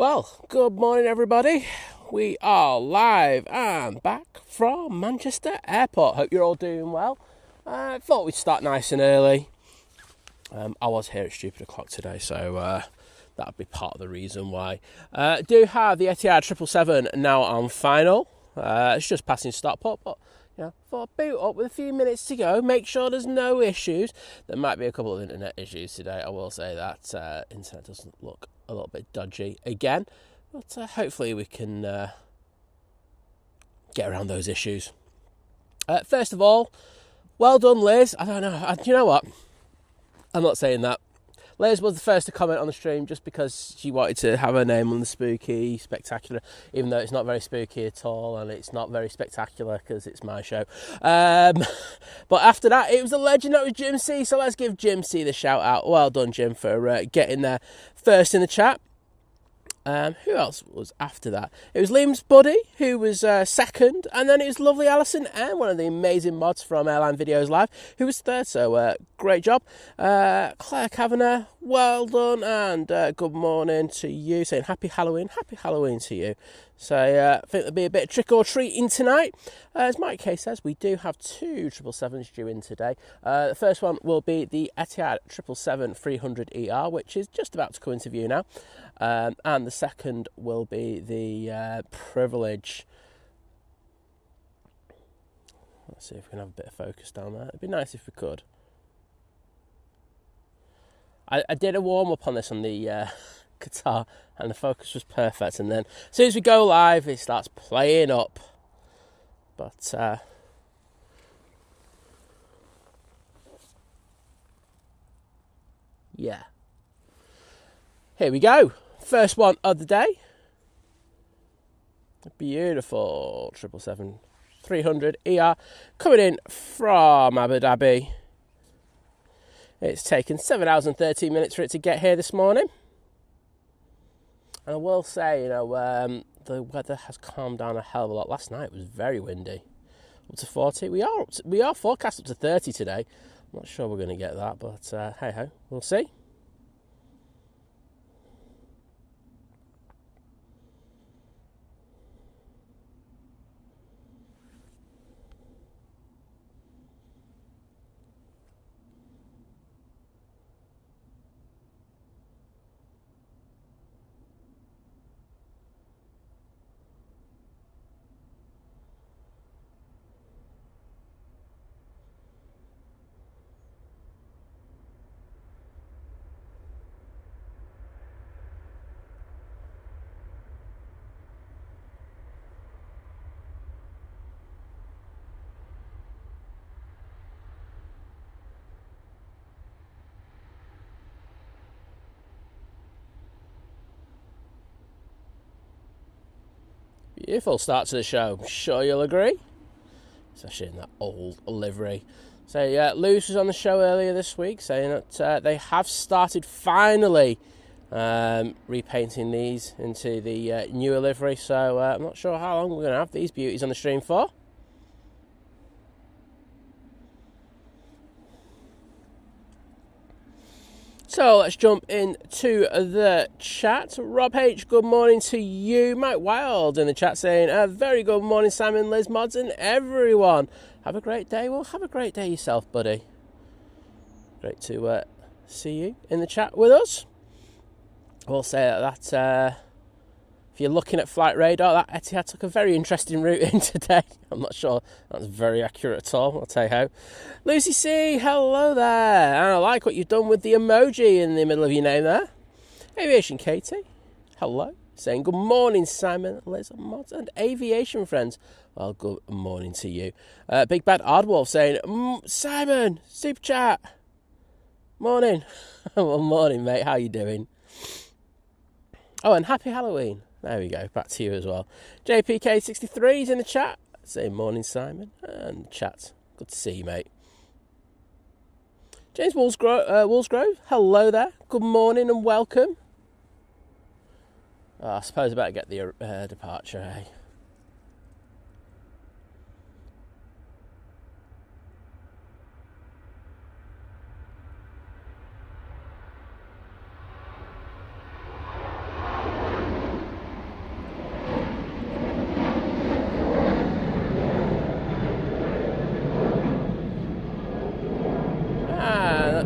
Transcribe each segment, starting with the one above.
Well, good morning everybody. We are live and back from Manchester Airport. Hope you're all doing well. I thought we'd start nice and early. I was here at stupid o'clock today, so that'd be part of the reason why. Do have the Etihad 777 now on final. It's just passing Stockport, but for a boot up with a few minutes to go, make sure there's no issues. There might be a couple of internet issues today. I will say that internet doesn't look a little bit dodgy again, but hopefully we can get around those issues. First of all, well done, Liz. I don't know. Do you know what? I'm not saying that. Liz was the first to comment on the stream just because she wanted to have her name on the spooky, spectacular, even though it's not very spooky at all and it's not very spectacular because it's my show. But after that, it was the legend that was Jim C. So let's give Jim C the shout out. Well done, Jim, for getting there first in the chat. Who else was after that? It was Liam's buddy who was second, and then it was lovely Alison and one of the amazing mods from Airline Videos Live who was third, so great job. Claire Kavanagh, well done, and good morning to you, saying happy Halloween to you. So I think there'll be a bit of trick or treating tonight. As Mike K says, we do have two 777s due in today. The first one will be the Etihad 777-300ER, which is just about to come into view now. And the second will be the Privilege. Let's see if we can have a bit of focus down there. It'd be nice if we could. I did a warm-up on this on the Qatar, and the focus was perfect, and then as soon as we go live it starts playing up. But yeah, here we go, first one of the day. A beautiful 777-300ER coming in from Abu Dhabi. It's taken 7 hours and 13 minutes for it to get here this morning. And I will say, the weather has calmed down a hell of a lot. Last night it was very windy, up to 40. We are forecast up to 30 today. I'm not sure we're going to get that, but hey ho, we'll see. Beautiful start to the show. I'm sure you'll agree. Especially in that old livery. So yeah, Lewis was on the show earlier this week saying that they have started finally repainting these into the newer livery. So I'm not sure how long we're going to have these beauties on the stream for. So let's jump into the chat. Rob H, good morning to you. Mike Wild in the chat saying, a very good morning, Simon, Liz, Mods, and everyone. Have a great day. Well, have a great day yourself, buddy. Great to see you in the chat with us. I will say that if you're looking at Flight Radar, that Etihad took a very interesting route in today. I'm not sure that's very accurate at all, I'll tell you how. Lucy C, hello there. And I like what you've done with the emoji in the middle of your name there. Aviation Katie, hello. Saying good morning, Simon, Liz, Mods, and aviation friends. Well, good morning to you. Big Bad Oddwolf saying, Simon, super chat. Morning. Well, morning, mate. How you doing? Oh, and happy Halloween. There we go, back to you as well. JPK63 is in the chat. Saying morning, Simon. And chat. Good to see you, mate. James Woolsgrove, hello there. Good morning and welcome. Oh, I suppose I better get the departure, eh?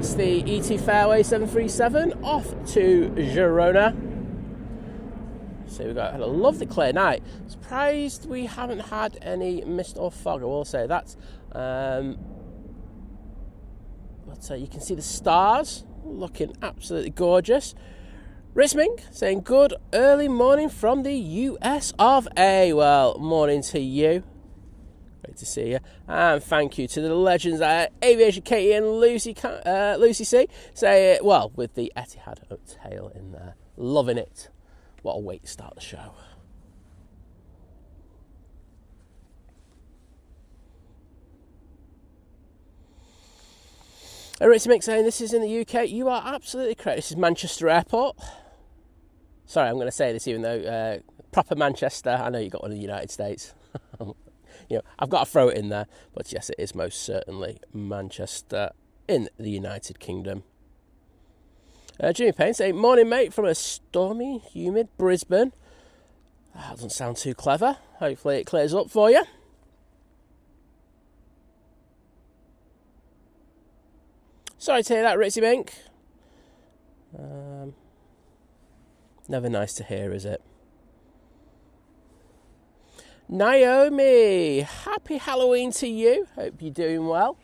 That's the ET Fairway 737 off to Girona. So we've got a lovely clear night. Surprised we haven't had any mist or fog, I will say that. But you can see the stars looking absolutely gorgeous. Risming saying good early morning from the US of A. Well, morning to you. Great to see you. And thank you to the legends at Aviation Katie and Lucy C. Say, well, with the Etihad tail in there. Loving it. What a way to start the show. Ritzy Mick saying this is in the UK. You are absolutely correct. This is Manchester Airport. Sorry, I'm going to say this even though proper Manchester. I know you got one in the United States. I've got to throw it in there. But yes, it is most certainly Manchester in the United Kingdom. Jimmy Payne saying, morning mate from a stormy, humid Brisbane. That doesn't sound too clever. Hopefully it clears up for you. Sorry to hear that, Ritzy Mink. Never nice to hear, is it? Naomi, happy Halloween to you. Hope you're doing well.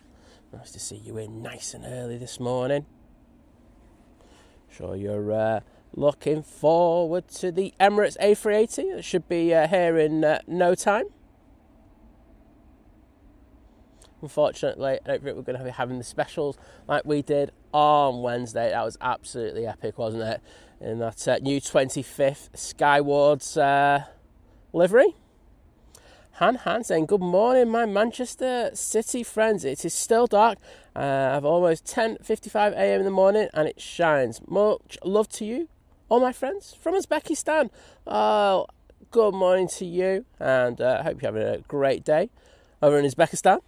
Nice to see you in nice and early this morning. Sure you're looking forward to the Emirates A380. It should be here in no time. Unfortunately, I don't think we're going to be having the specials like we did on Wednesday. That was absolutely epic, wasn't it? In that new 25th Skywards livery. Han saying, good morning, my Manchester City friends. It is still dark. I've almost 10:55 a.m. in the morning and it shines. Much love to you, all my friends from Uzbekistan. Oh, good morning to you, and I hope you're having a great day over in Uzbekistan.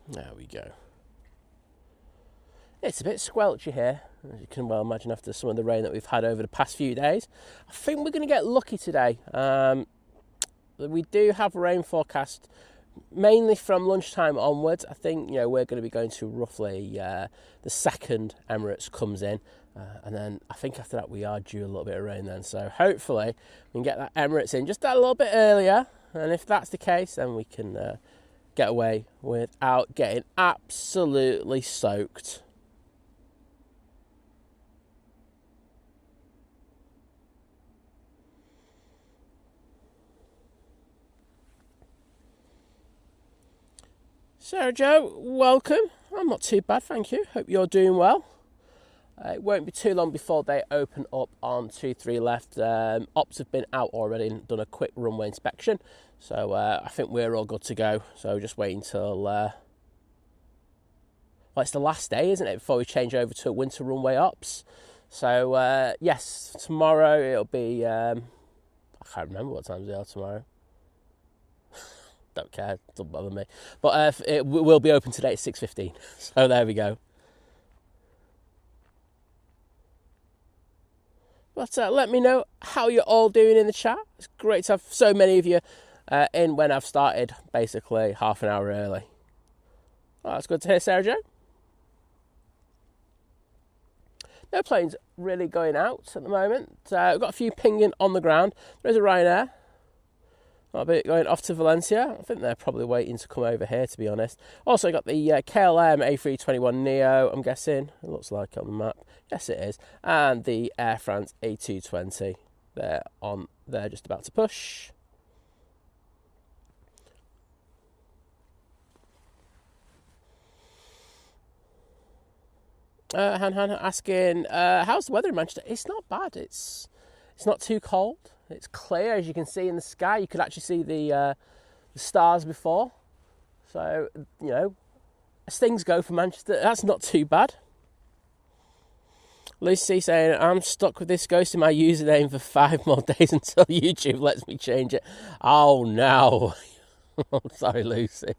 There we go. It's a bit squelchy here, as you can well imagine after some of the rain that we've had over the past few days. I think we're going to get lucky today. We do have a rain forecast, mainly from lunchtime onwards. I think we're going to be going to roughly the second Emirates comes in. And then I think after that we are due a little bit of rain then. So hopefully we can get that Emirates in just a little bit earlier. And if that's the case, then we can get away without getting absolutely soaked. Sarah Joe, welcome. I'm not too bad, thank you. Hope you're doing well. It won't be too long before they open up on 23 left. Ops have been out already and done a quick runway inspection. So I think we're all good to go. So just waiting till... well, it's the last day, isn't it, before we change over to winter runway ops. So, yes, tomorrow it'll be... I can't remember what times they are tomorrow. Don't care, doesn't bother me. But it will be open today at 6:15. So there we go. But let me know how you're all doing in the chat. It's great to have so many of you in when I've started basically half an hour early. Well, that's good to hear, Sarah Jo. No planes really going out at the moment. We've got a few pinging on the ground. There's a Ryanair. Might be going off to Valencia. I think they're probably waiting to come over here, to be honest. Also got the KLM A321 Neo, I'm guessing. It looks like it on the map. Yes, it is. And the Air France A220. They're just about to push. Han asking, how's the weather in Manchester? It's not bad. It's not too cold. It's clear, as you can see in the sky. You could actually see the stars before. So, as things go for Manchester, that's not too bad. Lucy saying, I'm stuck with this ghost in my username for 5 more days until YouTube lets me change it. Oh, no. Sorry, Lucy.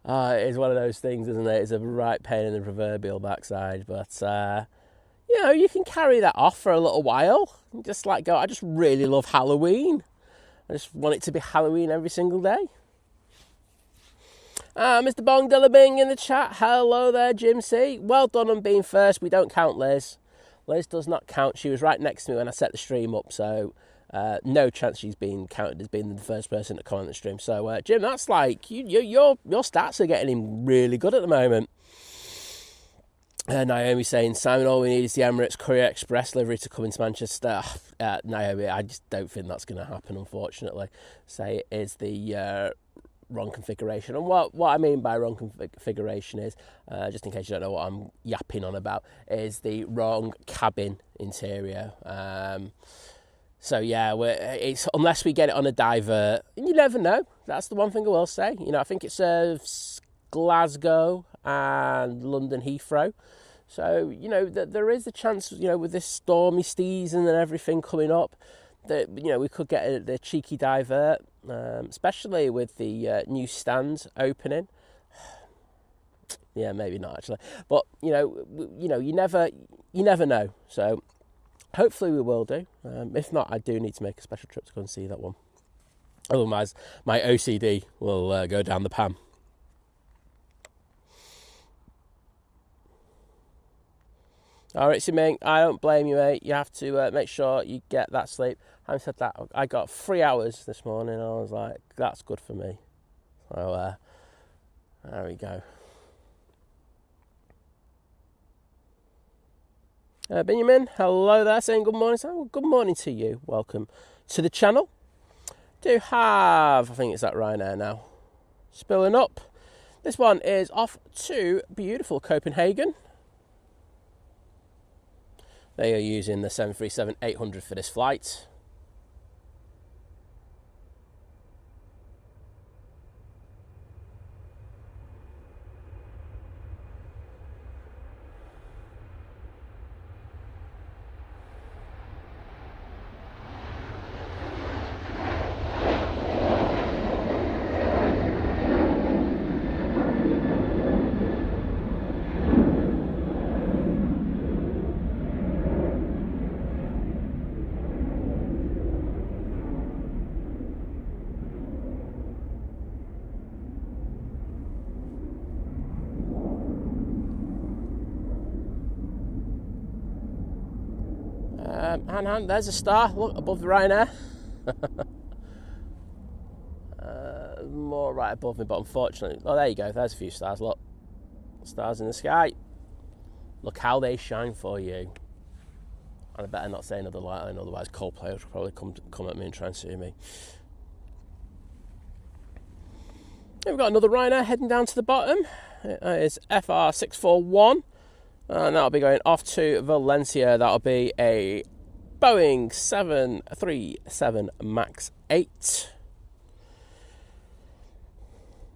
It's one of those things, isn't it? It's a right pain in the proverbial backside. But, you can carry that off for a little while. Just go, I just really love Halloween. I just want it to be Halloween every single day. Mr. Bong Dillabing in the chat. Hello there, Jim C. Well done on being first. We don't count Liz. Liz does not count. She was right next to me when I set the stream up, so no chance she's being counted as being the first person to comment on the stream. So, Jim, that's like, your stats are getting him really good at the moment. Naomi saying, Simon, all we need is the Emirates Courier Express livery to come into Manchester. Naomi, I just don't think that's going to happen, unfortunately. Say it is the wrong configuration. And what I mean by wrong configuration is, just in case you don't know what I'm yapping on about, is the wrong cabin interior. So yeah, it's unless we get it on a divert, and you never know. That's the one thing I will say. I think it serves Glasgow and London Heathrow. So, there is a chance, with this stormy season and everything coming up, that, we could get the cheeky divert, especially with the new stands opening. Yeah, maybe not actually, but you never know. So hopefully we will do. If not, I do need to make a special trip to go and see that one. Otherwise, my OCD will go down the pan. All right, Ming, I don't blame you, mate. You have to make sure you get that sleep. Having said that, I got 3 hours this morning. And I was like, that's good for me. So, there we go. Benjamin, hello there, saying good morning. Well, good morning to you. Welcome to the channel. Do have, I think it's at Ryanair now, spilling up. This one is off to beautiful Copenhagen. They are using the 737-800 for this flight. And there's a star, look, above the Ryanair. More right above me, but unfortunately, oh, there you go, there's a few stars, look. Stars in the sky. Look how they shine for you. And I better not say another light line, otherwise Coldplay will probably come at me and try and sue me. Here we've got another Ryanair heading down to the bottom. It is FR641. And that'll be going off to Valencia. That'll be a Boeing 737 MAX 8.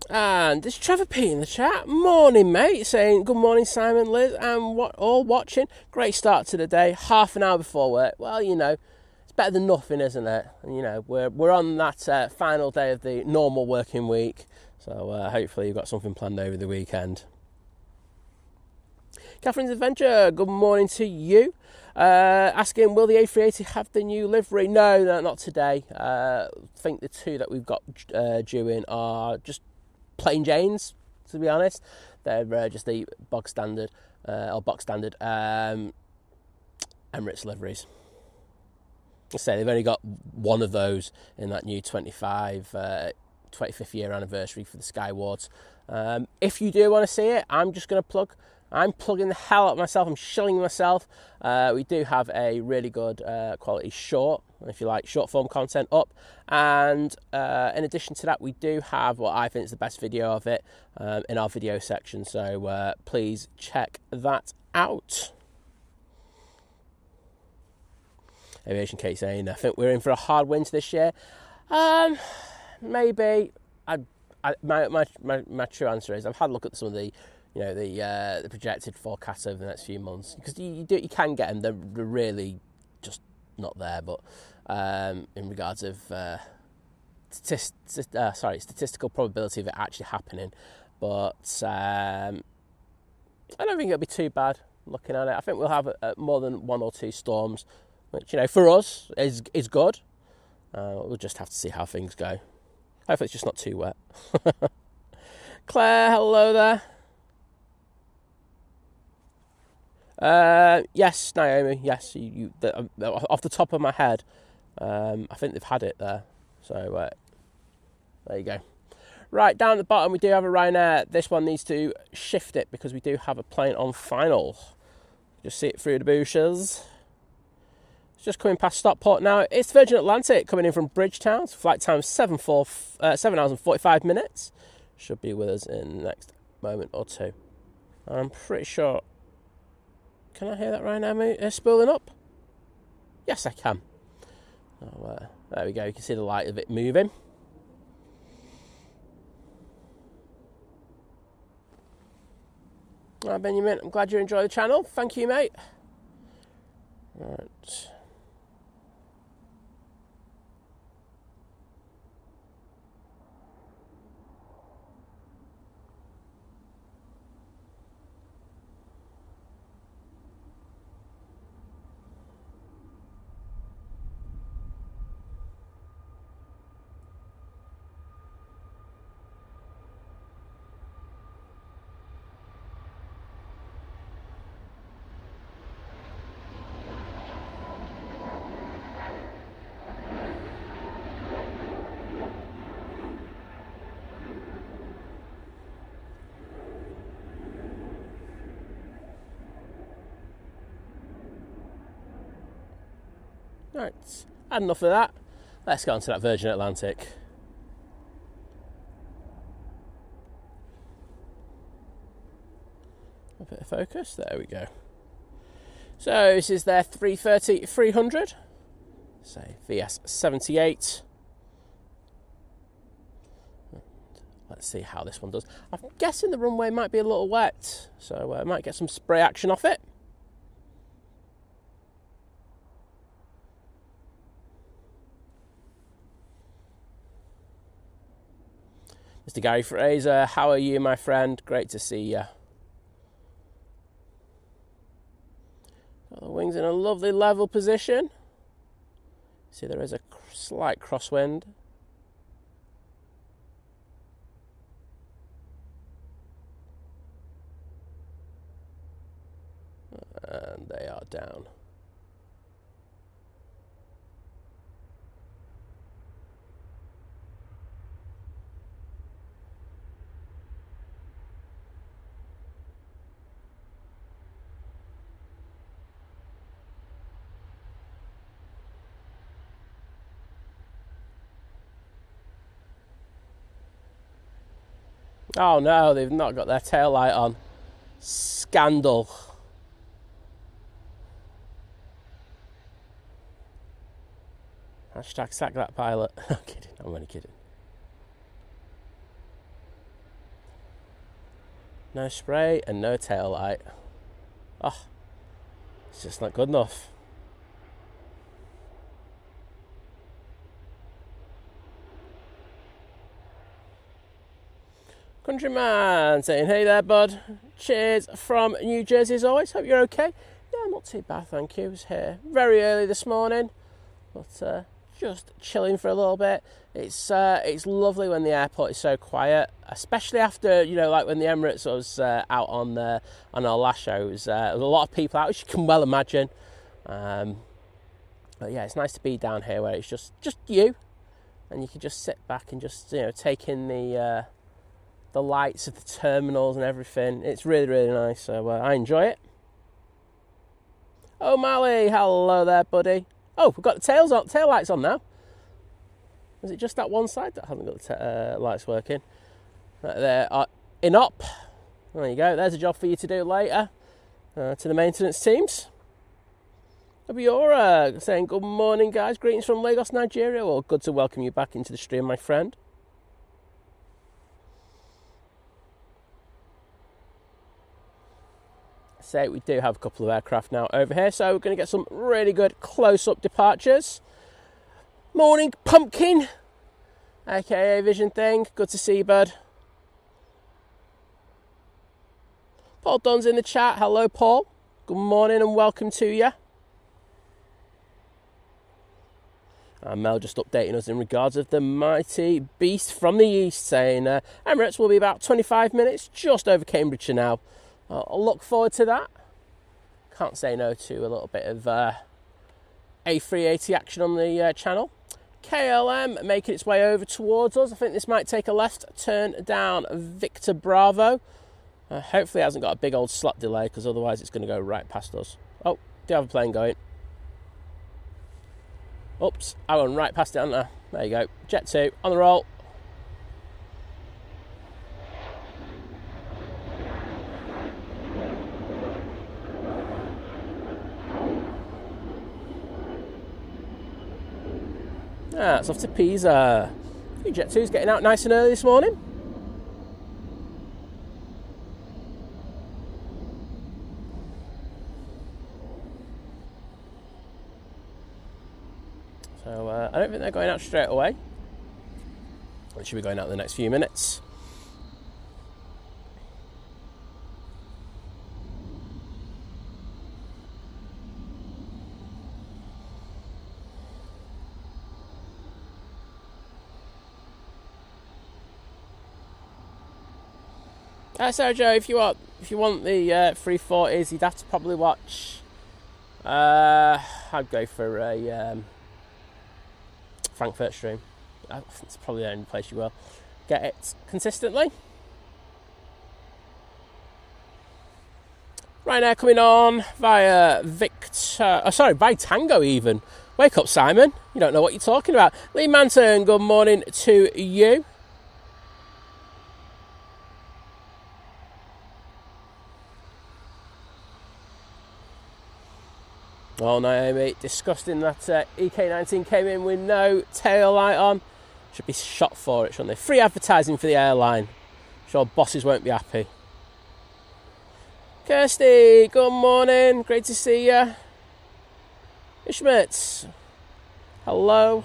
And there's Trevor P in the chat. Morning, mate. Saying, good morning, Simon, Liz, and all watching. Great start to the day. Half an hour before work. Well, it's better than nothing, isn't it? And, we're on that final day of the normal working week. So hopefully you've got something planned over the weekend. Catherine's Adventure, good morning to you. Asking, will the A380 have the new livery? No, not today. I think the two that we've got due in are just plain Janes, to be honest. They're just the box standard Emirates liveries. I say they've only got one of those in that new 25th year anniversary for the Sky Awards. If you do want to see it, I'm plugging the hell out of myself. I'm shilling myself. We do have a really good quality short, if you like, short form content up. And in addition to that, we do have what I think is the best video of it in our video section. So please check that out. Aviation Kate saying, I think we're in for a hard winter this year. Maybe. My true answer is I've had a look at some of the the projected forecasts over the next few months, because you can get them. They're really just not there. But in regards of statistical probability of it actually happening, but I don't think it'll be too bad looking at it. I think we'll have more than one or two storms, which for us is good. We'll just have to see how things go. Hopefully it's just not too wet. Claire, hello there. Yes, Naomi, yes. Off the top of my head, I think they've had it there. So, there you go. Right, down at the bottom we do have a Ryanair. This one needs to shift it because we do have a plane on final. Just see it through the bushes. It's just coming past Stockport now. It's Virgin Atlantic coming in from Bridgetown. Flight time 7 hours and 45 minutes. Should be with us in the next moment or two. I'm pretty sure... Can I hear that Ryanair spooling up? Yes, I can. Oh, there we go. You can see the light of it moving. Right, Benjamin, I'm glad you enjoy the channel. Thank you, mate. Right. Right, had enough of that. Let's go on to that Virgin Atlantic. A bit of focus, there we go. So this is their 330-300, say VS78. Let's see how this one does. I'm guessing the runway might be a little wet, so I might get some spray action off it. Mr. Gary Fraser, how are you, my friend? Great to see you. Got the wings in a lovely level position. See, there is a slight crosswind. And they are down. Oh no, they've not got their tail light on. Scandal. Hashtag sack that pilot. I'm kidding, I'm only kidding. No spray and no tail light. Oh, it's just not good enough. Countryman saying, hey there, bud. Cheers from New Jersey as always. Hope you're okay. Yeah, not too bad, thank you. I was here very early this morning, but just chilling for a little bit. It's lovely when the airport is so quiet, especially after, you know, like when the Emirates was out on our last shows. There was a lot of people out, as you can well imagine. But yeah, it's nice to be down here where it's just you, and you can just sit back and just, you know, take in the lights of the terminals and everything. It's really, really nice, so I enjoy it. Oh, Mally, hello there, buddy. Oh, we've got the tail lights on now. Is it just that one side that hasn't got the lights working? Right there, in up. There you go, there's a job for you to do later, to the maintenance teams. Abiora saying, good morning, guys. Greetings from Lagos, Nigeria. Well, good to welcome you back into the stream, my friend. Say we do have a couple of aircraft now over here, so we're going to get some really good close-up departures. Morning, Pumpkin, aka Vision Thing. Good to see you, bud. Paul Dunn's in the chat. Hello, Paul. Good morning and welcome to you. And Mel just updating us in regards of the mighty beast from the east, saying Emirates will be about 25 minutes, just over Cambridgeshire now. I'll look forward to that. Can't say no to a little bit of A380 action on the channel. KLM making its way over towards us. I think this might take a left turn down Victor Bravo. Hopefully it hasn't got a big old slot delay, because otherwise it's going to go right past us. Oh, do have a plane going. Oops, I went right past it, haven't I? There you go. Jet 2, on the roll. It's off to Pisa. Jet 2's getting out nice and early this morning. So I don't think they're going out straight away. They should be going out in the next few minutes. Sergio, if you want the 340s, you'd have to probably watch. I'd go for a Frankfurt stream. It's probably the only place you will get it consistently. Ryanair coming on via by Tango even. Wake up, Simon. You don't know what you're talking about. Lee Manton, good morning to you. Oh, Naomi, disgusting that EK19 came in with no tail light on. Should be shot for it, shouldn't they? Free advertising for the airline. Sure bosses won't be happy. Kirsty, good morning. Great to see you. Ishmits, hello.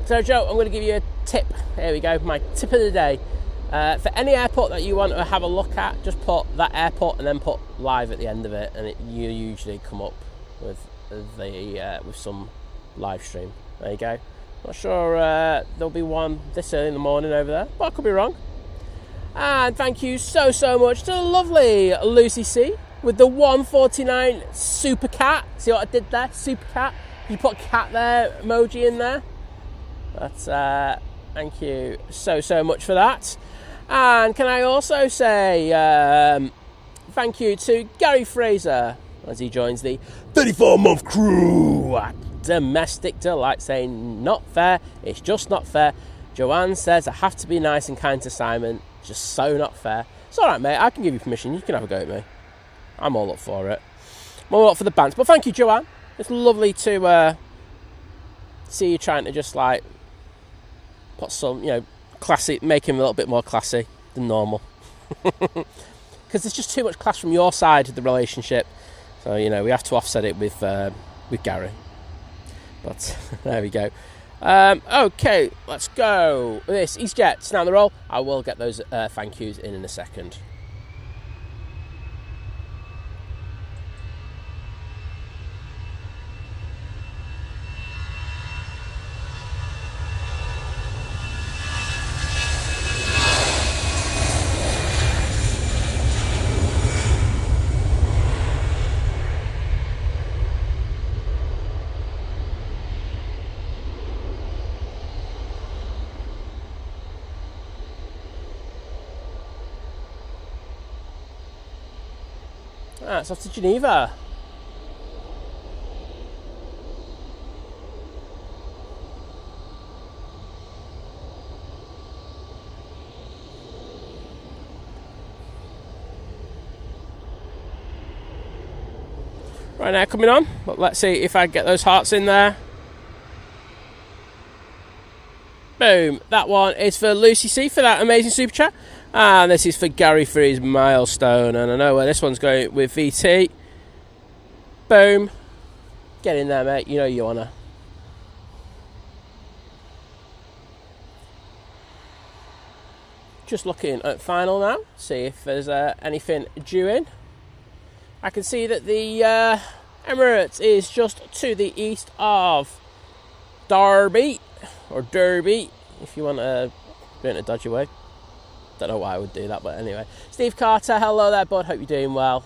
So Joe, I'm going to give you a tip. Here we go, my tip of the day. For any airport that you want to have a look at, just put that airport and then put live at the end of it, and you usually come up with with some live stream. There you go. Not sure there'll be one this early in the morning over there, but I could be wrong. And thank you so much to the lovely Lucy C with the 149 Super Cat. See what I did there? Super Cat. You put cat there, emoji in there. But thank you so much for that. And can I also say thank you to Gary Fraser as he joins the 34-month crew at Domestic Delight, saying not fair, it's just not fair. Joanne says I have to be nice and kind to Simon, just so not fair. It's alright, mate, I can give you permission, you can have a go at me. I'm all up for it. I'm all up for the bands. But thank you, Joanne. It's lovely to see you trying to just like put some, classy, make him a little bit more classy than normal. Because there's just too much class from your side of the relationship. So, we have to offset it with Gary. But there we go. Okay, let's go. This Easyjet, now on the roll. I will get those thank yous in a second. Ah, it's off to Geneva. Ryanair coming on, but let's see if I get those hearts in there. Boom, that one is for Lucy C for that amazing super chat, and this is for Gary for his milestone, and I know where this one's going with VT. Boom, get in there, mate, you know you wanna. Just looking at final now, see if there's anything due in. I can see that the Emirates is just to the east of Derby, or Derby, if you want to do it in a dodgy way. Don't know why I would do that, but anyway. Steve Carter, hello there, bud. Hope you're doing well.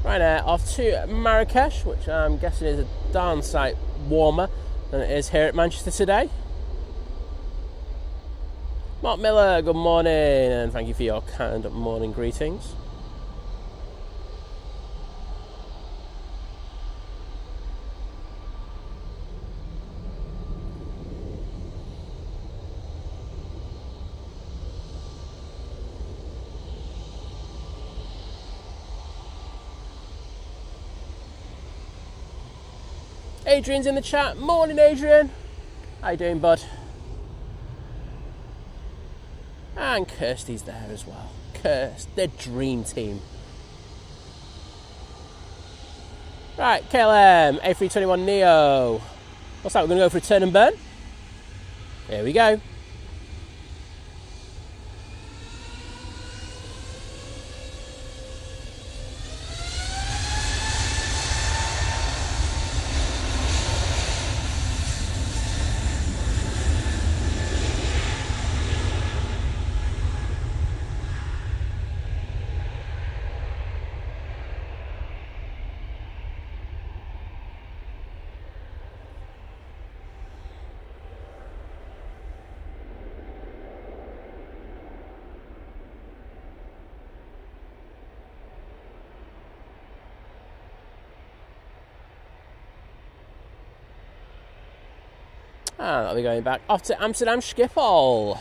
Ryanair off to Marrakesh, which I'm guessing is a darn sight warmer than it is here at Manchester today. Mark Miller, good morning, and thank you for your kind morning greetings. Adrian's in the chat. Morning, Adrian. How you doing, bud? And Kirsty's there as well. Kirst, the dream team. Right, KLM, A321 Neo. What's that? We're going to go for a turn and burn? Here we go. And I'll be going back off to Amsterdam Schiphol.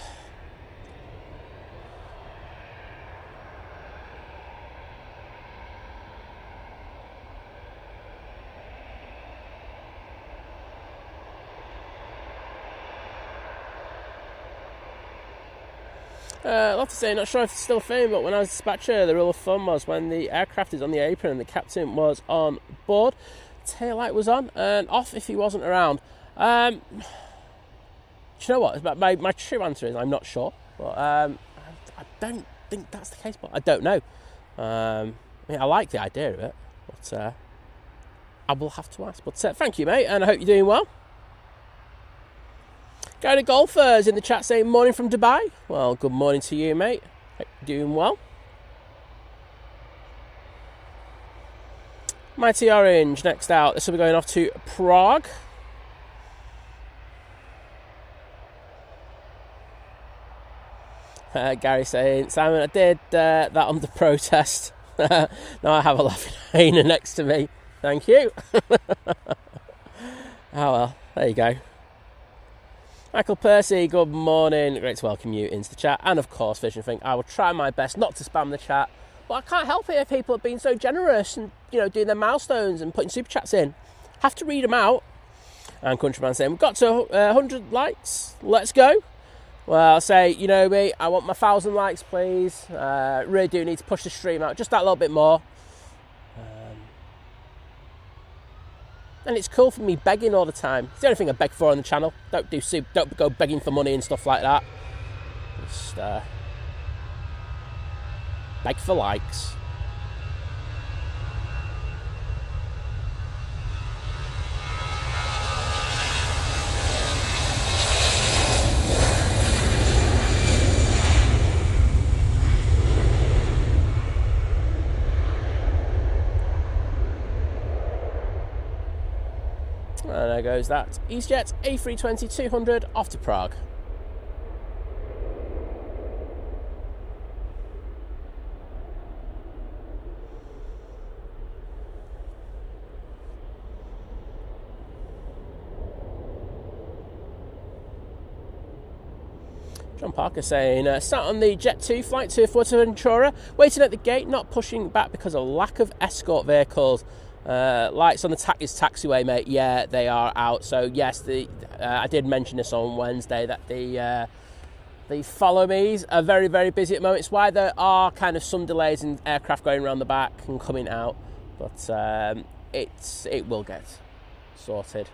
I'd love to say, not sure if it's still a thing, but when I was dispatcher, the rule of thumb was when the aircraft is on the apron and the captain was on board, tail light was on and off if he wasn't around. Do you know what? My true answer is I'm not sure, but I don't think that's the case, but I don't know. I mean, I like the idea of it, but I will have to ask. But thank you, mate, and I hope you're doing well. Guy to Golfers in the chat saying morning from Dubai. Well, good morning to you, mate. Hope you're doing well. Mighty Orange next out. This will be going off to Prague. Gary saying, Simon, I did that under protest. Now I have a laughing hyena next to me. Thank you. Oh well, there you go. Michael Percy, good morning. Great to welcome you into the chat. And of course, Vision Think, I will try my best not to spam the chat. But I can't help it if people have been so generous and, you know, doing their milestones and putting super chats in. Have to read them out. And Countryman saying, we've got to 100 likes. Let's go. Well, I'll say, you know me, I want my 1,000 likes, please. Really do need to push the stream out just that little bit more. And it's cool for me begging all the time. It's the only thing I beg for on the channel. Don't go begging for money and stuff like that. Just beg for likes. there goes that EasyJet A320-200 off to Prague. John Parker saying, sat on the Jet 2 flight to Fuerteventura, waiting at the gate, not pushing back because of lack of escort vehicles. Lights on the taxiway, mate. Yeah, they are out. So yes, I did mention this on Wednesday that the follow me's are very, very busy at the moment. It's why there are kind of some delays in aircraft going around the back and coming out, but it will get sorted.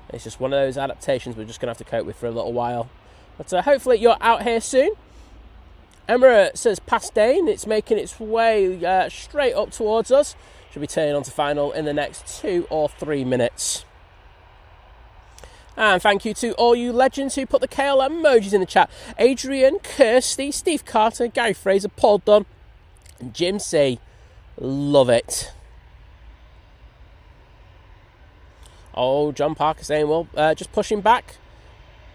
It's just one of those adaptations we're just going to have to cope with for a little while. But hopefully you're out here soon. Emirates has passed Dane. It's making its way straight up towards us. Should be turning on to final in the next 2 or 3 minutes. And thank you to all you legends who put the KL emojis in the chat. Adrian, Kirsty, Steve Carter, Gary Fraser, Paul Dunn, and Jim C. Love it. Oh, John Parker saying, well, just pushing back.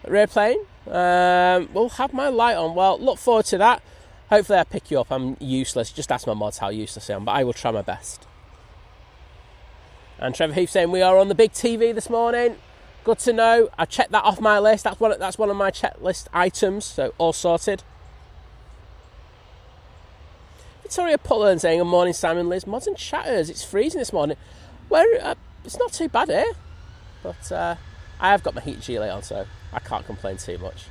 Rear plane. We'll have my light on. Well, look forward to that. Hopefully I pick you up. I'm useless. Just ask my mods how useless I am, but I will try my best. And Trevor Heath saying, we are on the big TV this morning. Good to know. I checked that off my list. That's one of my checklist items, so all sorted. Victoria Pullen saying, good morning, Simon, Liz, mods and chatters. It's freezing this morning. It's not too bad here. But I have got my heat gilet on, so I can't complain too much.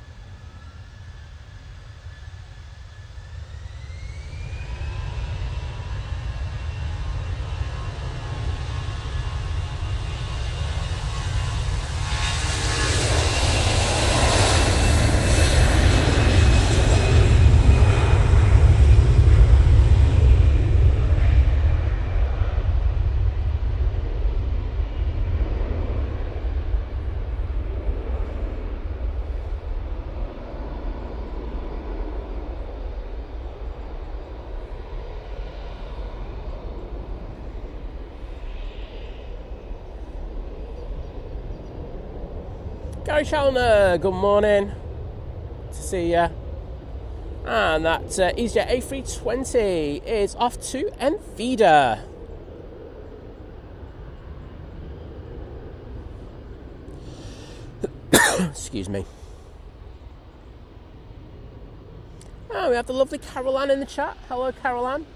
Gary Challoner, good morning. Good to see ya. And that EasyJet A320 is off to Enfida. Excuse me. Oh, we have the lovely Caroline in the chat. Hello, Caroline.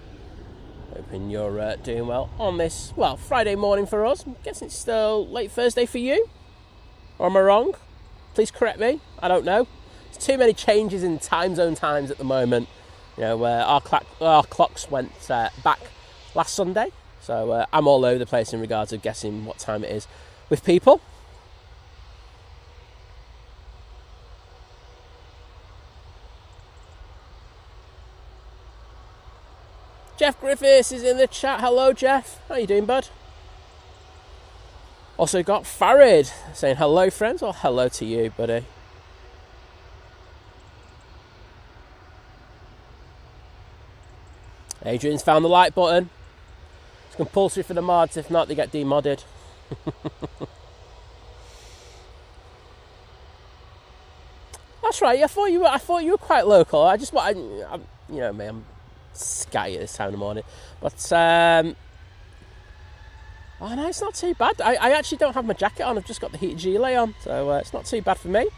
Hoping you're doing well on this, well, Friday morning for us. I'm guessing it's still late Thursday for you. Or am I wrong? Please correct me. I don't know. There's too many changes in time zone times at the moment. You know, our clocks went back last Sunday. So I'm all over the place in regards of guessing what time it is with people. Jeff Griffiths is in the chat. Hello, Jeff. How you doing, bud? Also got Farid saying hello, friends, or hello to you, buddy. Adrian's found the like button. It's compulsory for the mods. If not, they get demodded. That's right. I thought you were quite local. I'm you know me. I'm scatty at this time of the morning, but. Oh no, it's not too bad. I actually don't have my jacket on. I've just got the heated gilet on, so it's not too bad for me.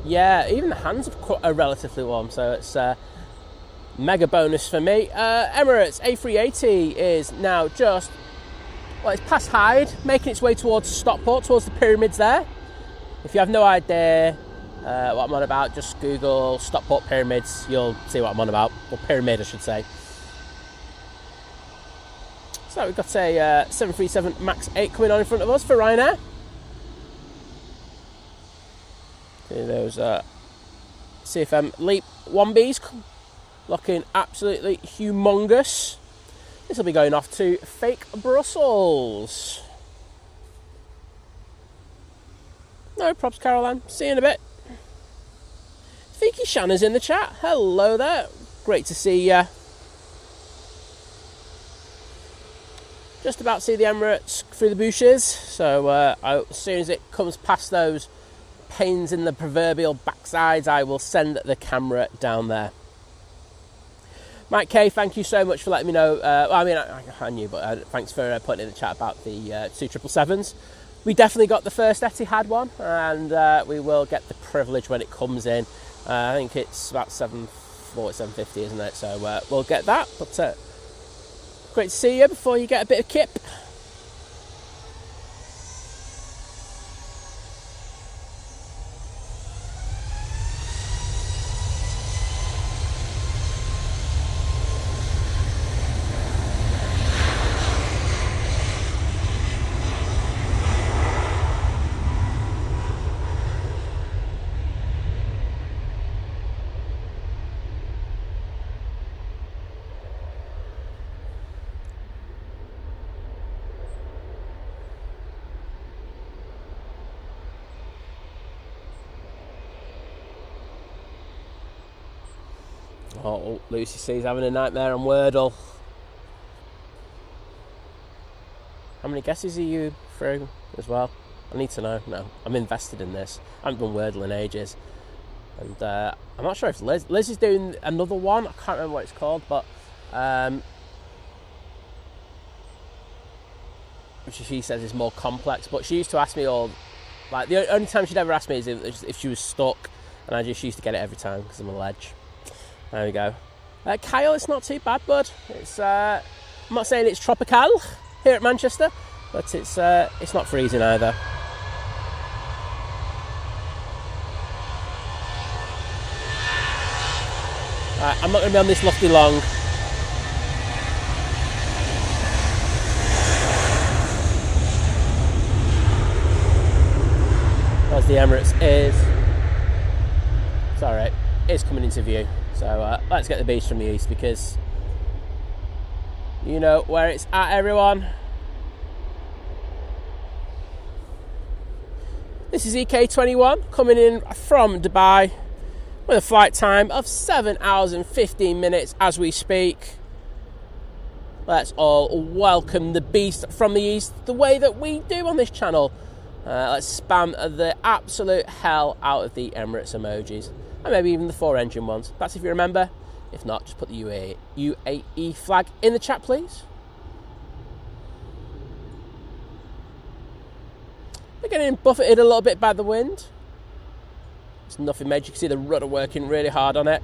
Yeah, even the hands are relatively warm, so it's mega bonus for me. Emirates A380 is now just, well, it's past Hyde, making its way towards Stockport, towards the pyramids there. If you have no idea what I'm on about, just Google Stockport Pyramids, you'll see what I'm on about. Or pyramid, I should say. So we've got a 737 MAX 8 coming on in front of us for Ryanair. See those CFM Leap 1Bs looking absolutely humongous. This will be going off to fake Brussels. No props, Caroline. See you in a bit. Vicky Shanna's in the chat. Hello there. Great to see you. Just about to see the Emirates through the bushes. So as soon as it comes past those pains in the proverbial backsides, I will send the camera down there. Mike K, thank you so much for letting me know. I knew, but thanks for putting in the chat about the 277s. We definitely got the first Etihad one, and we will get the privilege when it comes in. I think it's about 740, 750, isn't it? So we'll get that. But great to see you before you get a bit of kip. Oh, Lucy C's having a nightmare on Wordle. How many guesses are you through as well? I need to know. No, I'm invested in this. I haven't done Wordle in ages. And I'm not sure if Liz is doing another one. I can't remember what it's called, but which she says is more complex. But she used to ask me all, like the only time she'd ever ask me is if she was stuck, and I just used to get it every time because I'm a ledge. There we go. Kyle, it's not too bad, bud. It's I'm not saying it's tropical here at Manchester, but it's not freezing either. Right, I'm not going to be on this lofty long. As the Emirates is, it's alright, it's coming into view. So let's get the beast from the east, because you know where it's at, everyone. This is EK21 coming in from Dubai with a flight time of 7 hours and 15 minutes as we speak. Let's all welcome the beast from the east the way that we do on this channel. Let's spam the absolute hell out of the Emirates emojis. And maybe even the 4-engine ones. That's if you remember. If not, just put the UAE flag in the chat, please. We're getting buffeted a little bit by the wind. It's nothing major. You can see the rudder working really hard on it.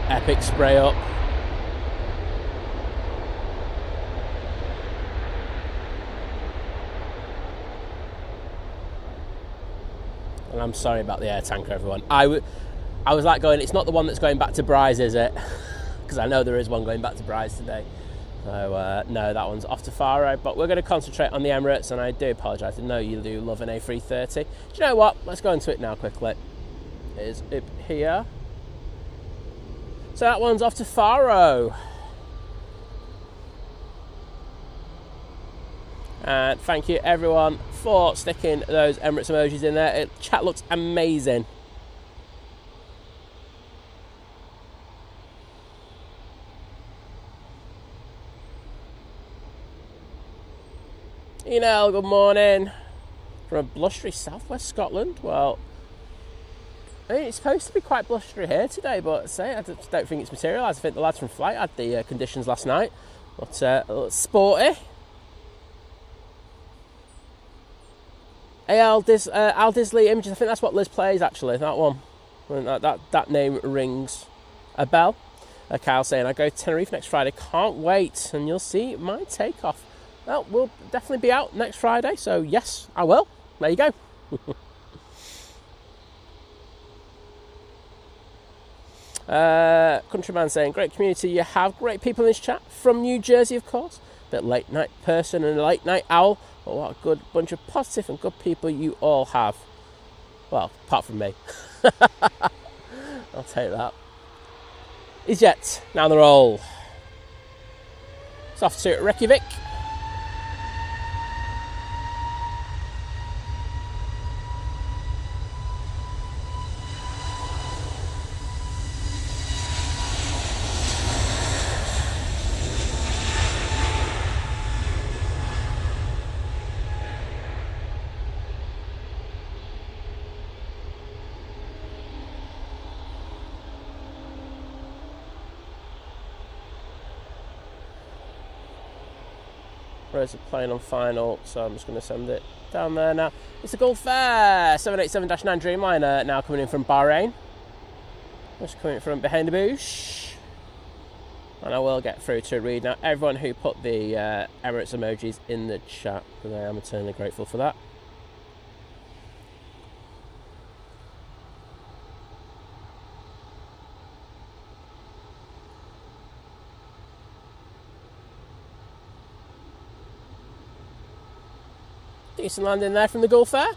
Epic spray up. And I'm sorry about the air tanker, everyone. I was like going, it's not the one that's going back to Bryce, is it? Because I know there is one going back to Bryce today. So no, that one's off to Faro. But we're going to concentrate on the Emirates, and I do apologise. I know you do love an A330. Do you know what? Let's go into it now quickly. It is up here. So that one's off to Faro. And thank you everyone for sticking those Emirates emojis in there. Chat looks amazing. Enel, good morning. From a blustery southwest Scotland. Well, I mean, it's supposed to be quite blustery here today, but I just don't think it's materialised. I think the lads from flight had the conditions last night. But a little sporty. Al Disley Images, I think that's what Liz plays actually, that one. That name rings a bell. Kyle saying, I go to Tenerife next Friday, can't wait, and you'll see my takeoff. Well, we'll definitely be out next Friday, so yes, I will. There you go. Countryman saying, great community you have, great people in this chat, from New Jersey of course, bit late night person and a late night owl, but what a good bunch of positive and good people you all have. Well, apart from me. I'll take that. Easyjet, now on the roll. It's off to Reykjavik. There's a plane on final, so I'm just going to send it down there now. It's a Gulf Air 787-9 Dreamliner now coming in from Bahrain. Just coming from behind the bush. And I will get through to read now everyone who put the Emirates emojis in the chat, because I am eternally grateful for that. Decent landing there from the Gulf Air.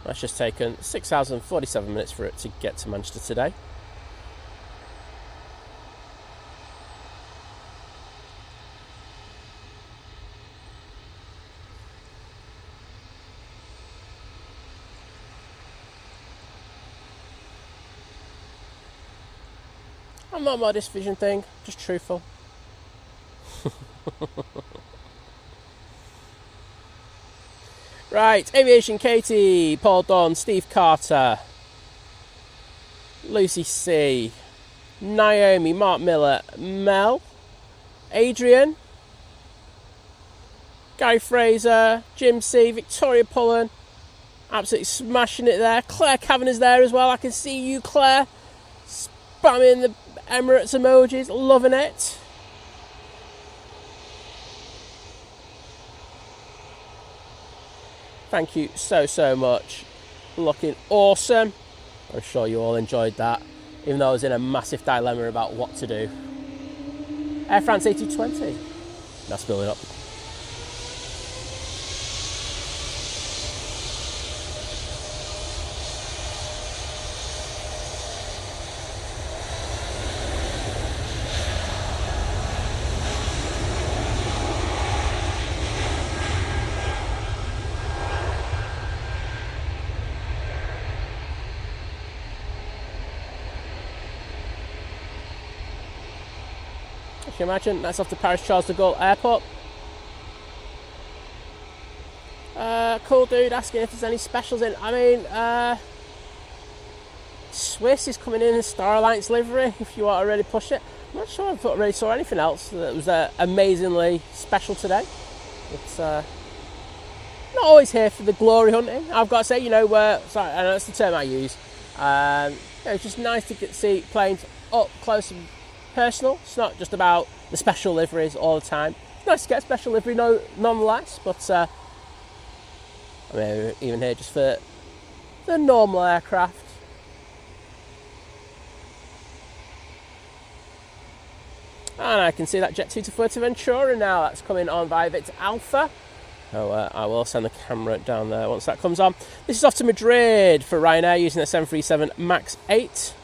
That's just taken 6 hours and 47 minutes for it to get to Manchester today. I'm not a modest vision thing, just truthful. Right, Aviation Katie, Paul Don, Steve Carter, Lucy C, Naomi, Mark Miller, Mel, Adrian, Gary Fraser, Jim C, Victoria Pullen, absolutely smashing it there. Claire Kavanagh is there as well. I can see you, Claire, spamming the Emirates emojis, loving it. Thank you so much. Looking awesome. I'm sure you all enjoyed that, even though I was in a massive dilemma about what to do. Air France A380. That's building up. Can you imagine? That's off to Paris Charles de Gaulle Airport. Cool dude asking if there's any specials in. I mean, Swiss is coming in Star Alliance livery if you want to really push it. I'm not sure I really saw anything else that was amazingly special today. It's not always here for the glory hunting, I've got to say. You know, sorry, I know that's the term I use. It's just nice to see planes up close and personal. It's not just about the special liveries all the time. It's nice to get a special livery nonetheless, but I mean, even here just for the normal aircraft. And I can see that Jet 2 to Fuerteventura now. That's coming on via Victor Alpha. So I will send the camera down there once that comes on. This is off to Madrid for Ryanair using the 737 MAX 8.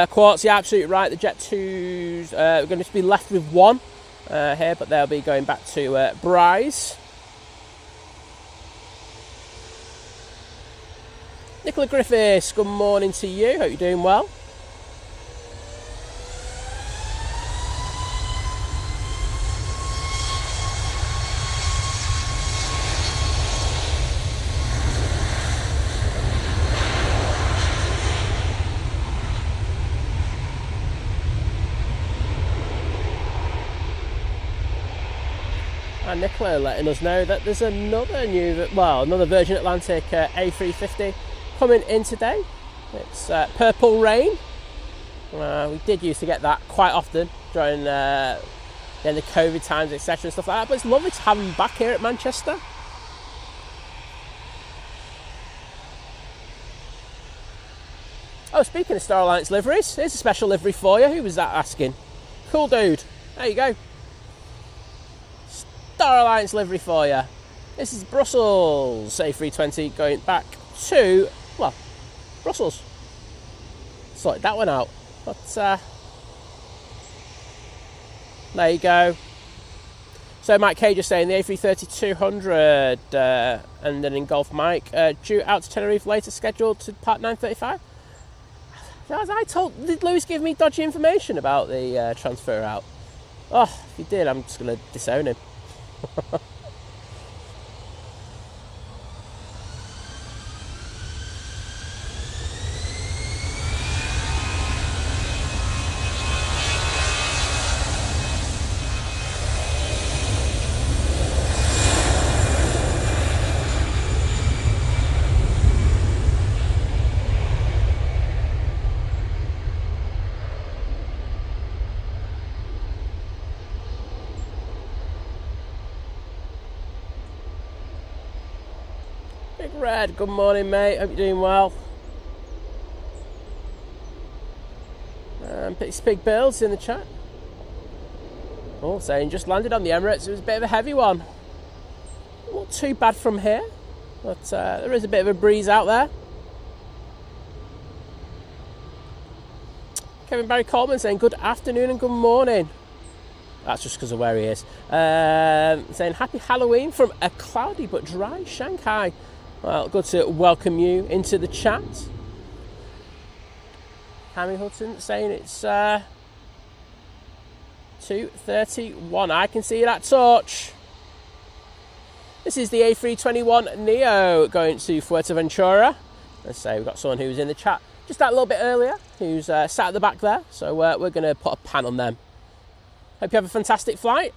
Quartz, yeah, absolutely right. The Jet 2s are going to be left with one here, but they'll be going back to Bryce. Nicola Griffiths, good morning to you. Hope you're doing well. Nicola letting us know that there's another another Virgin Atlantic A350 coming in today. It's Purple Rain. We did used to get that quite often during the COVID times, etc. and stuff like that, but it's lovely to have them back here at Manchester. Oh, speaking of Star Alliance liveries, here's a special livery for you. Who was that asking? Cool dude. There you go. Star Alliance livery for you. This is Brussels A320 going back to, well, Brussels. Sorted that one out. But there you go. So Mike K just saying the A330-200 and then in Gulf Mike due out to Tenerife later, scheduled to part 9:35. As I told, did Lewis give me dodgy information about the transfer out? Oh, if he did, I'm just going to disown him. Red, good morning, mate. Hope you're doing well. Big Bills in the chat. Oh, saying just landed on the Emirates. It was a bit of a heavy one. Not too bad from here, but there is a bit of a breeze out there. Kevin Barry Coleman saying good afternoon and good morning. That's just because of where he is. Saying happy Halloween from a cloudy but dry Shanghai. Well, good to welcome you into the chat. Cammy Hutton saying it's 2:31. I can see that torch. This is the A321neo going to Fuerteventura. Let's say we've got someone who was in the chat just that little bit earlier, who's sat at the back there. So we're going to put a pan on them. Hope you have a fantastic flight.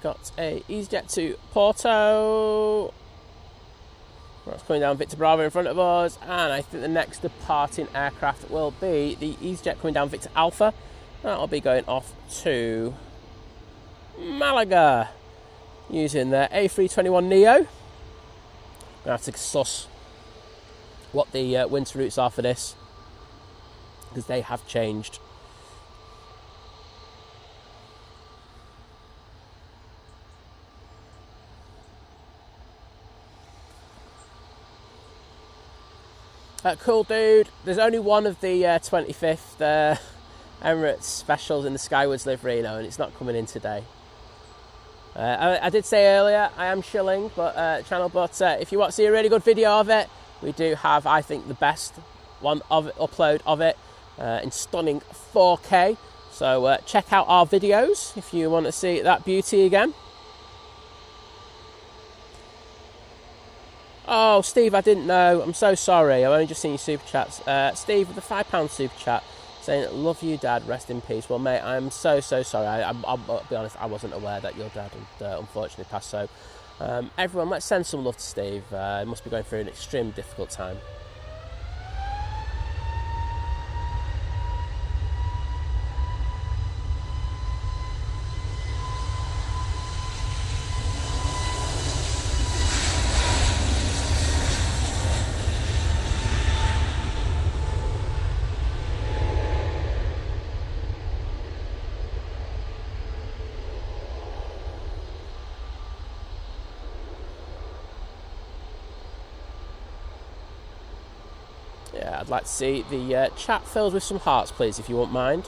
Got a EasyJet to Porto. That's coming down Victor Bravo in front of us, and I think the next departing aircraft will be the EasyJet coming down Victor Alpha. That'll be going off to Malaga using the A321neo. I'm gonna have to suss what the winter routes are for this, because they have changed. Cool dude, there's only one of the 25th Emirates specials in the Skywoods livery, and it's not coming in today. I did say earlier, I am shilling channel, but if you want to see a really good video of it, we do have, I think, the best one of it, upload of it in stunning 4K. So check out our videos if you want to see that beauty again. Oh, Steve, I didn't know. I'm so sorry. I've only just seen your super chats. Steve with the £5 super chat saying, love you, Dad, rest in peace. Well, mate, I'm so sorry. I'll be honest, I wasn't aware that your dad unfortunately passed. So, everyone, let's send some love to Steve. He must be going through an extremely difficult time. Yeah, I'd like to see the chat filled with some hearts, please, if you won't mind.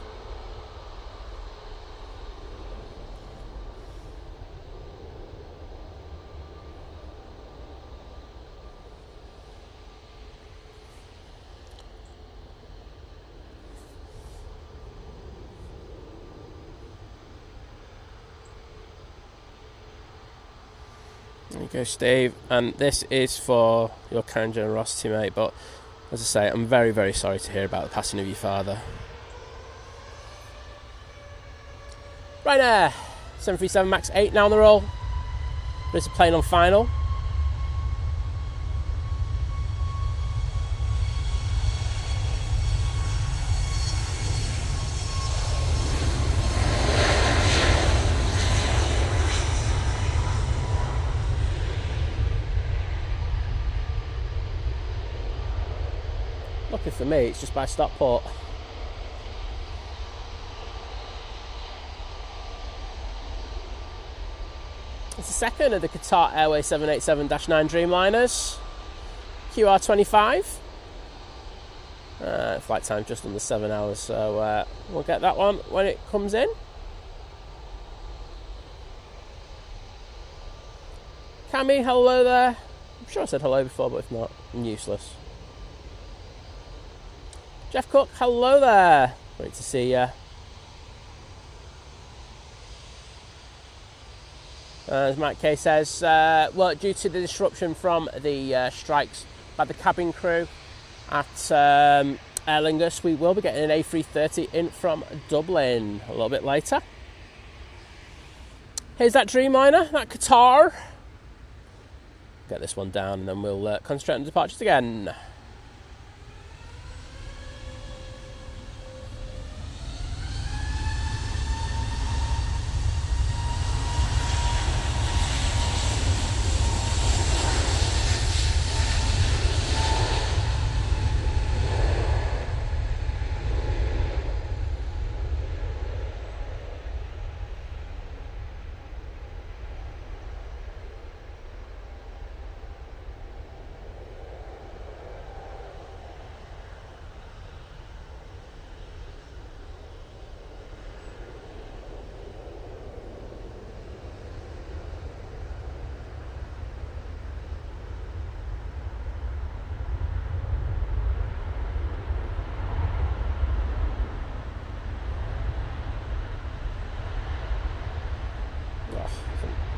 There you go, Steve. And this is for your kind generosity, mate. But as I say, I'm very, very sorry to hear about the passing of your father. Ryanair 737 MAX 8 now on the roll. There's a plane on final. Lucky for me, it's just by Stockport. It's the second of the Qatar Airways 787-9 Dreamliners. QR25. Flight time just under 7 hours, so we'll get that one when it comes in. Cammy, hello there. I'm sure I said hello before, but if not, I'm useless. Jeff Cook, hello there. Great to see you. As Mike K says, well, due to the disruption from the strikes by the cabin crew at Aer Lingus, we will be getting an A380 in from Dublin a little bit later. Here's that Dreamliner, that Qatar. Get this one down and then we'll concentrate on the departures again.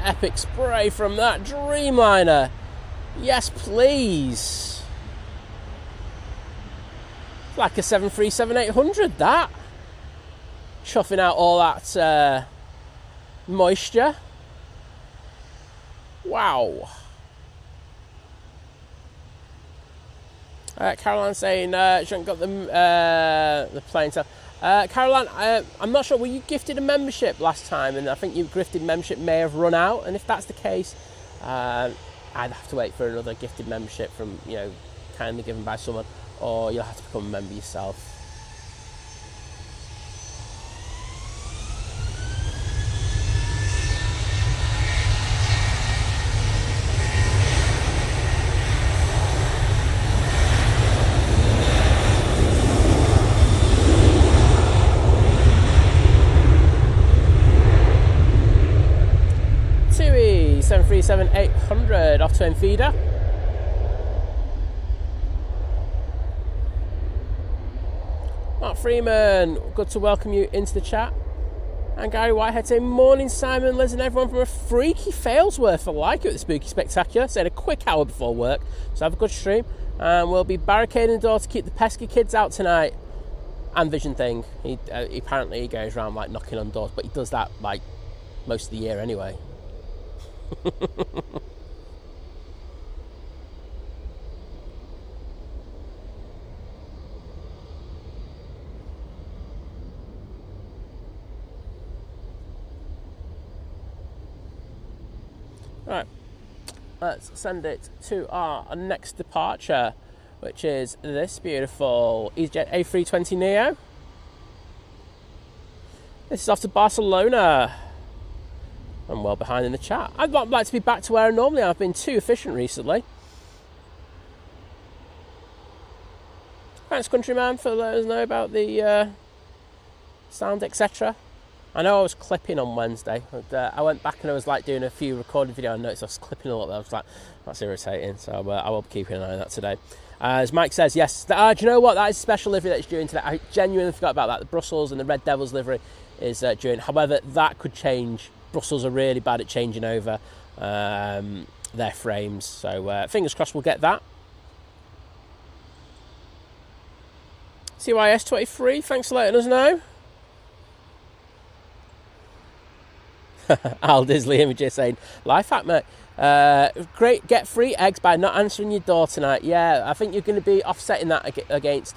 Epic spray from that Dreamliner. Yes, please. It's like a 737-800, that. Chuffing out all that moisture. Wow. Caroline saying she hasn't got the plane. So, Caroline, I'm not sure, were you gifted a membership last time? And I think your gifted membership may have run out. And if that's the case, I'd have to wait for another gifted membership from, kindly given by someone, or you'll have to become a member yourself. TUI 737-800 off to feeder. Mark Freeman, good to welcome you into the chat. And Gary Whitehead saying, morning Simon, Liz and everyone from a freaky Failsworth. I like it with the Spooky Spectacular. Said a quick hour before work, so have a good stream. And we'll be barricading the door to keep the pesky kids out tonight. And Vision Thing, he apparently he goes around like knocking on doors, but he does that like most of the year anyway. Right, let's send it to our next departure, which is this beautiful Easyjet A320 Neo. This is off to Barcelona. I'm well behind in the chat. I'd like to be back to where I normally am. I've been too efficient recently. Thanks, Countryman, for letting us know about the sound, etc. I know I was clipping on Wednesday. But, I went back and I was like doing a few recorded videos. I noticed I was clipping a lot. I was like, that's irritating. So I will be keeping an eye on that today. As Mike says, yes. Do you know what? That is a special livery that's due in today. I genuinely forgot about that. The Brussels and the Red Devils livery is due in. However, that could change. Brussels are really bad at changing over their frames. So fingers crossed we'll get that. CYS23, thanks for letting us know. Al Disley Images saying, life hack, mate. Great, get free eggs by not answering your door tonight. Yeah, I think you're going to be offsetting that against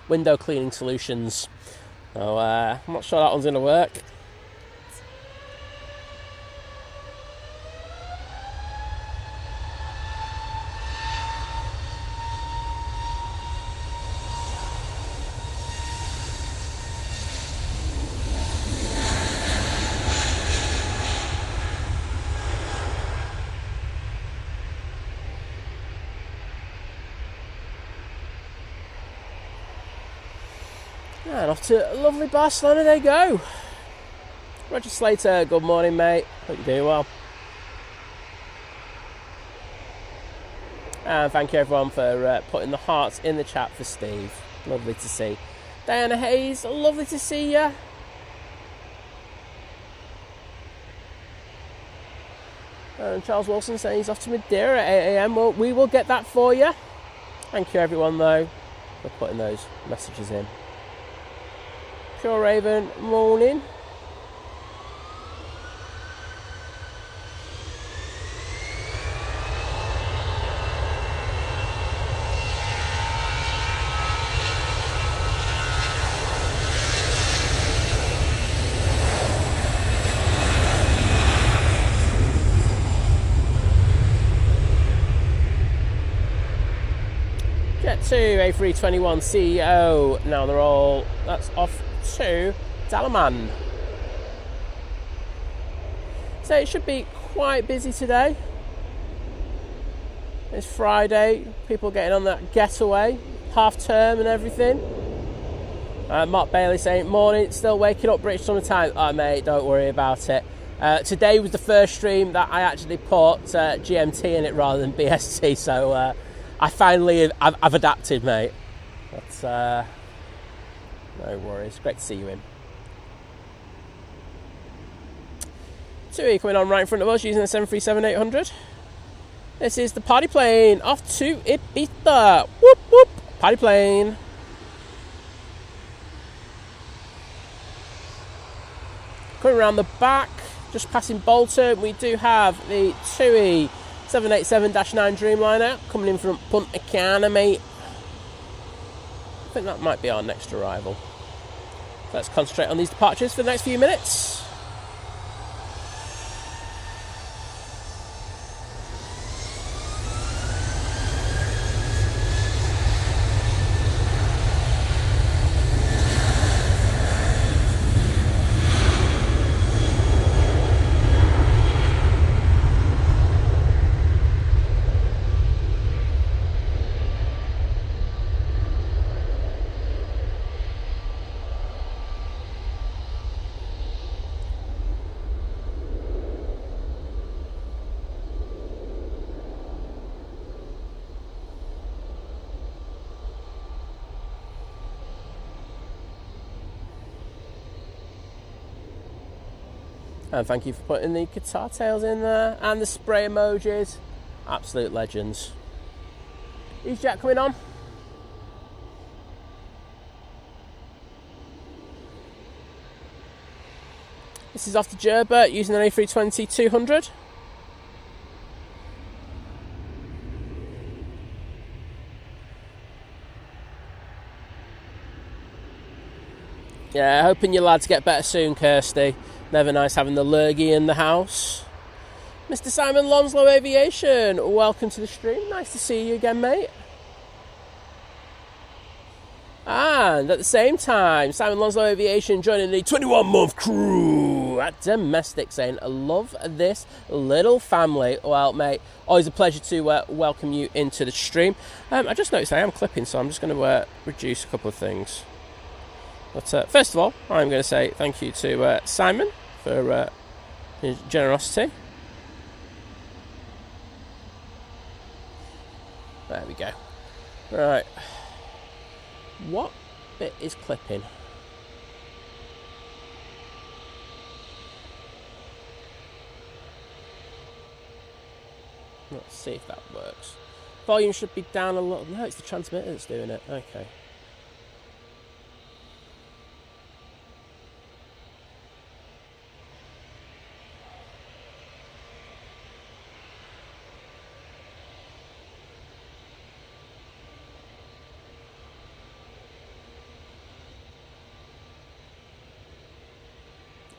window cleaning solutions. So I'm not sure that one's going to work. And off to lovely Barcelona they go. Roger Slater, good morning, mate. Hope you're doing well. And thank you everyone for putting the hearts in the chat for Steve. Lovely to see. Diana Hayes, lovely to see you. And Charles Wilson saying he's off to Madeira at 8 AM. Well, we will get that for you. Thank you everyone though for putting those messages in. Pure Raven, morning. Jet 2, A321 CEO. Now they're all, that's off to Dalaman. So it should be quite busy today. It's Friday, people getting on that getaway, half term and everything. Mark Bailey saying, morning, still waking up British summertime. Oh mate, don't worry about it. Today was the first stream that I actually put GMT in it rather than BST, so I finally, I've adapted, mate. That's no worries. Great to see you in. TUI coming on right in front of us using the 737-800. This is the party plane off to Ibiza. Whoop whoop. Party plane. Coming around the back, just passing Bolton, we do have the TUI 787-9 Dreamliner coming in from Punta Cana, mate. I think that might be our next arrival. So let's concentrate on these departures for the next few minutes. And thank you for putting the Qatar tails in there and the spray emojis. Absolute legends. Easyjet coming on. This is off to Jerba using an A320-200. Yeah, hoping your lads get better soon, Kirsty. Never nice having the lurgy in the house. Mr. Simon Lonslow Aviation, welcome to the stream. Nice to see you again, mate. And at the same time, Simon Lonslow Aviation joining the 21-month crew. at Domestic saying, I love this little family. Well, mate, always a pleasure to welcome you into the stream. I just noticed I am clipping, so I'm just going to reduce a couple of things. But first of all, I'm going to say thank you to Simon for his generosity. There we go. Right. What bit is clipping? Let's see if that works. Volume should be down a lot. No, it's the transmitter that's doing it. Okay.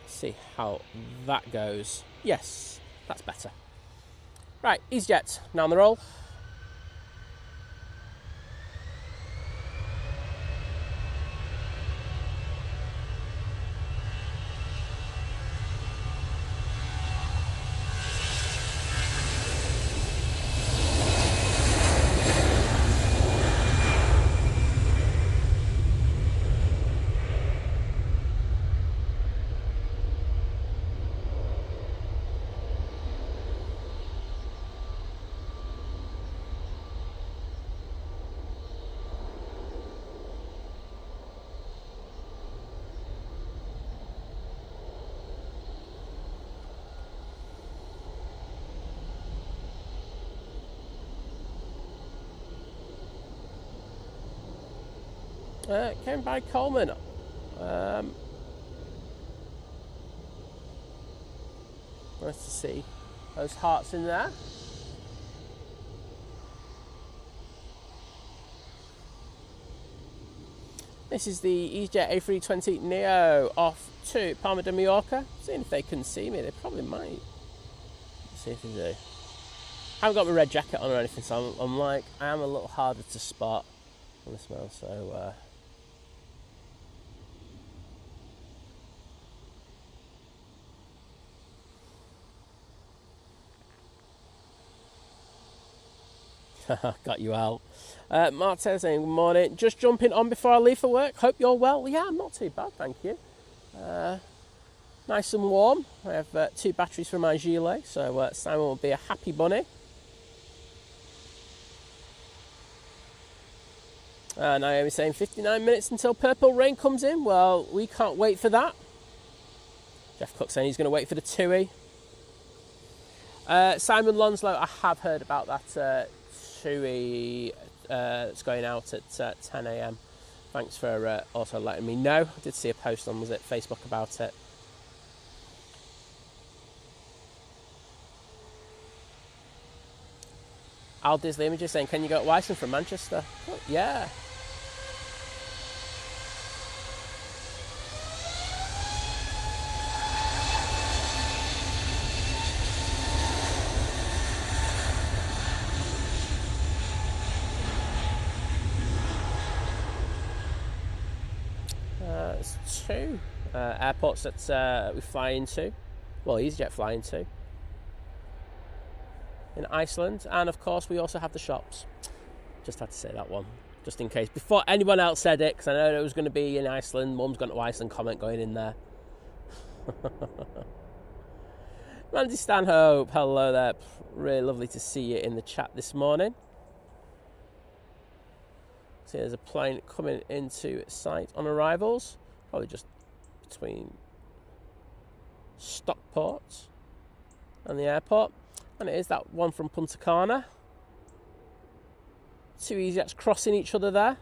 See how that goes. Yes, that's better. Right, EasyJet, now on the roll. Came by Coleman. Nice to see those hearts in there. This is the Easyjet A380 Neo off to Palma de Mallorca. Seeing if they can see me, they probably might. Let's see if they do. I haven't got my red jacket on or anything, so I'm like, I am a little harder to spot on this one, so got you out. Martin saying good morning. Just jumping on before I leave for work. Hope you're well. Yeah, I'm not too bad, thank you. Nice and warm. I have 2 batteries for my gilet, so Simon will be a happy bunny. Naomi saying 59 minutes until Purple Rain comes in. Well, we can't wait for that. Jeff Cook saying he's going to wait for the TUI. Simon Lonslow, I have heard about that TUI that's going out at 10 a.m. Thanks for also letting me know. I did see a post on, was it Facebook, about it. Al Disley Images saying, can you go to Wyson from Manchester? Oh, yeah. There's 2 airports that we fly into. Well, EasyJet fly into. In Iceland, and of course we also have the shops. Just had to say that one, just in case, before anyone else said it, because I know it was going to be in Iceland. Mum's gone to Iceland comment going in there. Randy Stanhope, hello there. Really lovely to see you in the chat this morning. See, there's a plane coming into sight on arrivals, probably just between Stockport and the airport. And it is that one from Punta Cana. 2 EasyJets crossing each other there.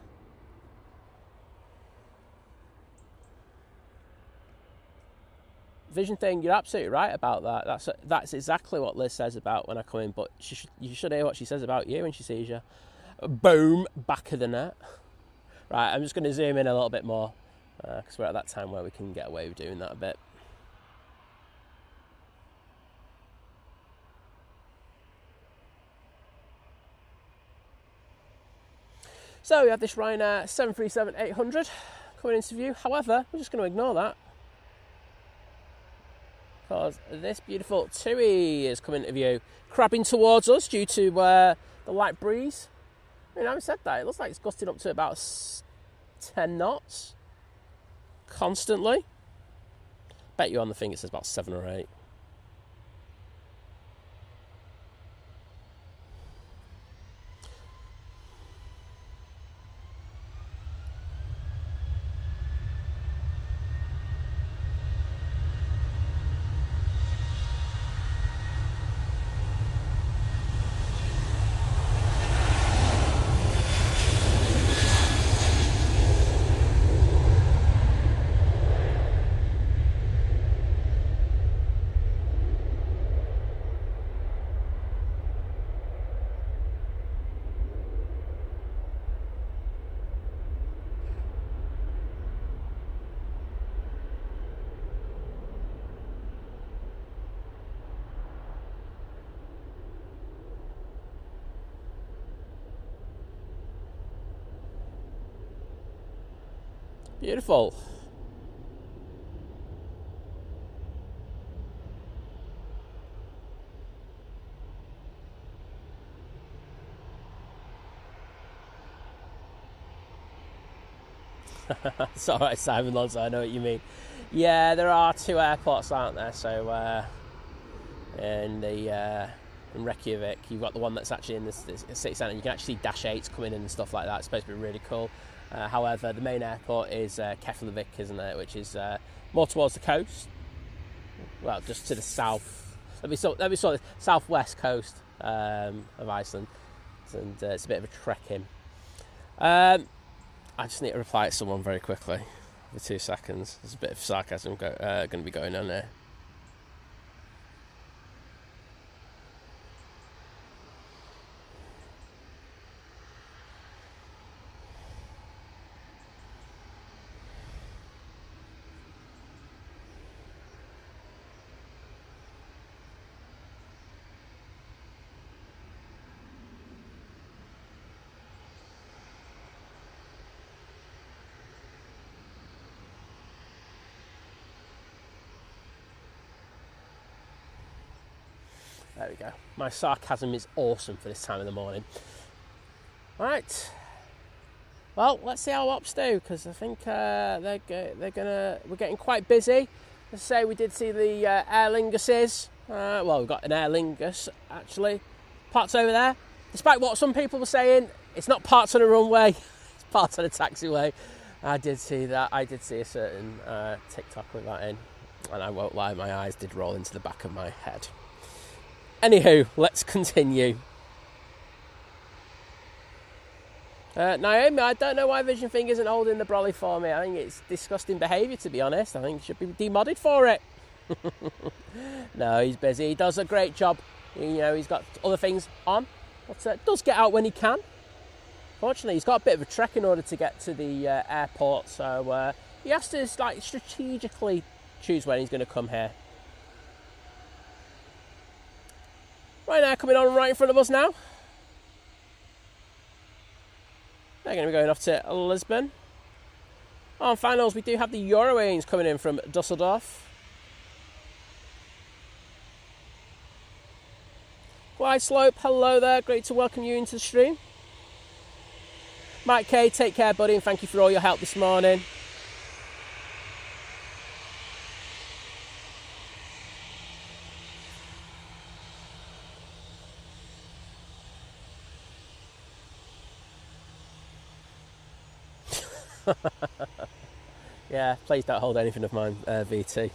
Vision thing, you're absolutely right about that. That's exactly what Liz says about when I come in, but you should hear what she says about you when she sees you. Boom, back of the net. Right, I'm just going to zoom in a little bit more, because we're at that time where we can get away with doing that a bit. So we have this Ryanair 737-800 coming into view. However, we're just going to ignore that. because this beautiful TUI is coming into view, crabbing towards us due to the light breeze. I mean, having said that, it looks like it's gusting up to about 10 knots constantly. Bet you on the thing it says about 7 or 8. Beautiful. It's all right, Simon Lonzo, I know what you mean. Yeah, there are 2 airports, aren't there? So in Reykjavik, you've got the one that's actually in the city centre. You can actually see Dash 8s coming in and stuff like that. It's supposed to be really cool. However, the main airport is Keflavik, isn't it? Which is more towards the coast. Well, just to the south. Let me sort the southwest coast of Iceland, and it's a bit of a trekking. I just need to reply to someone very quickly for 2 seconds. There's a bit of sarcasm going to be going on there. There we go. My sarcasm is awesome for this time of the morning. Right. Well, let's see how ops do, because I think we're getting quite busy. Let's say we did see the Aer Linguses. Well, we've got an Aer Lingus actually parked over there. Despite what some people were saying, it's not parked on a runway; it's parked on a taxiway. I did see that. I did see a certain TikTok with that in, and I won't lie, my eyes did roll into the back of my head. Anywho, let's continue. Naomi, I don't know why Vision Thing isn't holding the brolly for me. I think it's disgusting behaviour, to be honest. I think it should be demodded for it. No, he's busy. He does a great job. You know, he's got other things on. But does get out when he can. Fortunately, he's got a bit of a trek in order to get to the airport. So he has to strategically choose when he's going to come here. Ryanair coming on right in front of us now. They're going to be going off to Lisbon. On finals, we do have the EuroWings coming in from Dusseldorf. Glide Slope, hello there. Great to welcome you into the stream. Mike K, take care, buddy, and thank you for all your help this morning. Yeah, please don't hold anything of mine, VT.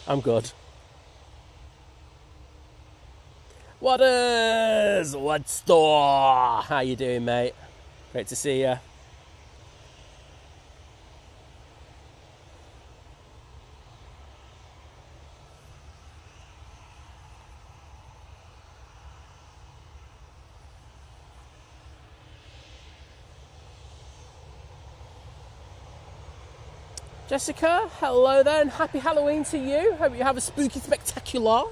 I'm good. What is? What store? How you doing, mate? Great to see you. Jessica, hello there, and happy Halloween to you. Hope you have a spooky spectacular.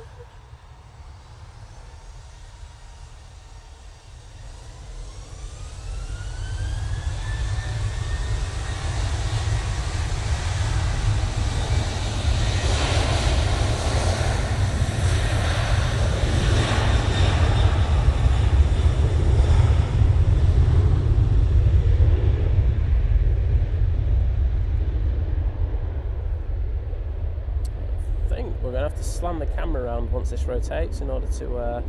going to have to slam the camera around once this rotates in order to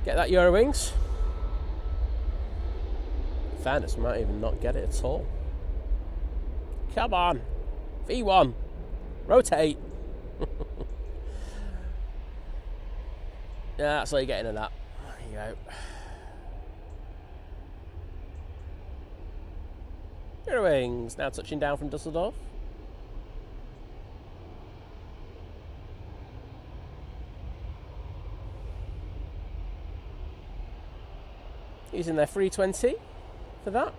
get that EuroWings. In fairness, we might even not get it at all. Come on. V1. Rotate. Yeah, that's all you're getting in that. There you go. EuroWings now touching down from Dusseldorf. Using their 320 for that.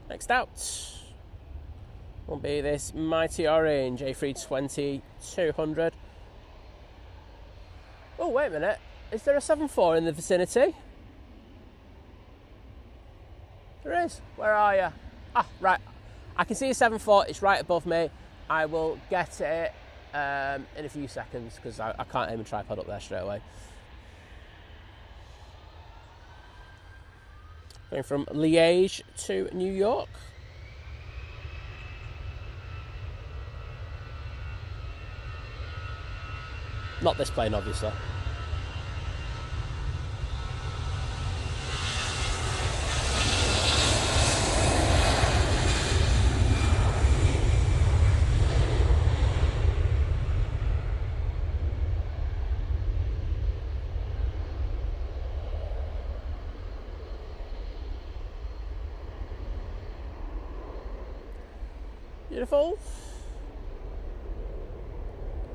Next out will be this mighty orange A320-200. Oh, wait a minute. Is there a 74 in the vicinity? There is. Where are you? Ah, right. I can see a 74. It's right above me. I will get it in a few seconds because I can't aim a tripod up there straight away. Going from Liège to New York. Not this plane, obviously. Beautiful.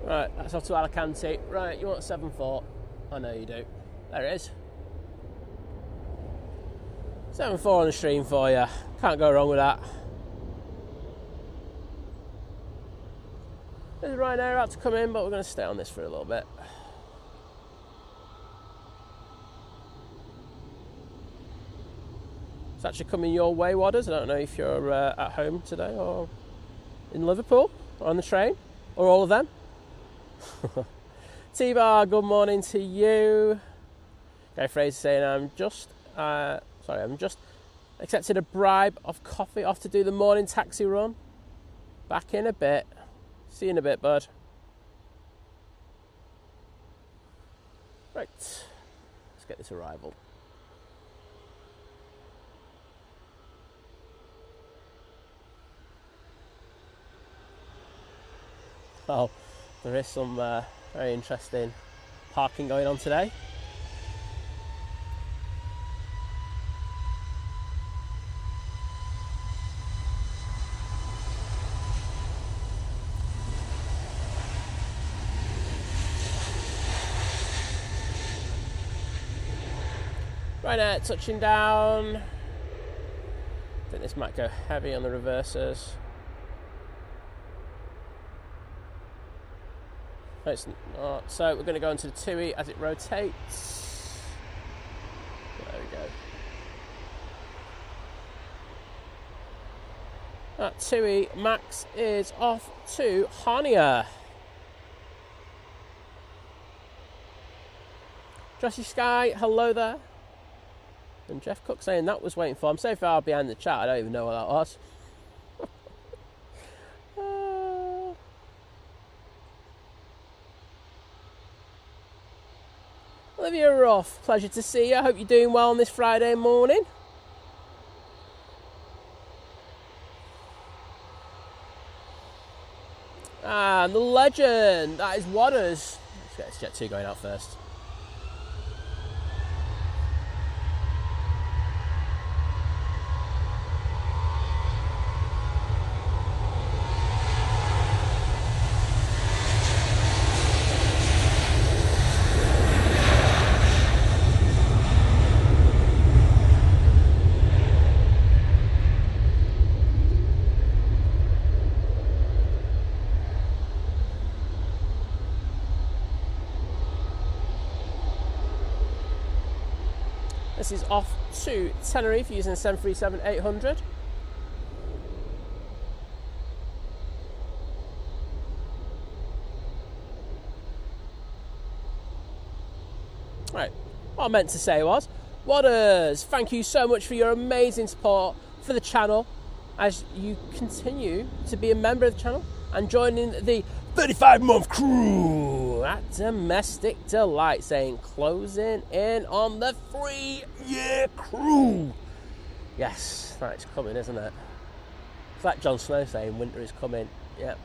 Right, that's off to Alicante. Right, you want a 7.4? I know you do. There it is. 7.4 on the stream for you. Can't go wrong with that. There's Ryanair about to come in, but we're going to stay on this for a little bit. It's actually coming your way, Wadders. I don't know if you're at home today or in Liverpool or on the train or all of them. T-Bar, good morning to you. Guy Fraser saying I'm just accepted a bribe of coffee off to do the morning taxi run. Back in a bit. See you in a bit, bud. Right, let's get this arrival. Oh, there is some very interesting parking going on today. Ryanair touching down. I think this might go heavy on the reversers. No, it's not. So we're going to go into the TUI as it rotates. There we go. That TUI Max is off to Hania. Dressy Sky, hello there. And Jeff Cook saying that was waiting for. I'm so far behind the chat, I don't even know what that was. Olivia Roth, pleasure to see you. I hope you're doing well on this Friday morning. And the legend, that is Wadders. Let's get this Jet 2 going out first. This is off to Tenerife using 737-800. Right, what I meant to say was, Wadders, thank you so much for your amazing support for the channel as you continue to be a member of the channel and joining the 35-month crew at Domestic Delight, saying closing in on the 3-year crew. Yes, that's coming, isn't it? It's like Jon Snow saying winter is coming. Yep,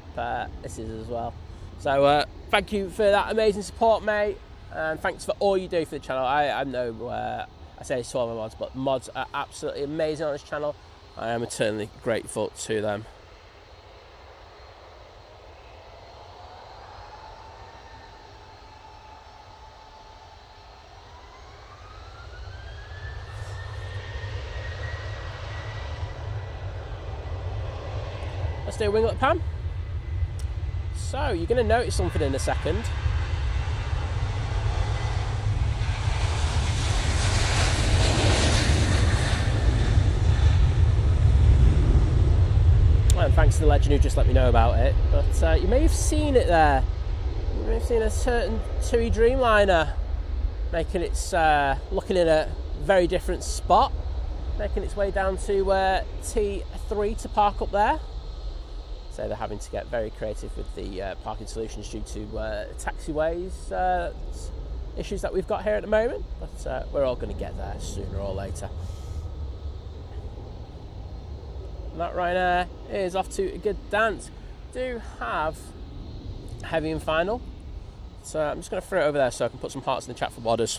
this is as well. So thank you for that amazing support, mate, and thanks for all you do for the channel. I know I say this to all my mods, but mods are absolutely amazing on this channel. I am eternally grateful to them. Let's do a winglet pan. So you're going to notice something in a second. And thanks to the legend who just let me know about it. But you may have seen it there. You may have seen a certain TUI Dreamliner making its looking in a very different spot, making its way down to T3 to park up there. So they're having to get very creative with the parking solutions due to taxiways issues that we've got here at the moment. But we're all going to get there sooner or later. And that Ryanair is off to a good dance. Do have heavy and final. So I'm just going to throw it over there so I can put some hearts in the chat for Wadders.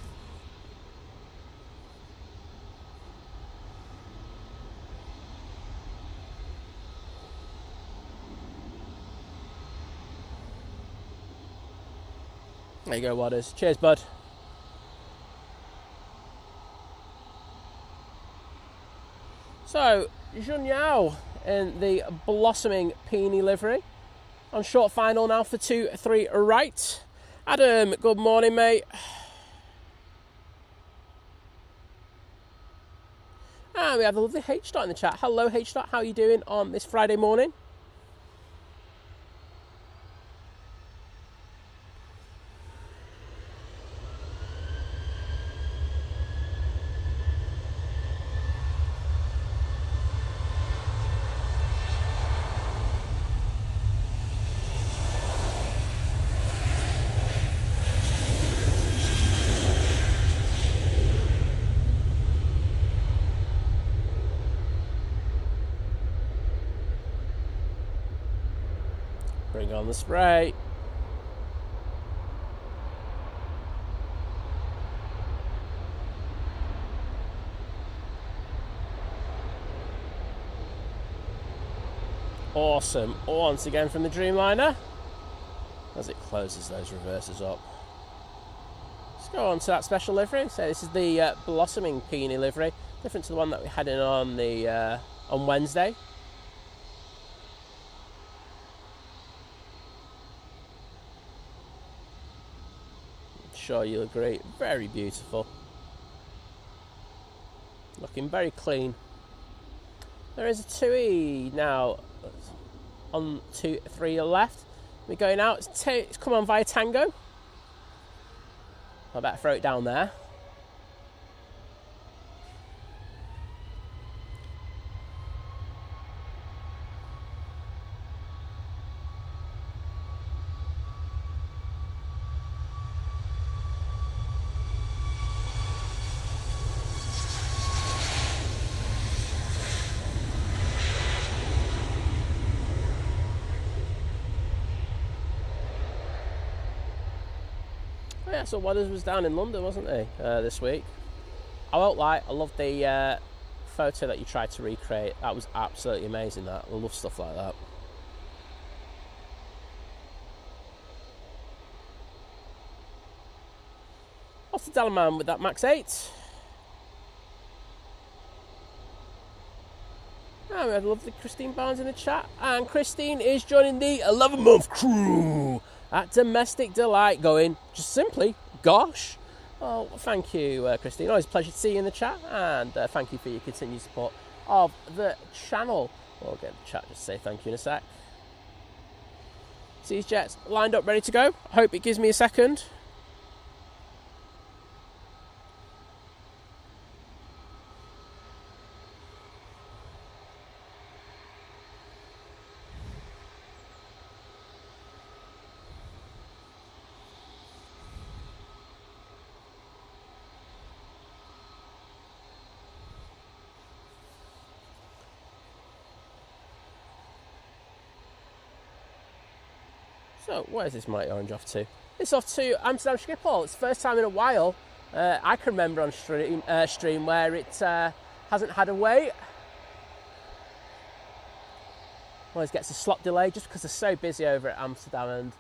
There you go, Wadders. Cheers, bud. So, Jun Yao in the blossoming peony livery. On short final now for 2-3 right. Adam, good morning, mate. And we have the lovely H-Dot in the chat. Hello, H-Dot. How are you doing on this Friday morning? Bring on the spray. Awesome. Once again from the Dreamliner as it closes those reverses up. Let's go on to that special livery. So this is the blossoming peony livery, different to the one that we had in on the on Wednesday. Sure you'll agree, very beautiful, looking very clean. There is a TUI now on 2-3 left. We're going out. It's come on via Tango. I better throw it down there. Yeah, so Wadders was down in London, wasn't he, this week? I won't lie, I love the photo that you tried to recreate. That was absolutely amazing, that. I love stuff like that. Off to Dalaman with that Max 8. And we have lovely Christine Barnes in the chat. And Christine is joining the 11-month crew at Domestic Delight, going just simply, gosh. Well, thank you, Christine. Always a pleasure to see you in the chat, and thank you for your continued support of the channel. We'll get the chat just to say thank you in a sec. These jets lined up, ready to go. I hope it gives me a second. So, where is this Mighty Orange off to? It's off to Amsterdam Schiphol. It's the first time in a while I can remember on stream where it hasn't had a wait. Always gets a slot delay just because they're so busy over at Amsterdam, and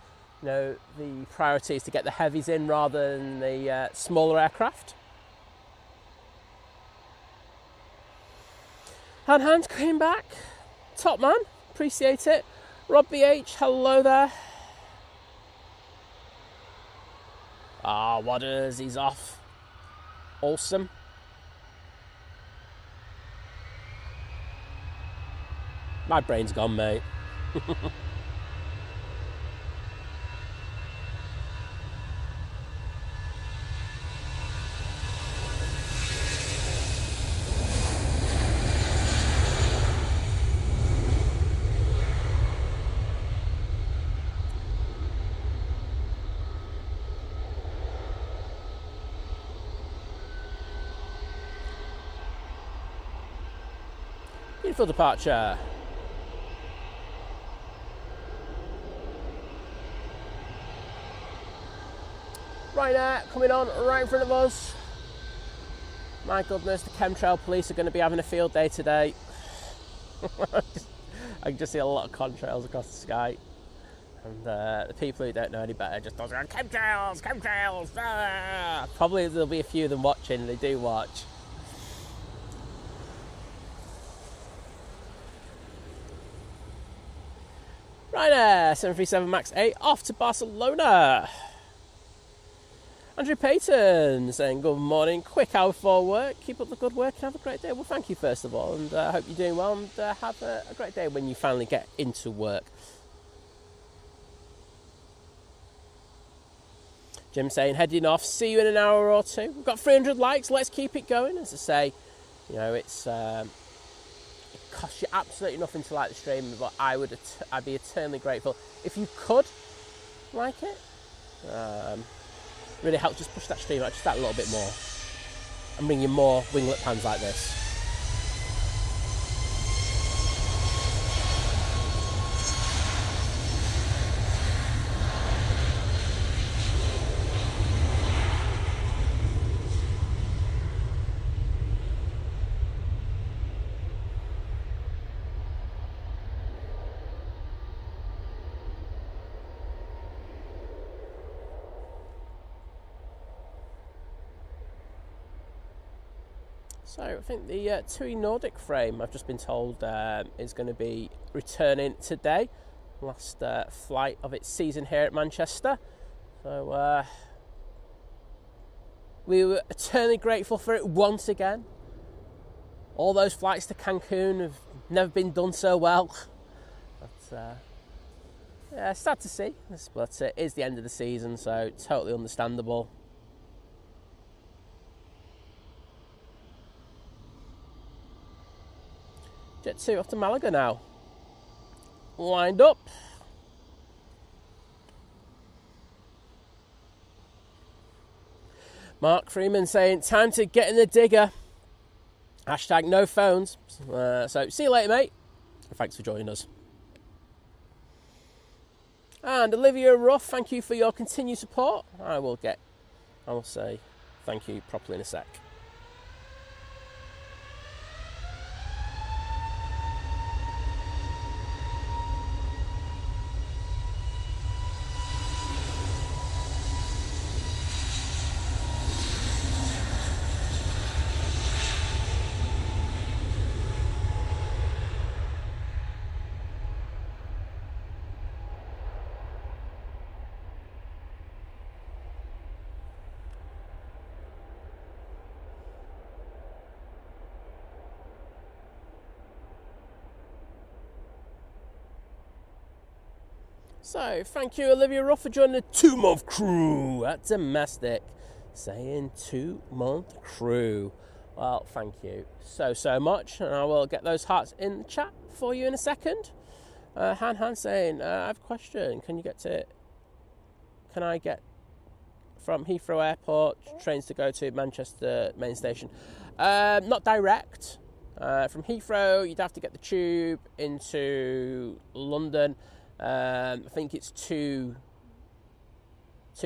you know the priority is to get the heavies in rather than the smaller aircraft. Hand came back. Top man, appreciate it. Rob BH, hello there. Wadders, he's off. Awesome. My brain's gone, mate. Beautiful departure. Ryanair coming on right in front of us. My goodness, the chemtrail police are going to be having a field day today. I can just see a lot of contrails across the sky. And the people who don't know any better just go, chemtrails, chemtrails, ah! Probably there'll be a few of them watching, they do watch. Ryanair 737 MAX 8 off to Barcelona. Andrew Payton saying good morning, quick hour before work, keep up the good work and have a great day. Well, thank you first of all, and I hope you're doing well, and have a great day when you finally get into work. Jim saying heading off, see you in an hour or two. We've got 300 likes, let's keep it going. As I say, you know, it costs you absolutely nothing to like the stream, but I'd be eternally grateful if you could like it. Really helps just push that stream out just that little bit more and bring you more winglet pans like this. So I think the TUI Nordic frame, I've just been told, is going to be returning today. Last flight of its season here at Manchester. So we were eternally grateful for it once again. All those flights to Cancun have never been done so well. But yeah, sad to see. But it is the end of the season, so totally understandable. Jet 2 off to Malaga now. Lined up. Mark Freeman saying, time to get in the digger. Hashtag no phones. So see you later, mate. Thanks for joining us. And Olivia Ruff, thank you for your continued support. I will say thank you properly in a sec. So, thank you, Olivia Ruff, for joining the 2-month crew at Domestic. Saying 2-month crew. Well, thank you so much. And I will get those hearts in the chat for you in a second. Han saying, I have a question. Can I get from Heathrow Airport trains to go to Manchester main station? Not direct. From Heathrow, you'd have to get the tube into London. I think it's two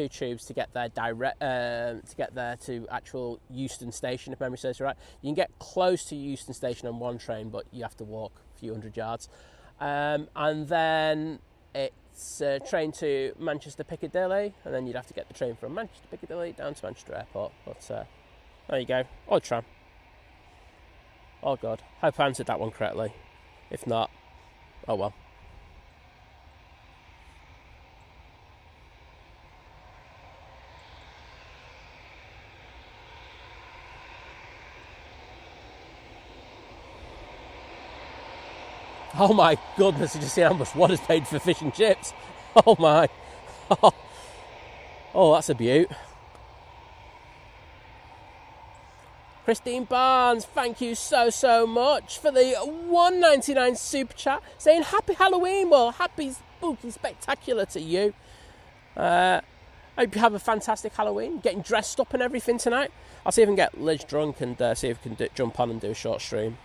tubes to get there direct, to get there to actual Euston Station, if memory serves you right. You can get close to Euston Station on one train, but you have to walk a few hundred yards. And then it's a train to Manchester Piccadilly, and then you'd have to get the train from Manchester Piccadilly down to Manchester Airport. But there you go, or tram. Oh God, hope I answered that one correctly. If not, oh well. Oh my goodness, you just see how much water's paid for fish and chips. Oh my. Oh, that's a beaut. Christine Barnes, thank you so much for the $1.99 super chat, saying happy Halloween. Well, happy spooky spectacular to you. Hope you have a fantastic Halloween, getting dressed up and everything tonight. I'll see if I can get Liz drunk and see if we can jump on and do a short stream.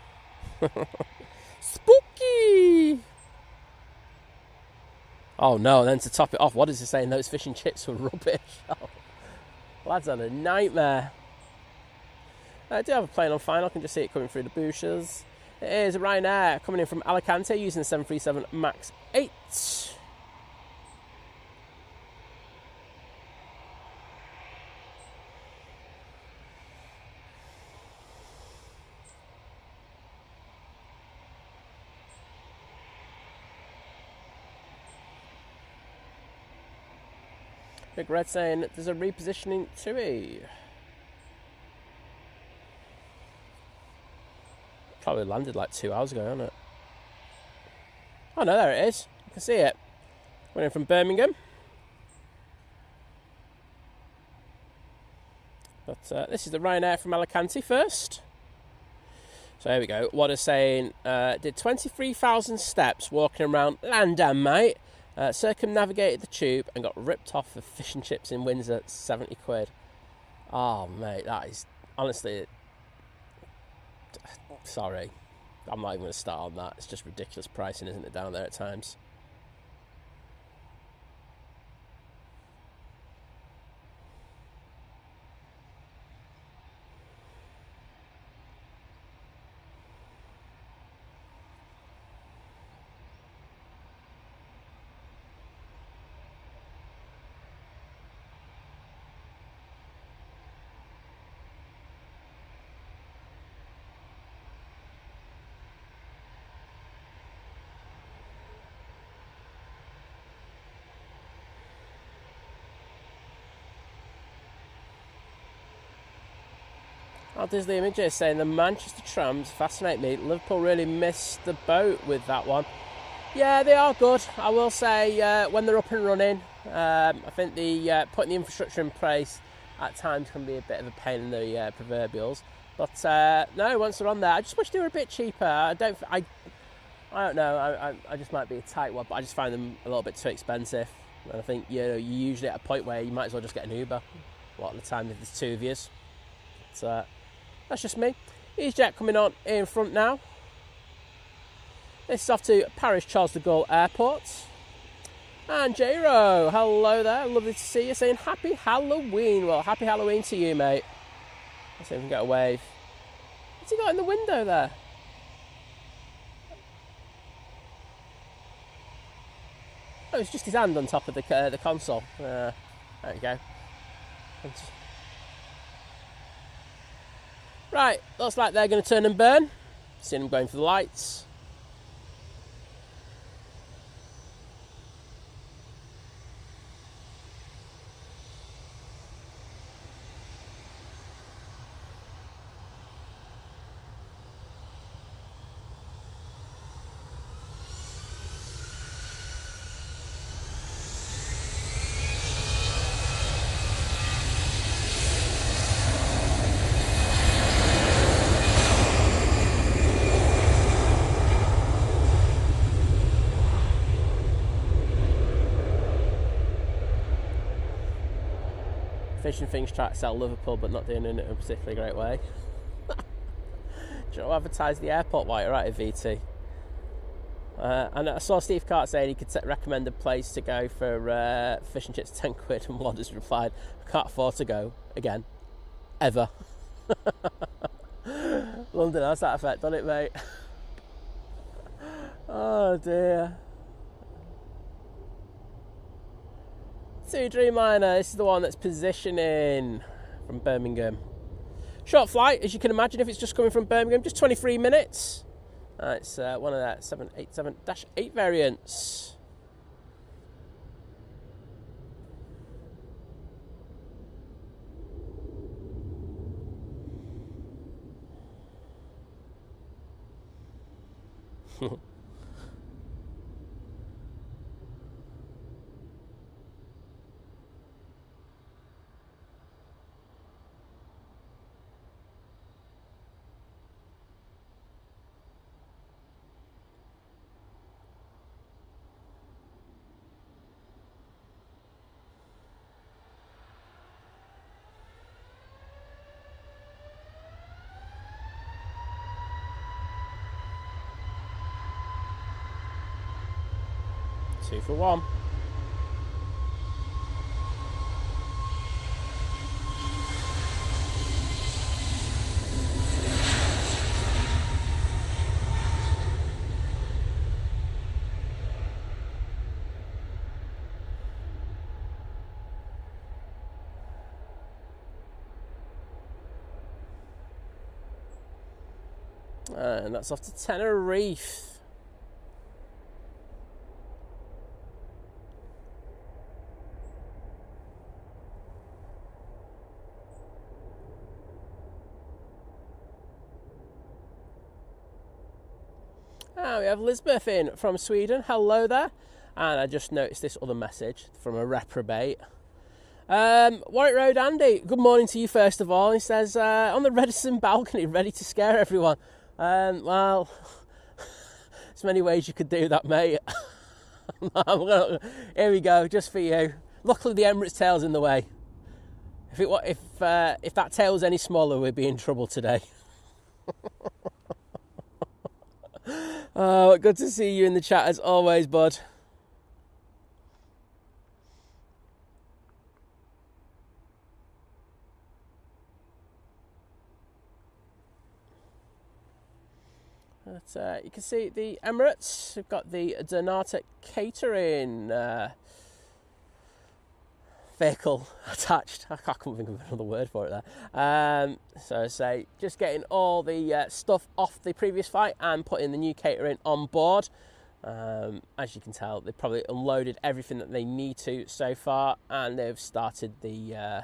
Spooky! Oh no, then to top it off, what is it saying? Those fish and chips were rubbish. Oh, lads had a nightmare. I do have a plane on final, I can just see it coming through the bushes. It is Ryanair coming in from Alicante using the 737 MAX 8. Big Red saying there's a repositioning TUI. Probably landed like 2 hours ago, hasn't it? Oh no, there it is. You can see it. Went in from Birmingham. But this is the Ryanair from Alicante first. So here we go. What is saying? Did 23,000 steps walking around London, mate. Circumnavigated the tube and got ripped off for fish and chips in Windsor, 70 quid. Oh, mate, that is honestly. Sorry, I'm not even going to start on that. It's just ridiculous pricing, isn't it, down there at times? Oh, Disney Images saying the Manchester trams fascinate me. Liverpool really missed the boat with that one. Yeah, they are good. I will say when they're up and running, I think the putting the infrastructure in place at times can be a bit of a pain in the proverbials. But no, once they're on there, I just wish they were a bit cheaper. I don't know. I just might be a tight one, but I just find them a little bit too expensive. And I think you're usually at a point where you might as well just get an Uber. A lot of the time if there's two of you. So that's just me. Easyjet coming on in front now. This is off to Paris Charles de Gaulle Airport. And J-Ro, hello there. Lovely to see you. Saying happy Halloween. Well, happy Halloween to you, mate. Let's see if we can get a wave. What's he got in the window there? Oh, it's just his hand on top of the console. There we go. Right, looks like they're going to turn and burn. Seeing them going for the lights. Fishing Things try to sell Liverpool, but not doing it in a particularly great way. Do you know, advertise the airport while you're at it, VT? And I saw Steve Cart saying he could recommend a place to go for fish and chips, 10 quid, and Wadder's replied, I can't afford to go again, ever. London has that effect, doesn't it, mate? Oh dear. TUI Dreamliner, this is the one that's positioning from Birmingham. Short flight, as you can imagine, if it's just coming from Birmingham, just 23 minutes. It's one of that 787-8 variants. Two for one. And that's off to Tenerife. We have Elizabeth in from Sweden. Hello there. And I just noticed this other message from a reprobate. Warwick Road Andy, good morning to you first of all. He says, on the Redison balcony, ready to scare everyone. Well, there's many ways you could do that, mate. Here we go, just for you. Luckily the Emirates tail's in the way. If that tail's any smaller, we'd be in trouble today. Oh, good to see you in the chat as always, bud. But, you can see the Emirates. We've got the Donata catering vehicle attached. I can't think of another word for it there. So say just getting all the stuff off the previous flight and putting the new catering on board. As you can tell, they've probably unloaded everything that they need to so far, and they've started the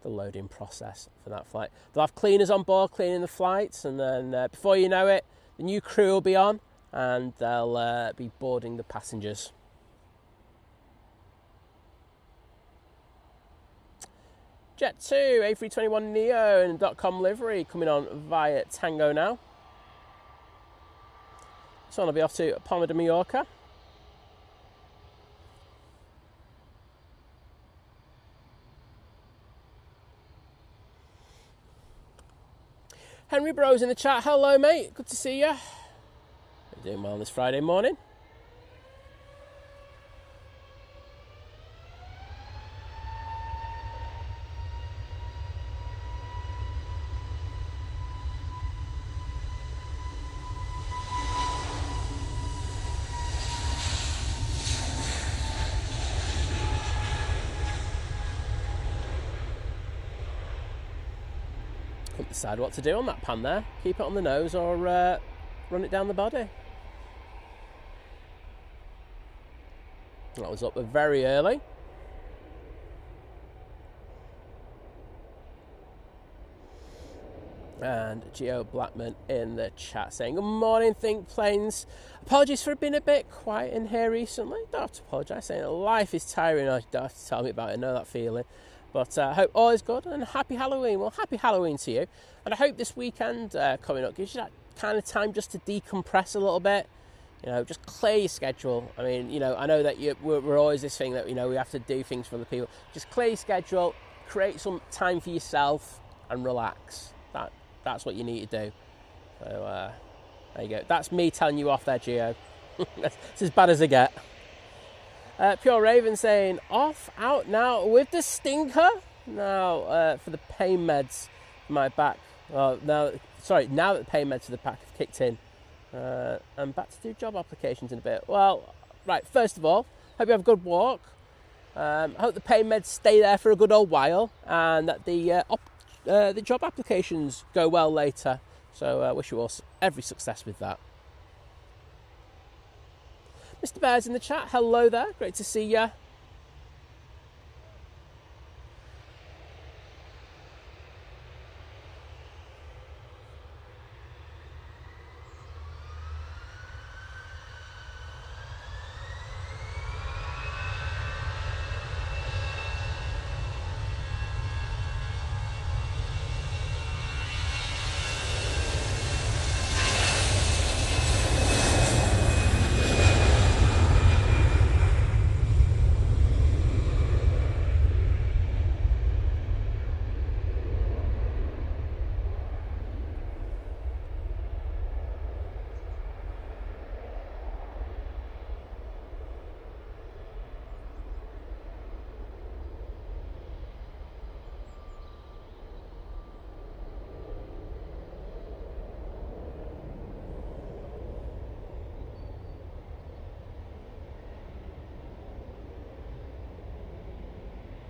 loading process for that flight. They'll have cleaners on board cleaning the flights, and then before you know it, the new crew will be on and they'll be boarding the passengers. Jet 2, A321neo and .com livery coming on via Tango now. So I'll be off to Palma de Mallorca. Henry Bros in the chat. Hello, mate. Good to see you. You're doing well this Friday morning. Couldn't decide what to do on that pan there. Keep it on the nose or run it down the body. That was up very early. And Geo Blackman in the chat saying, good morning, Think Planes. Apologies for being a bit quiet in here recently. Don't have to apologise, saying life is tiring. You don't have to tell me about it, I know that feeling. But I hope all is good and happy Halloween. Well, happy Halloween to you. And I hope this weekend coming up gives you that kind of time just to decompress a little bit. You know, just clear your schedule. I mean, you know, I know that we're always this thing that, you know, we have to do things for other people. Just clear your schedule, create some time for yourself and relax. That's what you need to do. So, There you go. That's me telling you off there, Gio. It's as bad as I get. Pure Raven saying, off, out now with the stinker. Now, for the pain meds for my back. Now that the pain meds for the back have kicked in. I'm back to do job applications in a bit. Well, right, first of all, hope you have a good walk. I hope the pain meds stay there for a good old while, and that the job applications go well later. So I wish you all every success with that. Mr. Bear's in the chat. Hello there. Great to see you.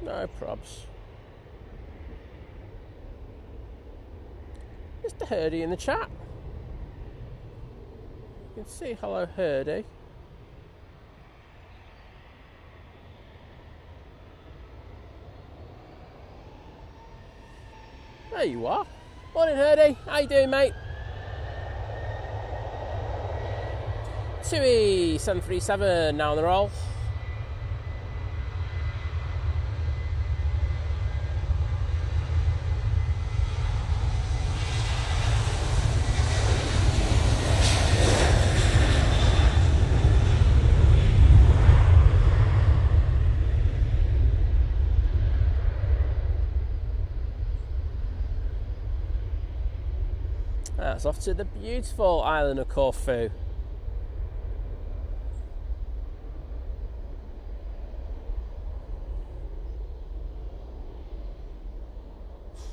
No probs. Mr. Hurdy in the chat. You can see hello, Hurdy. There you are. Morning, Hurdy. How you doing, mate? TUI 737 now on the roll. That's off to the beautiful island of Corfu.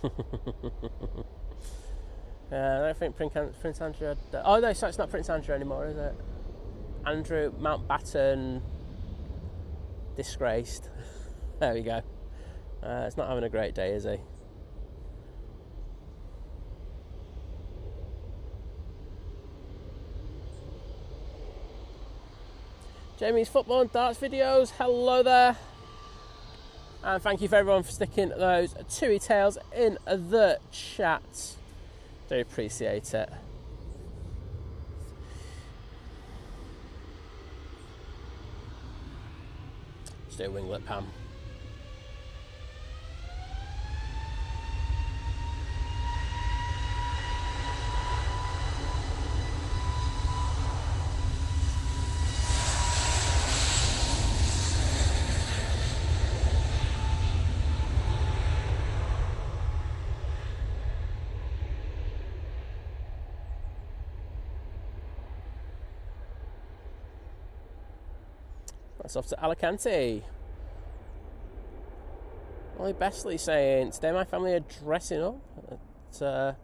I don't think Prince Andrew had... Oh no, so it's not Prince Andrew anymore, is it? Andrew Mountbatten disgraced. There we go. It's not having a great day, is he? Jamie's football and darts videos, hello there. And thank you for everyone for sticking those TUI tales in the chat. Do appreciate it. Let's do a winglet, Pam. That's off to Alicante. Molly Bestley saying, today my family are dressing up at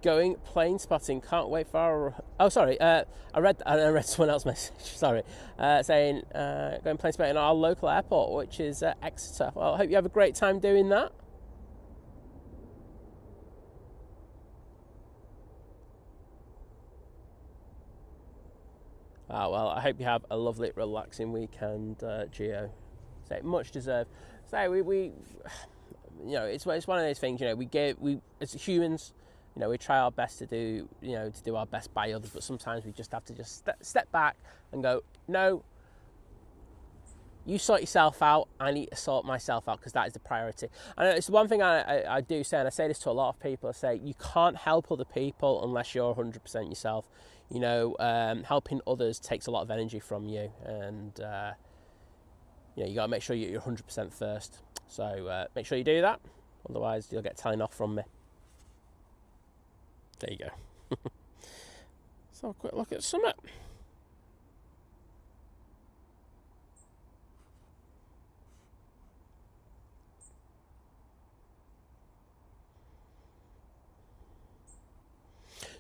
going plane spotting. Can't wait for our... Oh, sorry. I read someone else's message. Sorry. Saying going plane spotting at our local airport, which is Exeter. Well, I hope you have a great time doing that. Well, I hope you have a lovely, relaxing weekend, Gio. So much deserved. So we, you know, it's one of those things. You know, we as humans, you know, we try our best to do, you know, to do our best by others, but sometimes we just have to just step back and go, no, you sort yourself out. I need to sort myself out because that is the priority. And it's one thing I do say, and I say this to a lot of people. I say you can't help other people unless you're 100% yourself. You know, helping others takes a lot of energy from you, and you know, you got to make sure you're 100% first. So make sure you do that, otherwise you'll get telling off from me. There you go. Let's have a quick look at Summit.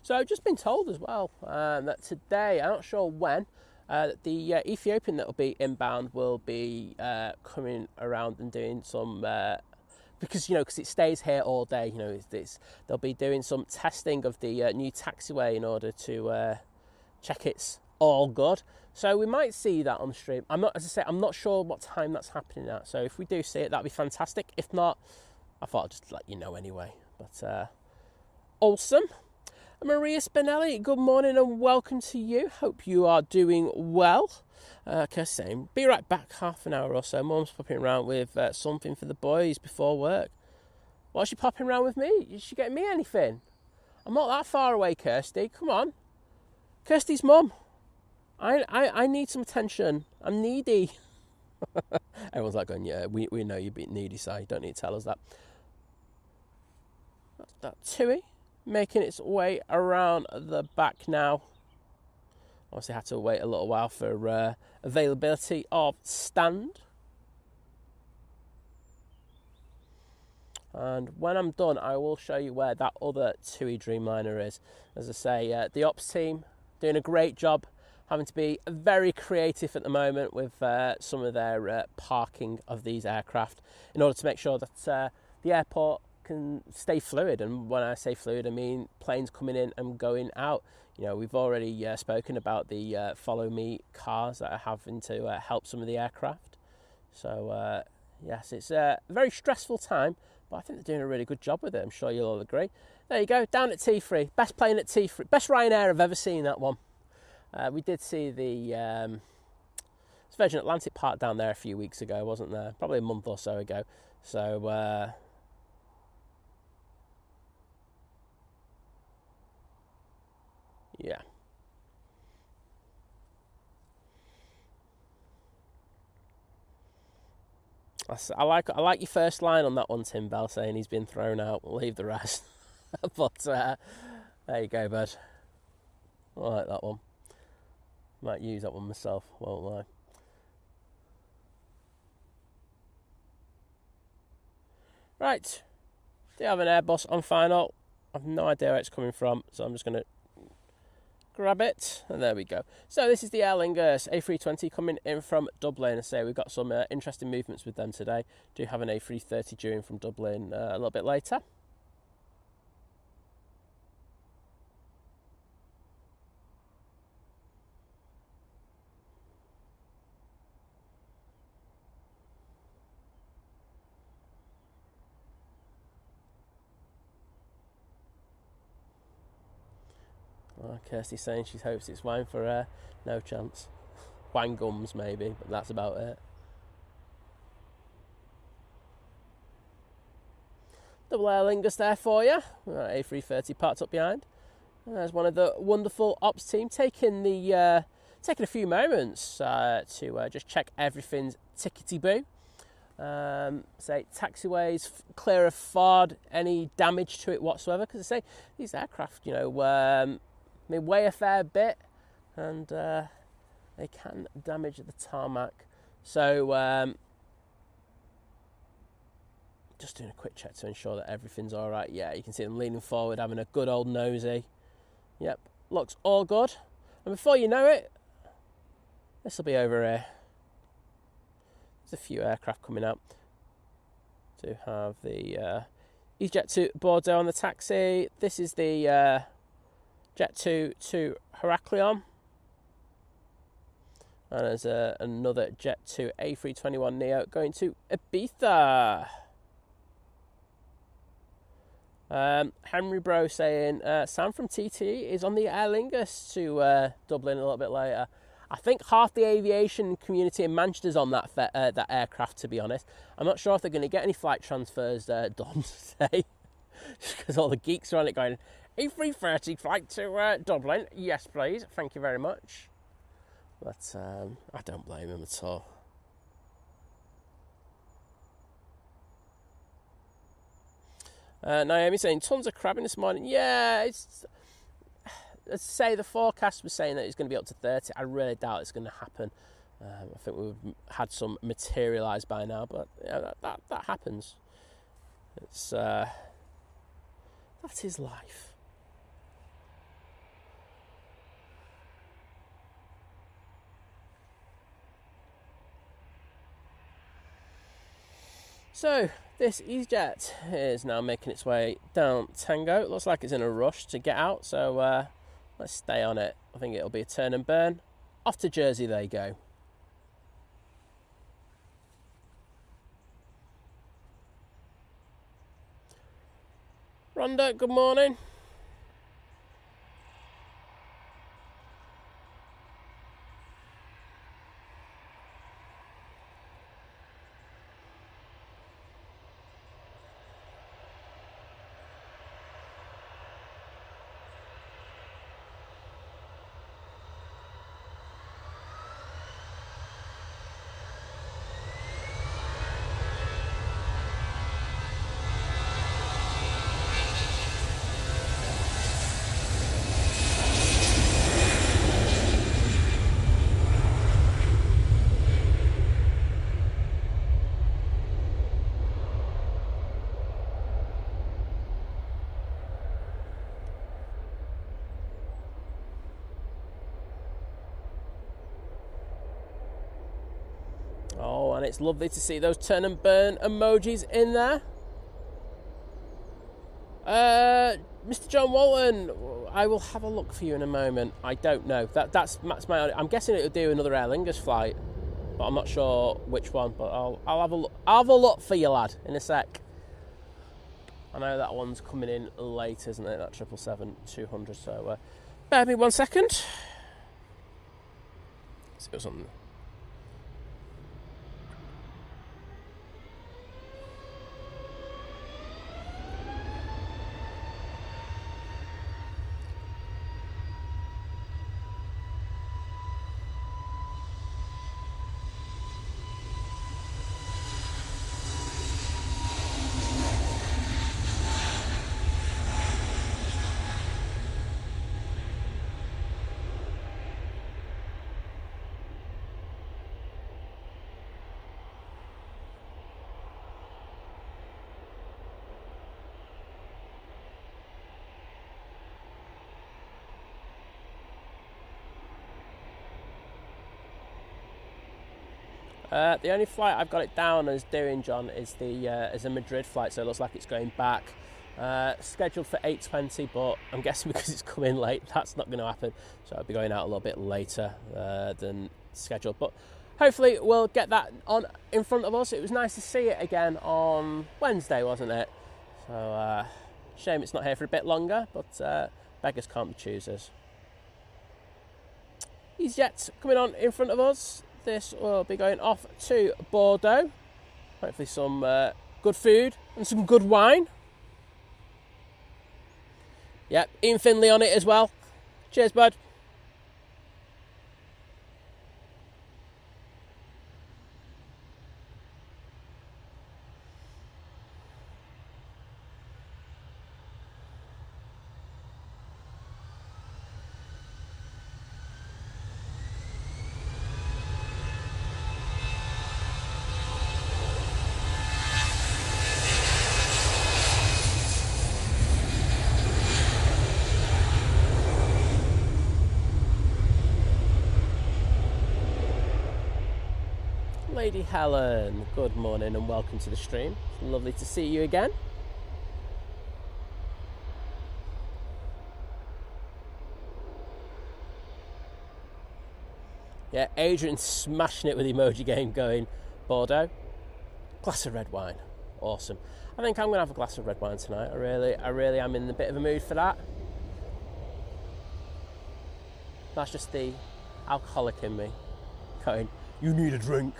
So I've just been told as well that today, I'm not sure when, the Ethiopian that will be inbound will be coming around and doing some, because it stays here all day, they'll be doing some testing of the new taxiway in order to check it's all good. So we might see that on stream. I'm not sure what time that's happening at. So if we do see it, that'd be fantastic. If not, I thought I'd just let you know anyway. But awesome. Maria Spinelli, good morning and welcome to you. Hope you are doing well. Saying, be right back, half an hour or so. Mum's popping around with something for the boys before work. What's she popping around with me? Is she getting me anything? I'm not that far away, Kirsty. Come on. Kirsty's mum. I need some attention. I'm needy. Everyone's like going, yeah, we know you're being needy, so you don't need to tell us that. That's that TUI. Making its way around the back now. Obviously had to wait a little while for availability of stand. And when I'm done, I will show you where that other TUI Dreamliner is. As I say, the ops team doing a great job, having to be very creative at the moment with some of their parking of these aircraft in order to make sure that the airport can stay fluid. And when I say fluid, I mean planes coming in and going out. We've already spoken about the follow me cars that are having to help some of the aircraft. So yes, it's a very stressful time, but I think they're doing a really good job with it. I'm sure you'll all agree. There you go, down at T3, best plane at T3, best Ryanair I've ever seen, that one. We did see the Virgin Atlantic part down there a few weeks ago, wasn't there? Probably a month or so ago. So yeah. I like your first line on that one, Tim Bell, saying he's been thrown out. We'll leave the rest. But there you go, bud. I like that one. Might use that one myself, won't I? Right. Do you have an Airbus on final? I've no idea where it's coming from, so I'm just going to grab it, and there we go. So this is the Aer Lingus A320 coming in from Dublin. I say we've got some interesting movements with them today. Do have an A330 due in from Dublin a little bit later. Kirsty's saying she hopes it's wine for no chance. Wine gums maybe, but that's about it. Double Aer Lingus there for you. A330 parked up behind. And there's one of the wonderful ops team taking a few moments to just check everything's tickety-boo. Say taxiways clear of FOD, any damage to it whatsoever, because I say these aircraft, they weigh a fair bit and they can damage the tarmac. So just doing a quick check to ensure that everything's all right. Yeah, you can see them leaning forward, having a good old nosy. Yep, looks all good. And before you know it, this will be over here. There's a few aircraft coming out. To have the Easyjet to Bordeaux on the taxi. This is the Jet 2 to Heraklion. And there's another Jet 2 A321neo going to Ibiza. Henry Bro saying Sam from TT is on the Aer Lingus to Dublin a little bit later. I think half the aviation community in Manchester's on that aircraft, to be honest. I'm not sure if they're going to get any flight transfers done today. Just because all the geeks are on it going, A330 flight to Dublin. Yes, please. Thank you very much. But I don't blame him at all. Naomi saying, tons of crabbing this morning. Yeah, say the forecast was saying that it's going to be up to 30. I really doubt it's going to happen. I think we've had some materialise by now, but yeah, that happens. It's that is life. So this Easyjet is now making its way down Tango. It looks like it's in a rush to get out, so let's stay on it. I think it'll be a turn and burn. Off to Jersey they go. Rhonda, good morning. Oh, and it's lovely to see those turn and burn emojis in there. Mr. John Walton, I will have a look for you in a moment. I don't know. That's my. I'm guessing it'll do another Aer Lingus flight, but I'm not sure which one. But I'll have a look. I'll have a look for you, lad, in a sec. I know that one's coming in late, isn't it? That 777-200. So bear with me 1 second. Let's see what's on. The only flight I've got it down as doing, John, is a Madrid flight, so it looks like it's going back. Scheduled for 8:20, but I'm guessing because it's coming late, that's not going to happen. So I'll be going out a little bit later than scheduled. But hopefully we'll get that on in front of us. It was nice to see it again on Wednesday, wasn't it? So shame it's not here for a bit longer, but beggars can't be choosers. Easyjet coming on in front of us. This will be going off to Bordeaux. Hopefully some good food and some good wine. Yep, Ian Finley on it as well. Cheers, bud. Lady Helen, good morning and welcome to the stream. Lovely to see you again. Yeah, Adrian smashing it with the emoji game going. Bordeaux, glass of red wine, awesome. I think I'm going to have a glass of red wine tonight. I really am in a bit of a mood for that. That's just the alcoholic in me going, you need a drink.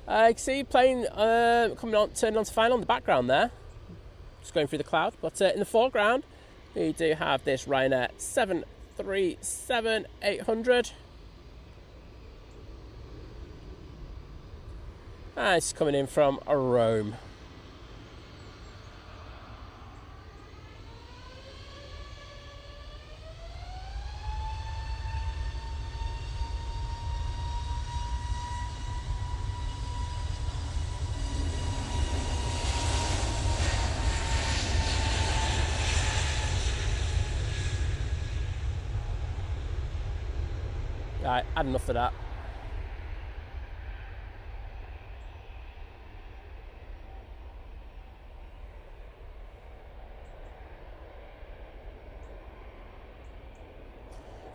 I see plane coming on, turning on to final in the background there. Just going through the cloud. But in the foreground, we do have this Ryanair 737-800. And it's coming in from Rome. Right, had enough of that.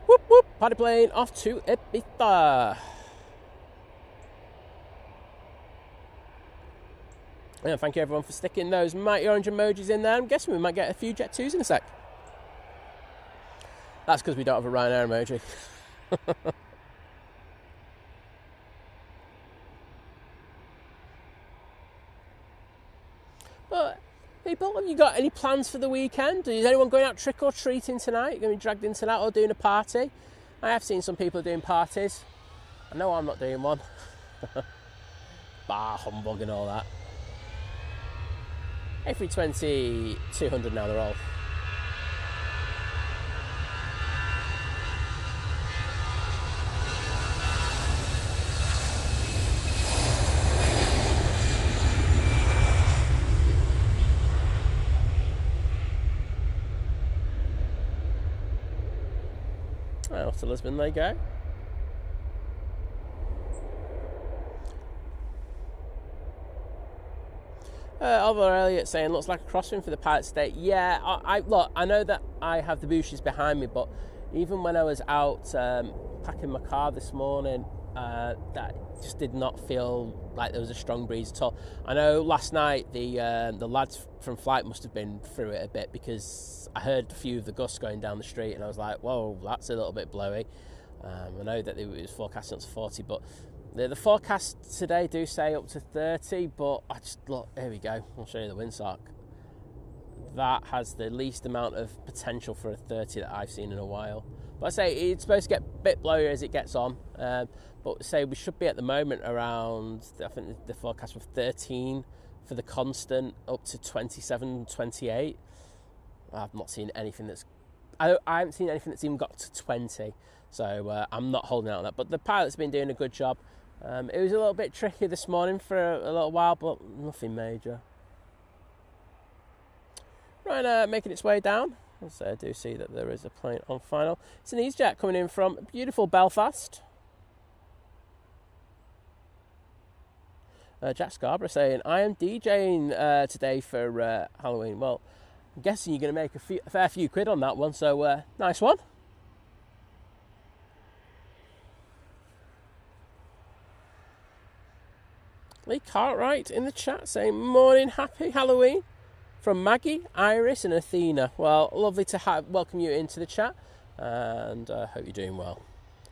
Whoop whoop, party plane off to Ibiza. Yeah, thank you everyone for sticking those mighty orange emojis in there. I'm guessing we might get a few Jet 2s in a sec. That's because we don't have a Ryanair emoji. But people, have you got any plans for the weekend? Is anyone going out trick or treating tonight? Going to be dragged into that or doing a party? I have seen some people doing parties. I know I'm not doing one. Bar humbug and all that. A320 200 now, they're all. Oh, to Lisbon they go. Oliver Elliott saying, looks like a crosswind for the pilots today. Yeah, look, I know that I have the bushes behind me, but even when I was out packing my car this morning, that just did not feel like there was a strong breeze at all. I know last night the lads from flight must have been through it a bit, because I heard a few of the gusts going down the street and I was like, whoa, that's a little bit blowy. I know that it was forecasting up to 40, but the forecasts today do say up to 30, but I just look, here we go, I'll show you the windsock. That has the least amount of potential for a 30 that I've seen in a while. But I say it's supposed to get a bit blowier as it gets on, but say we should be at the moment around, I think the forecast was 13 for the constant, up to 27, 28. I've not seen anything that's, I haven't seen anything that's even got to 20, so I'm not holding out on that. But the pilot's been doing a good job. It was a little bit tricky this morning for a little while, but nothing major. Right, making its way down. So I do see that there is a plane on final. It's an Easyjet coming in from beautiful Belfast. Jack Scarborough saying, I am DJing today for Halloween. Well, I'm guessing you're going to make a fair few quid on that one, so nice one. Lee Cartwright in the chat saying, morning, happy Halloween. From Maggie, Iris and Athena. Well, lovely to welcome you into the chat, and I hope you're doing well.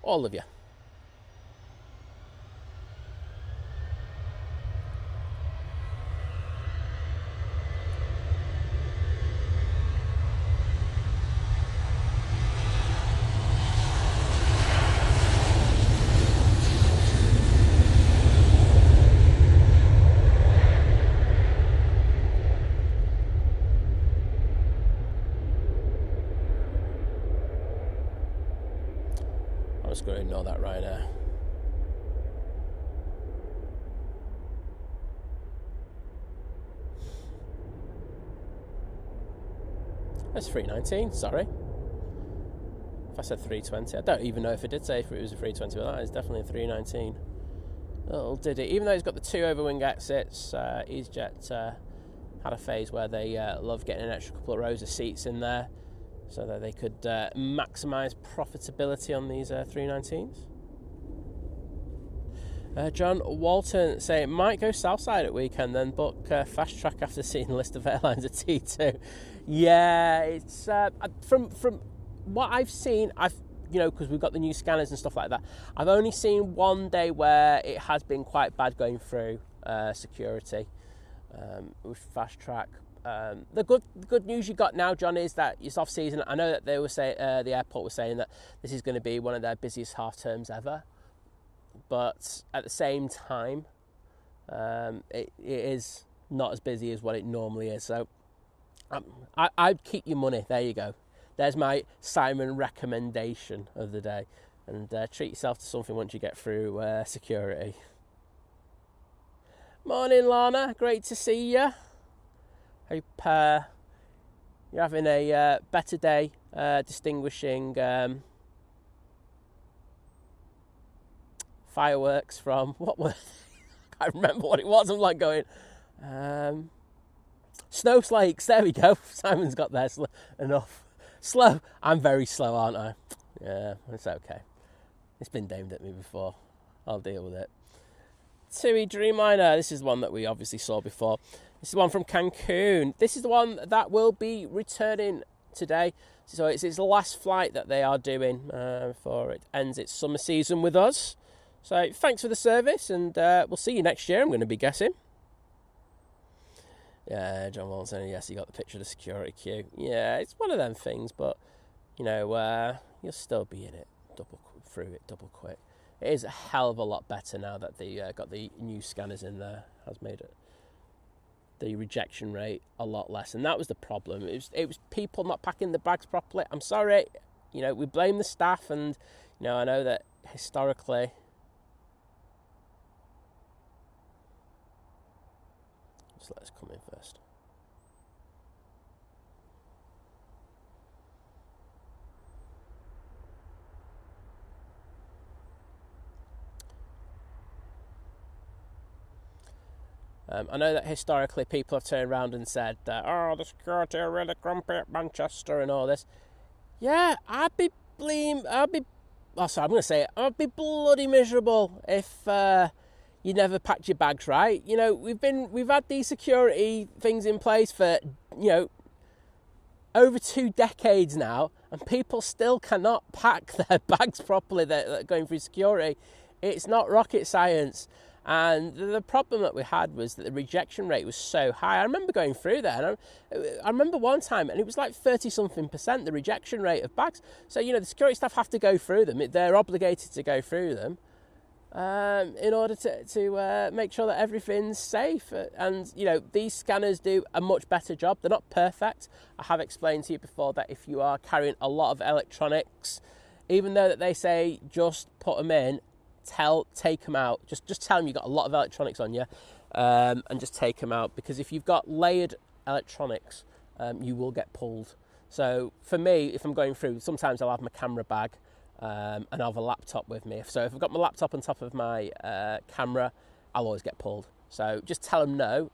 All of you. I'm just going to ignore that right now. That's 319, sorry. If I said 320, I don't even know if it did say if it was a 320, but that is definitely a 319. Little did it. Even though it's got the two overwing exits, Easyjet had a phase where they loved getting an extra couple of rows of seats in there so that they could maximise profitability on these 319s. John Walton saying, might go Southside at weekend, then book fast track after seeing the list of airlines at T2. Yeah, it's from what I've seen, because we've got the new scanners and stuff like that. I've only seen one day where it has been quite bad going through security with fast track. The good news you got now, John, is that it's off season. I know that they were the airport was saying that this is going to be one of their busiest half terms ever. But at the same time, it is not as busy as what it normally is. So I'd keep your money. There you go. There's my Simon recommendation of the day. And treat yourself to something once you get through security. Morning, Lana. Great to see you. Hope you're having a better day distinguishing fireworks from, what were I can't remember what it was. I'm like going, snowflakes, there we go. Simon's got there enough. Slow. I'm very slow, aren't I? Yeah, it's okay. It's been named at me before. I'll deal with it. TUI Dreamliner. This is one that we obviously saw before. This is one from Cancun. This is the one that will be returning today. So it's the last flight that they are doing before it ends its summer season with us. So thanks for the service, and we'll see you next year, I'm going to be guessing. Yeah, John Walton saying, yes, you got the picture of the security queue. Yeah, it's one of them things, but, you know, you'll still be in it, double quick. It is a hell of a lot better now that they got the new scanners in there. Has made the rejection rate a lot less, and that was the problem. It was people not packing the bags properly. I'm sorry, you know, we blame the staff, and, you know, I know that historically... Just let us come in first. I know that historically people have turned around and said that, oh, the security are really grumpy at Manchester and all this. Yeah, I'd be bloody miserable if you never packed your bags right. You know, we've had these security things in place for, you know, over 2 decades now, and people still cannot pack their bags properly. They're going through security. It's not rocket science. And the problem that we had was that the rejection rate was so high. I remember going through there, and I remember one time, and it was like 30-something%, the rejection rate of bags. So, you know, the security staff have to go through them. They're obligated to go through them in order to make sure that everything's safe. And, you know, these scanners do a much better job. They're not perfect. I have explained to you before that if you are carrying a lot of electronics, even though that they say just put them in, take them out. Just tell them you've got a lot of electronics on you, and just take them out, because if you've got layered electronics, you will get pulled. So for me, if I'm going through, sometimes I'll have my camera bag, and I'll have a laptop with me. So if I've got my laptop on top of my camera, I'll always get pulled. So just tell them no,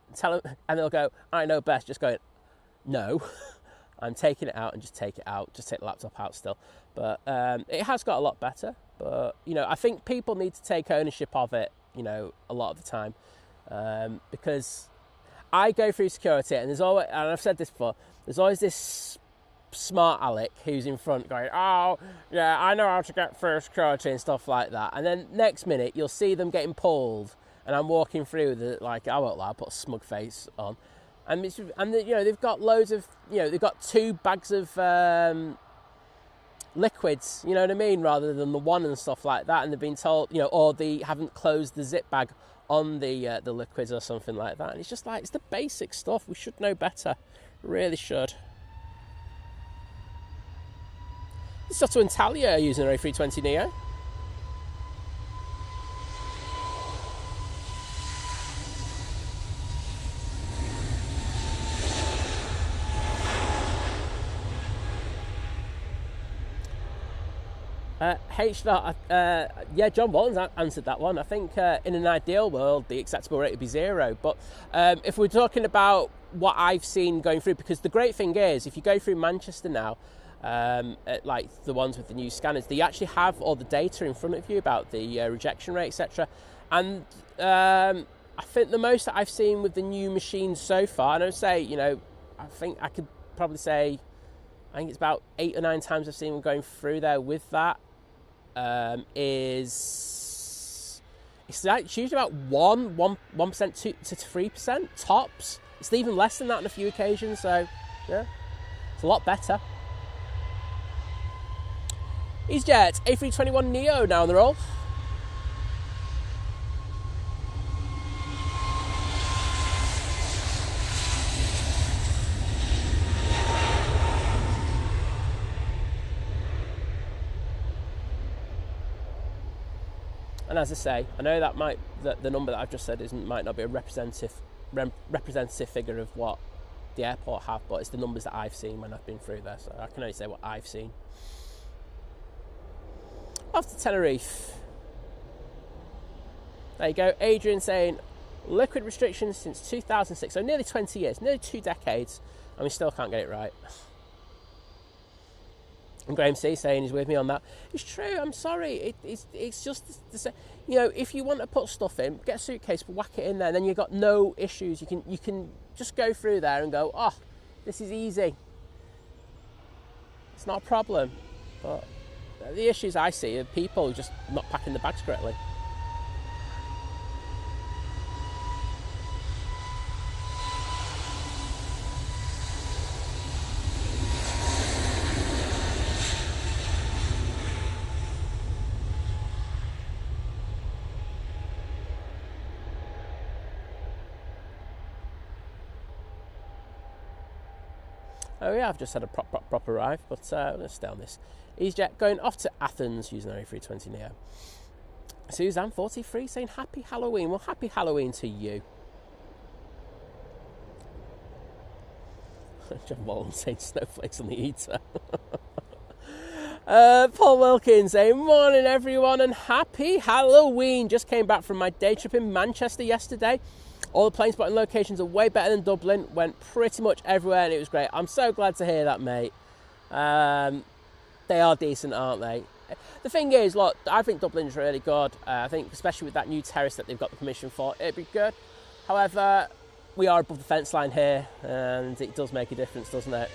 and they'll go, I know best. Just going, no, I'm taking it out, and just take it out. Just take the laptop out still. But it has got a lot better. But, you know, I think people need to take ownership of it, you know, a lot of the time. Because I go through security, and there's always, and I've said this before, there's always this smart aleck who's in front going, oh, yeah, I know how to get through security and stuff like that. And then next minute, you'll see them getting pulled, and I'm walking through I won't lie, I'll put a smug face on. And you know, they've got loads of, you know, they've got 2 bags of liquids, you know what I mean, rather than the one and stuff like that, and they've been told, you know, or they haven't closed the zip bag on the liquids or something like that. And it's just like, it's the basic stuff. We should know better, really should. Soto and Talia are using an A320neo. Yeah, John Walton's answered that one. I think in an ideal world, the acceptable rate would be 0. But if we're talking about what I've seen going through, because the great thing is, if you go through Manchester now, like the ones with the new scanners, they actually have all the data in front of you about the rejection rate, etc. And I think the most that I've seen with the new machines so far, and I would say, you know, I think I could probably say, I think it's about 8 or 9 times I've seen them going through there with that. It's usually about 1% to 3% tops. It's even less than that on a few occasions, so yeah, it's a lot better. Easyjet A321neo now on the roll. And as I say, I know that the number that I've just said might not be a representative figure of what the airport have, but it's the numbers that I've seen when I've been through there, so I can only say what I've seen. Off to Tenerife. There you go. Adrian saying, liquid restrictions since 2006. So nearly 20 years, nearly 2 decades, and we still can't get it right. And Graham C saying he's with me on that. It's true, I'm sorry. It's just, you know, if you want to put stuff in, get a suitcase, whack it in there, and then you've got no issues. You can just go through there and go, oh, this is easy. It's not a problem. But the issues I see are people just not packing the bags correctly. Oh yeah, I've just had a prop arrive, but let's stay on this. Easyjet going off to Athens using an A320 Neo. Suzanne 43 saying happy Halloween. Well, happy Halloween to you. John Wallen saying snowflakes on the eater. Paul Wilkins saying morning everyone and happy Halloween. Just came back from my day trip in Manchester yesterday. All the plane spotting locations are way better than Dublin. Went pretty much everywhere and it was great. I'm so glad to hear that, mate. They are decent, aren't they? The thing is, look, I think Dublin's really good. I think especially with that new terrace that they've got the permission for, it'd be good. However, we are above the fence line here and it does make a difference, doesn't it?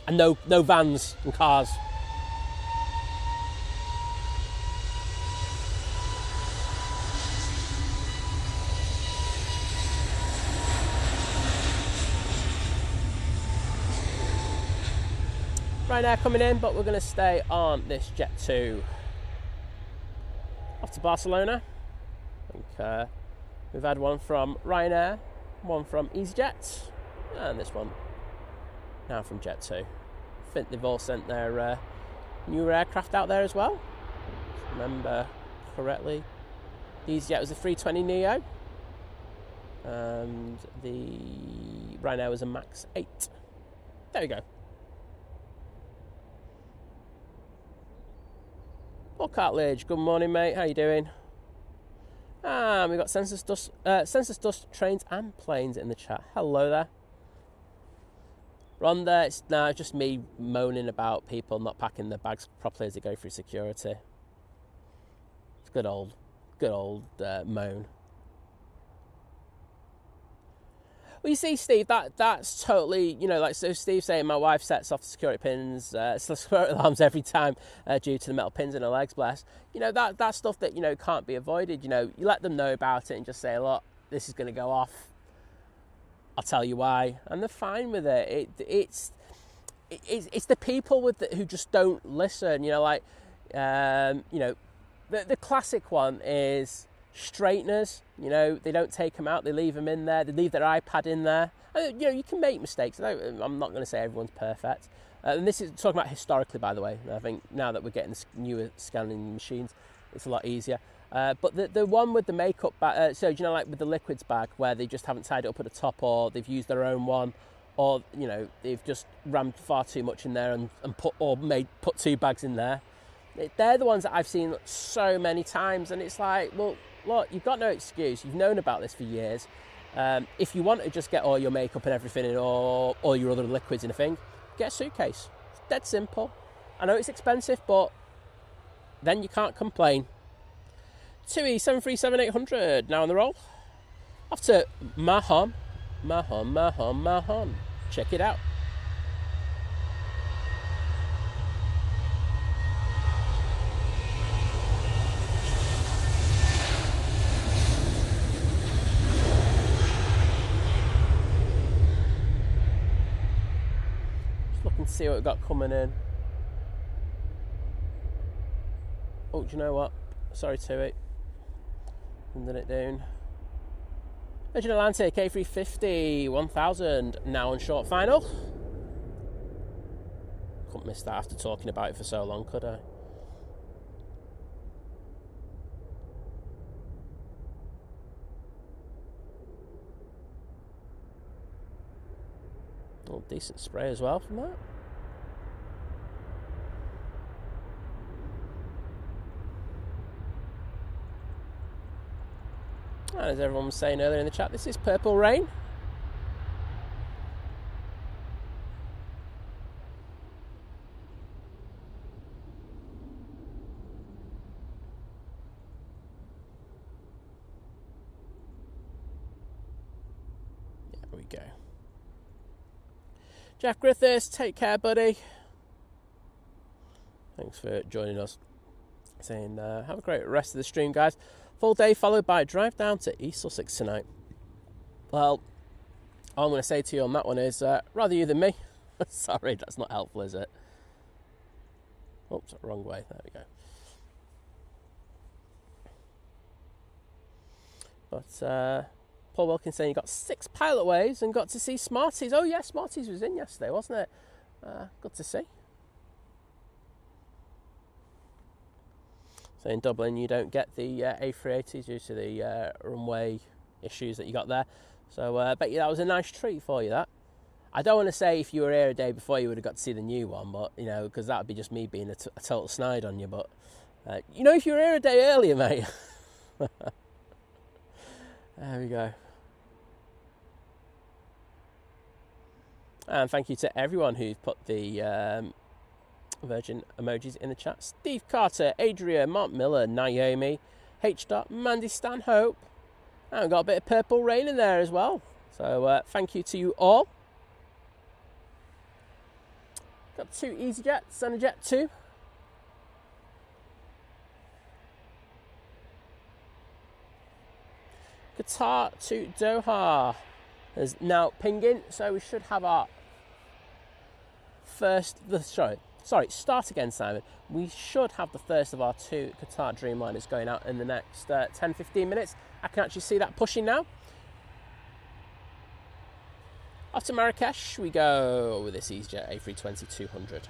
And no vans and cars. Ryanair coming in, but we're going to stay on this Jet 2. Off to Barcelona. I think we've had one from Ryanair, one from Easyjet, and this one now from Jet 2. I think they've all sent their newer aircraft out there as well. If I remember correctly, Easyjet was a 320neo, and the Ryanair was a Max 8. There we go. Paul Cartledge, good morning, mate. How you doing? And we've got Census Dust Trains and Planes in the chat. Hello there. Rhonda, it's just me moaning about people not packing their bags properly as they go through security. It's good old moan. Well, you see, Steve, that's totally, you know, like, so Steve's saying my wife sets off the security pins, security alarms every time due to the metal pins in her legs, bless. You know, that's stuff that, you know, can't be avoided. You know, you let them know about it and just say, look, this is going to go off. I'll tell you why. And they're fine with it. It's the people who just don't listen, you know, like, you know, the classic one is straighteners. You know, they don't take them out, they leave them in there, they leave their iPad in there. You know, you can make mistakes. I'm not going to say everyone's perfect. And this is talking about historically, by the way. I think now that we're getting newer scanning machines, it's a lot easier. But the one with the makeup bag, so, you know, like with the liquids bag, where they just haven't tied it up at the top, or they've used their own one, or, you know, they've just rammed far too much in there and put 2 bags in there. They're the ones that I've seen so many times, and it's like, well, look, you've got no excuse. You've known about this for years. If you want to just get all your makeup and everything in, or all your other liquids in a thing, get a suitcase. It's dead simple. I know it's expensive, but then you can't complain. TUI 737-800 now on the roll. Off to Mahon. Check it out. See what we've got coming in. Oh, do you know what? Sorry, TUI. Ending it down. Virgin Atlantic A350 1000 now on short final. Couldn't miss that after talking about it for so long, could I? Oh, decent spray as well from that. And as everyone was saying earlier in the chat, this is Purple Rain. There we go. Jack Griffiths, take care, buddy. Thanks for joining us. Saying, have a great rest of the stream, guys. Full day followed by a drive down to East Sussex tonight. Well, all I'm going to say to you on that one is, rather you than me. Sorry, that's not helpful, is it? Oops, wrong way. There we go. But Paul Wilkins saying you got 6 pilot waves and got to see Smarties. Oh, yeah, Smarties was in yesterday, wasn't it? Good to see. So in Dublin, you don't get the A380s due to the runway issues that you got there. So I bet you that was a nice treat for you, that. I don't want to say if you were here a day before you would have got to see the new one, but, you know, because that would be just me being a total snide on you. But, you know, if you were here a day earlier, mate. There we go. And thank you to everyone who's put the Virgin emojis in the chat. Steve Carter, Adria, Mark Miller, Naomi, H. Mandy Stanhope, and we've got a bit of Purple Rain in there as well. So thank you to you all. Got 2 EasyJets and a Jet 2. Qatar to Doha is now pinging, so we should have our start again, Simon. We should have the first of our 2 Qatar Dreamliners going out in the next 10-15 minutes. I can actually see that pushing now. Off to Marrakesh we go with this EasyJet A320-200.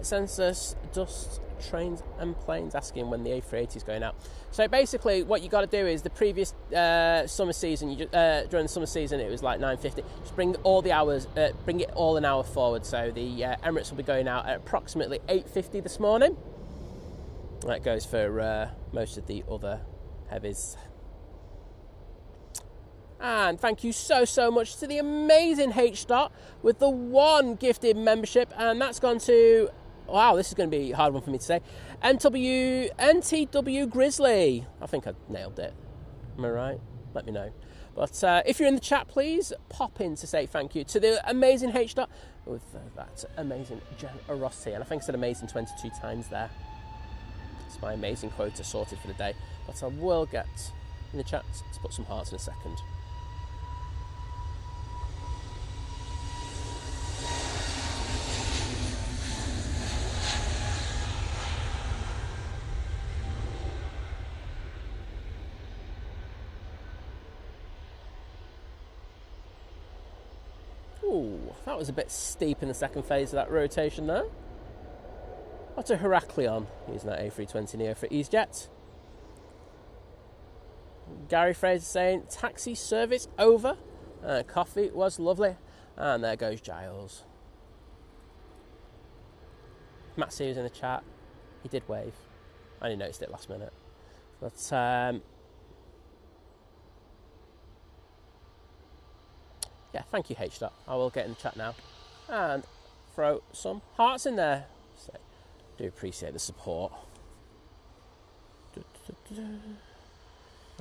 Census, dust, trains and planes, asking when the A380 is going out. So basically what you got to do is the previous summer season, during the summer season it was like 9:50. Just bring all the hours, bring it all an hour forward. So the Emirates will be going out at approximately 8:50 this morning. That goes for most of the other heavies. And thank you so much to the amazing H. with the 1 gifted membership, and that's gone to, wow, this is going to be a hard one for me to say, NTW Grizzly. I think I nailed it. Am I right? Let me know. But if you're in the chat, please pop in to say thank you to the amazing H. with that amazing generosity. And I think I said amazing 22 times there. It's my amazing quota sorted for the day. But I will get in the chat to put some hearts in a second. That was a bit steep in the second phase of that rotation there. What a Heraklion using that A320neo for EasyJet. Gary Fraser saying taxi service over. Coffee was lovely. And there goes Giles. Matt C was in the chat. He did wave. I only noticed it last minute. But yeah, thank you, H. I will get in the chat now and throw some hearts in there. So, do appreciate the support. I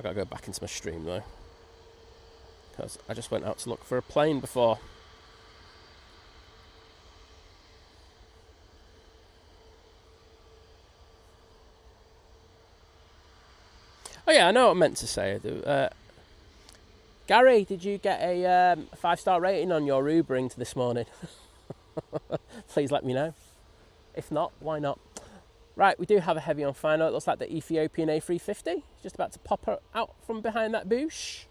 gotta go back into my stream though, because I just went out to look for a plane before. Oh yeah, I know what I meant to say. Gary, did you get a 5-star rating on your Ubering to this morning? Please let me know. If not, why not? Right, we do have a heavy on final. It looks like the Ethiopian A350. Just about to pop her out from behind that bush.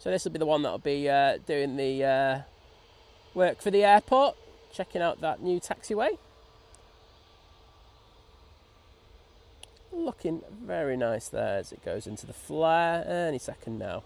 So this will be the one that'll be doing the work for the airport, checking out that new taxiway. Looking very nice there as it goes into the flare any second now.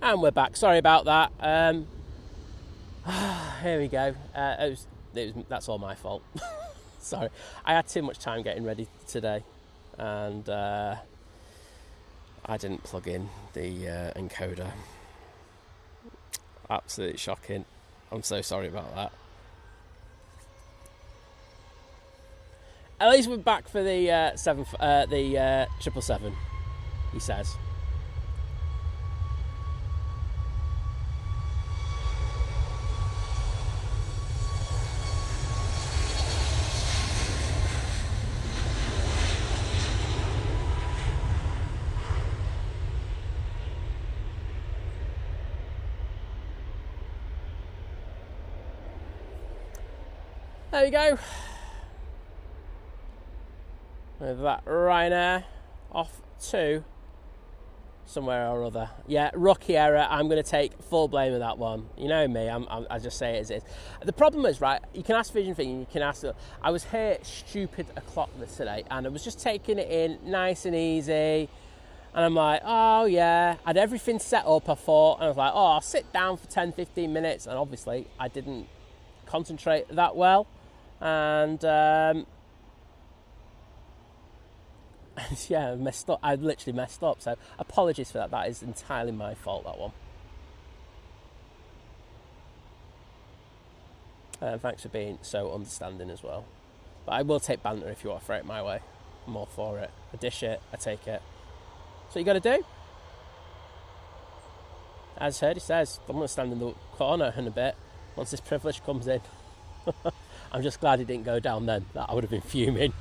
And we're back. Sorry about that. Here we go. That's all my fault. Sorry. I had too much time getting ready today, and I didn't plug in the encoder. Absolutely shocking. I'm so sorry about that. At least we're back for the 777. He says. There we go. With that Ryanair off to somewhere or other. Yeah, rookie error. I'm going to take full blame of that one. You know me, I just say it as it is. The problem is, right, you can ask Vision Thing, you can ask... I was here stupid o'clock today, and I was just taking it in nice and easy. And I'm like, oh yeah, I had everything set up, I thought. And I was like, oh, I'll sit down for 10, 15 minutes. And obviously, I didn't concentrate that well. And yeah, I messed up. I literally messed up. So apologies for that. That is entirely my fault, that one. And thanks for being so understanding as well. But I will take banter if you want to throw it my way. I'm all for it. I dish it, I take it. So you got to do. As heard, he says, I'm going to stand in the corner in a bit once this privilege comes in. I'm just glad it didn't go down then. That I would have been fuming.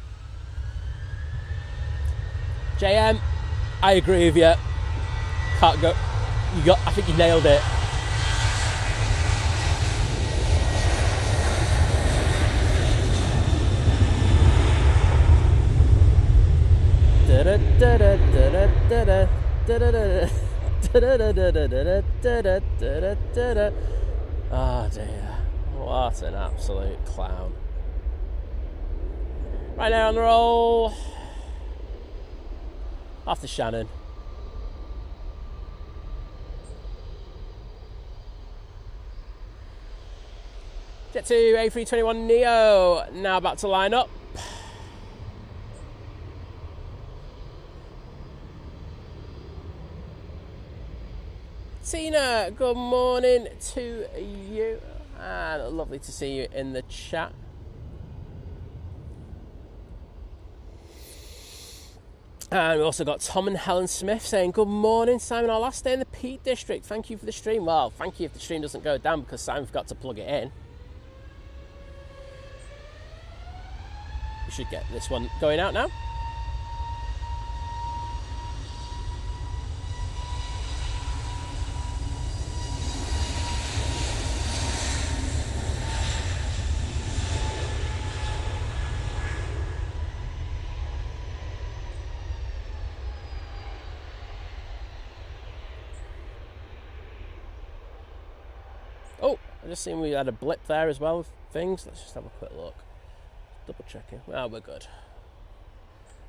JM, I agree with you. Can't go. I think you nailed it. Oh dear. What an absolute clown. Right now on the roll. After Shannon. Jet to A321neo. Now about to line up. Tina, good morning to you. And lovely to see you in the chat. And we also got Tom and Helen Smith saying, good morning, Simon, our last day in the Peak District. Thank you for the stream. Well, thank you if the stream doesn't go down because Simon forgot to plug it in. We should get this one going out now. Oh, I just seen we had a blip there as well with things. Let's just have a quick look. Double checking. Well, we're good.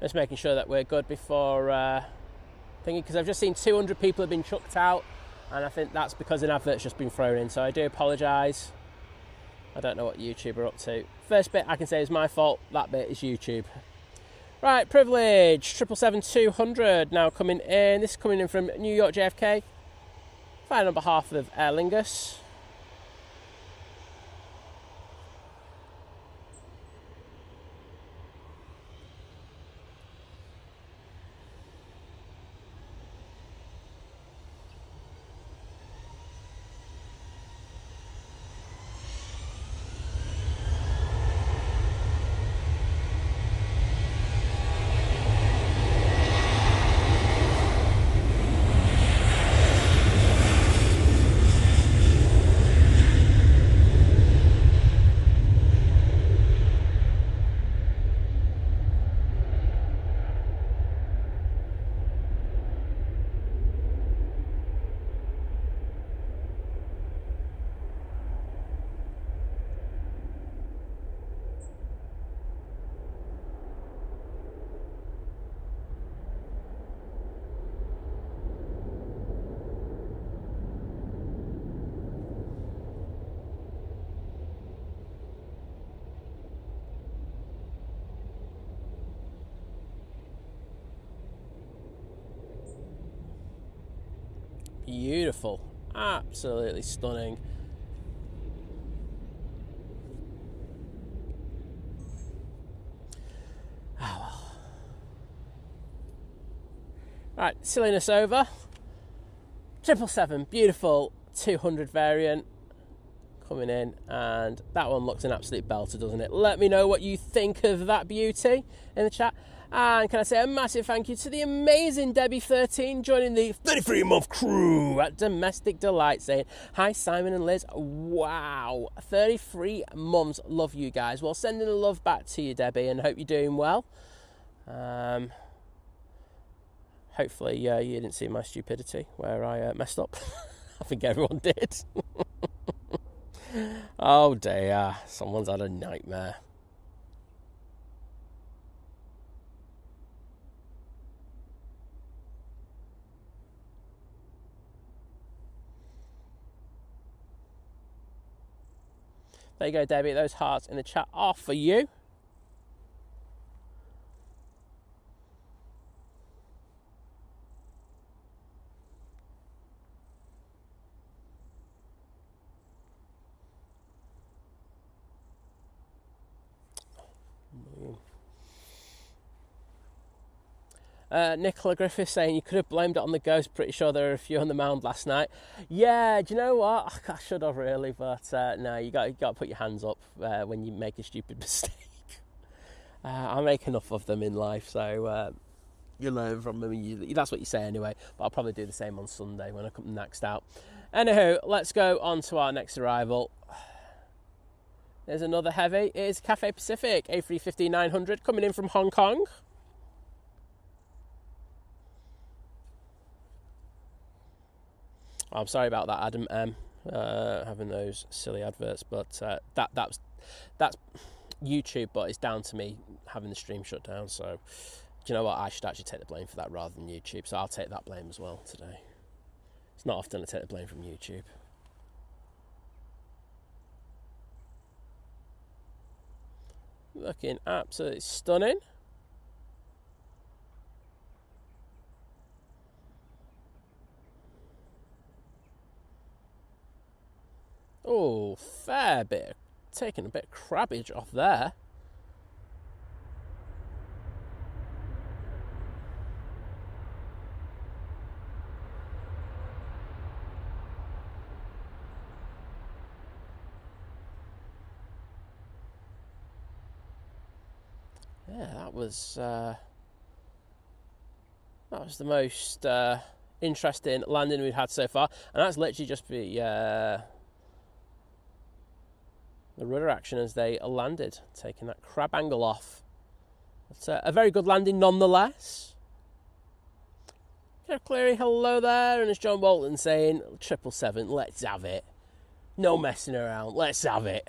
Just making sure that we're good before thingy, because I've just seen 200 people have been chucked out, and I think that's because an advert's just been thrown in, so I do apologise. I don't know what YouTube are up to. First bit I can say is my fault, that bit is YouTube. Right, privilege, 777-200 now coming in. This is coming in from New York JFK, flying on behalf of Aer Lingus. Beautiful, absolutely stunning. Oh well. Right, silling us over. 777, beautiful 200 variant coming in, and that one looks an absolute belter, doesn't it? Let me know what you think of that beauty in the chat. And can I say a massive thank you to the amazing Debbie13 joining the 33-month crew at Domestic Delight, saying, hi Simon and Liz, wow, 33 months, love you guys. Well, sending the love back to you, Debbie, and hope you're doing well. Hopefully you didn't see my stupidity where I messed up. I think everyone did. Oh dear, someone's had a nightmare. There you go, Debbie. Those hearts in the chat are for you. Nicola Griffith saying you could have blamed it on the ghost. Pretty sure there were a few on the mound last night. Yeah, do you know what? I should have really, but no, you got to put your hands up when you make a stupid mistake. I make enough of them in life, so you learn from them. That's what you say anyway. But I'll probably do the same on Sunday when I come next out. Anywho, let's go on to our next arrival. There's another heavy. It is Cathay Pacific A350-900 coming in from Hong Kong. I'm sorry about that, Adam M. Having those silly adverts, but that's YouTube, but it's down to me having the stream shut down. So, do you know what? I should actually take the blame for that rather than YouTube. So I'll take that blame as well today. It's not often I take the blame from YouTube. Looking absolutely stunning. Oh, fair bit. Taking a bit of crabbage off there. Yeah, that was the most interesting landing we've had so far, and that's literally just the rudder action as they landed, taking that crab angle off. It's a very good landing nonetheless. Jeff Cleary, hello there, and it's John Bolton saying 777, let's have it. No messing around, let's have it.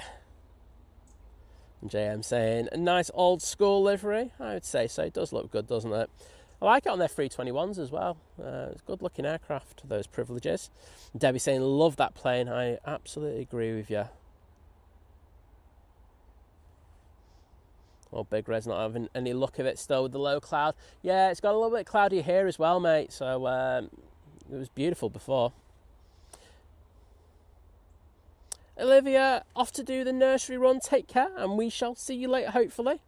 And JM saying a nice old school livery. I would say so. It does look good, doesn't it? I like it on their 321s as well. It's a good looking aircraft, those Privileges. Debbie saying, love that plane. I absolutely agree with you. Oh, Big Red's not having any luck of it still with the low cloud. Yeah, it's got a little bit cloudy here as well, mate. So it was beautiful before. Olivia, off to do the nursery run. Take care, and we shall see you later, hopefully.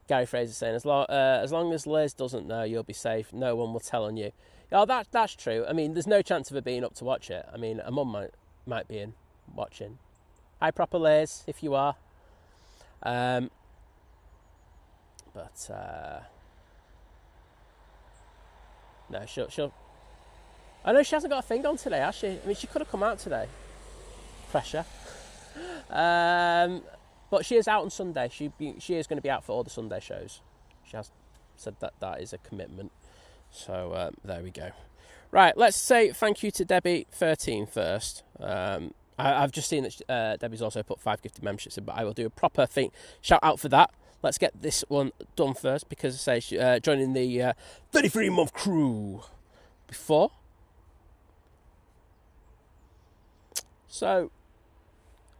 Gary Fraser saying, as long as Liz doesn't know, you'll be safe. No one will tell on you. Oh, that's true. I mean, there's no chance of her being up to watch it. I mean, her mum might be in watching. Hi, proper Liz, if you are. No, she'll. I know she hasn't got a thing on today, has she? I mean, she could have come out today. Pressure. But she is out on Sunday. She is going to be out for all the Sunday shows. She has said that is a commitment. So there we go. Right, let's say thank you to Debbie 13 first. I've just seen that Debbie's also put 5 gifted memberships in, but I will do a proper thing. Shout out for that. Let's get this one done first because I say she joining the 33-month crew before. So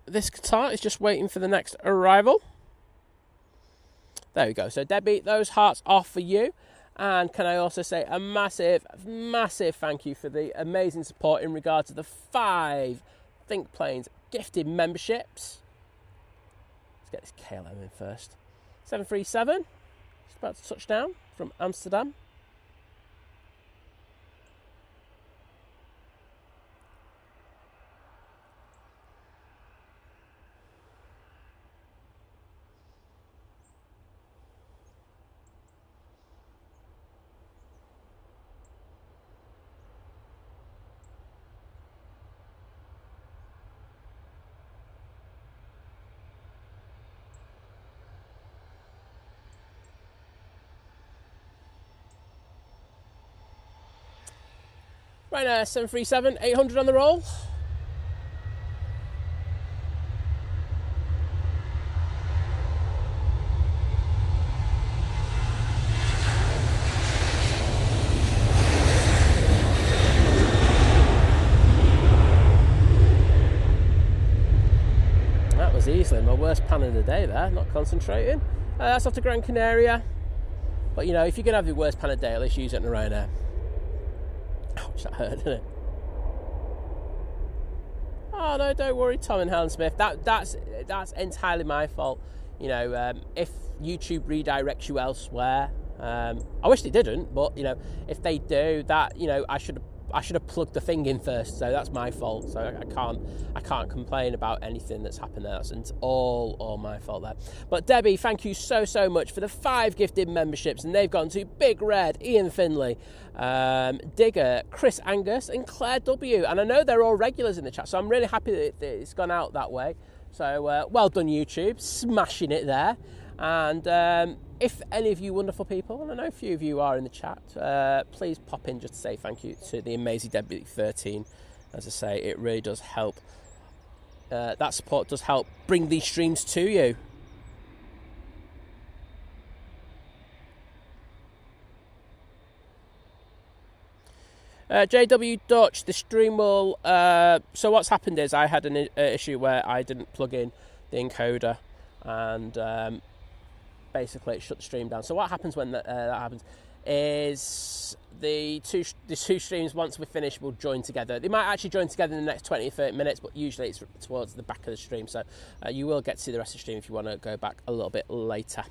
this Qatar is just waiting for the next arrival. There we go. So Debbie, those hearts are for you. And can I also say a massive, massive thank you for the amazing support in regard to the 5 Think Planes gifted memberships. Let's get this KLM in first. 737. It's about to touch down from Amsterdam. Right now, 737, 800 on the roll. That was easily my worst pan of the day there, not concentrating. That's off to Gran Canaria. But you know, if you're going to have your worst pan of the day, at least use it in the Ryanair. Ouch, that hurt, didn't it? Oh no, don't worry, Tom and Helen Smith. That's entirely my fault. You know, if YouTube redirects you elsewhere, I wish they didn't, but you know, if they do that, you know, I should have plugged the thing in first. So that's my fault. So I can't complain about anything that's happened there. It's all my fault there. But Debbie, thank you so much for the 5 gifted memberships, and they've gone to Big Red, Ian Finley, Digger, Chris Angus, and Claire W. And I know they're all regulars in the chat, so I'm really happy that it's gone out that way. So well done, YouTube, smashing it there. And if any of you wonderful people, and I know a few of you are in the chat, please pop in just to say thank you to the amazing Debbie 13. As I say, it really does help. That support does help bring these streams to you. JW Dutch, the stream will... so what's happened is I had an issue where I didn't plug in the encoder, and basically it shut the stream down. So what happens when that happens is the two streams, once we're finished, will join together. They might actually join together in the next 20 or 30 minutes, but usually it's towards the back of the stream. So you will get to see the rest of the stream if you want to go back a little bit later.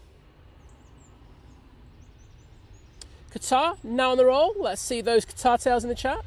Qatar, now on the roll. Let's see those Qatar tails in the chat.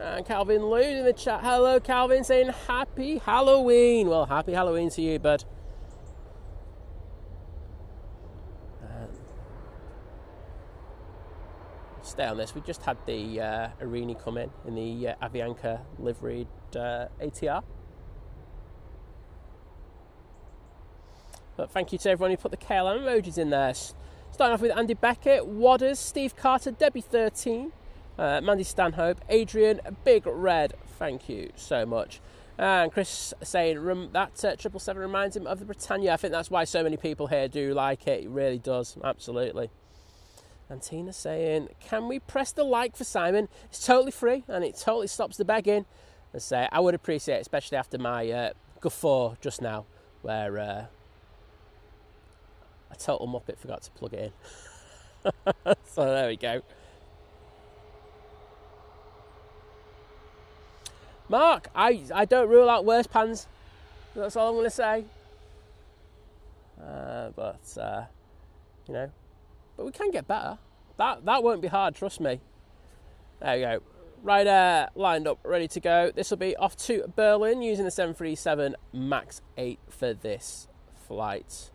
And Calvin Loon in the chat. Hello, Calvin, saying happy Halloween. Well, happy Halloween to you, bud. Stay on this. We just had the Arini come in the Avianca liveried ATR. But thank you to everyone who put the KLM emojis in there. Starting off with Andy Beckett, Wadders, Steve Carter, Debbie13, Mandy Stanhope, Adrian, Big Red. Thank you so much. And Chris saying that 777 reminds him of the Britannia. I think that's why so many people here do like it. It really does. Absolutely. And Tina saying, can we press the like for Simon? It's totally free and it totally stops the begging. And say, I would appreciate it, especially after my guffaw just now, where a total muppet forgot to plug it in. So there we go. Mark, I don't rule out worse pans. That's all I'm going to say. You know, but we can get better. That won't be hard, trust me. There we go. Ryanair lined up, ready to go. This will be off to Berlin using the 737 MAX 8 for this flight.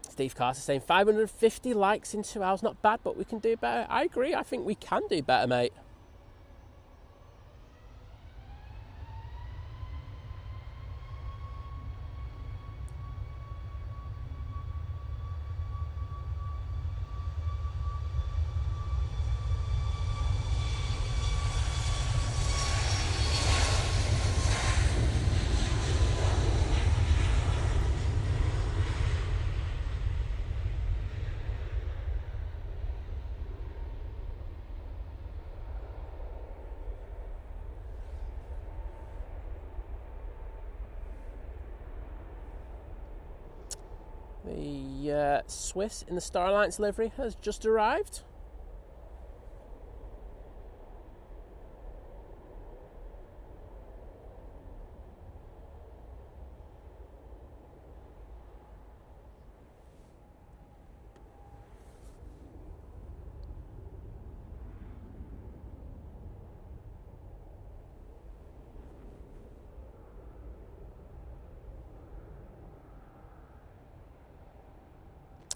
Steve Carter saying 550 likes in 2 hours, not bad, but we can do better. I agree, I think we can do better, mate. The Swiss in the Star Alliance livery has just arrived.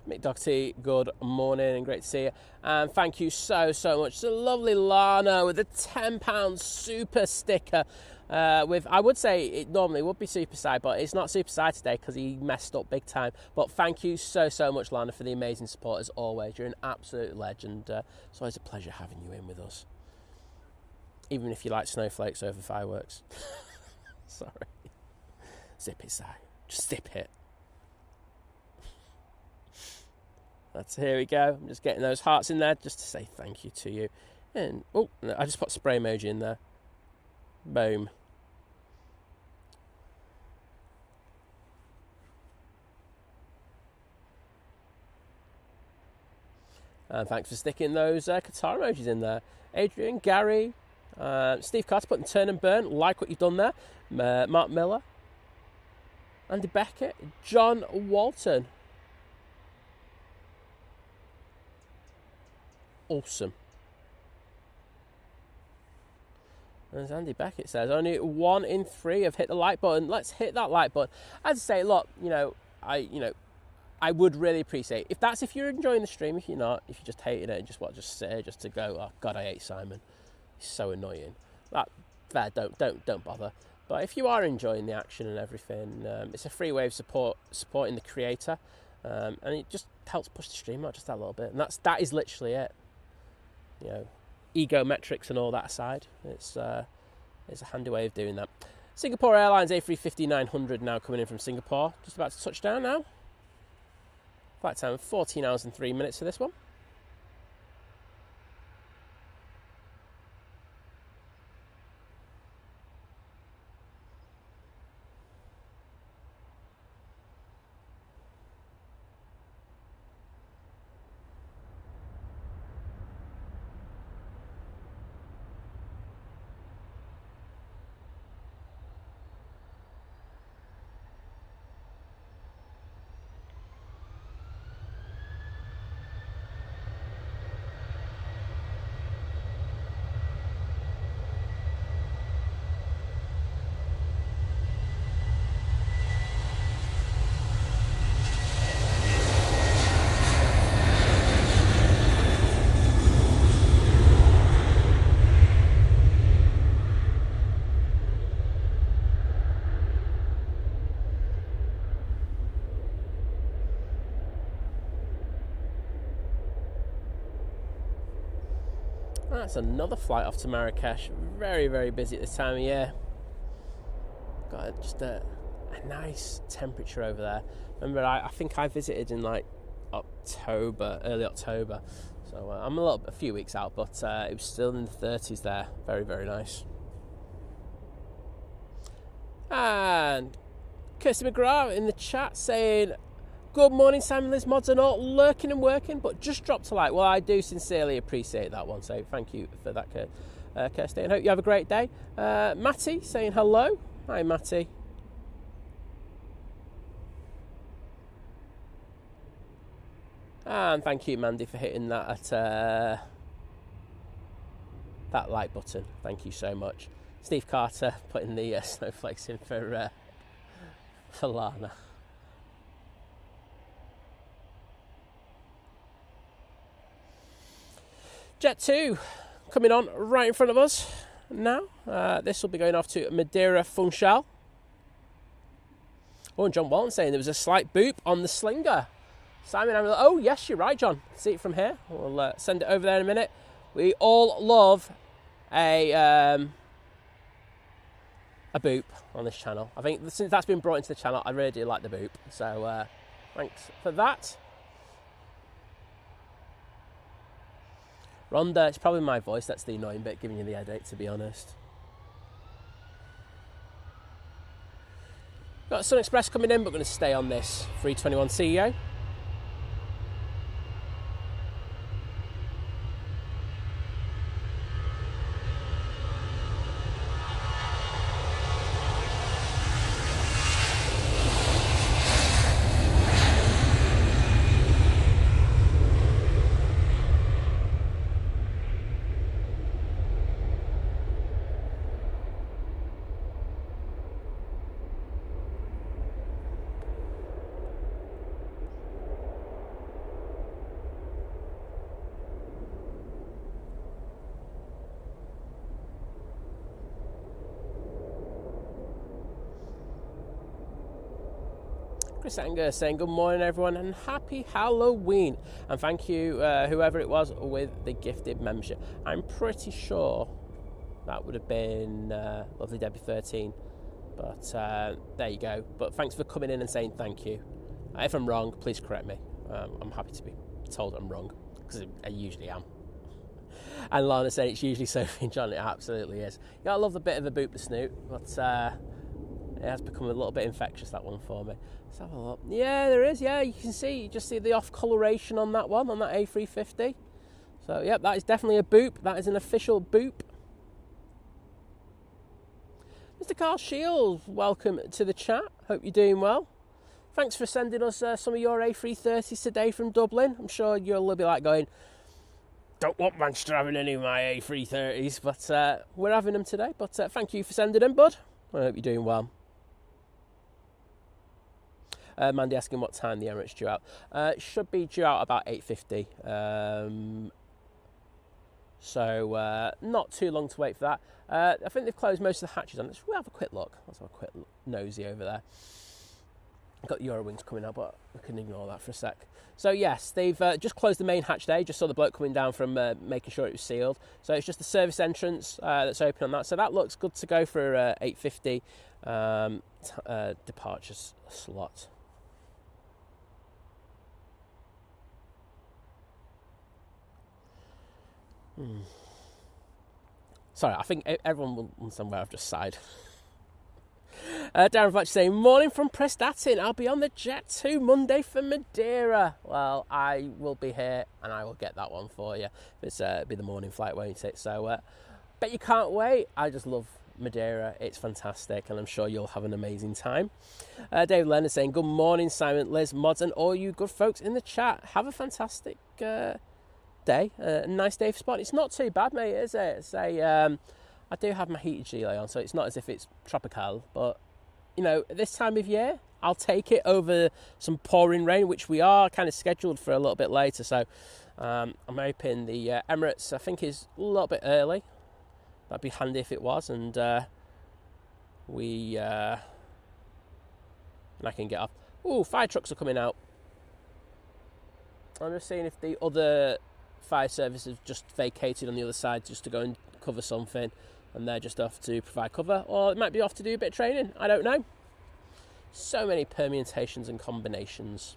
Mick Doherty, good morning and great to see you. And thank you so much to lovely Lana with a £10 super sticker. I would say it normally would be super side, but it's not super side today because he messed up big time. But thank you so much, Lana, for the amazing support as always. You're an absolute legend. It's always a pleasure having you in with us, even if you like snowflakes over fireworks. Sorry. Zip it, Si. Just zip it. Here we go. I'm just getting those hearts in there just to say thank you to you. And oh, no, I just put spray emoji in there. Boom. And thanks for sticking those Qatar emojis in there. Adrian, Gary, Steve Carter putting turn and burn. Like what you've done there. Mark Miller, Andy Beckett, John Walton. Awesome. As Andy Beckett says, only 1 in 3 have hit the like button. Let's hit that like button. I'd say, look, I would really appreciate if you're enjoying the stream. If you're not, if you're just hating it and just sit here just to go, oh God, I hate Simon. He's so annoying. Don't bother. But if you are enjoying the action and everything, it's a free way of supporting the creator, and it just helps push the stream out just that little bit. And that is literally it. Ego metrics and all that aside, it's a handy way of doing that. Singapore Airlines A350-900 now coming in from Singapore, just about to touch down now. Flight time 14 hours and 3 minutes for this one. That's another flight off to Marrakesh. Very, very busy at this time of year. Got just a nice temperature over there. Remember, I think I visited in like October, early October. So I'm a few weeks out, but it was still in the 30s there. Very, very nice. And Kirsty McGrath in the chat saying, good morning, Simon, Liz, mods and all, lurking and working, but just dropped a like. Well, I do sincerely appreciate that one, so thank you for that, Kirsty, and hope you have a great day. Matty saying hello. Hi, Matty. And thank you, Mandy, for hitting that that like button. Thank you so much. Steve Carter putting the snowflakes in for Lana. Jet 2 coming on right in front of us now. This will be going off to Madeira Funchal. Oh, and John Walton saying there was a slight boop on the slinger. Simon, oh yes, you're right, John. See it from here. We'll send it over there in a minute. We all love a boop on this channel. I think since that's been brought into the channel, I really do like the boop. So thanks for that. Rhonda, it's probably my voice that's the annoying bit, giving you the headache, to be honest. Got Sun Express coming in, but going to stay on this 321 CEO. Chris Anger saying good morning everyone and happy Halloween, and thank you whoever it was with the gifted membership. I'm pretty sure that would have been Lovely Debbie 13, but there you go. But thanks for coming in and saying thank you. If I'm wrong, please correct me. I'm happy to be told I'm wrong, because I usually am. And Lana said it's usually Sophie and John. It absolutely is. Yeah, I love the bit of a boop the snoot, but it has become a little bit infectious, that one, for me. Let's have a look. Yeah, there is. Yeah, you can see. You just see the off-coloration on that one, on that A350. So, yep, that is definitely a boop. That is an official boop. Mr. Carl Shields, welcome to the chat. Hope you're doing well. Thanks for sending us some of your A330s today from Dublin. I'm sure you'll be like going, don't want Manchester having any of my A330s, but we're having them today. But thank you for sending them, bud. I hope you're doing well. Mandy asking what time the Emirates due out. It should be due out about 8:50. So not too long to wait for that. I think they've closed most of the hatches on it. We'll have a quick look. Let's have a quick nosy over there. Got EuroWings coming out, but we can ignore that for a sec. So yes, they've just closed the main hatch there. Just saw the bloke coming down from making sure it was sealed. So it's just the service entrance that's open on that. So that looks good to go for 8:50 departure slot. Sorry, I think everyone will understand where I've just sighed. Darren Fletcher saying, morning from Prestatyn. I'll be on the Jet 2 Monday for Madeira. Well, I will be here and I will get that one for you. It's be the morning flight, won't it? So, bet you can't wait. I just love Madeira. It's fantastic and I'm sure you'll have an amazing time. David Leonard saying, good morning, Simon, Liz, mods, and all you good folks in the chat. Have a fantastic day. A nice day for spot. It's not too bad, mate, is it? I do have my heated gilet on, so it's not as if it's tropical, but you know, this time of year I'll take it over some pouring rain, which we are kind of scheduled for a little bit later. So I'm hoping the Emirates, I think, is a little bit early. That'd be handy if it was, and and I can get off. Ooh, fire trucks are coming out. I'm just seeing if the other fire service have just vacated on the other side just to go and cover something, and they're just off to provide cover, or it might be off to do a bit of training. I don't know. So many permutations and combinations.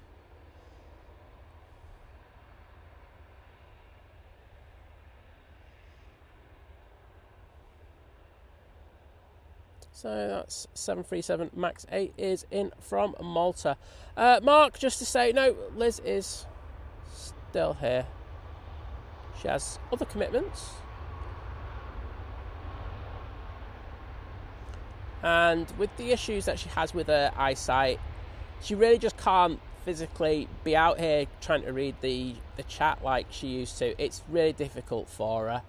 So that's 737 MAX 8 is in from Malta. Mark, just to say, no, Liz is still here. She has other commitments. And with the issues that she has with her eyesight, she really just can't physically be out here trying to read the chat like she used to. It's really difficult for her.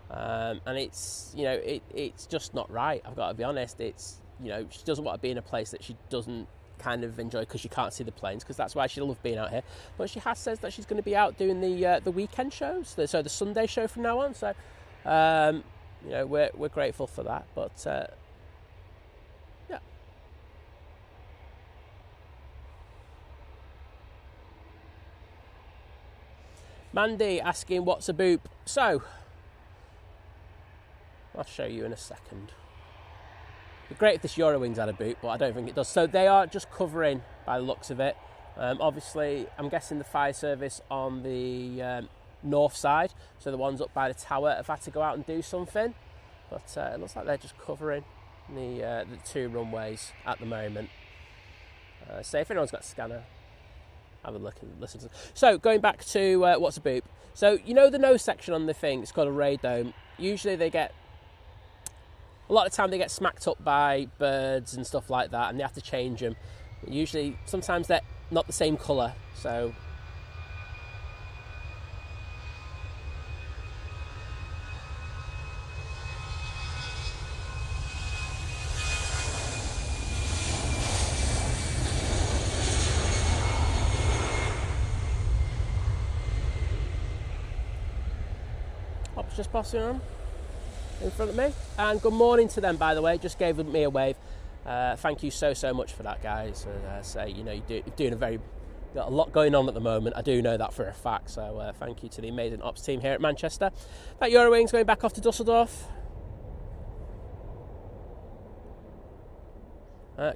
And it's, you know, it's just not right. I've got to be honest. It's, you know, she doesn't want to be in a place that she doesn't kind of enjoy because she can't see the planes, because that's why she loves being out here. But she has said that she's going to be out doing the weekend shows, so the Sunday show from now on. So, you know, we're grateful for that. But yeah. Mandy asking what's a boop. So I'll show you in a second. It'd be great if this EuroWings had a boot, but I don't think it does. So they are just covering by the looks of it. Obviously, I'm guessing the fire service on the north side, so the ones up by the tower, have had to go out and do something. But it looks like they're just covering the 2 runways at the moment. So if anyone's got a scanner, have a look and listen to. So going back to what's a boop. So you know the nose section on the thing, it's called a radome. Usually they get, a lot of the time they get smacked up by birds and stuff like that, and they have to change them. Usually, sometimes they're not the same colour, so Hop's just passing on in front of me, and good morning to them, by the way. Just gave me a wave. Thank you so much for that, guys. Say, you know, you're doing got a lot going on at the moment. I do know that for a fact. So thank you to the amazing ops team here at Manchester. That EuroWings going back off to Dusseldorf.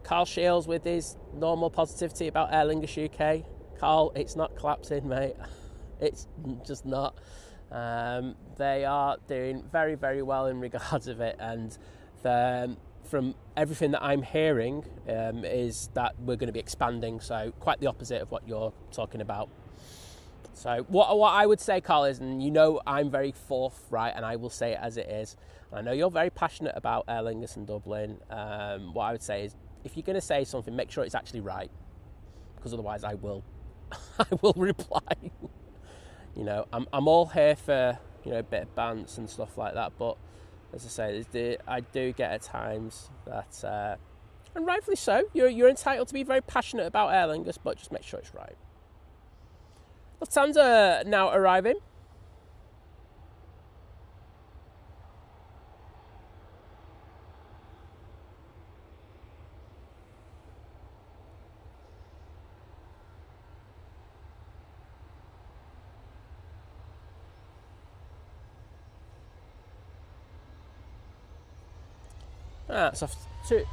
Carl Shields with his normal positivity about Aer Lingus UK. Carl, it's not collapsing, mate. It's just not. They are doing very, very well in regards of it, and from everything that I'm hearing is that we're going to be expanding, so quite the opposite of what you're talking about. So what I would say, Carl, is, and you know I'm very forthright, and I will say it as it is, I know you're very passionate about Aer Lingus and Dublin. What I would say is, if you're going to say something, make sure it's actually right, because otherwise I will reply. You know, I'm all here for, you know, a bit of bants and stuff like that, but as I say, I do get at times that, and rightfully so, you're entitled to be very passionate about Aer Lingus, but just make sure it's right. Lufthansa now arriving.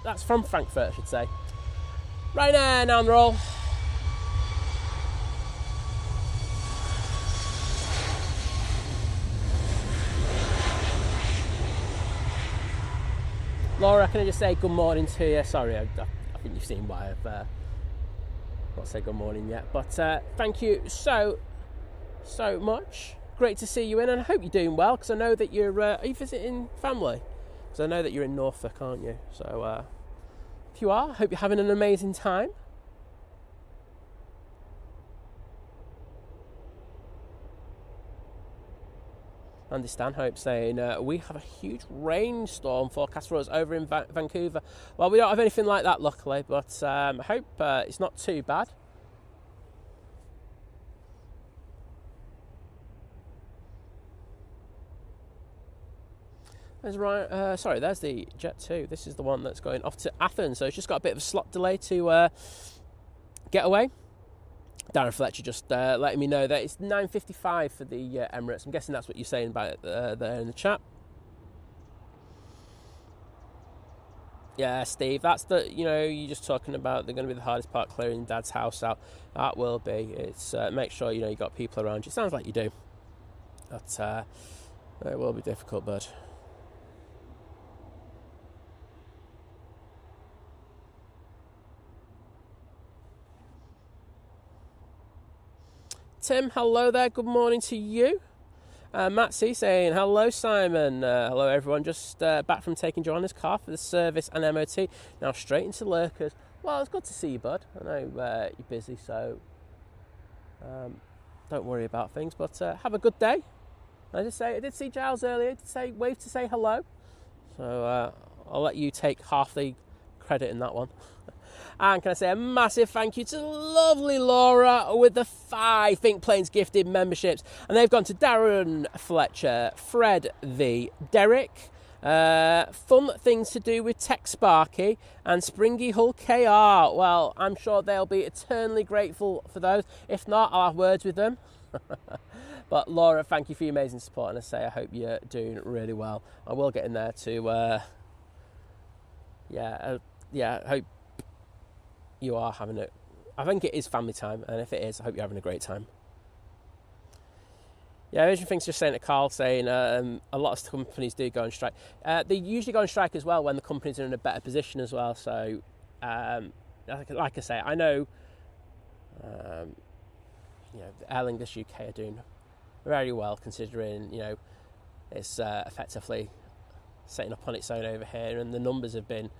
That's from Frankfurt, I should say. Ryanair now on the roll. Laura, can I just say good morning to you? Sorry, I think you've seen why I've not said good morning yet. But thank you so much. Great to see you in, and I hope you're doing well, because I know that are you visiting family? Because I know that you're in Norfolk, aren't you? So if you are, I hope you're having an amazing time. Andy Stanhope saying, we have a huge rainstorm forecast for us over in Vancouver. Well, we don't have anything like that, luckily, but I hope it's not too bad. There's the Jet 2. This is the one that's going off to Athens, so it's just got a bit of a slot delay to get away. Darren Fletcher just letting me know that it's 9:55 for the Emirates. I'm guessing that's what you're saying about it there in the chat. Yeah, Steve, that's you're just talking about they're going to be the hardest part, clearing Dad's house out. That will be. It's make sure you got people around you. It sounds like you do. But it will be difficult, bud. Tim, hello there. Good morning to you. Matt C saying, hello Simon, hello everyone, just back from taking Joanna's car for the service and MOT, now straight into Lurkers. Well, it's good to see you, bud. I know you're busy, so don't worry about things, but have a good day. I did see Giles earlier, wave to say hello, so I'll let you take half the credit in that one. And can I say a massive thank you to lovely Laura with the 5 Think Planes gifted memberships. And they've gone to Darren Fletcher, Fred V, Derek, Fun Things to Do with Tech Sparky, and Springy Hull KR. Well, I'm sure they'll be eternally grateful for those. If not, I'll have words with them. But Laura, thank you for your amazing support. And I hope you're doing really well. I will get in there to, I hope you are having it. I think it is family time, and if it is, I hope you're having a great time. Yeah, Asian Things just saying to Carl, saying a lot of companies do go on strike. They usually go on strike as well when the companies are in a better position as well. So, like I say, I know, Aer Lingus UK are doing very well considering it's effectively setting up on its own over here, and the numbers have been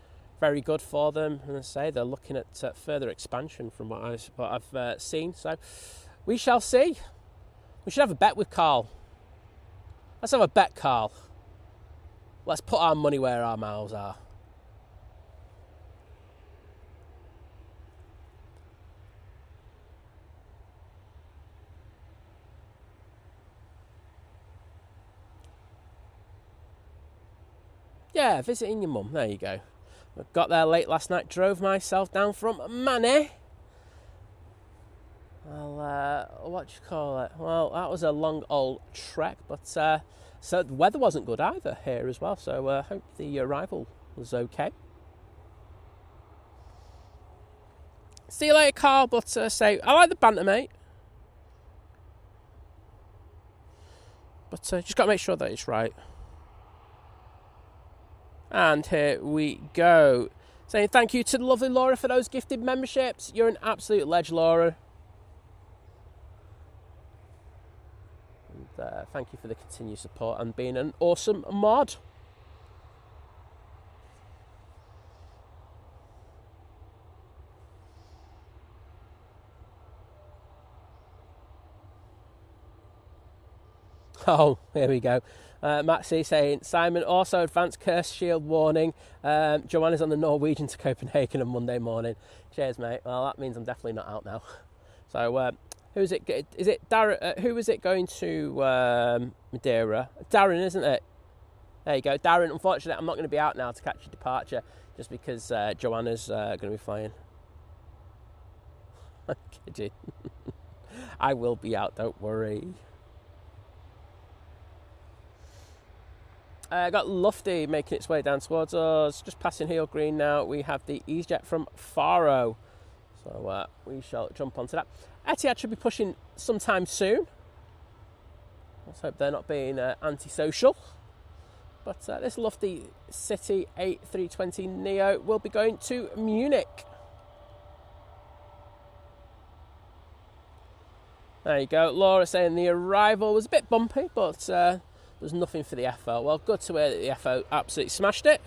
very good for them, and I say they're looking at further expansion from what I've seen. So we shall see. We should have a bet with Carl. Let's have a bet, Carl. Let's put our money where our mouths are. Yeah, visiting your mum. There you go. I got there late last night, drove myself down from Manny. What do you call it? Well, that was a long old trek, but so the weather wasn't good either here as well, so I hope the arrival was okay. See you later, Carl, but say, I like the banter, mate. But just got to make sure that it's right. And here we go. Saying thank you to the lovely Laura for those gifted memberships. You're an absolute ledge, Laura. And thank you for the continued support and being an awesome mod. Oh, here we go. Matt C saying, Simon, also advanced curse shield warning. Joanna's on the Norwegian to Copenhagen on Monday morning. Cheers, mate. Well, that means I'm definitely not out now. So, who's it? Is it Darren? Who is it going to Madeira? Darren, isn't it? There you go. Darren, unfortunately, I'm not going to be out now to catch your departure just because Joanna's going to be flying. I'm kidding. I will be out, don't worry. Got Lufty making its way down towards us. Just passing Heel Green now. We have the Easyjet from Faro. So we shall jump onto that. Etihad should be pushing sometime soon. Let's hope they're not being antisocial. But this Lufty City A320 Neo will be going to Munich. There you go. Laura saying the arrival was a bit bumpy, but there's nothing for the FO. Well, good to hear that the FO absolutely smashed it.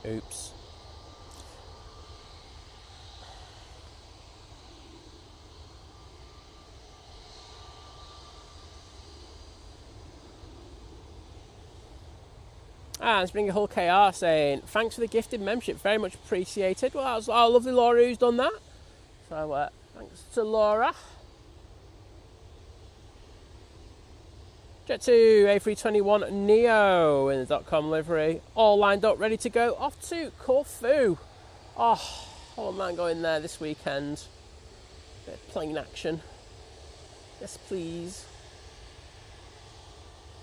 Oops. And Springer Hull KR saying, thanks for the gifted membership, very much appreciated. Well, that was our lovely Laura who's done that. So thanks to Laura. Jet2 A321 Neo in the .com livery, all lined up, ready to go, off to Corfu. Oh, I wouldn't mind going there this weekend. Bit of plane action. Yes, please.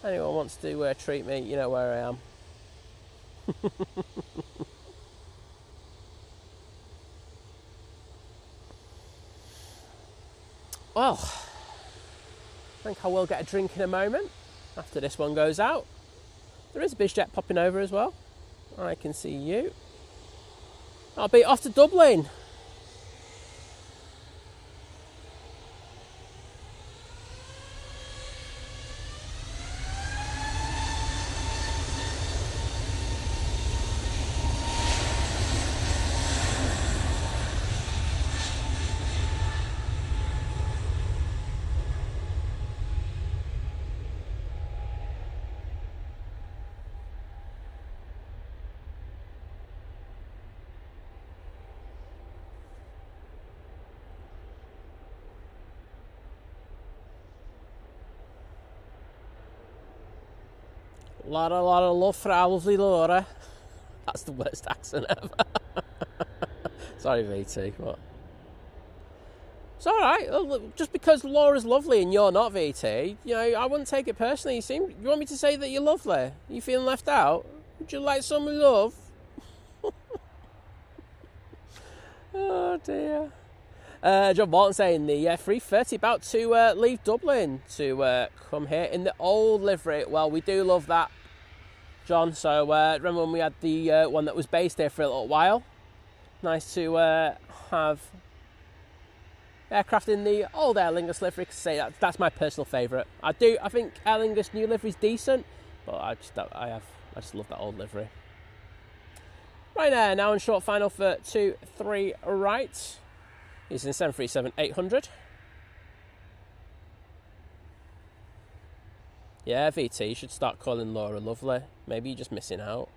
Anyone wants to treat me, you know where I am. Well, I think I will get a drink in a moment after this one goes out. There is a BizJet popping over as well. I can see you. I'll be off to Dublin. A lot of love for our lovely Laura. That's the worst accent ever. Sorry, VT. What? It's all right. Just because Laura's lovely and you're not, VT, you know, I wouldn't take it personally. You want me to say that you're lovely? Are you feeling left out? Would you like some love? Oh dear. John Morton saying the 3:30 about to leave Dublin to come here in the old livery. Well, we do love that, John. So remember when we had the one that was based here for a little while? Nice to have aircraft in the old Aer Lingus livery. Cause say that's my personal favourite. I think Aer Lingus new livery's decent, but I just love that old livery. Ryanair now in short final for 2-3 right. He's in 737-800. Yeah, VT, you should start calling Laura lovely. Maybe you're just missing out.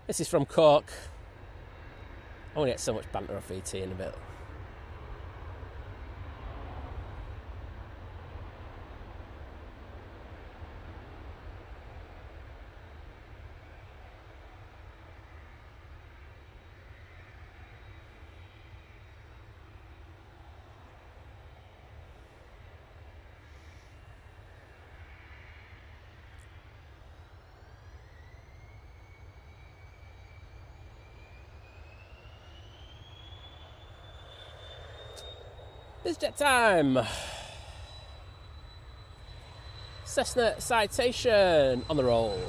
This is from Cork. I want to get so much banter off VT in a bit. It's jet time. Cessna Citation on the roll.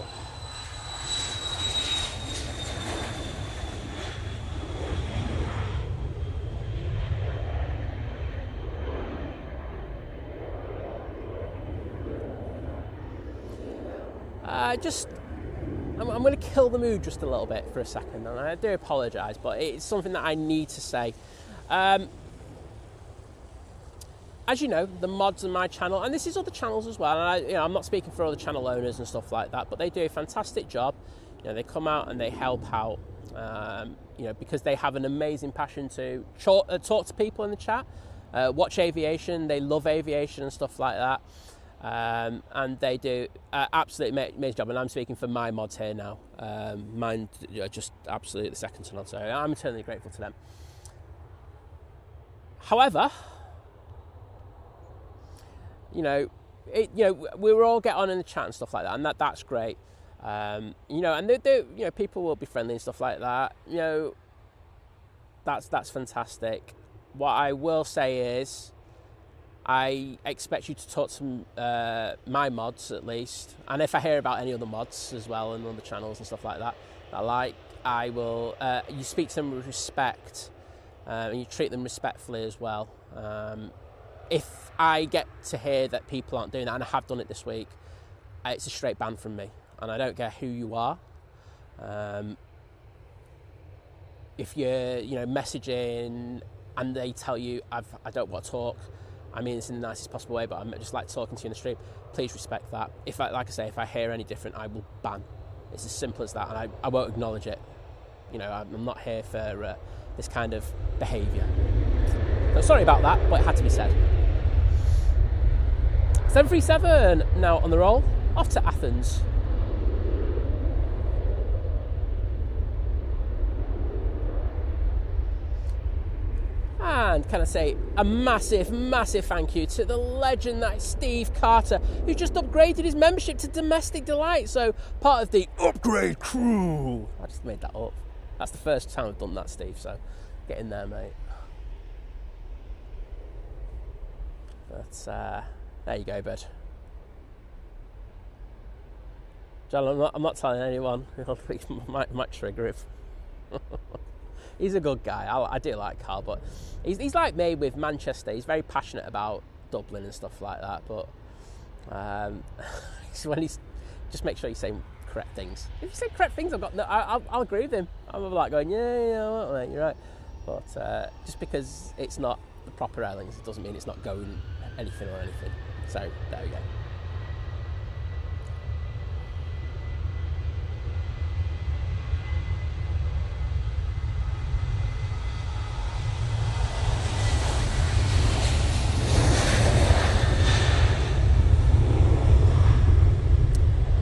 I'm going to kill the mood just a little bit for a second, and I do apologise, but it's something that I need to say. As you know, the mods on my channel, and this is other channels as well, and I'm not speaking for other channel owners and stuff like that, but they do a fantastic job. You know, they come out and they help out, because they have an amazing passion to talk to people in the chat, watch aviation, they love aviation and stuff like that, and they do absolutely amazing job. And I'm speaking for my mods here now. Mine are just absolutely second to none, so I'm eternally grateful to them. However, we will all get on in the chat and stuff like that, and that's great. And people will be friendly and stuff like that. That's fantastic. What I will say is, I expect you to talk to my mods at least, and if I hear about any other mods as well and other channels and stuff like that, I will. You speak to them with respect, and you treat them respectfully as well. if I get to hear that people aren't doing that, and I have done it this week, it's a straight ban from me, and I don't care who you are. If you're, messaging and they tell you I don't want to talk, I mean this in the nicest possible way, but I'm just like talking to you in the stream. Please respect that. If I hear any different, I will ban. It's as simple as that, and I won't acknowledge it. I'm not here for this kind of behaviour. So sorry about that, but it had to be said. 737 now on the roll, off to Athens. And can I say a massive, massive thank you to the legend that is Steve Carter, who just upgraded his membership to Domestic Delight, so part of the upgrade crew. I just made that up. That's the first time I've done that, Steve, so get in there, mate. But there you go, bud. John, I'm not telling anyone. might trigger him. He's a good guy. I do like Carl, but he's like me with Manchester. He's very passionate about Dublin and stuff like that. But when he's just make sure you say correct things. If you say correct things, I'll agree with him. I'm like going, yeah, mate, you're right. But just because it's not the proper airlines, it doesn't mean it's not going anything or anything. So there we go.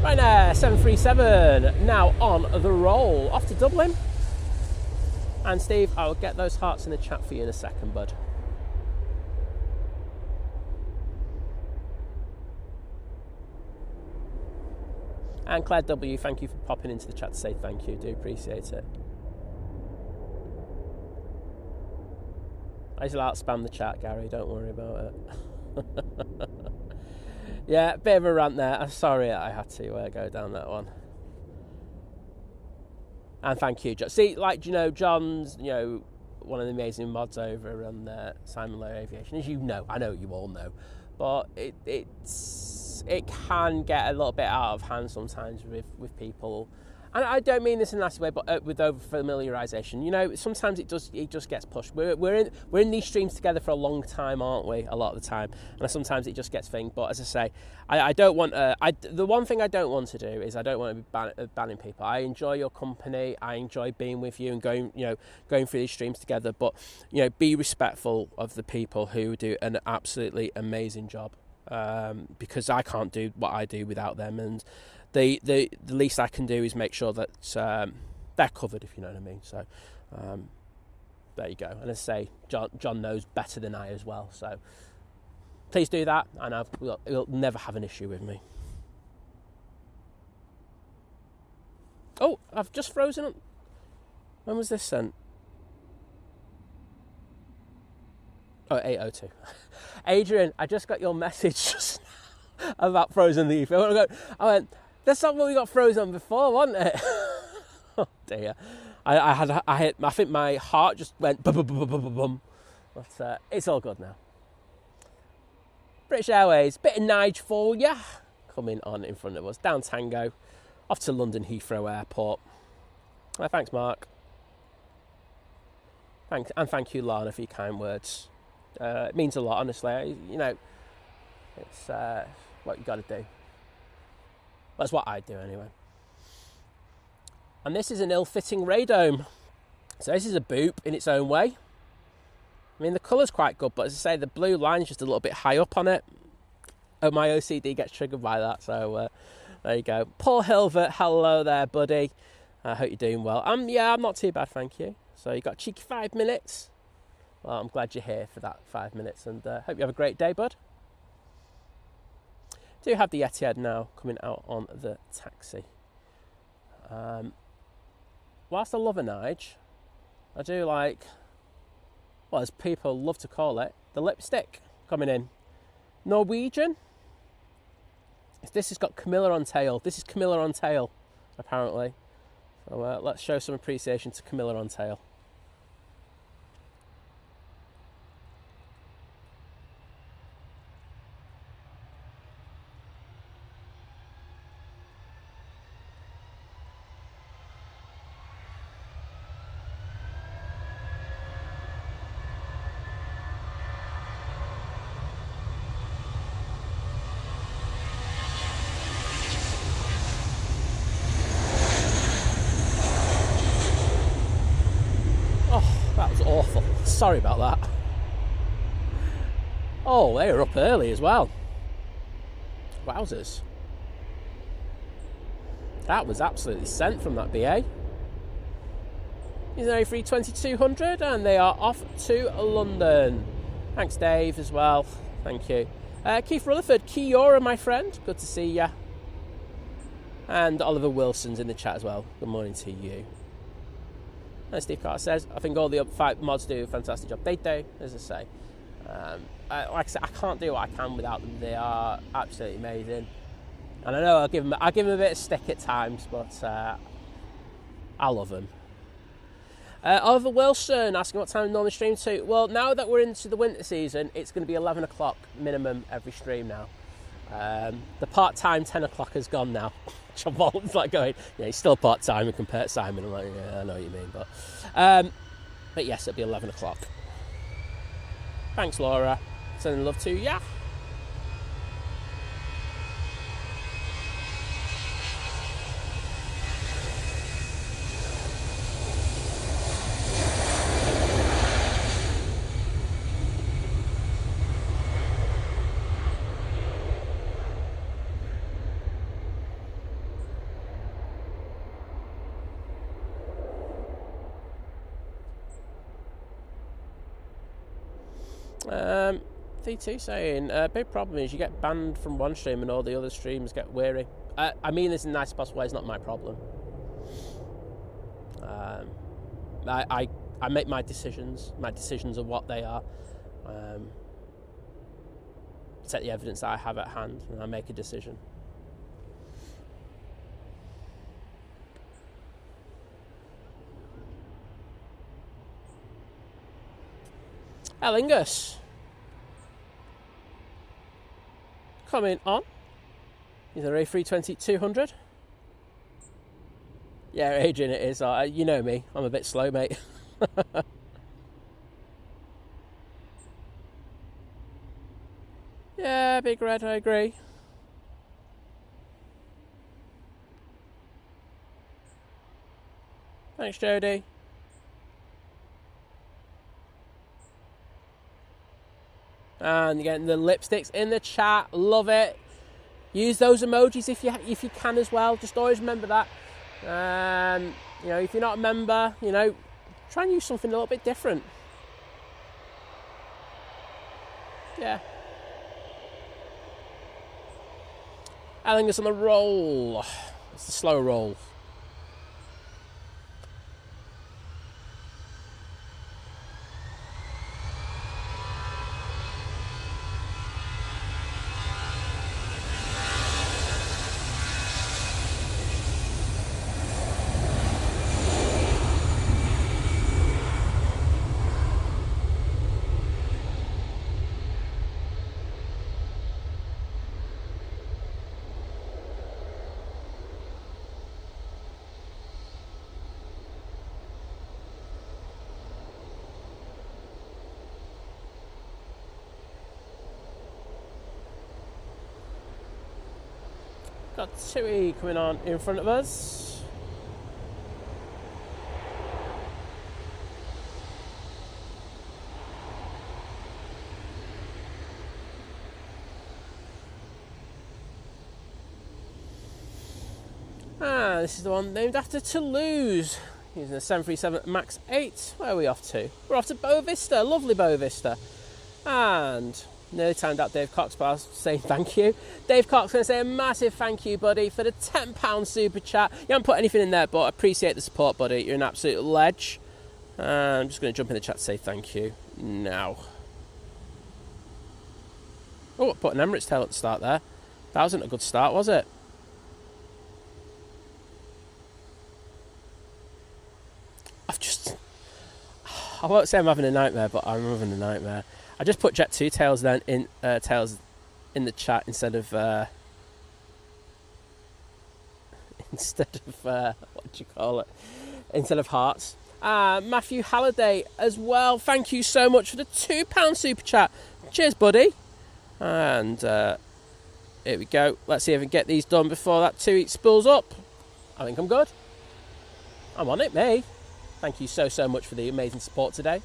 Ryanair 737 now on the roll, off to Dublin. And Steve, I'll get those hearts in the chat for you in a second, bud. And Claire W, thank you for popping into the chat to say thank you. Do appreciate it. I usually out-spam the chat, Gary. Don't worry about it. Yeah, bit of a rant there. I'm sorry I had to go down that one. And thank you, John. See, John's, one of the amazing mods over on Simon Lowe Aviation. As you know, I know you all know, but it can get a little bit out of hand sometimes with people. And I don't mean this in a nasty way, but with over familiarisation. Sometimes it just gets pushed. We're in these streams together for a long time, aren't we? A lot of the time, and sometimes it just gets thinged. But as I say, I don't want. The one thing I don't want to do is I don't want to be banning people. I enjoy your company. I enjoy being with you and going through these streams together. But be respectful of the people who do an absolutely amazing job, because I can't do what I do without them. And the least I can do is make sure that they're covered, if you know what I mean. So there you go. And as I say, John knows better than I as well. So please do that, and you'll never have an issue with me. Oh, I've just frozen up. When was this sent? Oh, 8:02. Adrian, I just got your message just now about frozen leaf. I went, that's not what we got frozen on before, wasn't it? Oh dear. I think my heart just went bum, bum, bum, bum, bum, bum. But it's all good now. British Airways, bit of Nige for ya. Coming on in front of us. Down Tango, off to London Heathrow Airport. Thanks, Mark. Thanks, and thank you, Lana, for your kind words. It means a lot, honestly. It's what you got to do. That's what I do anyway. And this is an ill-fitting radome. So this is a boop in its own way. I mean, the colour's quite good, but as I say, the blue line's just a little bit high up on it. Oh, my OCD gets triggered by that, so there you go. Paul Hilvert, hello there, buddy. I hope you're doing well. Yeah, I'm not too bad, thank you. So you got a cheeky 5 minutes. Well, I'm glad you're here for that 5 minutes, and hope you have a great day, bud. Do have the Etihad now coming out on the taxi. Whilst I love a Nige, I do like, well, as people love to call it, the lipstick coming in. Norwegian. This has got Camilla on tail. This is Camilla on tail, apparently. So let's show some appreciation to Camilla on tail. Sorry about that. Oh, they were up early as well. Wowzers. That was absolutely sent from that BA. He's an A320-200 and they are off to London. Thanks, Dave, as well. Thank you. Keith Rutherford, Kia, my friend. Good to see ya. And Oliver Wilson's in the chat as well. Good morning to you. And Steve Carter says, I think all the five mods do a fantastic job. They do, as I say. Like I said, I can't do what I can without them. They are absolutely amazing. And I know I'll give them a bit of stick at times, but I love them. Oliver Wilson asking what time normally stream to. Well, now that we're into the winter season, it's going to be 11 o'clock minimum every stream now. The part-time 10 o'clock has gone now. It's like going, yeah, he's still part-time compared to Simon. I'm like, yeah, I know what you mean, but yes, it'll be 11 o'clock. Thanks, Laura. Sending love to ya. T2 saying, big problem is you get banned from one stream and all the other streams get weary. I mean this in the nicest possible way, it's not my problem. I make my decisions are what they are. Take the evidence that I have at hand and I make a decision. Ellingus coming on. He's an A320-200. Yeah, Adrian, it is. You know me. I'm a bit slow, mate. Yeah, Big Red, I agree. Thanks, Jody. And you're getting the lipsticks in the chat. Love it. Use those emojis if you can as well. Just always remember that. You know, if you're not a member, you know, try and use something a little bit different. Yeah. Ellingus on the roll. It's the slow roll. Got TUI coming on in front of us. This is the one named after Toulouse. Using a 737 MAX 8. Where are we off to? We're off to Boa Vista. Lovely Boa Vista. And nearly timed out Dave Cox, but I was saying thank you. Dave Cox going to say a massive thank you, buddy, for the £10 super chat. You haven't put anything in there, but I appreciate the support, buddy. You're an absolute ledge. I'm just going to jump in the chat to say thank you now. Oh, I put an Emirates tail at the start there. That wasn't a good start, was it? I won't say I'm having a nightmare, but I'm having a nightmare. I just put Jet 2 tails then in tails in the chat instead of what do you call it? Instead of hearts. Matthew Halliday as well. Thank you so much for the £2 super chat. Cheers, buddy. And here we go. Let's see if we can get these done before that 2 each spools up. I think I'm good. I'm on it, mate. Thank you so much for the amazing support today.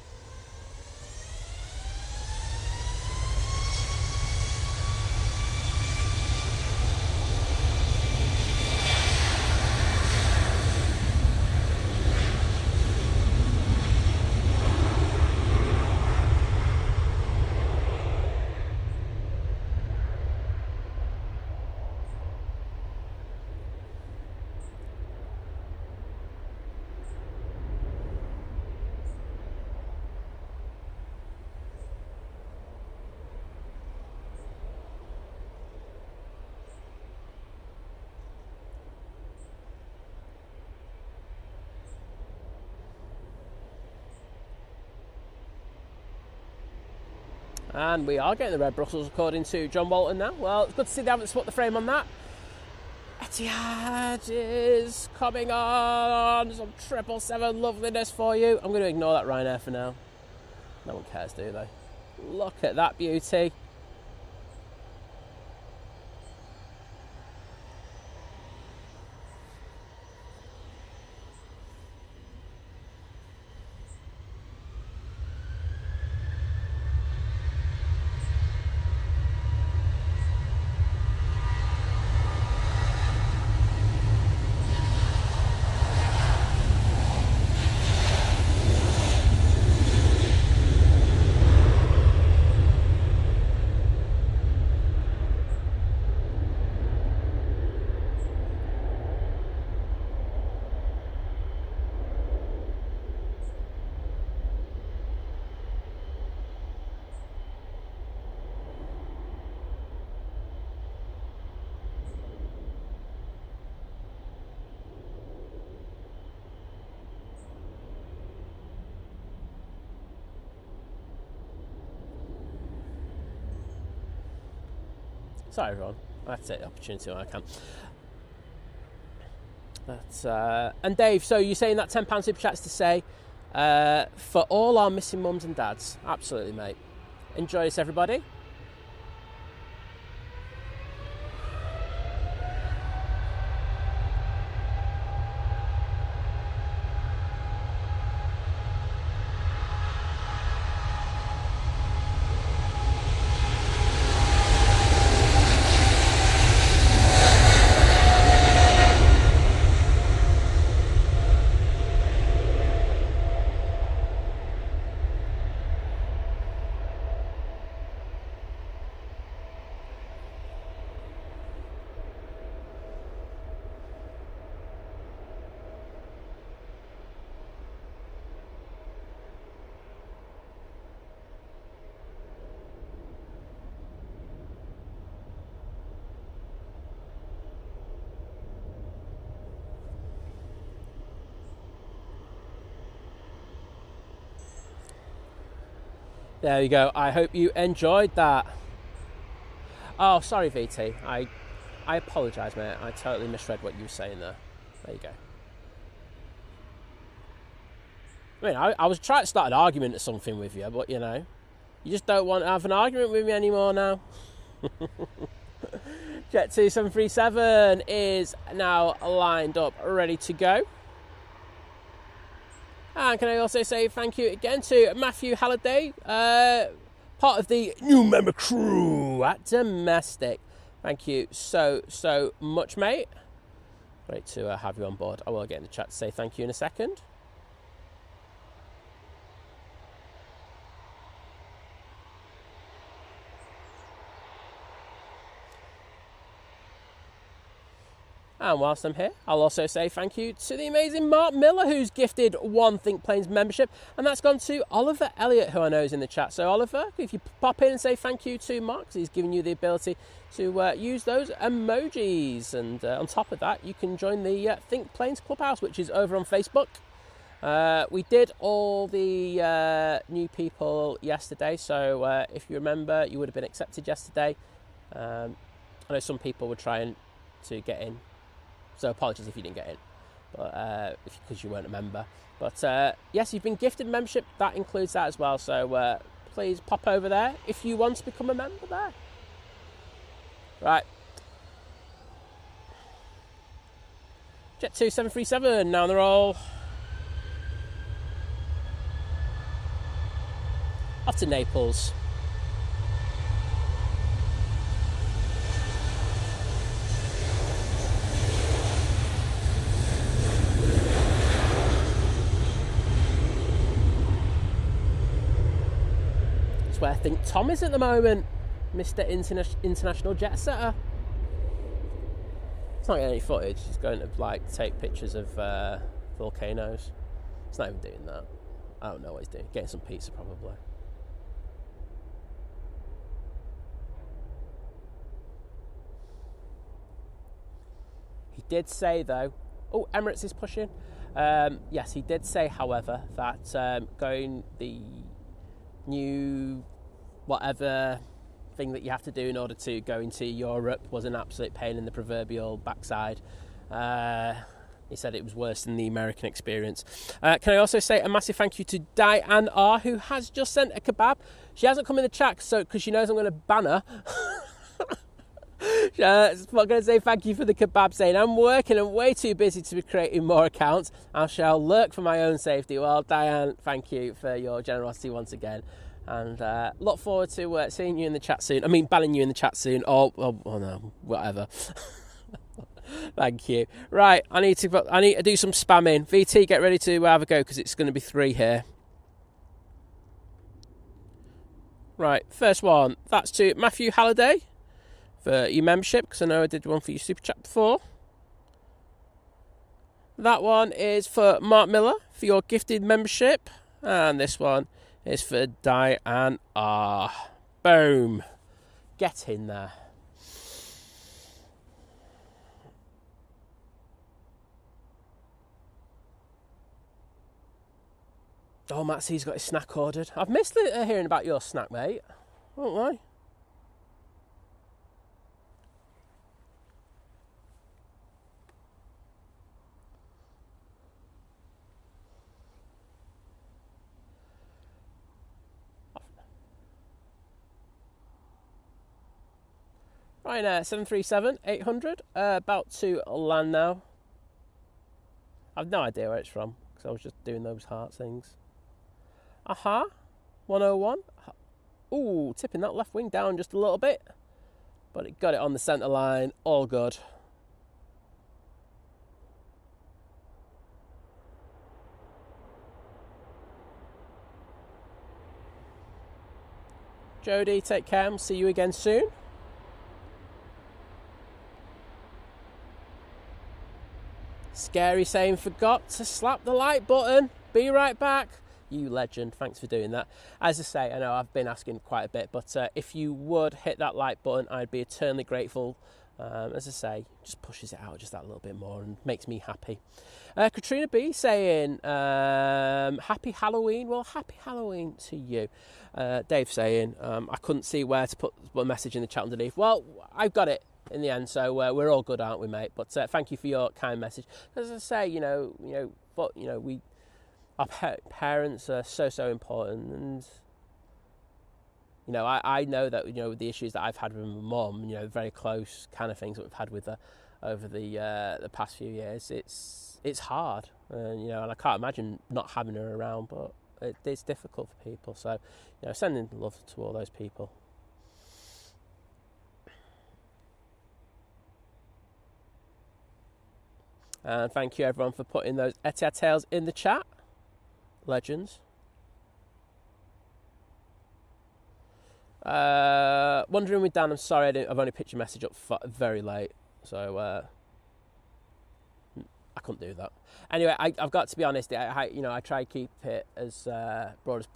And we are getting the red Brussels according to John Walton now. Well, it's good to see they haven't swapped the frame on that. Etihad is coming on. Some 777 loveliness for you. I'm going to ignore that Ryanair for now. No one cares, do they? Look at that beauty. Sorry, everyone. I have to take the opportunity when I can. But, and Dave, so you're saying that £10 super chat's to say, for all our missing mums and dads. Absolutely, mate. Enjoy this, everybody. There you go. I hope you enjoyed that. Oh, sorry, VT. I apologise, mate. I totally misread what you were saying there. There you go. I mean, I was trying to start an argument or something with you, but, you know, you just don't want to have an argument with me anymore now. Jet 2737 is now lined up, ready to go. And can I also say thank you again to Matthew Halliday, part of the new member crew at Domestic. Thank you so much, mate. Great to have you on board. I will get in the chat to say thank you in a second. And whilst I'm here, I'll also say thank you to the amazing Mark Miller, who's gifted one Think Planes membership, and that's gone to Oliver Elliott, who I know is in the chat. So Oliver, if you pop in and say thank you to Mark, 'cause he's given you the ability to use those emojis. And on top of that, you can join the Think Planes Clubhouse, which is over on Facebook. We did all the new people yesterday, so if you remember, you would have been accepted yesterday. I know some people were trying to get in. So apologies if you didn't get in, but because you weren't a member. But yes, you've been gifted membership. That includes that as well. So please pop over there if you want to become a member there. Right. Jet 2737 now on the roll. Off to Naples. Where I think Tom is at the moment, Mr. International Jet Setter. It's not getting any footage. He's going to like take pictures of volcanoes. He's not even doing that. I don't know what he's doing. Getting some pizza probably. He did say though. Oh, Emirates is pushing. Yes, he did say, however, that going the new whatever thing that you have to do in order to go into Europe was an absolute pain in the proverbial backside. He said it was worse than the American experience. Can I also say a massive thank you to Diane R, who has just sent a kebab. She hasn't come in the chat because she knows I'm going to ban her. I'm going to say thank you for the kebab, saying I'm working and way too busy to be creating more accounts. I shall lurk for my own safety. Well, Diane, thank you for your generosity once again. And look forward to seeing you in the chat soon. I mean, banning you in the chat soon. Oh no, whatever. Thank you. Right, I need to do some spamming. VT, get ready to have a go because it's going to be 3 here. Right, first one. That's to Matthew Halliday for your membership, because I know I did one for your super chat before. That one is for Mark Miller for your gifted membership, and this one is for Diane R. Boom. Get in there. Oh, Matt C's got his snack ordered. I've missed hearing about your snack, mate. Won't lie. Ryanair 737-800, about to land now. I've no idea where it's from, because I was just doing those heart things. 101. Ooh, tipping that left wing down just a little bit. But it got it on the centre line, all good. Jodie, take care, we'll see you again soon. Scary saying forgot to slap the like button. Be right back. You legend, thanks for doing that. As I say, I know I've been asking quite a bit, but if you would hit that like button, I'd be eternally grateful. As I say, just pushes it out just that little bit more and makes me happy. Katrina B saying, happy Halloween. Well, happy Halloween to you. Dave saying, I couldn't see where to put a message in the chat underneath. Well, I've got it in the end, so we're all good, aren't we, mate? But thank you for your kind message. As I say, our parents are so important, and I know that with the issues that I've had with my mum, very close kind of things that we've had with her over the past few years. It's hard, and I can't imagine not having her around, but it's difficult for people. So sending love to all those people. And thank you everyone for putting those Etihad tales in the chat. Legends. Wondering with Dan, I'm sorry I've only picked your message up very late, so I couldn't do that. Anyway, I've got to be honest. I try to keep it as broad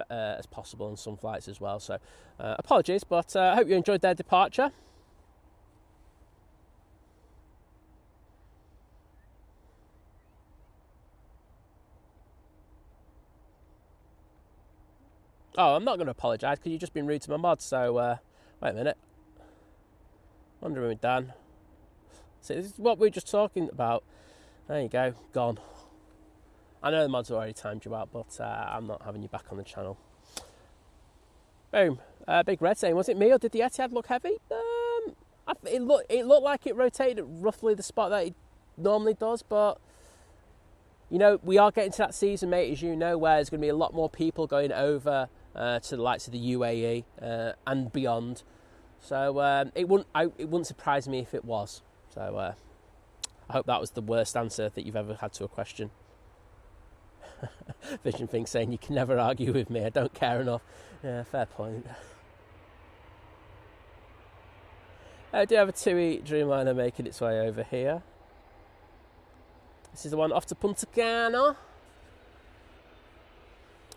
as possible on some flights as well. So apologies, but I hope you enjoyed their departure. Oh, I'm not going to apologise because you've just been rude to my mods, so wait a minute. Wondering with Dan. See, this is what we were just talking about. There you go, gone. I know the mods have already timed you out, but I'm not having you back on the channel. Boom. Big Red saying, was it me or did the Etihad look heavy? It looked like it rotated at roughly the spot that it normally does, but we are getting to that season, mate, as you know, where there's going to be a lot more people going over to the likes of the UAE and beyond. So it wouldn't surprise me if it was. So I hope that was the worst answer that you've ever had to a question. Vision Thing saying, you can never argue with me, I don't care enough. Yeah, fair point. I do have a TUI Dreamliner making its way over here. This is the one off to Punta Cana.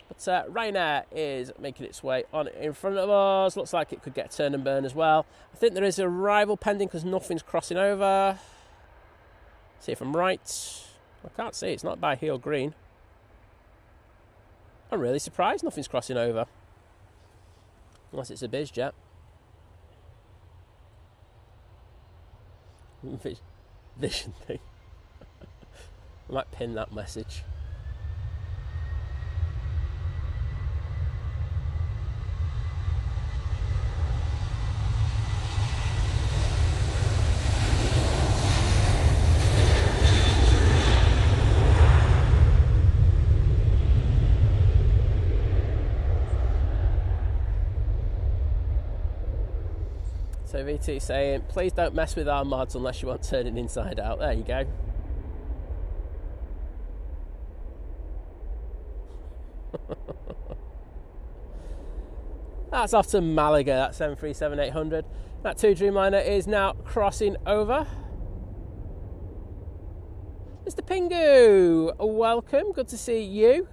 But Ryanair is making its way on in front of us. Looks like it could get a turn and burn as well. I think there is a arrival pending because nothing's crossing over. See if I'm right. I can't see. It's not by Heel Green. I'm really surprised nothing's crossing over. Unless it's a biz jet. Vision thing. I might pin that message. So VT saying, please don't mess with our mods unless you want turning inside out. There you go. That's off to Malaga, that 737-800. That TUI Dreamliner is now crossing over. Mr. Pingu, welcome, good to see you.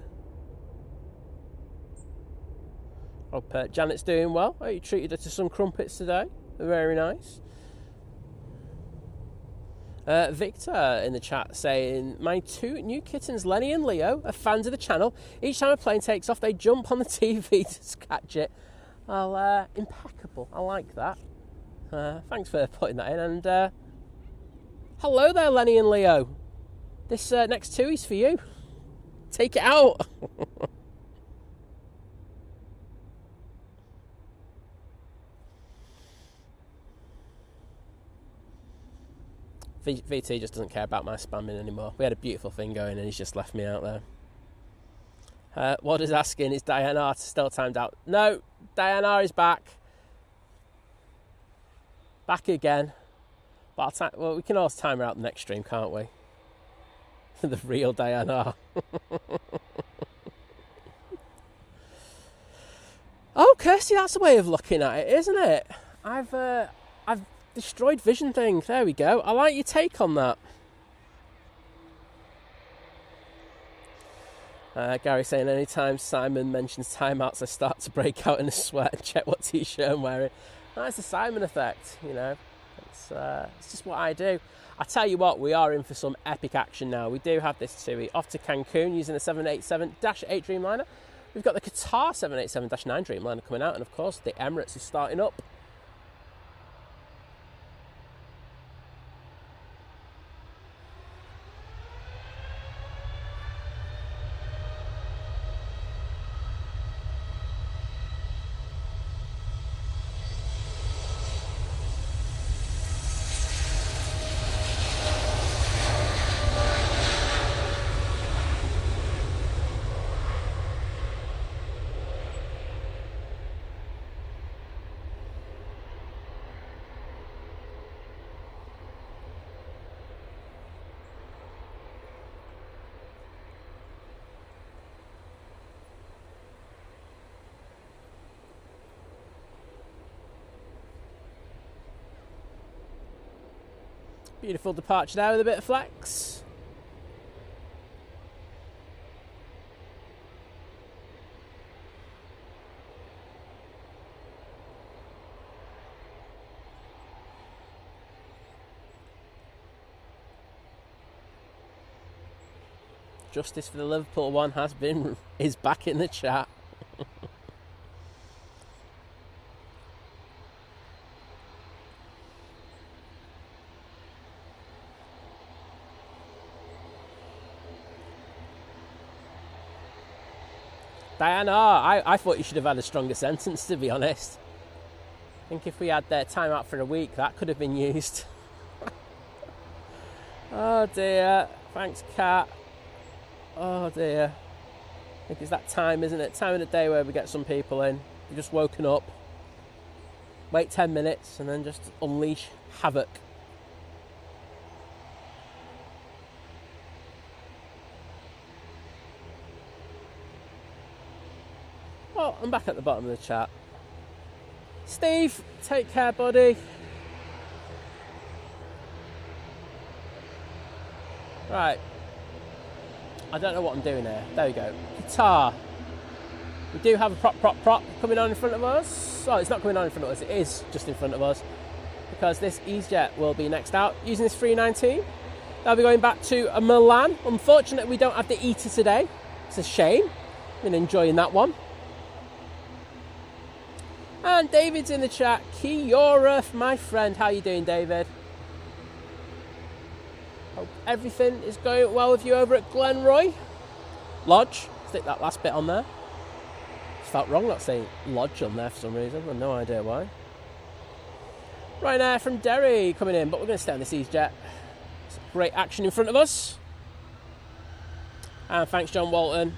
Hope Janet's doing well. Oh, you treated her to some crumpets today. Very nice. Victor in the chat saying, my two new kittens, Lenny and Leo, are fans of the channel. Each time a plane takes off, they jump on the TV to catch it. Well, impeccable. I like that. Thanks for putting that in. And hello there, Lenny and Leo. This next TUI's for you. Take it out. VT just doesn't care about my spamming anymore. We had a beautiful thing going and he's just left me out there. What is asking, is Diana still timed out? No, Diana is back. Back again. But well, we can always time her out the next stream, can't we? The real Diana. Oh, Kirsty, that's a way of looking at it, isn't it? I've destroyed vision thing. There we go. I like your take on that. Gary saying, anytime Simon mentions timeouts, I start to break out in a sweat and check what t-shirt I'm wearing. That's the Simon effect, you know. It's just what I do. I tell you what, we are in for some epic action now. We do have this TUI off to Cancun using a 787-8 Dreamliner. We've got the Qatar 787-9 Dreamliner coming out, and of course the Emirates is starting up. Beautiful departure there with a bit of flex. Justice for the Liverpool one is back in the chat. Diana, I thought you should have had a stronger sentence, to be honest. I think if we had their time out for a week, that could have been used. Oh dear. Thanks, Kat. Oh dear. I think it's that time, isn't it? Time of the day where we get some people in. You've just woken up. Wait 10 minutes and then just unleash havoc. Oh, I'm back at the bottom of the chat. Steve, take care, buddy. Right. I don't know what I'm doing here. There we go. Qatar. We do have a prop coming on in front of us. Oh, it's not coming on in front of us. It is just in front of us. Because this Easyjet will be next out using this 319. They'll be going back to Milan. Unfortunately, we don't have the Eater today. It's a shame. Been enjoying that one. And David's in the chat. Kia, my friend. How you doing, David? Hope everything is going well with you over at Glenroy Lodge. Stick that last bit on there. Just felt wrong not saying Lodge on there for some reason. I've no idea why. Ryanair from Derry coming in, but we're going to stay on this Easyjet. Some great action in front of us. And thanks, John Walton.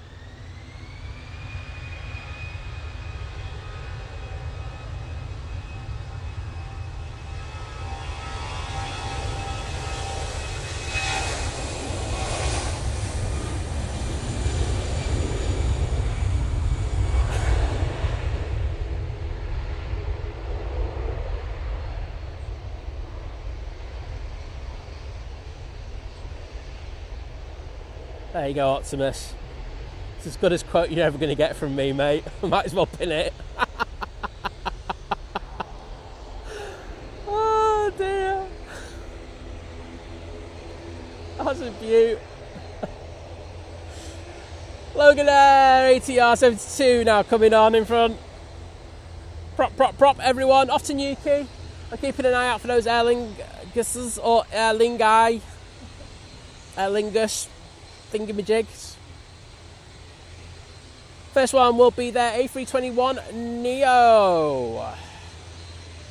There you go, Optimus. It's as good as quote you're ever going to get from me, mate. I might as well pin it. Oh, dear. That's a beaut. Loganair, ATR 72 now coming on in front. Prop, everyone. Off to Newquay. I'm keeping an eye out for those Aer Linguses or Aer Lingai. Aer Lingus thingamajigs. First one will be their A321 Neo,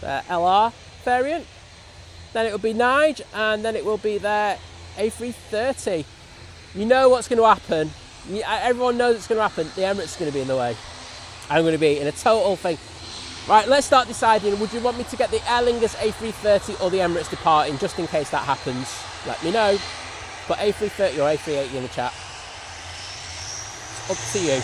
their LR variant. Then it will be Nige, and then it will be their A330. You know what's going to happen. Everyone knows it's going to happen. The Emirates is going to be in the way. I'm going to be in a total thing. Right, let's start deciding. Would you want me to get the Aer Lingus A330 or the Emirates departing, just in case that happens? Let me know. Put A330 or A380 in the chat. It's up to you.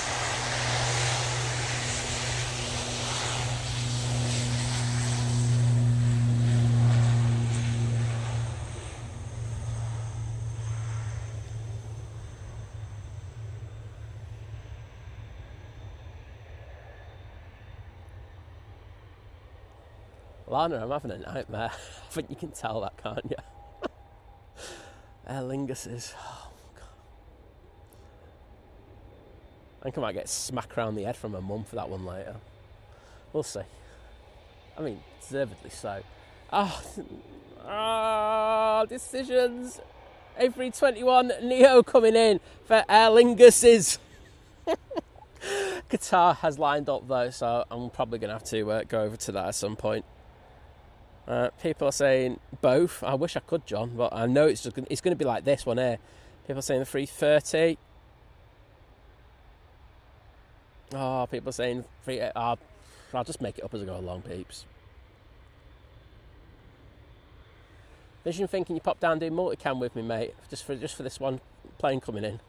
Lana, I'm having a nightmare. I think you can tell that, can't you? Aer Linguses. Oh, God. I think I might get smacked around the head from my mum for that one later. We'll see. I mean, deservedly so. Decisions. A321 Neo coming in for Aer Linguses. Qatar has lined up though, so I'm probably going to have to go over to that at some point. People are saying both. I wish I could, John, but I know it's going to be like this one here. People are saying the 330. Oh, people are saying I'll just make it up as I go along, peeps. Vision thinking you pop down and do multicam with me, mate, just for this one plane coming in.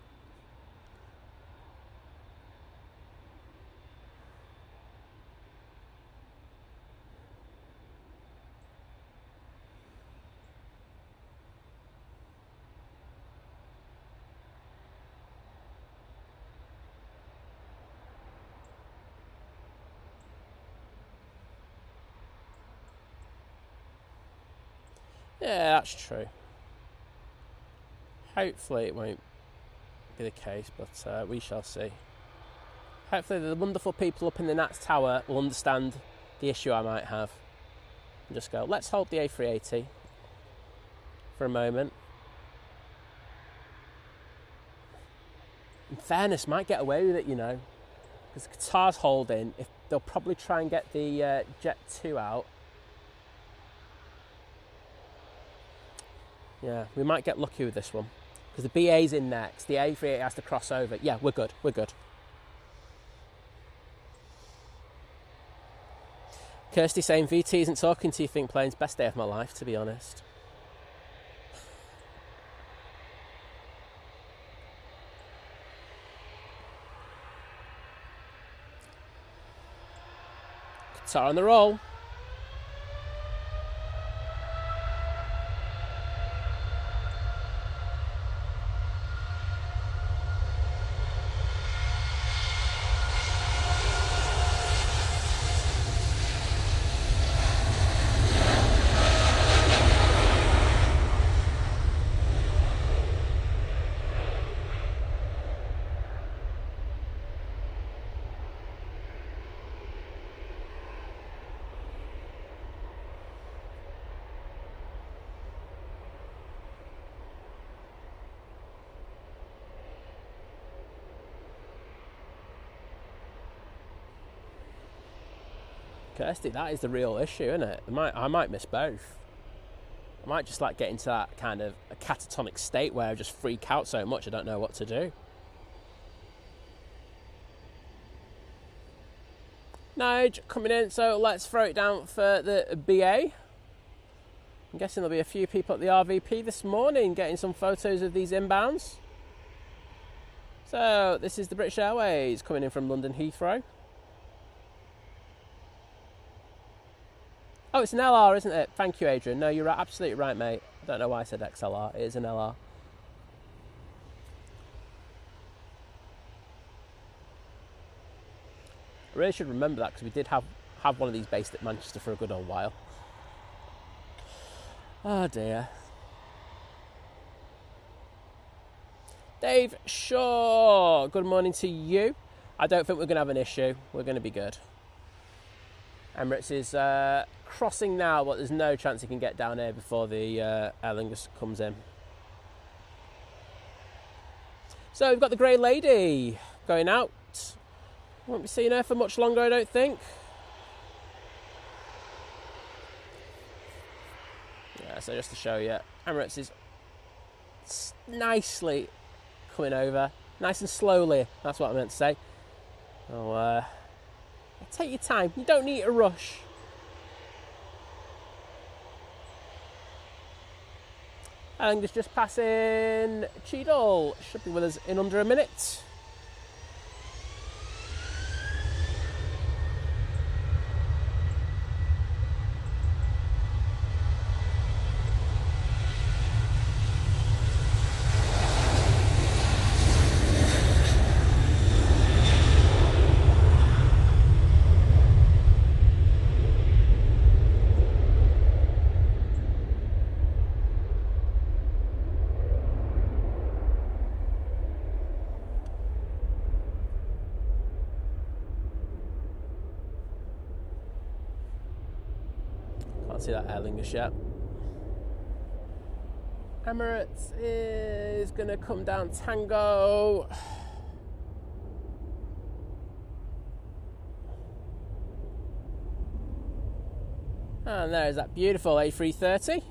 Yeah, that's true. Hopefully it won't be the case, but we shall see. Hopefully the wonderful people up in the Nats Tower will understand the issue I might have. And just go, let's hold the A380 for a moment. In fairness, might get away with it, you know. Because Qatar's holding, if they'll probably try and get the Jet 2 out. Yeah, we might get lucky with this one. Because the BA's in next. The A380 has to cross over. Yeah, we're good. We're good. Kirsty saying VT isn't talking to you, think plane's best day of my life, to be honest. Qatar on the roll. Kirsty, that is the real issue, isn't it? I might miss both. I might just like get into that kind of a catatonic state where I just freak out so much I don't know what to do. Nige coming in, so let's throw it down for the BA. I'm guessing there'll be a few people at the RVP this morning getting some photos of these inbounds. So this is the British Airways coming in from London Heathrow. Oh, it's an LR, isn't it? Thank you, Adrian. No, you're absolutely right, mate. I don't know why I said XLR. It is an LR. I really should remember that because we did have one of these based at Manchester for a good old while. Oh, dear. Dave Shaw, good morning to you. I don't think we're going to have an issue. We're going to be good. Emirates is crossing now, but there's no chance he can get down here before the Aer Lingus comes in. So we've got the Grey Lady going out. Won't be seeing her for much longer, I don't think. Yeah, so just to show you, Emirates is nicely coming over. Nice and slowly, that's what I meant to say. Oh, take your time, you don't need a rush. And it's just passing Cheadle, should be with us in under a minute. See that Aer Lingus yet. Emirates is going to come down Tango. And there's that beautiful A330.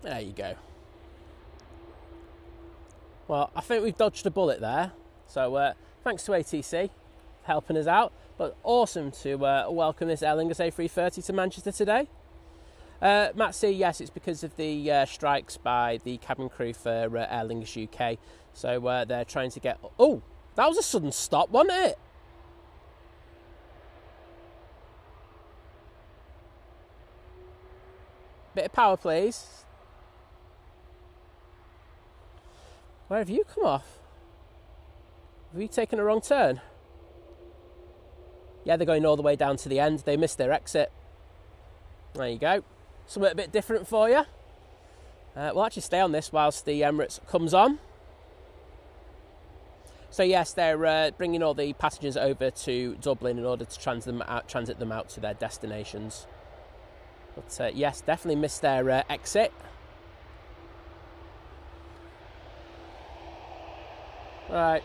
There you go. Well, I think we've dodged a bullet there. So thanks to ATC for helping us out. But awesome to welcome this Aer Lingus A330 to Manchester today. Matt C, yes, it's because of the strikes by the cabin crew for Aer Lingus UK. So they're trying to get... Oh, that was a sudden stop, wasn't it? Bit of power, please. Where have you come off? Have you taken a wrong turn? Yeah, they're going all the way down to the end. They missed their exit. There you go. Something a bit different for you. We'll actually stay on this whilst the Emirates comes on. So yes, they're bringing all the passengers over to Dublin in order to transit them out to their destinations. But yes, definitely missed their exit. Right,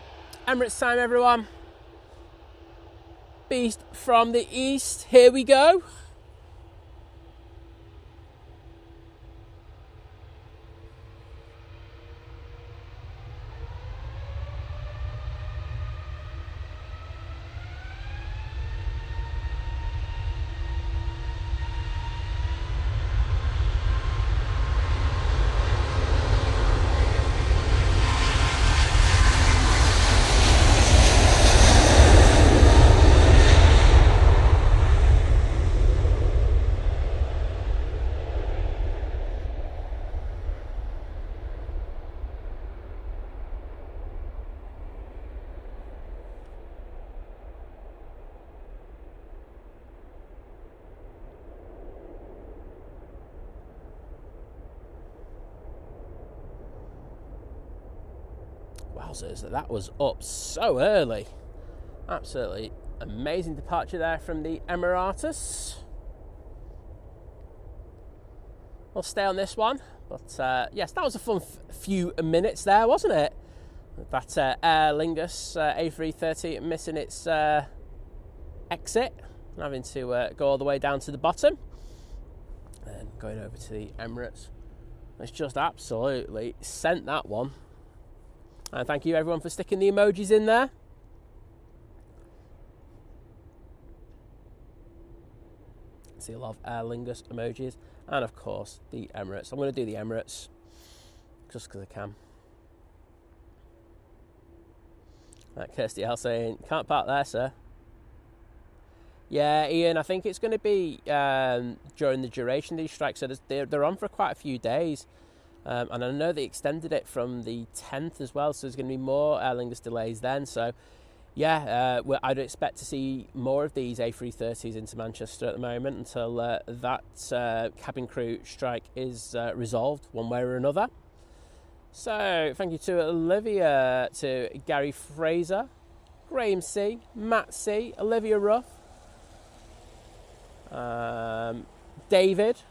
Emirates time, everyone. Beast from the east, here we go. Wowzers, that was up so early. Absolutely amazing departure there from the Emirates. We'll stay on this one, but yes, that was a fun few minutes there, wasn't it? That Aer Lingus A330 missing its exit and having to go all the way down to the bottom, and going over to the Emirates. It's just absolutely sent that one. And thank you everyone for sticking the emojis in there. See a lot of Aer Lingus emojis, and of course the Emirates. I'm going to do the Emirates just because I can. Kirsty L saying, can't park there, sir. Yeah, Ian, I think it's going to be during the duration of these strikes. So they're on for quite a few days. And I know they extended it from the 10th as well. So there's going to be more Aer Lingus delays then. So, yeah, I'd expect to see more of these A330s into Manchester at the moment until that cabin crew strike is resolved one way or another. So, thank you to Olivia, to Gary Fraser, Graham C, Matt C, Olivia Ruff, David,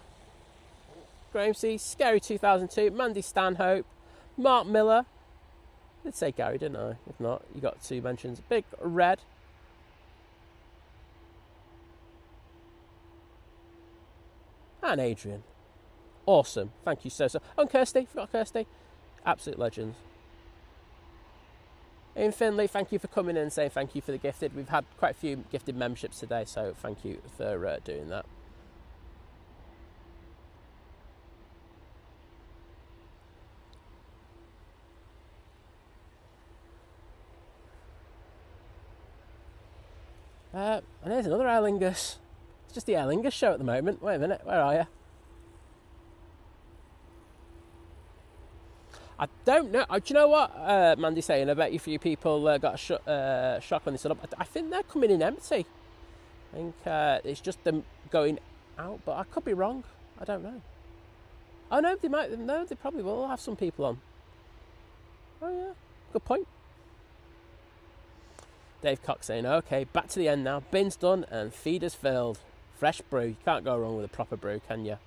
Graham C, Scary 2002, Mandy Stanhope, Mark Miller. I did say Gary, didn't I? If not, you got 2 mentions. Big Red. And Adrian. Awesome. Thank you so. Oh, and Kirsty. Forgot Kirsty. Absolute legends. Ian Finley, thank you for coming in and saying thank you for the gifted. We've had quite a few gifted memberships today, so thank you for doing that. And there's another Aer Lingus. It's just the Aer Lingus show at the moment. Wait a minute, where are you? I don't know. Do you know what Mandy's saying? I bet you few people got a shock when they stood up. I think they're coming in empty. I think it's just them going out, but I could be wrong. I don't know. Oh no, they might. No, they probably will have some people on. Oh yeah, good point. Dave Cox saying, okay, back to the end now. Bin's done and feeder's filled. Fresh brew. You can't go wrong with a proper brew, can you?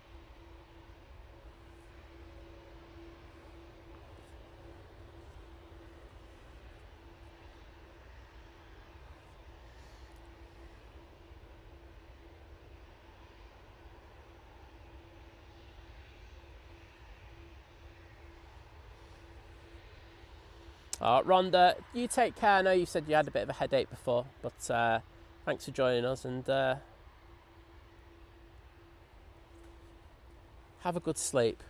Rhonda, you take care. I know you said you had a bit of a headache before, but thanks for joining us, and have a good sleep.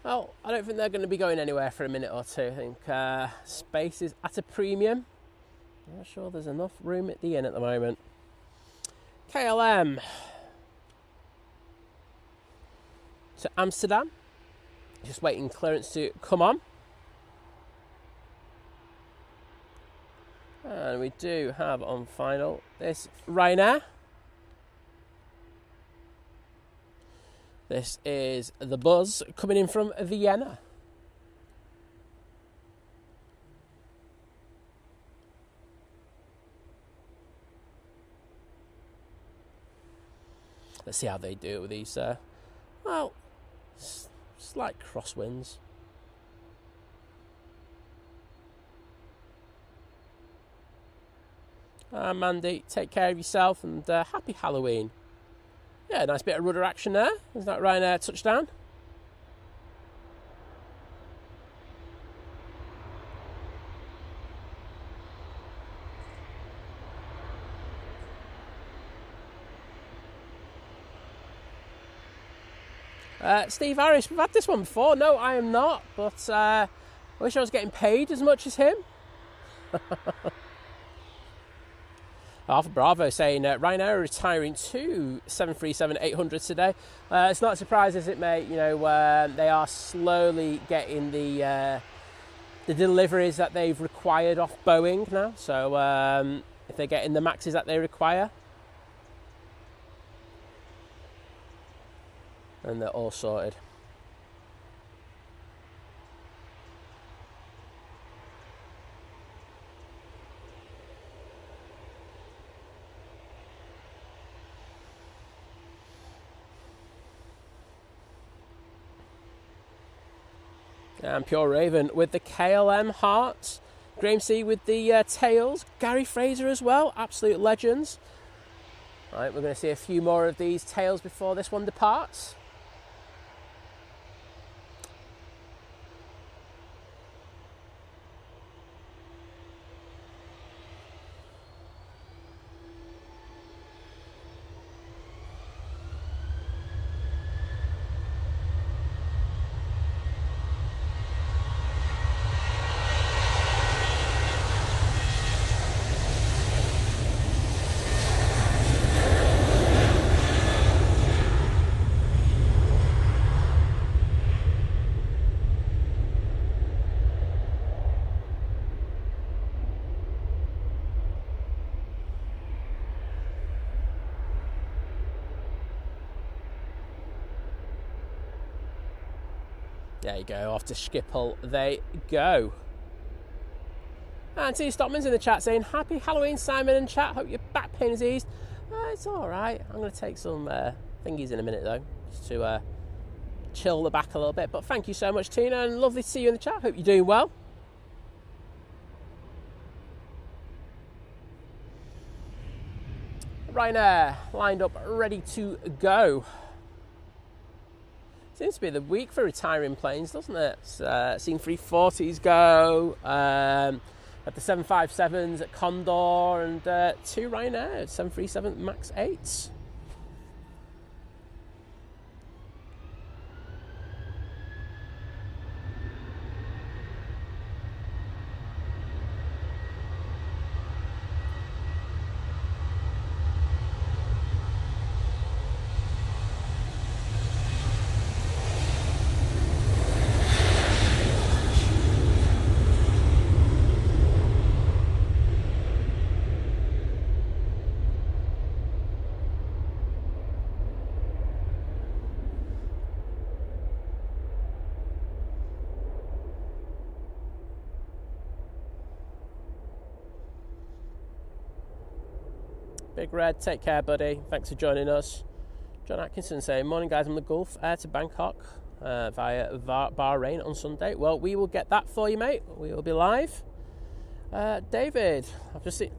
Well, I don't think they're going to be going anywhere for a minute or two. I think space is at a premium. I'm not sure there's enough room at the inn at the moment. KLM to Amsterdam. Just waiting clearance to come on. And we do have on final this Ryanair. This is the Buzz coming in from Vienna. Let's see how they do it with these, well, slight crosswinds. Mandy, take care of yourself and happy Halloween. Yeah, nice bit of rudder action there. Is that Ryanair touchdown? Steve Harris, we've had this one before. No, I am not, but I wish I was getting paid as much as him. Alpha Bravo saying Ryanair are retiring 2 737-800s today. It's not a surprise, is it, mate? You know, they are slowly getting the deliveries that they've required off Boeing now. So if they're getting the maxes that they require, and they're all sorted. And Pure Raven with the KLM hearts. Graham C with the tails. Gary Fraser as well. Absolute legends. Right, we're going to see a few more of these tails before this one departs. There you go, off to Schiphol they go. And T. Stockman's in the chat saying, happy Halloween, Simon and chat. Hope your back pain is eased. It's all right. I'm going to take some thingies in a minute, though, just to chill the back a little bit. But thank you so much, Tina, and lovely to see you in the chat. Hope you're doing well. Ryanair lined up, ready to go. Seems to be the week for retiring planes, doesn't it? Seen 340s go, at the 757s at Condor, and 2 Ryanair, 737 MAX 8s. Big Red, take care, buddy. Thanks for joining us. John Atkinson saying, morning, guys. I'm the Gulf Air to Bangkok via Bahrain on Sunday. Well, we will get that for you, mate. We will be live. David, I've just seen...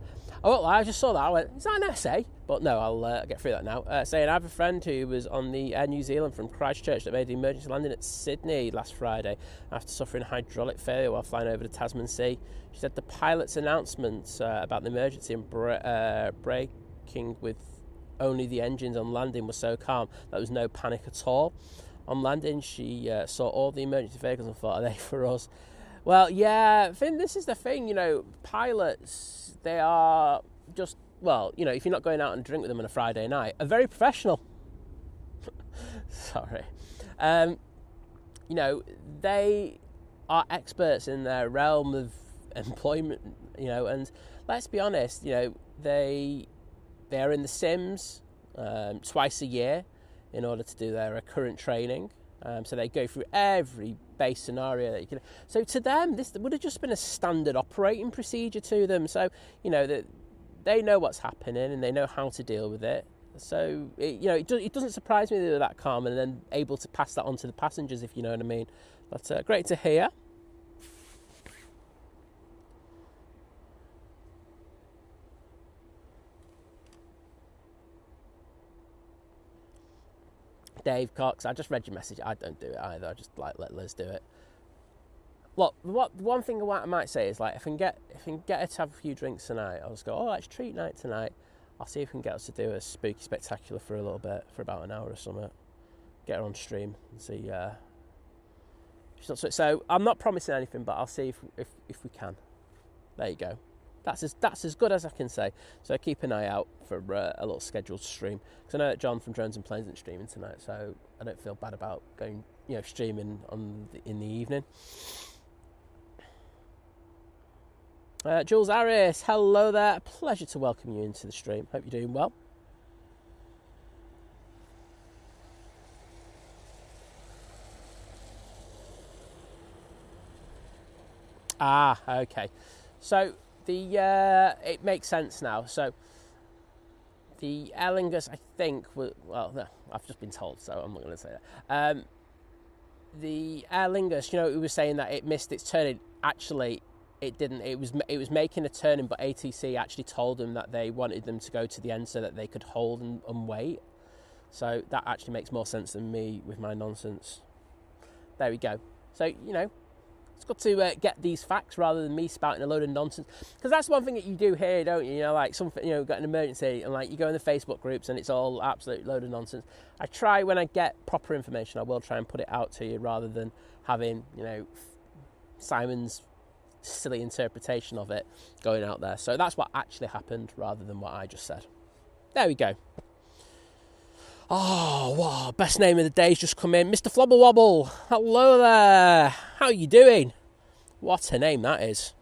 I won't lie, I just saw that. I went, is that an essay? But no, I'll get through that now. Saying, I have a friend who was on the Air New Zealand from Christchurch that made the emergency landing at Sydney last Friday after suffering hydraulic failure while flying over the Tasman Sea. She said the pilot's announcement about the emergency and breaking with only the engines on landing was so calm that there was no panic at all. On landing, she saw all the emergency vehicles and thought, are they for us? Well, yeah, Finn, this is the thing, you know, pilots, they are just, well, you know, if you're not going out and drink with them on a Friday night, are very professional. Sorry. You know, they are experts in their realm of employment, and let's be honest, they're in the sims twice a year in order to do their current training. So they go through every base scenario that you can. So to them, this would have just been a standard operating procedure to them. So that they know what's happening and they know how to deal with it. So it doesn't surprise me that they're that calm and then able to pass that on to the passengers, if you know what I mean. But great to hear. Dave Cox, I just read your message. I don't do it either. I just let Liz do it. Look, one thing I might say is, like, if I can get her to have a few drinks tonight, I'll just go, oh, it's treat night tonight. I'll see if we can get us to do a spooky spectacular for a little bit, for about an hour or something. Get her on stream and see. So I'm not promising anything, but I'll see if we can. There you go. That's as good as I can say. So keep an eye out for a little scheduled stream, because I know that John from Drones and Planes isn't streaming tonight, so I don't feel bad about going, streaming in the evening. Jules Harris, hello there. Pleasure to welcome you into the stream. Hope you're doing well. Okay. So it makes sense now. So the Aer Lingus, I think, no, I've just been told, so I'm not going to say that. The Aer Lingus, it was saying that it missed its turning. Actually, it didn't. It was making a turning, but ATC actually told them that they wanted them to go to the end so that they could hold and wait. So that actually makes more sense than me with my nonsense. There we go. So, it's good to get these facts rather than me spouting a load of nonsense. Because that's one thing that you do here, don't you? Like something, got an emergency, and like you go in the Facebook groups and it's all absolute load of nonsense. I try, when I get proper information, I will try and put it out to you rather than having, Simon's silly interpretation of it going out there. So that's what actually happened rather than what I just said. There we go. Oh, wow, best name of the day's just come in. Mr. Flobble Wobble. Hello there. How are you doing? What a name that is.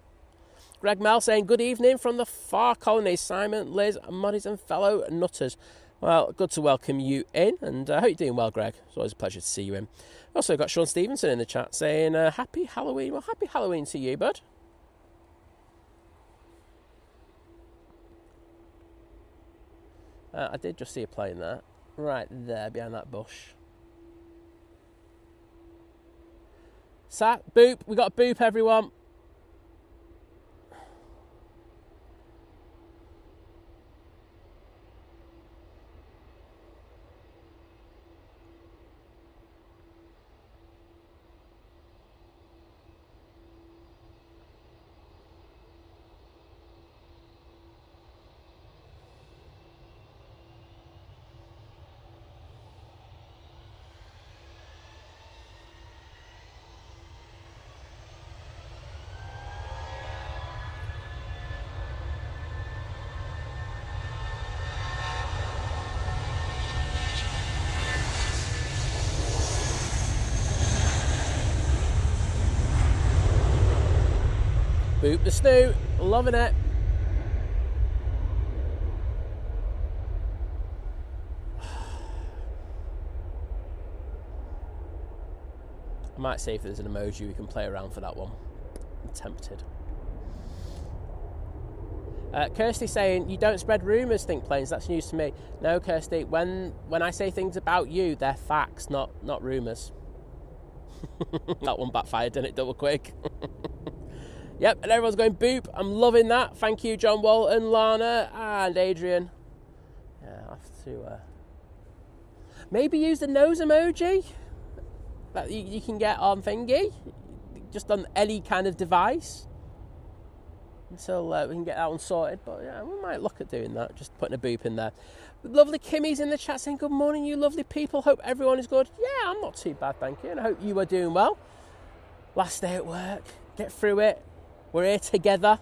Greg Mel saying, good evening from the far colonies. Simon, Liz, Moddies and fellow nutters. Well, good to welcome you in, and I hope you're doing well, Greg. It's always a pleasure to see you in. Also got Sean Stevenson in the chat saying, happy Halloween. Well, happy Halloween to you, bud. I did just see a plane there. Right there, behind that bush. Sat, boop. We got a boop, everyone. Boop the snoo, loving it. I might see if there's an emoji we can play around for that one. I'm tempted. Kirsty saying, you don't spread rumours, think planes. That's news to me. No, Kirsty, when I say things about you, they're facts, not rumours. That one backfired, didn't it? Double quick. Yep, and everyone's going boop. I'm loving that. Thank you, John Walton, Lana, and Adrian. Yeah, I'll have to maybe use the nose emoji that you can get on thingy, just on any kind of device, until we can get that one sorted. But yeah, we might look at doing that, just putting a boop in there. Lovely Kimmy's in the chat saying, good morning, you lovely people. Hope everyone is good. Yeah, I'm not too bad, thank you, and I hope you are doing well. Last day at work, get through it. We're here together.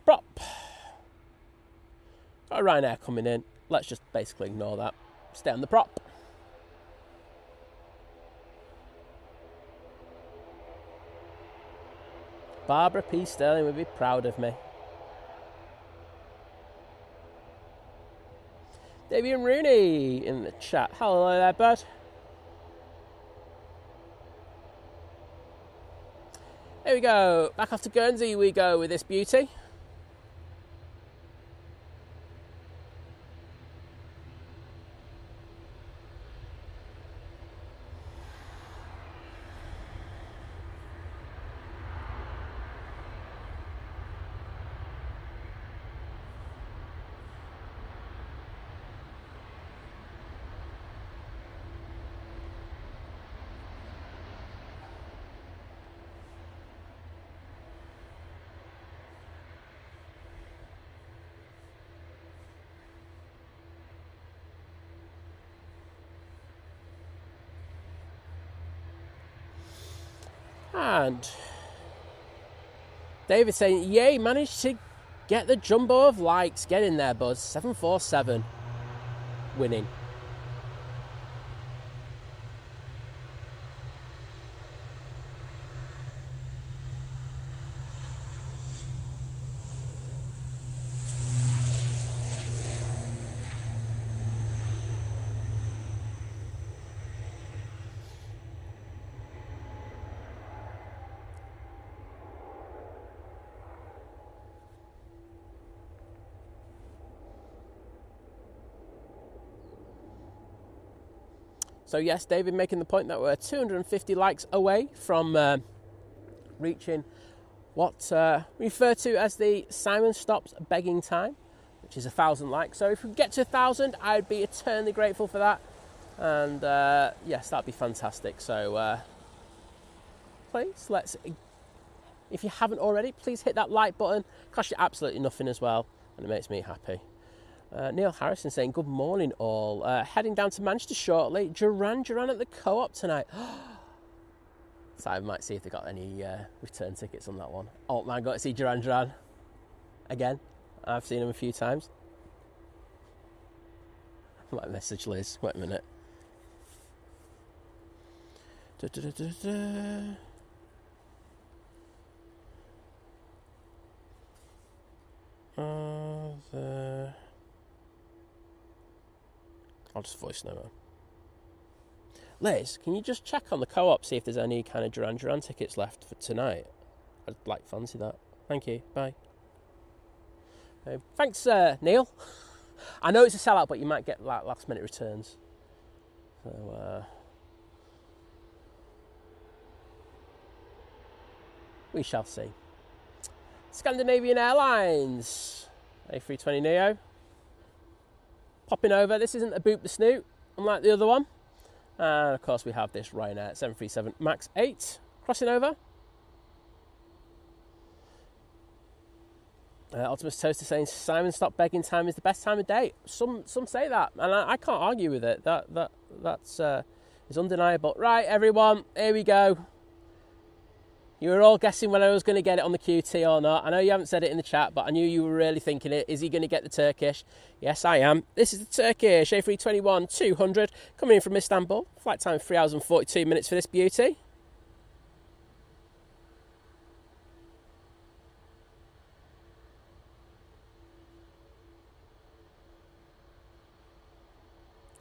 Prop. Got a Ryanair coming in. let's just basically ignore that. Stay on the prop. Barbara P. Sterling would be proud of me. Davian Rooney in the chat. Hello there, bud. Here we go. Back off to Guernsey we go with this beauty. And David saying, yay, managed to get the jumbo of likes. Get in there, buzz. 747 winning. So yes, David making the point that we're 250 likes away from reaching what we refer to as the Simon Stops begging time, which is 1,000 likes. So if we get to 1,000, I'd be eternally grateful for that. And yes, that'd be fantastic. So please, if you haven't already, please hit that like button. It costs you absolutely nothing as well, and it makes me happy. Neil Harrison saying, good morning all. Heading down to Manchester shortly. Duran at the Co-op tonight. So I might see if they got any return tickets on that one. Oh man, got to see Duran again. I've seen him a few times. I might message Liz. Wait a minute. I'll just voice note her. Liz, can you just check on the Co-op, see if there's any kind of Duran tickets left for tonight? I'd like fancy that. Thank you. Bye. Thanks, Neil. I know it's a sellout, but you might get like last minute returns. So we shall see. Scandinavian Airlines A320neo. Popping over. This isn't a boop the snoot, unlike the other one. And of course we have this Ryanair 737 MAX 8 crossing over. Optimus Toaster saying Simon Stop begging time is the best time of day. Some say that, and I can't argue with it. That's is undeniable. Right, everyone, here we go. You were all guessing whether I was going to get it on the QT or not. I know you haven't said it in the chat, but I knew you were really thinking it. Is he going to get the Turkish? Yes, I am. This is the Turkish A321-200 coming in from Istanbul. Flight time 3 hours and 42 minutes for this beauty.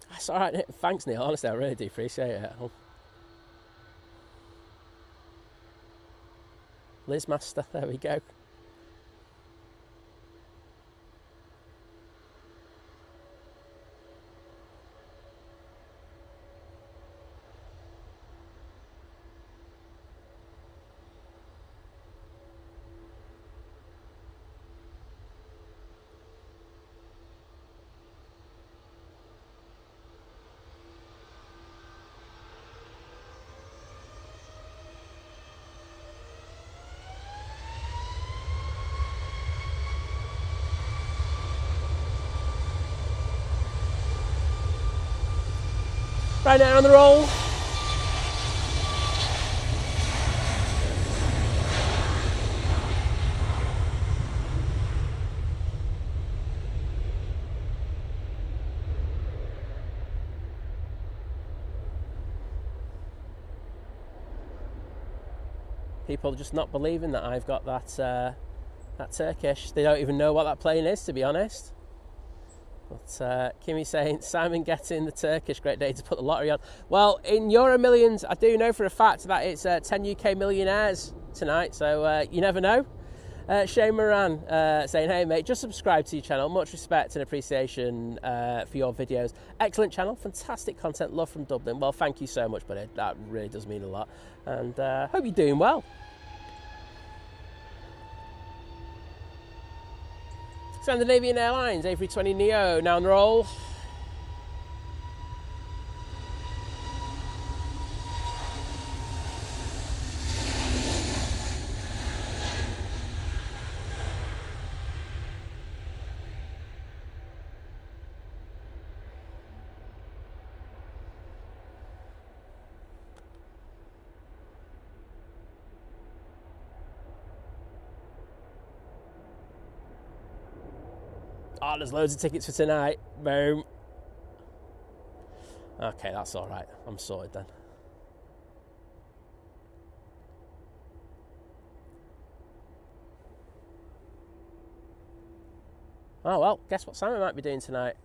That's all right. Thanks, Neil. Honestly, I really do appreciate it. Liz Master, there we go. Right now on the roll. People just not believing that I've got that Turkish. They don't even know what that plane is, to be honest. But Kimmy saying, Simon getting the Turkish, great day to put the lottery on. Well, in Euro Millions, I do know for a fact that it's 10 UK millionaires tonight, so you never know. Shane Moran saying, hey mate, just subscribe to your channel. Much respect and appreciation for your videos. Excellent channel, fantastic content, love from Dublin. Well, thank you so much, buddy. That really does mean a lot. And hope you're doing well. Scandinavian Airlines, A320neo, now on roll. Oh, there's loads of tickets for tonight. Boom. Okay, that's all right. I'm sorted then. Oh, well, guess what Simon might be doing tonight?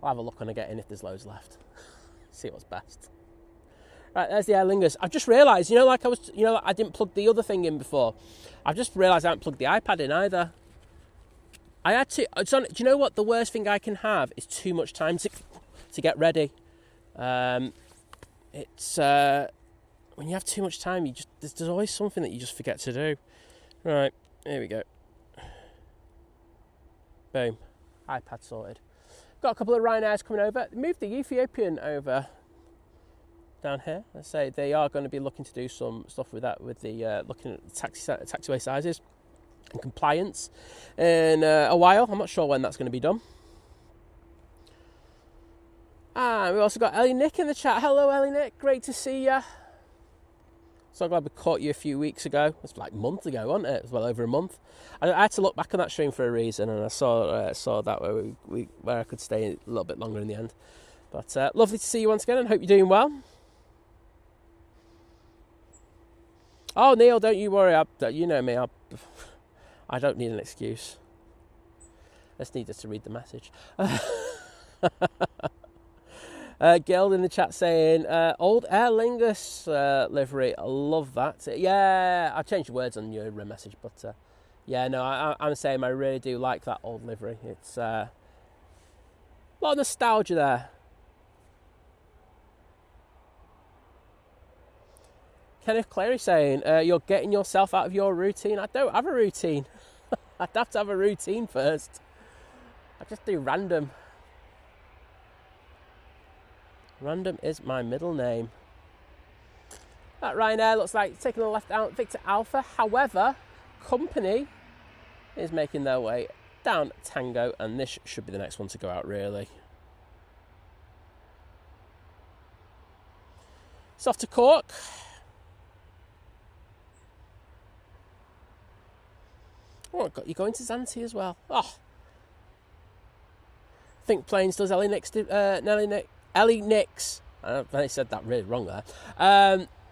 I'll have a look when I get in if there's loads left. See what's best. Right, there's the Aer Lingus. I've just realised, I didn't plug the other thing in before. I've just realised I haven't plugged the iPad in either. I had to. Do you know what the worst thing I can have is too much time to get ready. It's when you have too much time, there's always something that you just forget to do. Right, here we go. Boom, iPad sorted. Got a couple of Ryanairs coming over. Moved the Ethiopian over down here. Let's say they are going to be looking to do some stuff with that, with the looking at the taxiway sizes and compliance in a while. I'm not sure when that's going to be done. And we also got Ellie Nick in the chat. Hello, Ellie Nick. Great to see you. So glad we caught you a few weeks ago. It was like a month ago, wasn't it? It was well over a month. I had to look back on that stream for a reason, and I saw that where I could stay a little bit longer in the end. But lovely to see you once again, and hope you're doing well. Oh, Neil, don't you worry. You know me. I don't need an excuse. Just needed to read the message. Geld in the chat saying, old Aer Lingus livery. I love that. Yeah, I changed the words on your message, but yeah, no, I'm saying I really do like that old livery. It's a lot of nostalgia there. Kenneth Clary saying, you're getting yourself out of your routine. I don't have a routine. I'd have to have a routine first. I just do random. Random is my middle name. That Ryanair looks like it's taking a left out Victor Alpha. However, company is making their way down Tango, and this should be the next one to go out, really. It's off to Cork. Oh, you're going to Zante as well. Oh. Think Planes does Ellie Nick's. Ellie Nick's. I said that really wrong there.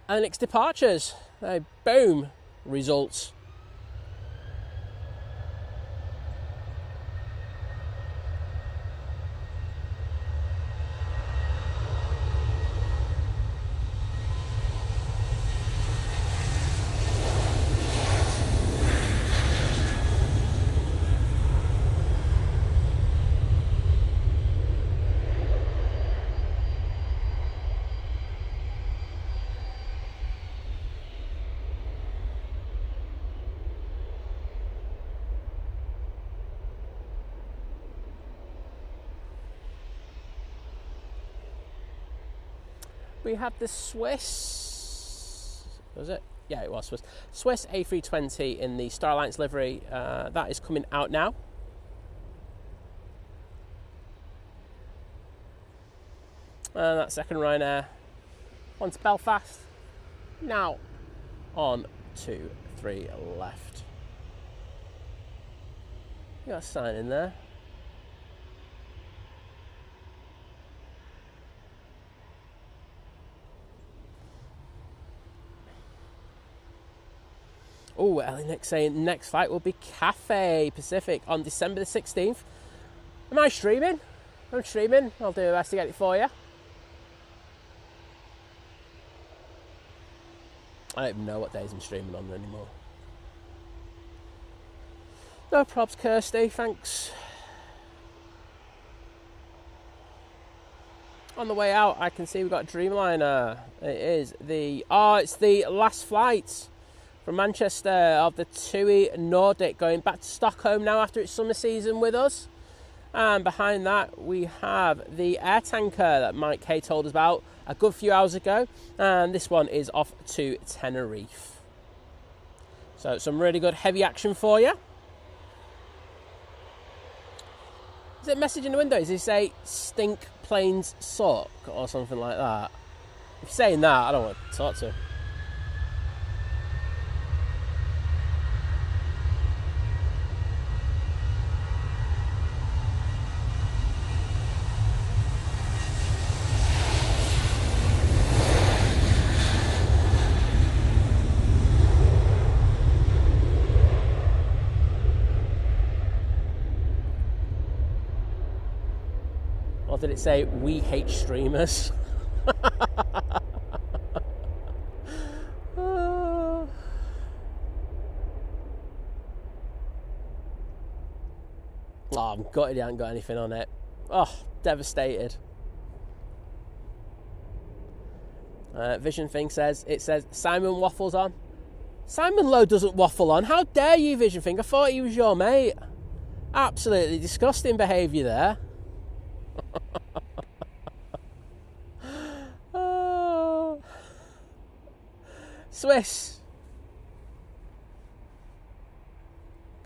Ellie Nick's departures. Boom. Results. We have the Swiss, was it? Yeah, it was Swiss. Swiss A320 in the Star Alliance livery. That is coming out now. And that second Ryanair on to Belfast. Now on 2, 3 left. You got a sign in there. Oh, Ellie Nick saying next flight will be Cathay Pacific on December the 16th. Am I streaming? I'm streaming. I'll do my best to get it for you. I don't even know what days I'm streaming on anymore. No probs, Kirsty, thanks. On the way out, I can see we've got Dreamliner. It is the... Oh, it's the last flight from Manchester of the TUI Nordic, going back to Stockholm now after its summer season with us. And behind that, we have the air tanker that Mike Hay told us about a good few hours ago. And this one is off to Tenerife. So some really good heavy action for you. Is it a message in the window? Does he say, stink planes suck, or something like that? If you're saying that, I don't want to talk to him. Or did it say, we hate streamers? Oh, I'm gutted he hasn't got anything on it. Oh, devastated. Vision Thing says, it says, Simon waffles on. Simon Lowe doesn't waffle on. How dare you, Vision Thing? I thought he was your mate. Absolutely disgusting behaviour there. Oh. Swiss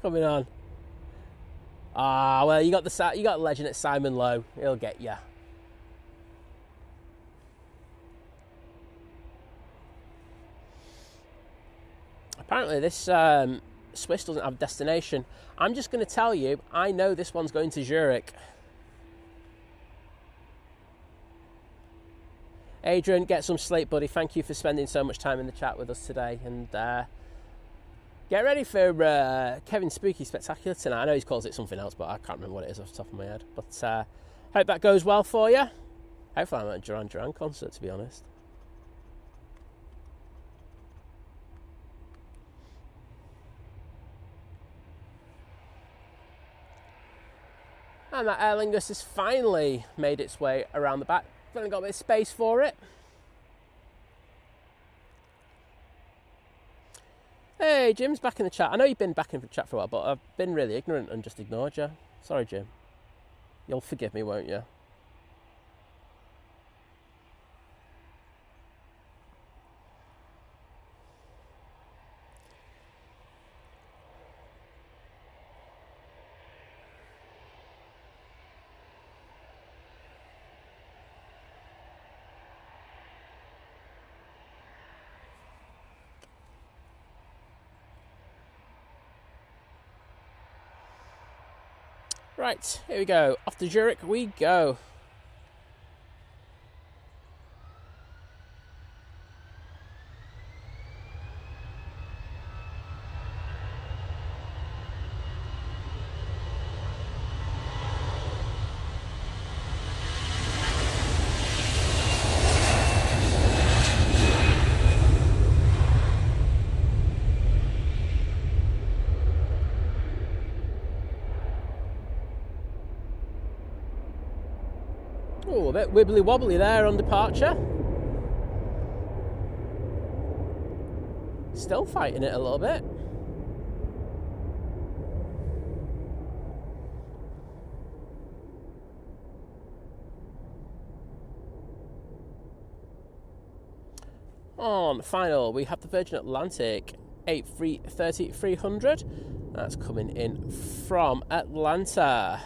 coming on. Well, you got the legend at Simon Lowe. He'll get you. Apparently, this Swiss doesn't have a destination. I'm just going to tell you, I know this one's going to Zurich. Adrian, get some sleep, buddy. Thank you for spending so much time in the chat with us today. And get ready for Kevin Spooky Spectacular tonight. I know he calls it something else, but I can't remember what it is off the top of my head. But hope that goes well for you. Hopefully I'm at a Duran Duran concert, to be honest. And that Aer Lingus has finally made its way around the back. Finally got a bit of space for it. Hey, Jim's back in the chat. I know you've been back in the chat for a while, but I've been really ignorant and just ignored you. Sorry, Jim. You'll forgive me, won't you? Right, here we go. Off to Zurich we go. Oh, a bit wibbly wobbly there on departure. Still fighting it a little bit. On final, we have the Virgin Atlantic A330-300. That's coming in from Atlanta.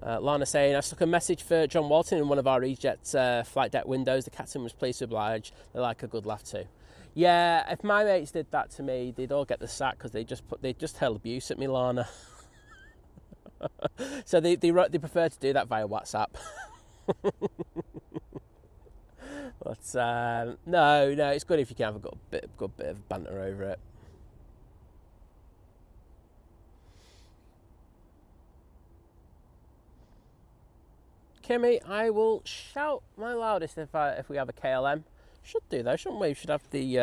Lana saying, I stuck a message for John Walton in one of our Easyjet flight deck windows. The captain was pleased to oblige. They like a good laugh too. Yeah, if my mates did that to me, they'd all get the sack because they just hurl abuse at me, Lana. So they prefer to do that via WhatsApp. But no, it's good if you can have a good bit of banter over it. Kimmy, I will shout my loudest if we have a KLM. Should do though, shouldn't we? We should have the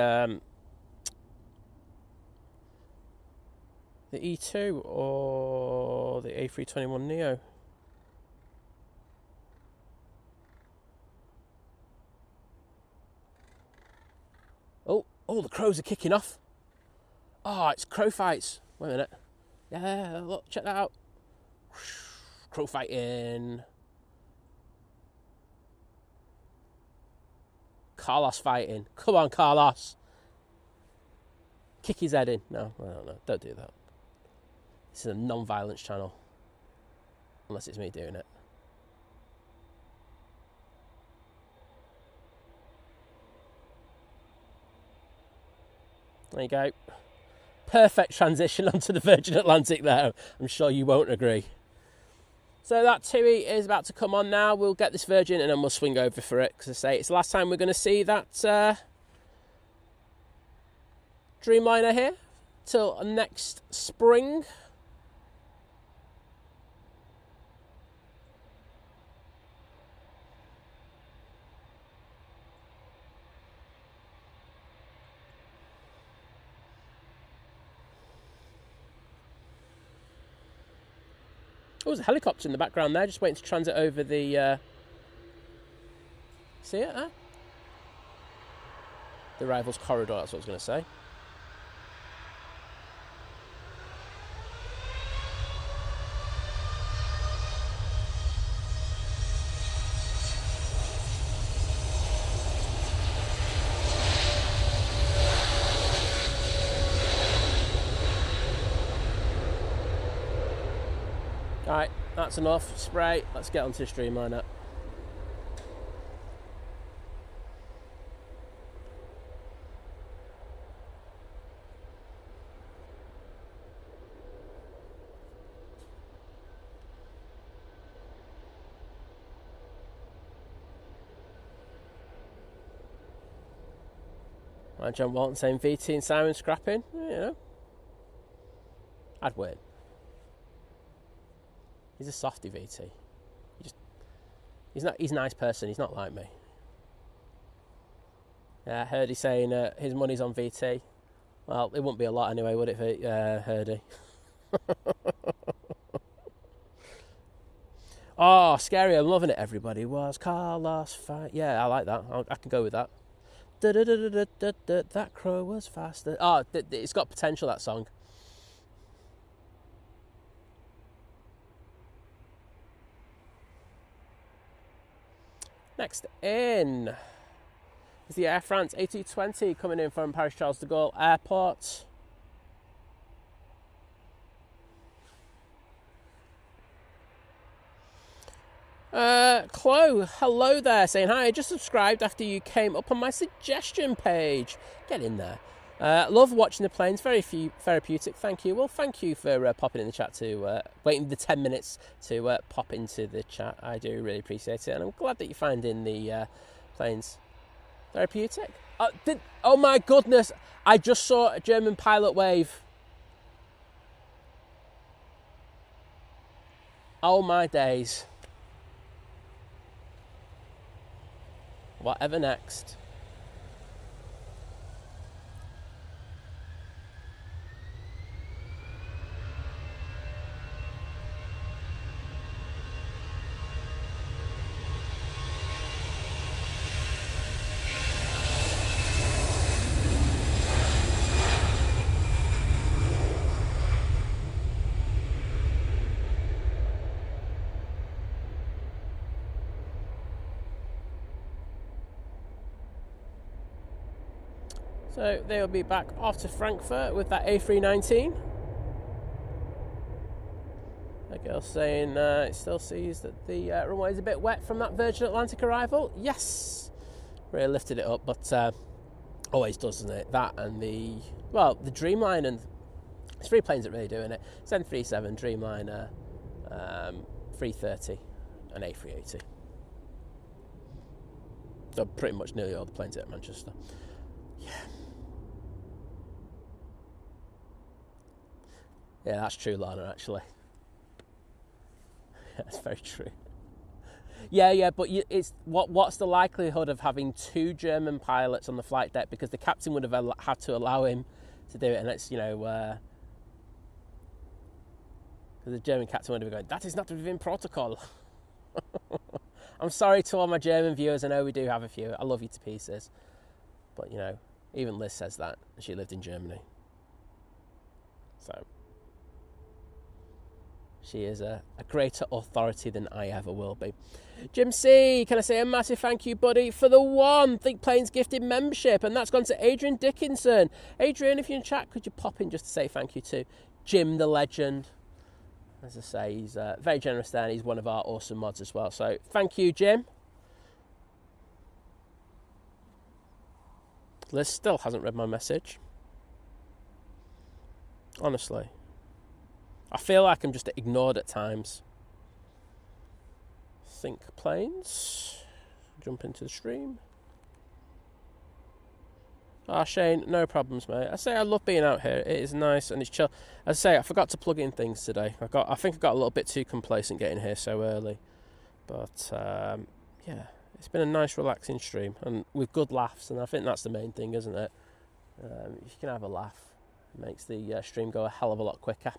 E2 or the A321neo. Oh, the crows are kicking off. Oh, it's crow fights. Wait a minute. Yeah, look, check that out. Crow fighting. Carlos fighting. Come on, Carlos. Kick his head in. No, I don't know. Don't do that. This is a non-violence channel. Unless it's me doing it. There you go. Perfect transition onto the Virgin Atlantic there. I'm sure you won't agree. So that TUI is about to come on now. We'll get this Virgin and then we'll swing over for it. Because I say it's the last time we're going to see that Dreamliner here. Till next spring. Oh, there's a helicopter in the background there, just waiting to transit over the... See it, huh? The arrivals corridor, that's what I was going to say. Alright, that's enough. Spray. Let's get onto the Dreamliner. Right, John Walton saying VT and Simon scrapping. You know, I'd win. He's a softy, VT. He's a nice person. He's not like me. Yeah, Herdy saying his money's on VT. Well, it wouldn't be a lot anyway, would it, for Herdy? Oh, scary! I'm loving it. Everybody was Carlos fight. Yeah, I like that. I can go with that. That crow was faster. Oh, it's got potential, that song. Next in is the Air France A380 coming in from Paris Charles de Gaulle Airport. Chloe, hello there, saying hi. I just subscribed after you came up on my suggestion page. Get in there. Love watching the planes, very therapeutic. Thank you. Well, thank you for popping in the chat to waiting the 10 minutes to pop into the chat. I do really appreciate it, and I'm glad that you're finding the planes therapeutic. Oh my goodness! I just saw a German pilot wave. Oh my days! Whatever next. So they will be back off to Frankfurt with that A319. That girl saying it still sees that the runway is a bit wet from that Virgin Atlantic arrival. Yes! Really lifted it up, but always does, doesn't it? That and the Dreamliner, and it's three planes that really doing it. 737, Dreamliner, 330 and A380. So pretty much nearly all the planes at Manchester. Yeah. Yeah, that's true, Lana, actually. That's very true. Yeah, but it's what's the likelihood of having 2 German pilots on the flight deck, because the captain would have had to allow him to do it, and it's, because the German captain would have been going, that is not within protocol. I'm sorry to all my German viewers, I know we do have a few, I love you to pieces, but even Liz says that, and she lived in Germany, so she is a greater authority than I ever will be. Jim C, can I say a massive thank you, buddy, for the Think Planes gifted membership, and that's gone to Adrian Dickinson. Adrian, if you're in chat, could you pop in just to say thank you to Jim the legend? As I say, he's very generous there, and he's one of our awesome mods as well. So thank you, Jim. Liz still hasn't read my message. Honestly. I feel like I'm just ignored at times. Think Planes. Jump into the stream. Shane, no problems, mate. I say I love being out here. It is nice and it's chill. As I say, I forgot to plug in things today. I think I got a little bit too complacent getting here so early. But yeah, it's been a nice, relaxing stream and with good laughs. And I think that's the main thing, isn't it? If you can have a laugh, it makes the stream go a hell of a lot quicker.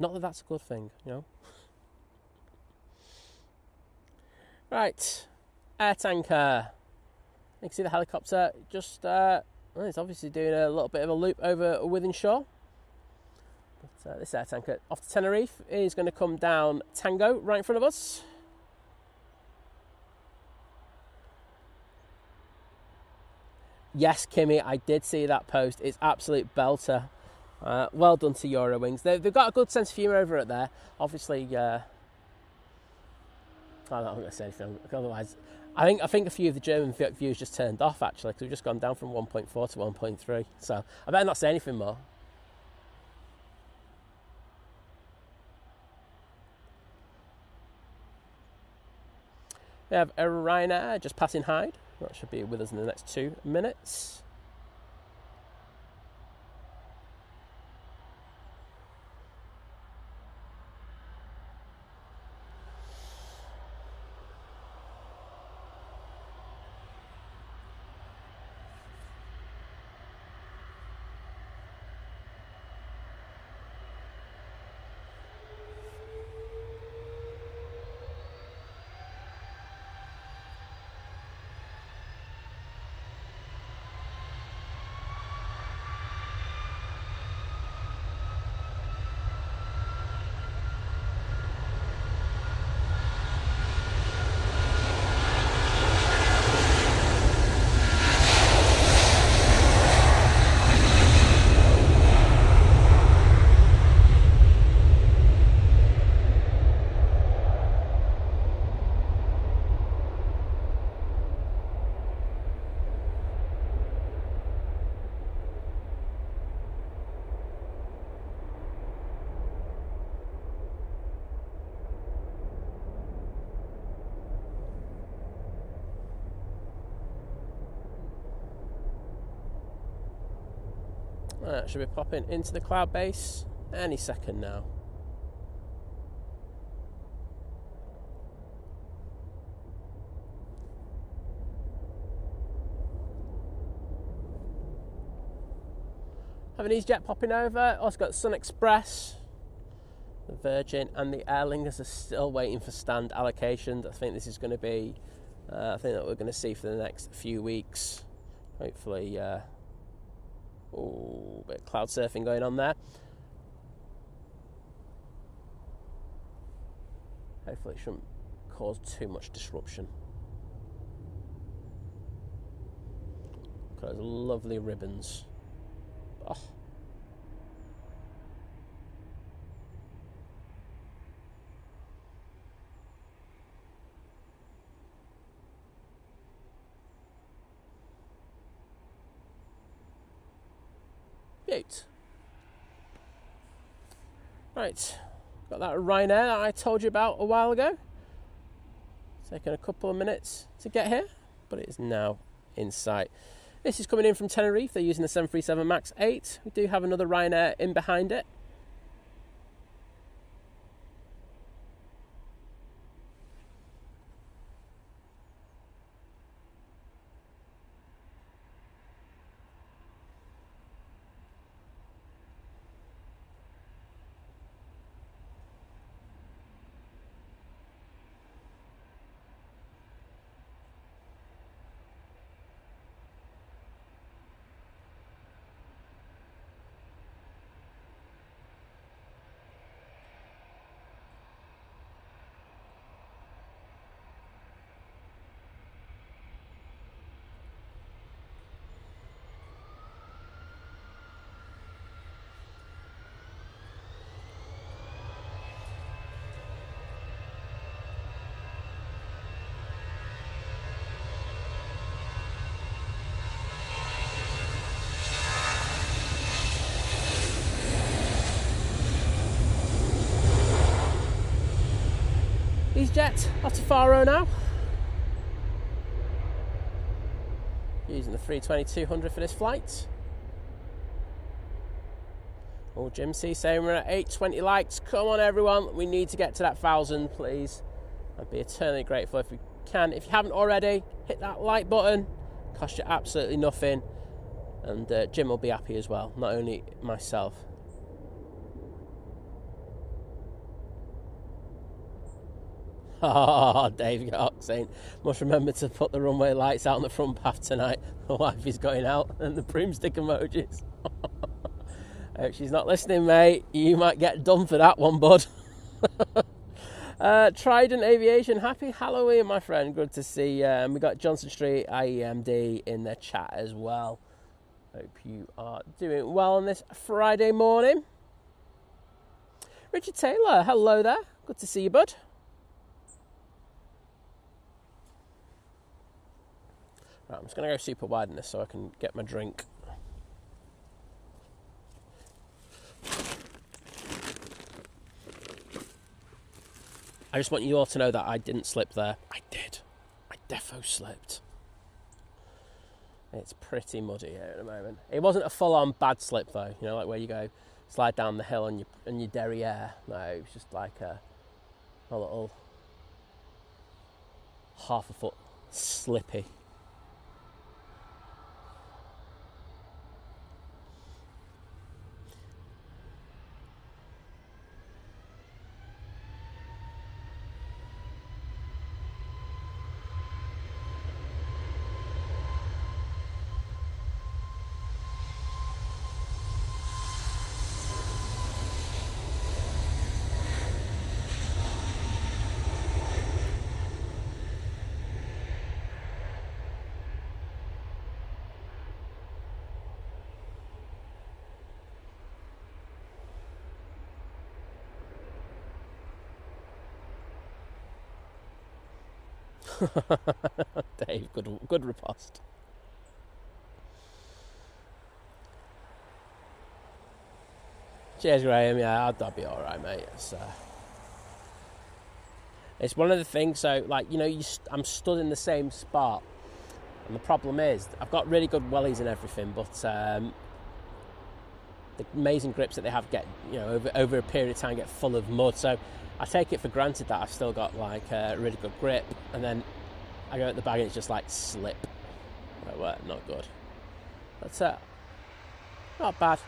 Not that that's a good thing, Right, air tanker. You can see the helicopter just, it's obviously doing a little bit of a loop over Withenshaw. But this air tanker off to Tenerife is going to come down Tango right in front of us. Yes, Kimmy, I did see that post. It's absolute belter. Well done to Eurowings. They've got a good sense of humour over it there. Obviously, I'm not going to say anything, otherwise I think a few of the German views just turned off, actually, because we've just gone down from 1.4 to 1.3, so I better not say anything more. We have a Ryanair just passing Hyde. That should be with us in the next 2 minutes. Should be popping into the cloud base any second now. Have an Easyjet popping over. Also got Sun Express, the Virgin, and the Aer Lingus are still waiting for stand allocations. I think this is going to be, I think that we're going to see for the next few weeks. Hopefully. Oh, bit of cloud surfing going on there. Hopefully it shouldn't cause too much disruption. Got those lovely ribbons. Oh. Beaut. Right, got that Ryanair that I told you about a while ago. Taken a couple of minutes to get here, but it is now in sight. This is coming in from Tenerife. They're using the 737 MAX 8. We do have another Ryanair in behind it. Easyjet off to Faro now. Using the 320-200 for this flight. Oh, Jim C saying we're at 820 likes. Come on, everyone. We need to get to that 1,000, please. I'd be eternally grateful if we can. If you haven't already, hit that like button. Cost you absolutely nothing. And Jim will be happy as well, not only myself. Oh, Dave York saying, must remember to put the runway lights out on the front path tonight. The wife is going out, and the broomstick emojis. Hope she's not listening, mate. You might get done for that one, bud. Trident Aviation, happy Halloween, my friend. Good to see you. We got Johnson Street IEMD in the chat as well. Hope you are doing well on this Friday morning. Richard Taylor, hello there. Good to see you, bud. Right, I'm just going to go super wide in this so I can get my drink. I just want you all to know that I didn't slip there. I did. I defo slipped. It's pretty muddy here at the moment. It wasn't a full-on bad slip though. You know, like where you go slide down the hill on your derriere. No, it was just like a little half a foot slippy. Dave, good riposte. Cheers, Graham. Yeah, I'll be all right, mate. It's one of the things. So, like, you know, I'm stood in the same spot, and the problem is I've got really good wellies and everything, but the amazing grips that they have get, you know, over a period of time get full of mud. So I take it for granted that I've still got like a really good grip, and then I go at the bag and it's just like slip. Well, not good. That's not bad.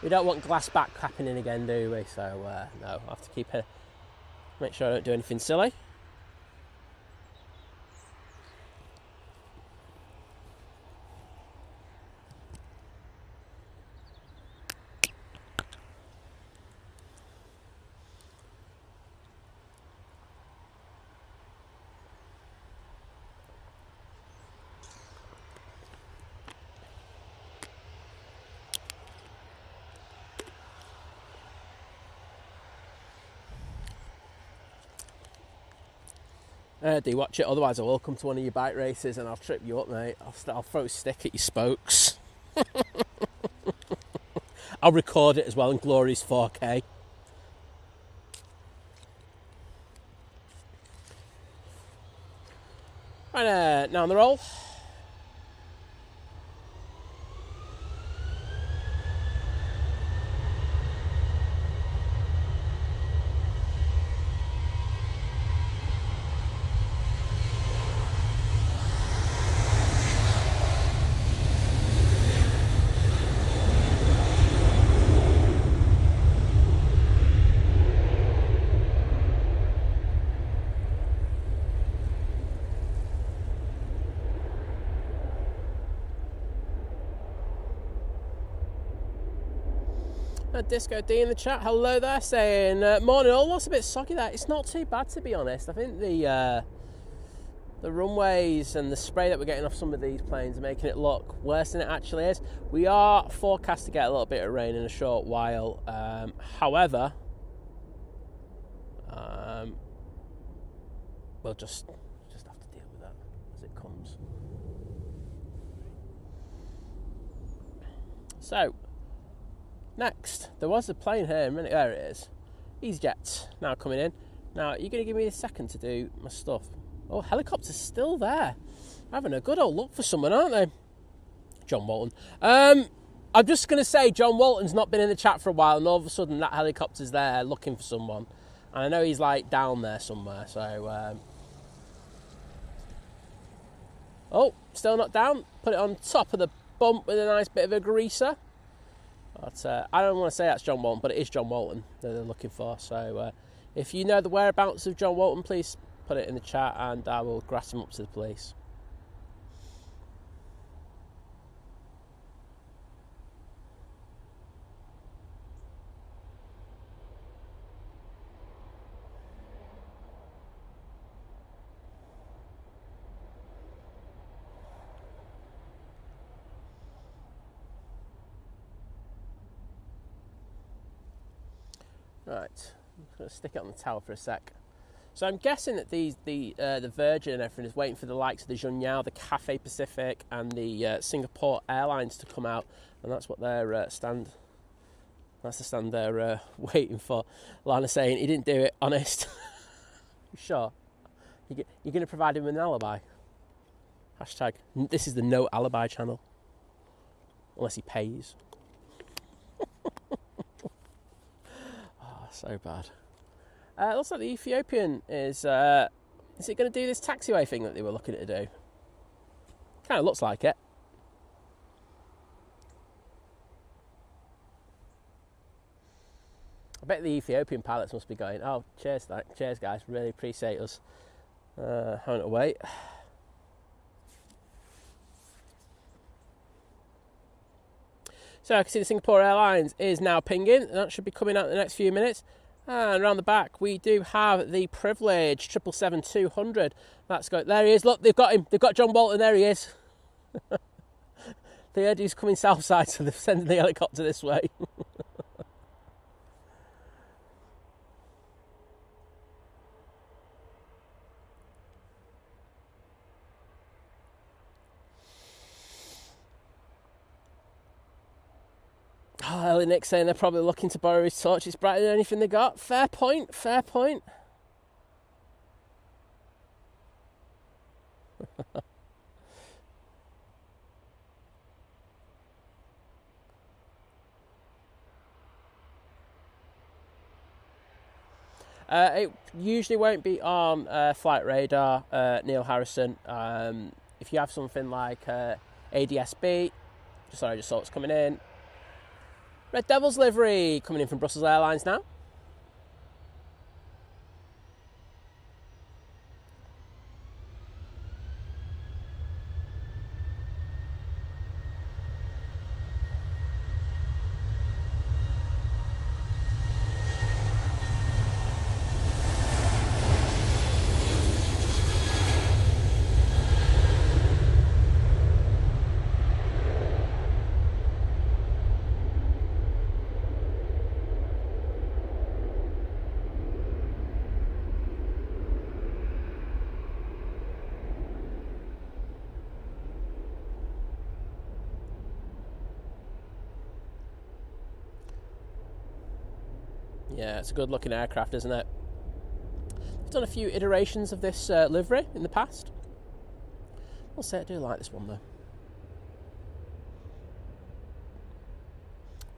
We don't want glass back happening again, do we? So no, I have to make sure I don't do anything silly. Do watch it, otherwise I will come to one of your bike races and I'll trip you up, mate. I'll throw a stick at your spokes. I'll record it as well in glorious 4K. Right, now on the roll. Disco D in the chat, hello there, saying morning all. Looks a bit soggy there. It's not too bad, to be honest. I think the runways and the spray that we're getting off some of these planes are making it look worse than it actually is. We are forecast to get a little bit of rain in a short while. However, we'll just have to deal with that as it comes. So, next, there was a plane here a minute. There it is. Easyjet now coming in. Now, you're going to give me a second to do my stuff. Oh, helicopter's still there. Having a good old look for someone, aren't they? John Walton. I'm just going to say John Walton's not been in the chat for a while, and all of a sudden that helicopter's there looking for someone. And I know he's like down there somewhere, so... Oh, still not down. Put it on top of the bump with a nice bit of a greaser. But I don't want to say that's John Walton, but it is John Walton that they're looking for. So if you know the whereabouts of John Walton, please put it in the chat and I will grass him up to the police. Right, I'm going to stick it on the towel for a sec. So I'm guessing that the Virgin and everything is waiting for the likes of the Junyao, the Cathay Pacific, and the Singapore Airlines to come out, and that's what their stand. That's the stand they're waiting for. Lana saying he didn't do it. Honest. Sure. You're going to provide him with an alibi. Hashtag. This is the no alibi channel. Unless he pays. So bad. Looks like the Ethiopian is it going to do this taxiway thing that they were looking to do? Kind of looks like it. I bet the Ethiopian pilots must be going, oh, cheers guys, really appreciate us having to wait. So I can see the Singapore Airlines is now pinging, and that should be coming out in the next few minutes. And around the back, we do have the Privilege 777-200. That's got, there he is. Look, they've got him. They've got John Walton. There he is. They heard he's coming south side, so they're sending the helicopter this way. Oh, Ellie Nick saying they're probably looking to borrow his torch. It's brighter than anything they got. Fair point, fair point. It usually won't be on flight radar, Neil Harrison. If you have something like ADSB, just saw it's coming in. Red Devils livery coming in from Brussels Airlines now. Yeah, it's a good looking aircraft, isn't it? I've done a few iterations of this livery in the past. I'll say I do like this one though.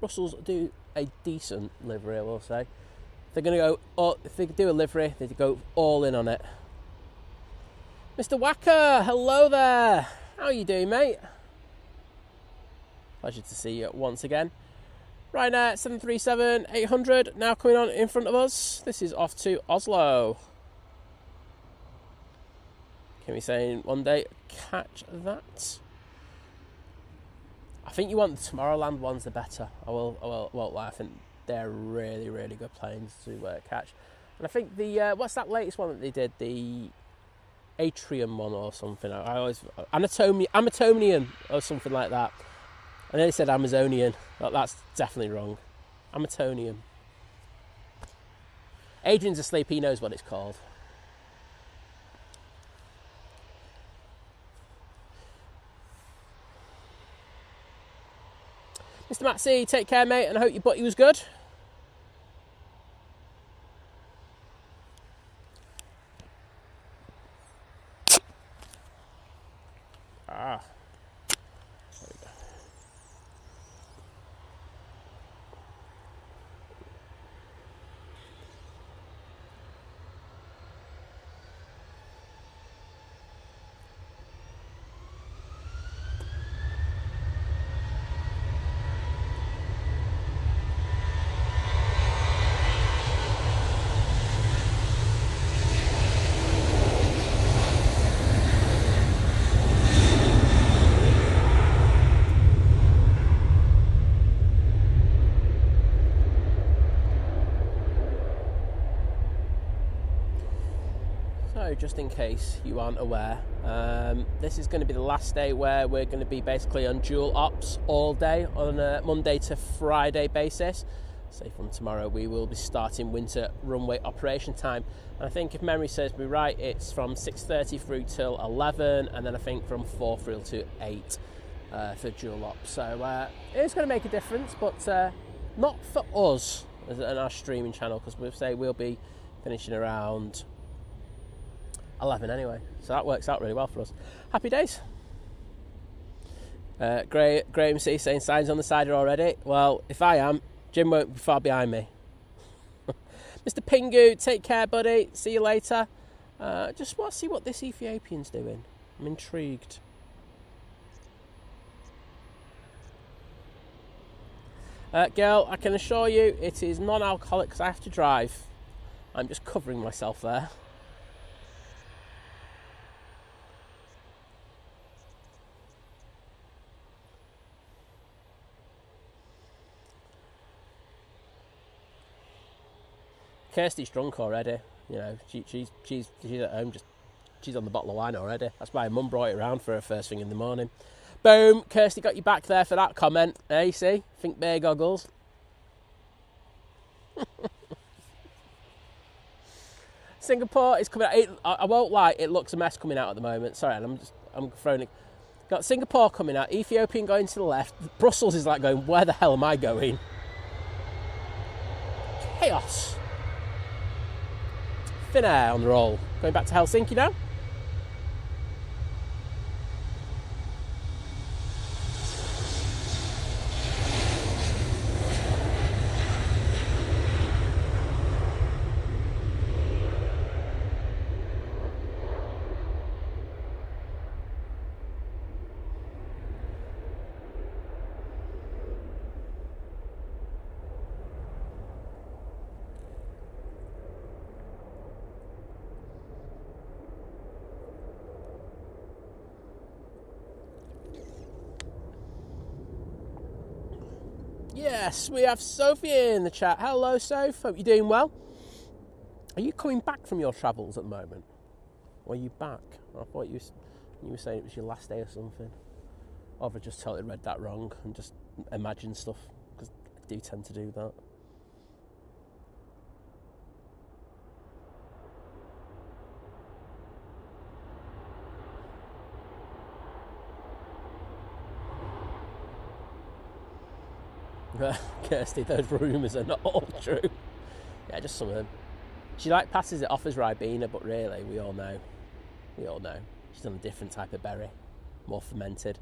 Brussels do a decent livery, I will say. If they're going to go, if they do a livery, they go all in on it. Mr. Wacker, hello there. How are you doing, mate? Pleasure to see you once again. Ryanair 737-800 now coming on in front of us. This is off to Oslo. Can we say one day catch that? I think you want the Tomorrowland ones, the better. I won't lie. I think they're really, really good planes to catch. And I think the what's that latest one that they did? The Atrium one or something. I always Amazonian or something like that. I nearly said Amazonian. That's definitely wrong. Amazonian. Adrian's asleep. He knows what it's called. Mr. Matsy, take care, mate, and I hope your butty was good. Ah. There we go. Just in case you aren't aware, this is going to be the last day where we're going to be basically on dual ops all day on a Monday to Friday basis. So from tomorrow we will be starting winter runway operation time, and I think if memory serves me right, it's from 6:30 through till 11, and then I think from 4 through to 8 for dual ops. So it's going to make a difference, but not for us on our streaming channel, because we'll be finishing around 11 anyway, so that works out really well for us. Happy days. Graham C saying signs on the side already. Well, if I am, Jim won't be far behind me. Mr. Pingu, take care, buddy. See you later. Just want to see what this Ethiopian's doing. I'm intrigued. Girl, I can assure you it is non-alcoholic because I have to drive. I'm just covering myself there. Kirsty's drunk already, you know. She's at home, she's on the bottle of wine already. That's why her mum brought it around for her first thing in the morning. Boom, Kirsty got you back there for that comment. Hey, see, think bear goggles. Singapore is coming out. I won't lie, it looks a mess coming out at the moment. Sorry, I'm throwing it. Got Singapore coming out, Ethiopian going to the left. Brussels is like going, where the hell am I going? Chaos. Finnair on the roll. Going back to Helsinki now. Yes, we have Sophie in the chat. Hello, Soph. Hope you're doing well. Are you coming back from your travels at the moment? Or are you back? I thought you were saying it was your last day or something. Or have I just totally read that wrong and just imagined stuff? Because I do tend to do that. Kirsty, those rumours are not all true. Yeah, just some of them. She passes it off as Ribena, but really, we all know. She's on a different type of berry. more fermented.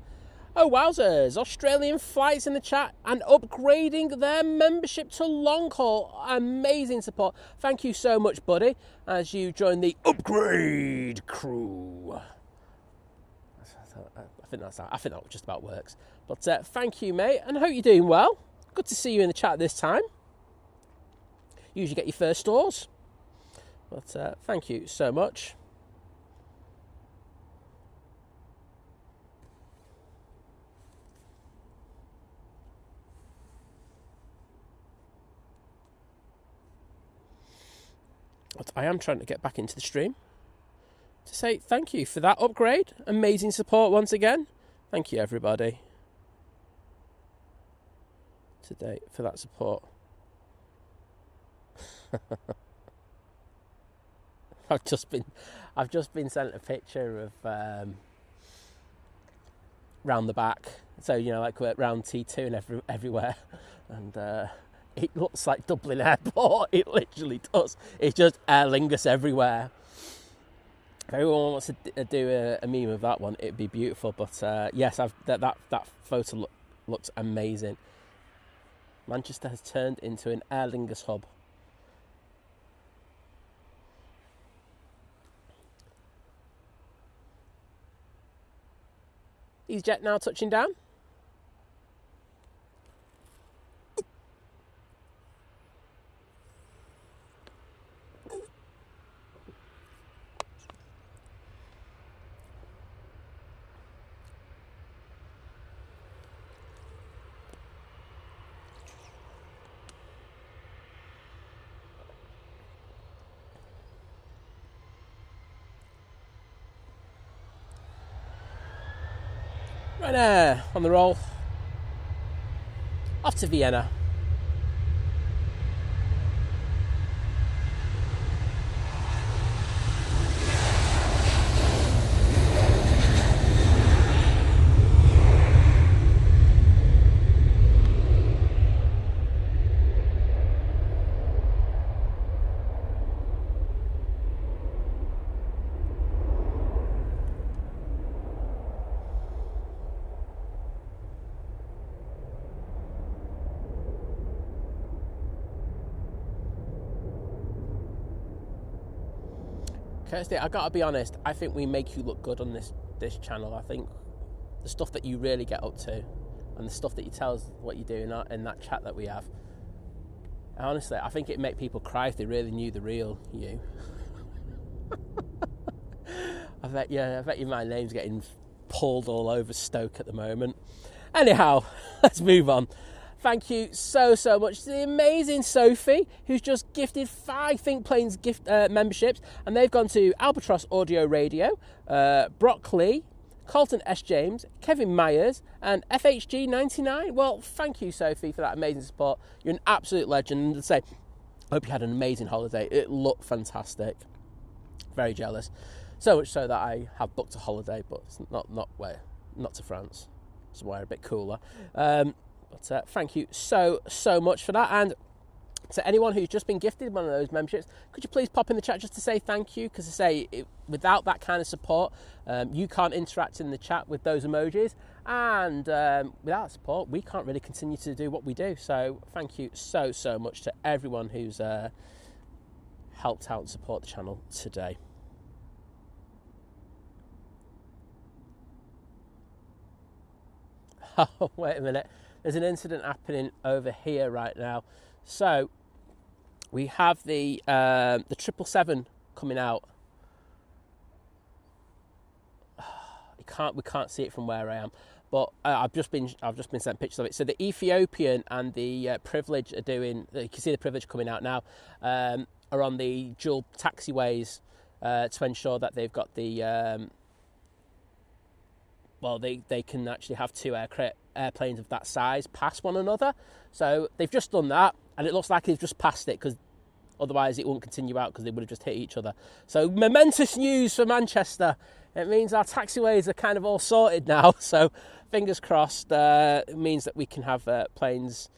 Oh, wowzers. Australian flights in the chat and upgrading their membership to long haul. Amazing support. Thank you so much, buddy, as you join the upgrade crew. I think that just about works. But thank you, mate, and I hope you're doing well. Good to see you in the chat this time. Usually get your first stores. But thank you so much. But I am trying to get back into the stream to say thank you for that upgrade. Amazing support once again. Thank you, everybody, today for that support. I've just been sent a picture of round the back. So, you know, like we're round T2 and everywhere. And it looks like Dublin Airport. It literally does. It's just Aer Lingus everywhere. If everyone wants to do a meme of that one, it'd be beautiful. But yes, that photo looks amazing. Manchester has turned into an Aer Lingus hub. Easyjet now touching down. Ryanair on the roll. Off to Vienna. Kirsty, I gotta be honest, I think we make you look good on this channel. I think the stuff that you really get up to and the stuff that you tell us what you do in that chat that we have, honestly, I think it'd make people cry if they really knew the real you. I bet you my name's getting pulled all over Stoke at the moment. Anyhow, let's move on. Thank you so much to the amazing Sophie, who's just gifted 5 Think Planes gift memberships, and they've gone to Albatross Audio Radio, Brock Lee, Colton S. James, Kevin Myers, and FHG99. Well, thank you, Sophie, for that amazing support. You're an absolute legend. And say, I hope you had an amazing holiday. It looked fantastic. Very jealous. So much so that I have booked a holiday, but it's not to France. Somewhere a bit cooler. But thank you so much for that. And to anyone who's just been gifted one of those memberships, could you please pop in the chat just to say thank you? Because without that kind of support, you can't interact in the chat with those emojis. And without support, we can't really continue to do what we do. So thank you so much to everyone who's helped out and support the channel today. Oh, wait a minute. There's an incident happening over here right now. So we have the 777 coming out. We can't see it from where I am, but I've just been sent pictures of it. So the Ethiopian and the Privilege are doing. You can see the Privilege coming out now. Are on the dual taxiways to ensure that they've got the. They can actually have 2 airplanes of that size pass one another. So they've just done that, and it looks like they've just passed it, because otherwise it won't continue out, because they would have just hit each other. So momentous news for Manchester. It means our taxiways are kind of all sorted now. So fingers crossed. It means that we can have planes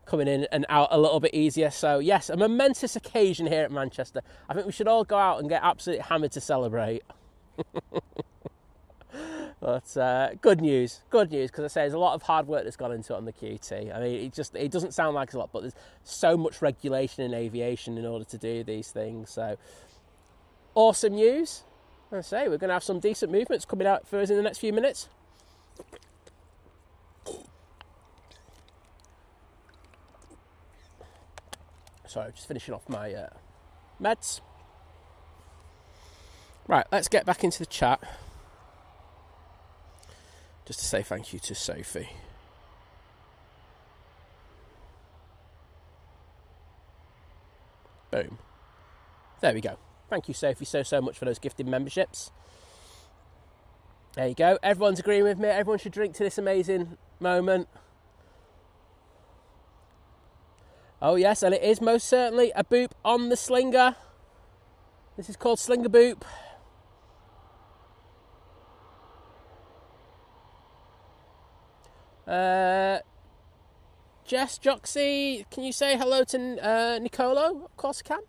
coming in and out a little bit easier. So yes, a momentous occasion here at Manchester. I think we should all go out and get absolutely hammered to celebrate. But good news, because I say there's a lot of hard work that's gone into it on the QT. I mean, it doesn't sound like a lot, but there's so much regulation in aviation in order to do these things. So awesome news. I say we're going to have some decent movements coming out for us in the next few minutes. Sorry, just finishing off my meds. Right, let's get back into the chat. Just to say thank you to Sophie. Boom. There we go. Thank you, Sophie, so much for those gifted memberships. There you go. Everyone's agreeing with me. Everyone should drink to this amazing moment. Oh, yes, and it is most certainly a boop on the slinger. This is called Slinger Boop. Jess Joxy, can you say hello to Nicolo? Of course I can.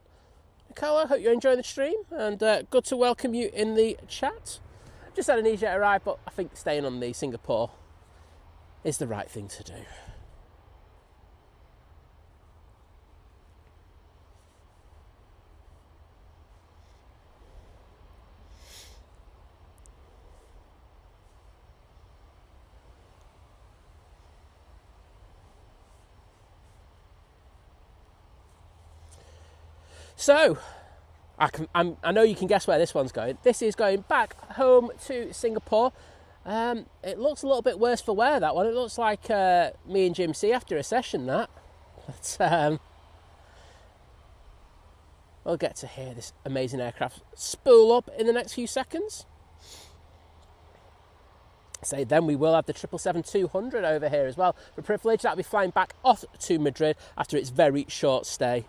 Nicolo, hope you're enjoying the stream, and good to welcome you in the chat. Just had an Easyjet arrive, but I think staying on the Singapore is the right thing to do. So, I know you can guess where this one's going. This is going back home to Singapore. It looks a little bit worse for wear, that one. It looks like me and Jim C after a session, that. But, we'll get to hear this amazing aircraft spool up in the next few seconds. So then we will have the 777-200 over here as well. For privilege, that'll be flying back off to Madrid after its very short stay.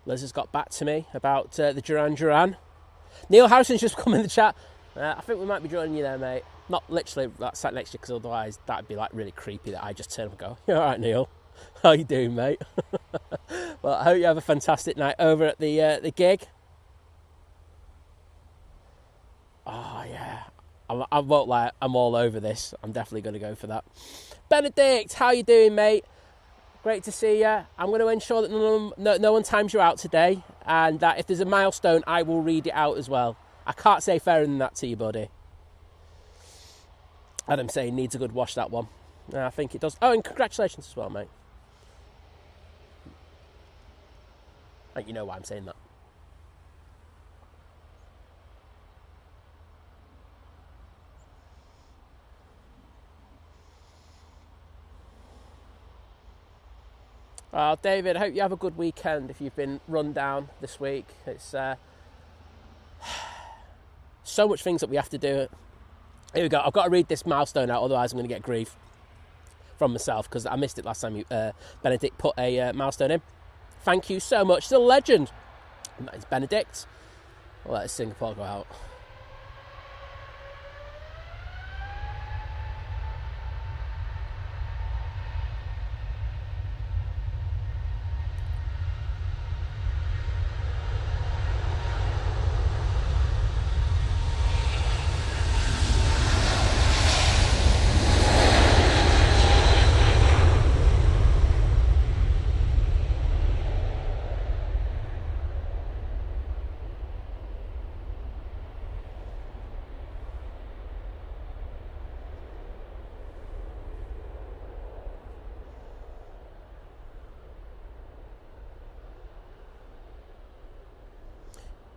Liz has got back to me about the Duran Duran. Neil Harrison's just come in the chat. I think we might be joining you there, mate. Not literally like, sat next to you, because otherwise that'd be like really creepy that I just turn up and go, "You all right, Neil? How you doing, mate?" Well, I hope you have a fantastic night over at the gig. Oh, yeah. I won't lie, I'm all over this. I'm definitely going to go for that. Benedict, how you doing, mate? Great to see you. I'm going to ensure that no one times you out today, and that if there's a milestone, I will read it out as well. I can't say fairer than that to you, buddy. Adam saying needs a good wash, that one. I think it does. Oh, and congratulations as well, mate. I think you know why I'm saying that. David, I hope you have a good weekend if you've been run down this week. It's so much things that we have to do. Here we go. I've got to read this milestone out, otherwise I'm going to get grief from myself, because I missed it last time Benedict put a milestone in. Thank you so much. It's a legend. And that is Benedict. I'll let Singapore go out.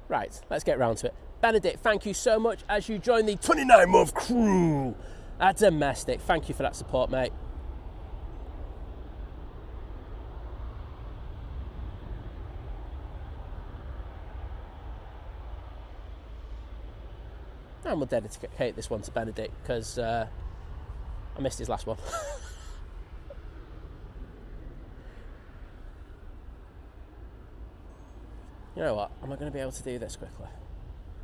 Right, let's get round to it. Benedict, thank you so much as you join the 29-month crew at Domestic. Thank you for that support, mate. And we'll dedicate this one to Benedict, because I missed his last one. You know what? Am I going to be able to do this quickly?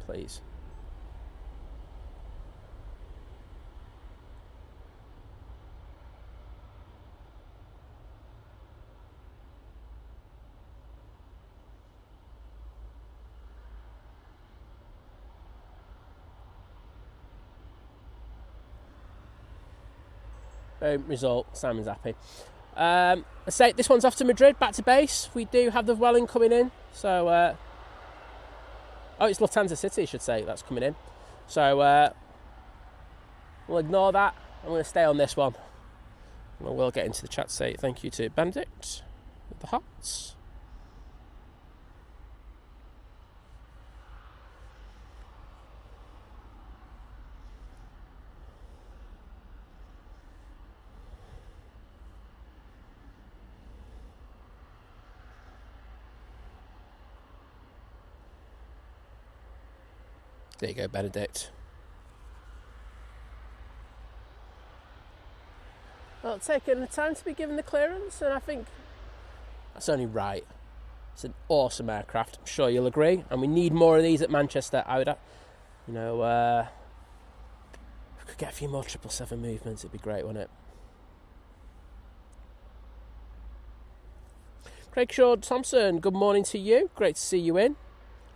Please. Boom, result. Simon's happy. I say this one's off to Madrid, back to base. We do have the Welling coming in. So, oh, it's Lufthansa City, I should say, that's coming in. So, we'll ignore that. I'm going to stay on this one. And I will get into the chat to say thank you to Benedict with the hearts. There you go, Benedict. Well, taking the time to be given the clearance, and I think that's only right. It's an awesome aircraft, I'm sure you'll agree, and we need more of these at Manchester. I would, if we could get a few more 777 movements, it'd be great, wouldn't it? Craig Shaw Thompson, good morning to you. Great to see you in.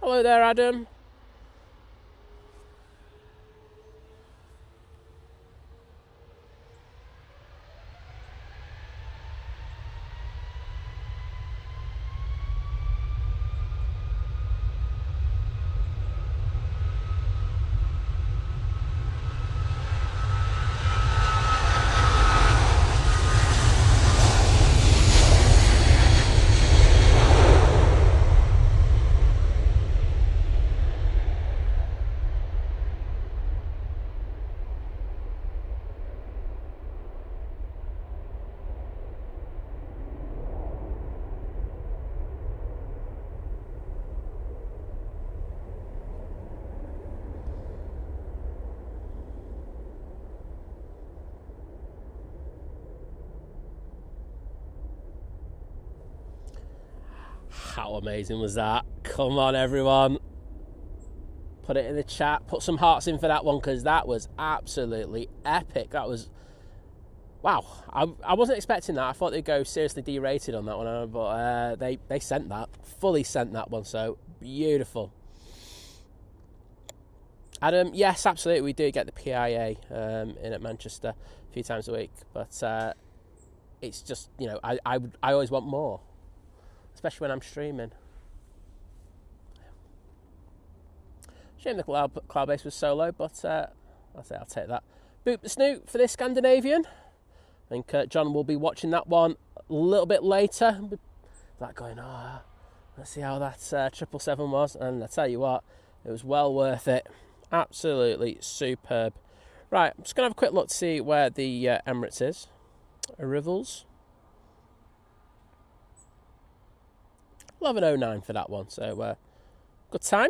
Hello there, Adam. How amazing was that? Come on, everyone. Put it in the chat. Put some hearts in for that one, because that was absolutely epic. That was... Wow. I wasn't expecting that. I thought they'd go seriously derated on that one, but they sent that. Fully sent that one, so beautiful. Adam, yes, absolutely. We do get the PIA in at Manchester a few times a week, but it's just, I always want more. Especially when I'm streaming. Shame the cloud base was so low, but I'll take that. Boop the Snoot for this Scandinavian. I think John will be watching that one a little bit later. Like going, let's see how that 777 was. And I tell you what, it was well worth it. Absolutely superb. Right, I'm just going to have a quick look to see where the Emirates is. Arrivals. 11:09 for that one, so good time.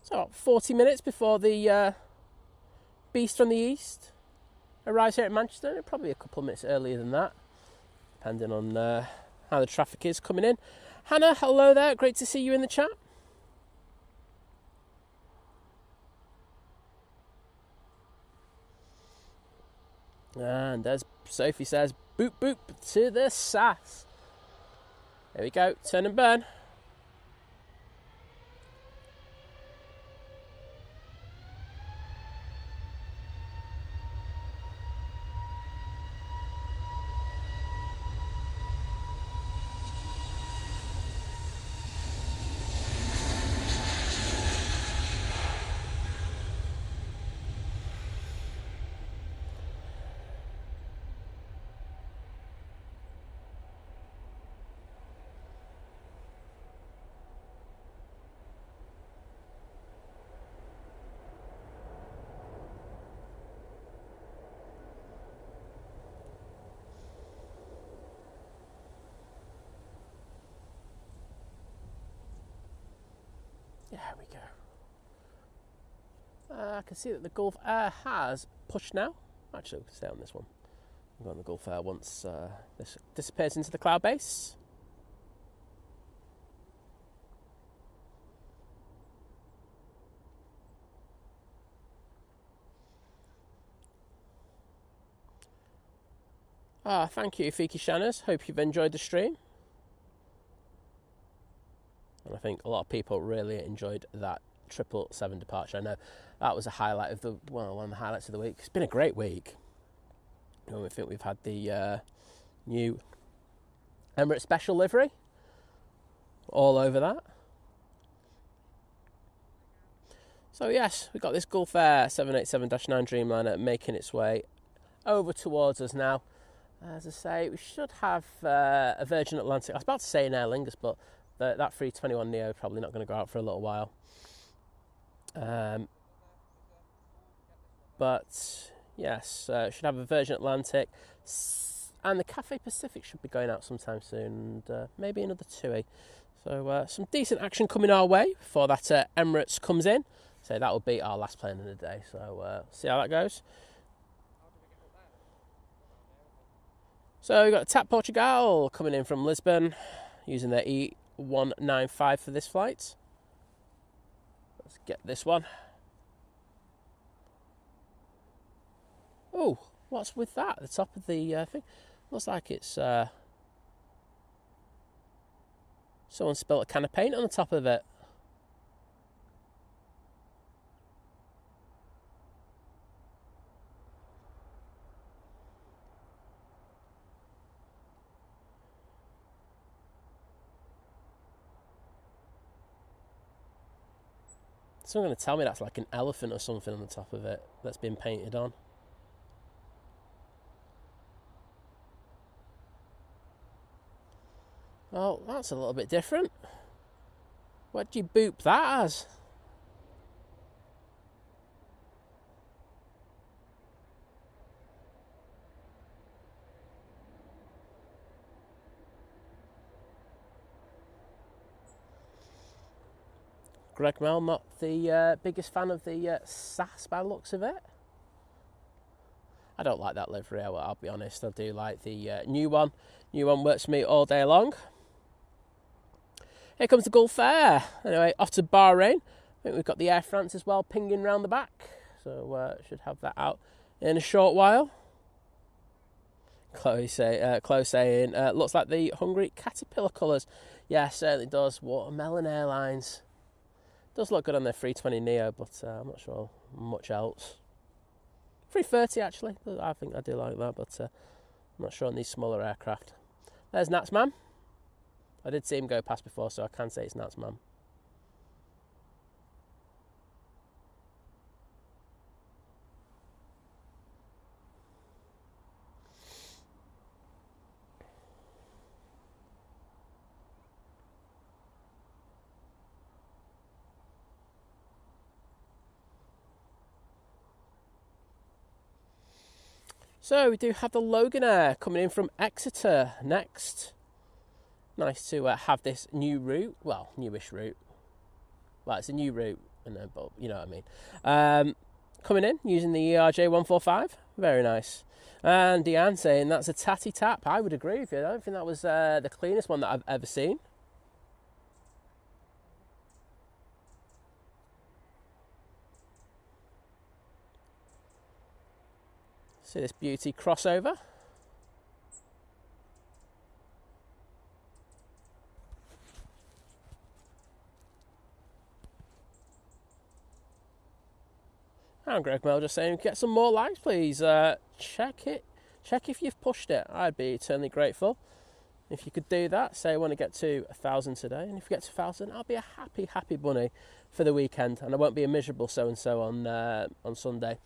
So 40 minutes before the Beast from the East arrives here at Manchester. Probably a couple of minutes earlier than that, depending on how the traffic is coming in. Hannah, hello there. Great to see you in the chat. And as Sophie says, boop boop to the sass. There we go, turn and burn. There we go. I can see that the Gulf Air has pushed now. Actually, we'll stay on this one. We'll go on the Gulf Air once this disappears into the cloud base. Thank you, Fiki Shanners. Hope you've enjoyed the stream. And I think a lot of people really enjoyed that 777 departure. I know that was a highlight of one of the highlights of the week. It's been a great week. You know, I think we've had the new Emirates special livery all over that. So yes, we've got this Gulf Air 787-9 Dreamliner making its way over towards us now. As I say, we should have a Virgin Atlantic. I was about to say an Aer Lingus, but that 321neo is probably not going to go out for a little while. But yes, should have a Virgin Atlantic, and the Cathay Pacific should be going out sometime soon, and maybe another TUI. So some decent action coming our way before that Emirates comes in. So that will be our last plane of the day. So see how that goes. So we've got TAP Portugal coming in from Lisbon using their E195 for this flight. Let's get this one. Oh, what's with that? The top of the thing looks like it's someone spilled a can of paint on the top of it. Someone's going to tell me that's like an elephant or something on the top of it that's been painted on. Well, that's a little bit different. What do you boop that as? Greg Mel, not the biggest fan of the SAS by the looks of it. I don't like that livery, I'll be honest. I do like the new one. New one works for me all day long. Here comes the Gulf Air. Anyway, off to Bahrain. I think we've got the Air France as well pinging round the back. So should have that out in a short while. Chloe saying, looks like the Hungary Caterpillar colours. Yeah, certainly does. Watermelon Airlines. Does look good on their 320neo, but I'm not sure much else. 330 actually, I think I do like that, but I'm not sure on these smaller aircraft. There's Natsman. I did see him go past before, so I can say it's Natsman. So we do have the Loganair coming in from Exeter next. Nice to have this new route. Well, newish route. Well, it's a new route, but you know what I mean. Coming in using the ERJ 145. Very nice. And Deanne saying that's a tatty tap. I would agree with you. I don't think that was the cleanest one that I've ever seen. See this beauty crossover. And Greg Mel just saying, get some more likes, please. Check it. Check if you've pushed it. I'd be eternally grateful if you could do that. Say I want to get to 1,000 today, and if you get to 1,000, I'll be a happy bunny for the weekend, and I won't be a miserable so-and-so on Sunday.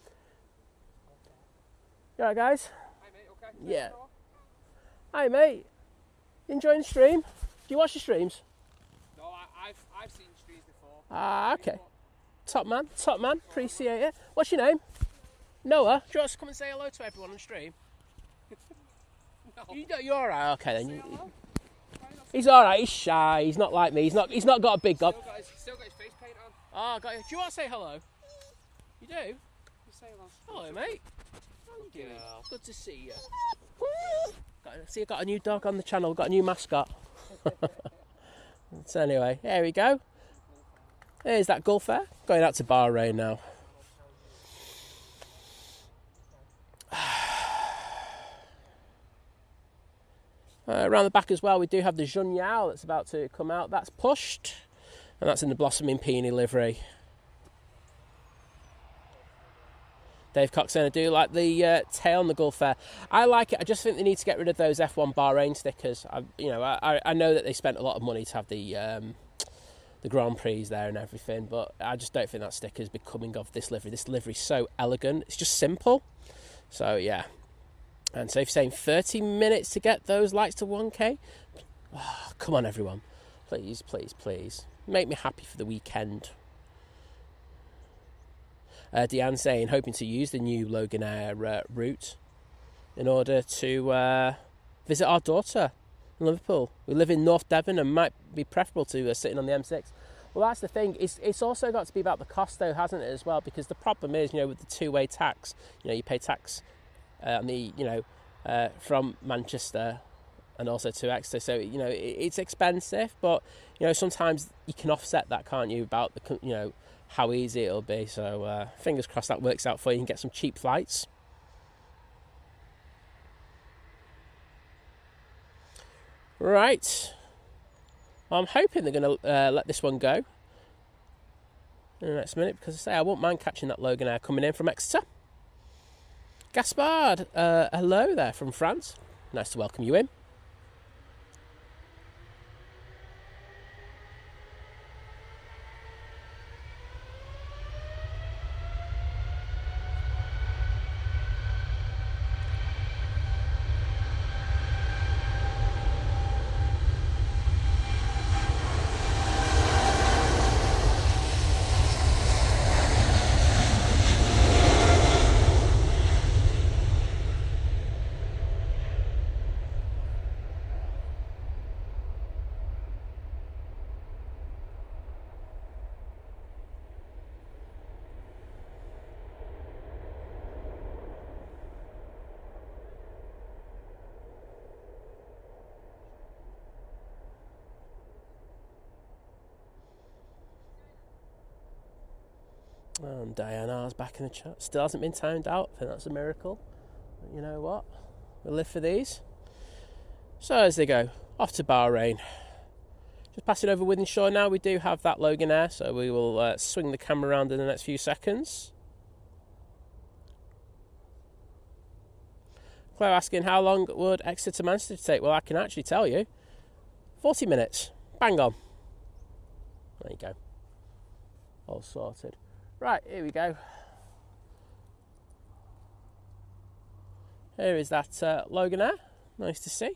You alright, guys? Hi, mate. Okay. Yeah. Hi, mate. Enjoying the stream? Do you watch the streams? No, I've seen streams before. Ah, okay. Top man. Appreciate it. What's your name? Noah. Do you want us to come and say hello to everyone on the stream? No. You're alright. Okay then. He's alright. He's shy. He's not like me. He's not got a big gob. Still got his face paint on. Oh, got you. Do you want to say hello? You do? You say hello. Hello, mate. How you doing? Good to see you. I got a new dog on the channel. Got a new mascot. So anyway, here we go. Here's that Gulfair. Going out to Bahrain now. Around the back as well, we do have the Junyao that's about to come out. That's pushed, and that's in the Blossoming Peony livery. Dave Coxon, I do like the tail on the Gulfair. I like it. I just think they need to get rid of those F1 Bahrain stickers. I know that they spent a lot of money to have the Grand Prix there and everything, but I just don't think that sticker is becoming of this livery. This livery is so elegant. It's just simple. So yeah. And so if you're saying 30 minutes to get those lights to 1K, oh, come on everyone. Please, please, please. Make me happy for the weekend. Deanne saying, hoping to use the new Loganair route in order to visit our daughter in Liverpool. We live in North Devon and might be preferable to sitting on the M6. Well, that's the thing. It's also got to be about the cost, though, hasn't it, as well? Because the problem is, with the two-way tax, you pay tax on the, from Manchester and also to Exeter. So, it's expensive, but, sometimes you can offset that, can't you, about the, how easy it'll be. So fingers crossed that works out for you and get some cheap flights. Right. Well, I'm hoping they're going to let this one go in the next minute, because I won't mind catching that Loganair coming in from Exeter. Gaspard, hello there from France. Nice to welcome you in. And Diana's back in the chat. Still hasn't been timed out. I think that's a miracle. But you know what? We'll live for these. So as they go, off to Bahrain. Just passing over Wythenshawe now. We do have that Loganair, so we will swing the camera around in the next few seconds. Claire asking, how long would Exeter to Manchester take? Well, I can actually tell you. 40 minutes. Bang on. There you go. All sorted. Right, here we go. Here is that Loganair. Nice to see.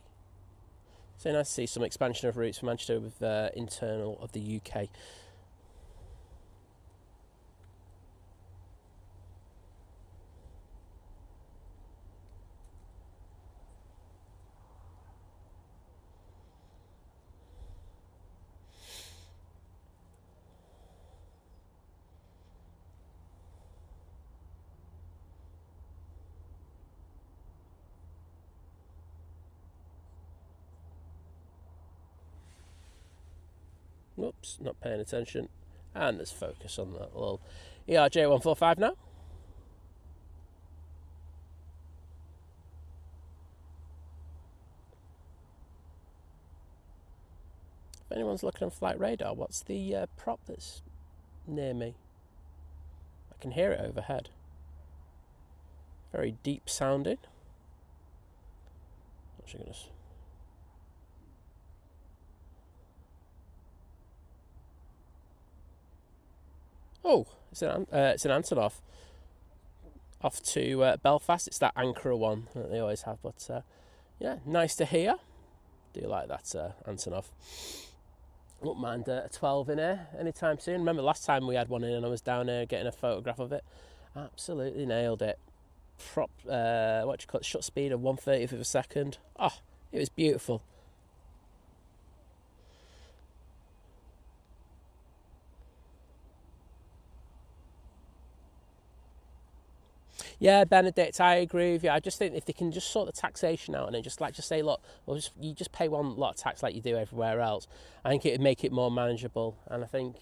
So nice to see some expansion of routes for Manchester with internal of the UK. Oops, not paying attention. And let's focus on that little ERJ145 now. If anyone's looking on flight radar, what's the prop that's near me? I can hear it overhead. Very deep sounding. Actually gonna... Oh, it's an Antonov off to Belfast. It's that Ankara one that they always have. But yeah, nice to hear. Do like that Antonov. Won't mind a 12 in here anytime soon. Remember last time we had one in and I was down here getting a photograph of it. Absolutely nailed it. Prop, shut speed of 1/30th of a second. Oh, it was beautiful. Yeah, Benedict, I agree with you. I just think if they can just sort the taxation out and then just say, look, well, you just pay one lot of tax like you do everywhere else, I think it would make it more manageable. And I think,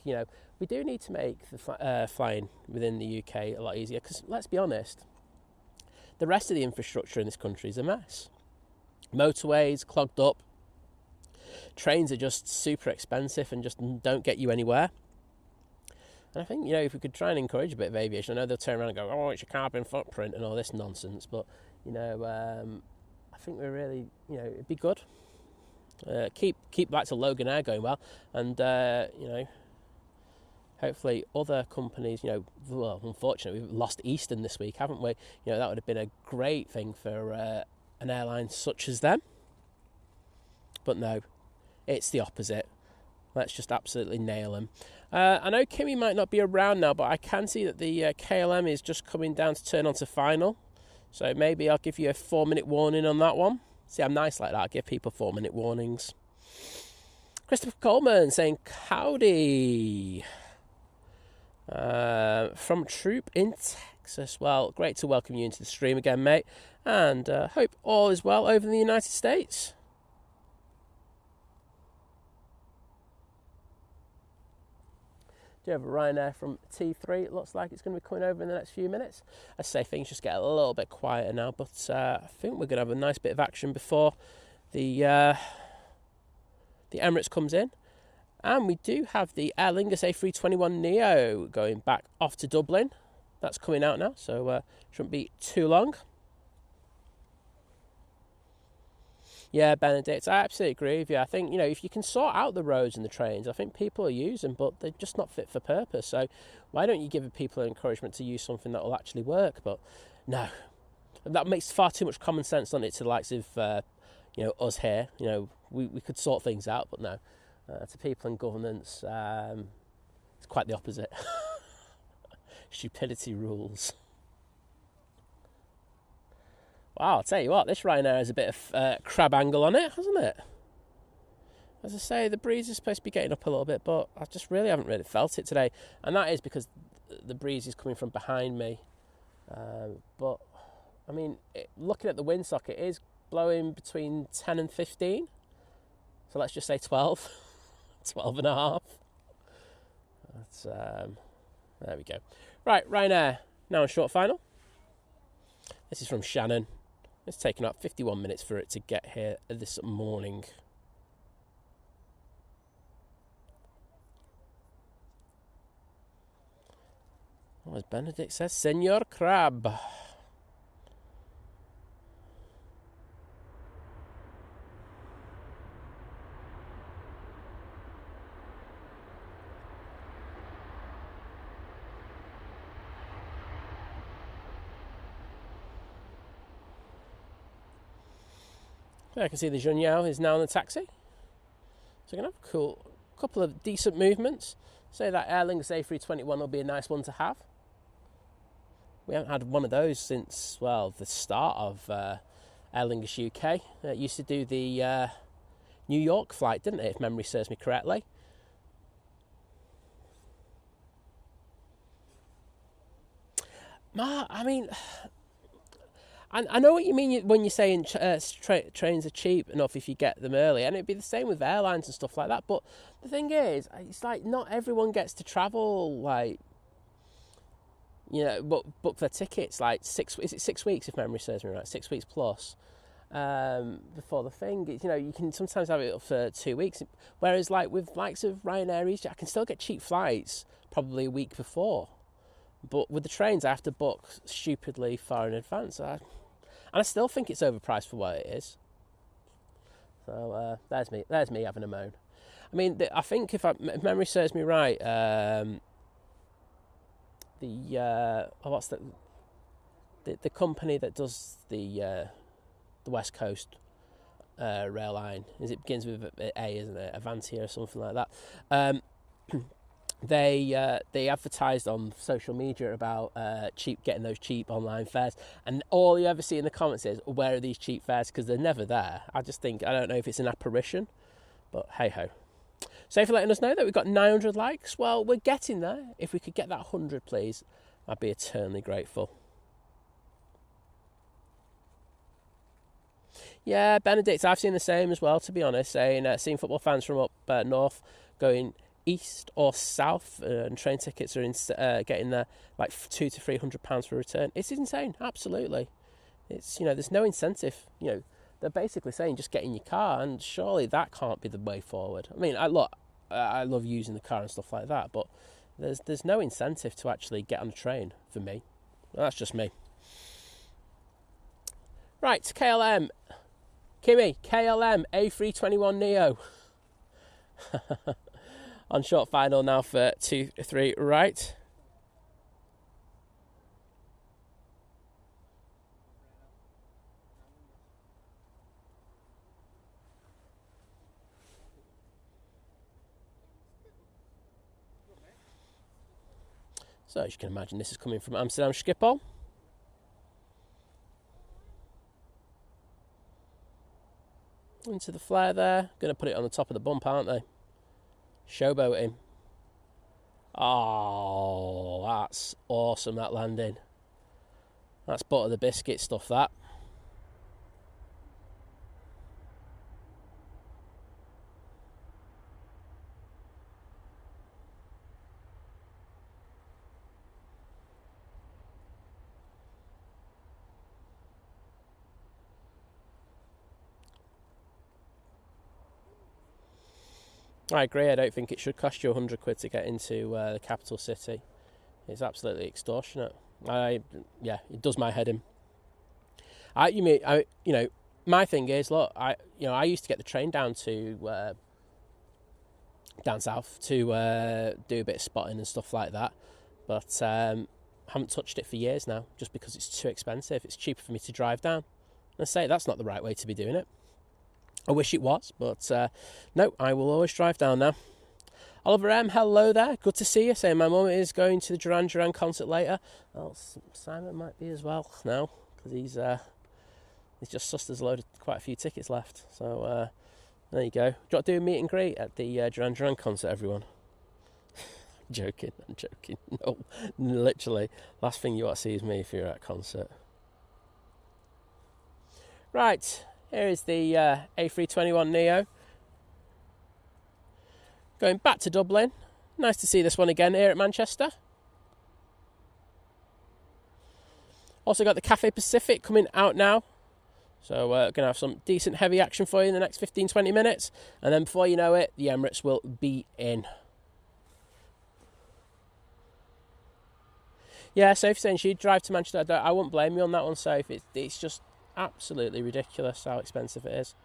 we do need to make the flying within the UK a lot easier because, let's be honest, the rest of the infrastructure in this country is a mess. Motorways clogged up, trains are just super expensive and just don't get you anywhere. And I think, if we could try and encourage a bit of aviation, I know they'll turn around and go, oh, it's your carbon footprint and all this nonsense, but, I think we're really, it'd be good. Keep back to Loganair going well, and, hopefully other companies, well, unfortunately, we've lost Eastern this week, haven't we? That would have been a great thing for an airline such as them. But no, it's the opposite. Let's just absolutely nail him. I know Kimmy might not be around now, but I can see that the KLM is just coming down to turn on to final. So maybe I'll give you a 4-minute warning on that one. See, I'm nice like that. I give people 4-minute warnings. Christopher Coleman saying, howdy. From Troop in Texas. Well, great to welcome you into the stream again, mate. And hope all is well over in the United States. Do you have a Ryanair from T3? It looks like it's going to be coming over in the next few minutes. I say things just get a little bit quieter now, but I think we're going to have a nice bit of action before the Emirates comes in. And we do have the Aer Lingus A321neo going back off to Dublin. That's coming out now, so shouldn't be too long. Yeah, Benedict, I absolutely agree with you. I think, if you can sort out the roads and the trains, I think people are using, but they're just not fit for purpose. So why don't you give people encouragement to use something that will actually work? But no, that makes far too much common sense on it to the likes of, us here. We could sort things out, but no. To people in governance, it's quite the opposite. Stupidity rules. Wow, I'll tell you what, this Ryanair has a bit of crab angle on it, hasn't it? As I say, the breeze is supposed to be getting up a little bit, but I just haven't really felt it today. And that is because the breeze is coming from behind me. But, I mean, looking at the windsock, it is blowing between 10 and 15. So let's just say 12. 12 and a half. That's, there we go. Right, Ryanair, now on short final. This is from Shannon. It's taken up 51 minutes for it to get here this morning. As Benedict says, Senor Crab. I can see the Junyao is now in the taxi. So we're going to have a cool couple of decent movements. Say that Aer Lingus A321 will be a nice one to have. We haven't had one of those since, well, the start of Aer Lingus UK. It used to do the New York flight, didn't it, if memory serves me correctly? I mean, I know what you mean when you're saying trains are cheap enough if you get them early, and it'd be the same with airlines and stuff like that. But the thing is, it's like not everyone gets to travel, like, book their tickets like 6 weeks if memory serves me right, 6 weeks plus before the thing. You can sometimes have it up for 2 weeks, whereas like with likes of Ryanair, Easyjet, I can still get cheap flights probably a week before. But with the trains, I have to book stupidly far in advance. And I still think it's overpriced for what it is. So there's me having a moan. I mean, I think if memory serves me right, what's the company that does the West Coast rail line? It begins with A, isn't it? Avantia or something like that. They advertised on social media about getting those cheap online fares, and all you ever see in the comments is, where are these cheap fares? Because they're never there. I don't know if it's an apparition, but hey ho. So for letting us know that we've got 900 likes. Well, we're getting there. If we could get that 100, please, I'd be eternally grateful. Yeah, Benedict, I've seen the same as well, to be honest, saying seeing football fans from up north going east or south, and train tickets are getting there like £200 to £300 for a return. It's insane, absolutely. It's, there's no incentive. They're basically saying just get in your car, and surely that can't be the way forward. I mean, I love using the car and stuff like that, but there's no incentive to actually get on a train for me. That's just me. Right, KLM. Kimmy, KLM A321neo. On short final now for 2-3 right. So as you can imagine, this is coming from Amsterdam Schiphol. Into the flare there. Going to put it on the top of the bump, aren't they? Showboating. Oh, that's awesome, that landing. That's butter the biscuit stuff, that. I agree. I don't think it should cost you £100 to get into the capital city. It's absolutely extortionate. It does my head in. My thing is, look, I used to get the train down to down south to do a bit of spotting and stuff like that, but haven't touched it for years now, just because it's too expensive. It's cheaper for me to drive down. And I say that's not the right way to be doing it. I wish it was, but no, I will always drive down now. Oliver M, hello there. Good to see you. Saying my mum is going to the Duran Duran concert later. Well, Simon might be as well now, because he's just sussed there's quite a few tickets left. So there you go. Do you want to do a meet and greet at the Duran Duran concert, everyone? I'm joking. No, literally, last thing you want to see is me if you're at a concert. Right. Here is the A321neo. Going back to Dublin. Nice to see this one again here at Manchester. Also got the Cathay Pacific coming out now. So we're going to have some decent heavy action for you in the next 15-20 minutes. And then before you know it, the Emirates will be in. Yeah, Sophie saying she'd drive to Manchester. I wouldn't blame you on that one, Sophie. It's just absolutely ridiculous how expensive it is.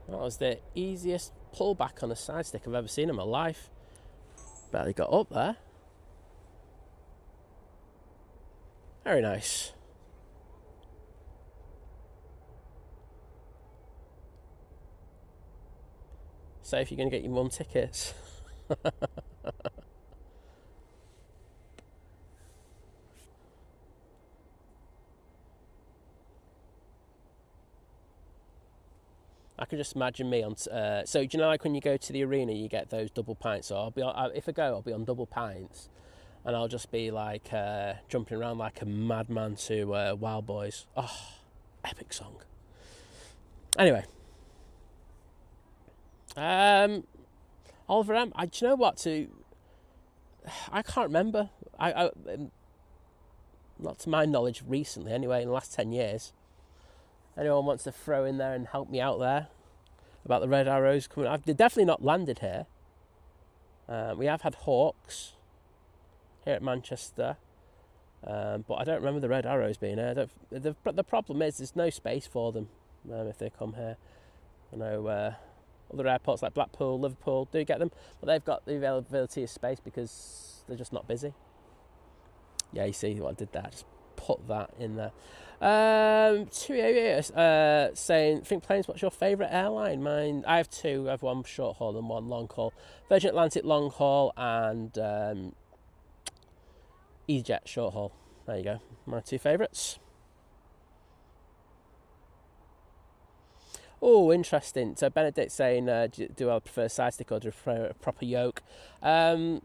That was the easiest pullback on a side stick I've ever seen in my life. Barely got up there. Very nice. So if you're going to get your mum tickets. I can just imagine me on. So do you know, like when you go to the arena, you get those double pints. So if I go, I'll be on double pints, and I'll just be like jumping around like a madman to Wild Boys. Oh, epic song. Anyway, Oliver M. Do you know what? I can't remember. Not to my knowledge recently, anyway, in the last 10 years. Anyone wants to throw in there and help me out there about the red arrows coming? They're definitely not landed here. We have had hawks here at Manchester, but I don't remember the red arrows being here. The problem is there's no space for them if they come here. I know other airports like Blackpool, Liverpool do get them, but they've got the availability of space because they're just not busy. Yeah, you see what I did there? Just put that in there. Saying, think planes, what's your favourite airline? Mine, I have two. I have one short haul and one long haul. Virgin Atlantic long haul and Easyjet short haul. There you go. My two favourites. Oh, interesting. So Benedict saying, do I prefer side stick or do I prefer a proper yoke? I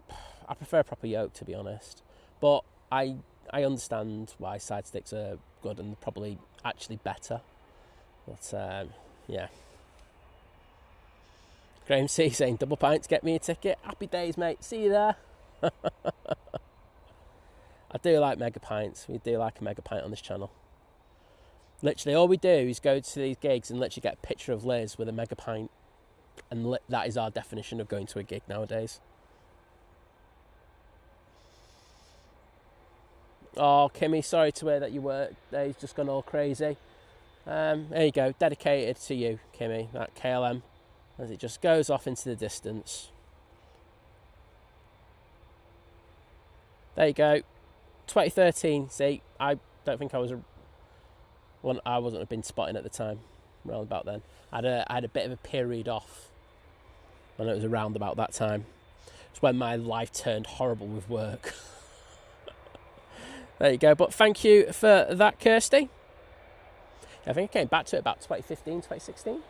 prefer a proper yoke, to be honest. But I understand why side sticks are good and probably actually better. But, yeah. Graham C saying, double pints, get me a ticket. Happy days, mate. See you there. I do like mega pints. We do like a mega pint on this channel. Literally, all we do is go to these gigs and literally get a picture of Liz with a mega pint. And that is our definition of going to a gig nowadays. Oh, Kimmy, sorry to hear that your work day's just gone all crazy. There you go, dedicated to you, Kimmy, that KLM, as it just goes off into the distance. There you go, 2013. See, I don't think I was I wasn't have been spotting at the time. Around about then, I had a bit of a period off, and it was around about that time. It's when my life turned horrible with work. There you go. But thank you for that, Kirsty. I think I came back to it about 2015, 2016.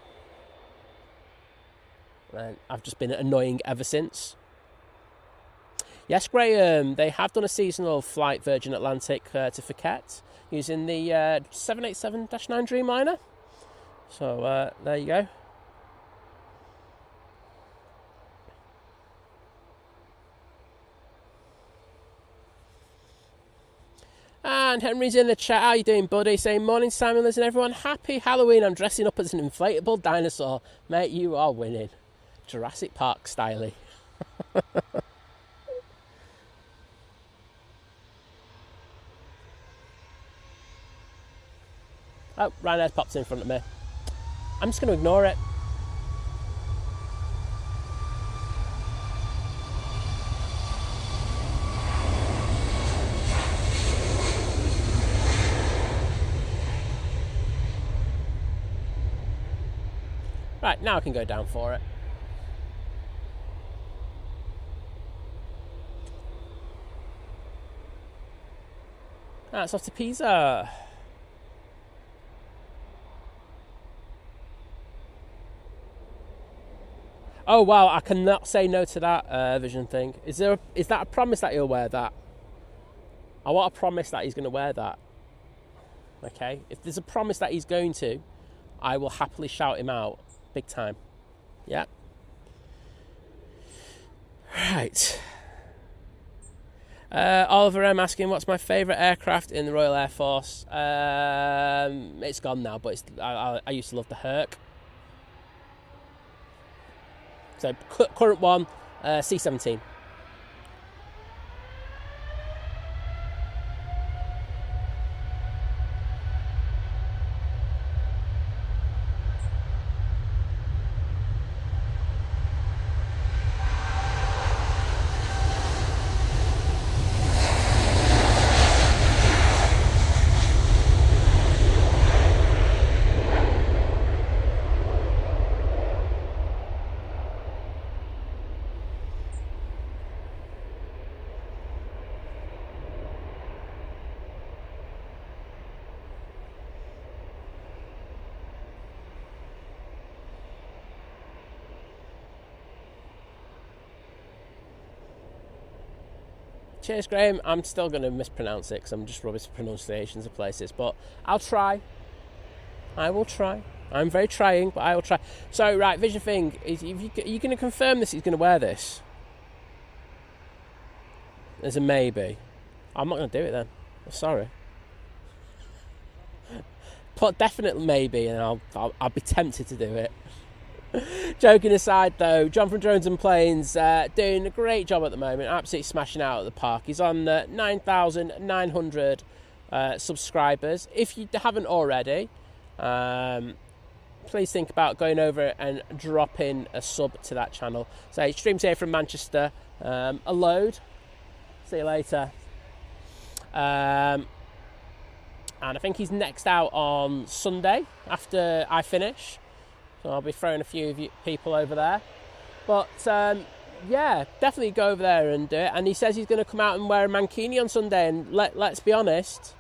And I've just been annoying ever since. Yes, Graham, they have done a seasonal flight, Virgin Atlantic to Phuket, using the 787-9 Dreamliner. So there you go. And Henry's in the chat. How you doing, buddy? Saying, morning, Simon, Liz, and everyone. Happy Halloween. I'm dressing up as an inflatable dinosaur. Mate, you are winning. Jurassic Park styly. Oh, Ryanair's popped in front of me. I'm just going to ignore it. Right, now I can go down for it. Ah, it's off to Pisa. Oh wow, I cannot say no to that vision thing. Is that a promise that he'll wear that? I want a promise that he's going to wear that. Okay, if there's a promise that he's going to, I will happily shout him out. Big time. Yeah. Right. Oliver M asking, what's my favourite aircraft in the Royal Air Force? It's gone now, but I used to love the Herc. So current one, C-17. Cheers, Graham. I'm still going to mispronounce it because I'm just rubbish at pronunciations of places, but I'll try. I will try. I'm very trying, but I will try. So, right, vision thing. Are you going to confirm this? He's going to wear this? There's a maybe. I'm not going to do it then. I'm sorry. Put definitely maybe, and I'll be tempted to do it. Joking aside, though, John from Drones and Planes doing a great job at the moment. Absolutely smashing out at the park. He's on 9,900 subscribers. If you haven't already, please think about going over and dropping a sub to that channel. So he streams here from Manchester. A load. See you later. And I think he's next out on Sunday after I finish. So I'll be throwing a few of you people over there. But yeah, definitely go over there and do it. And he says he's going to come out and wear a mankini on Sunday. And let's be honest,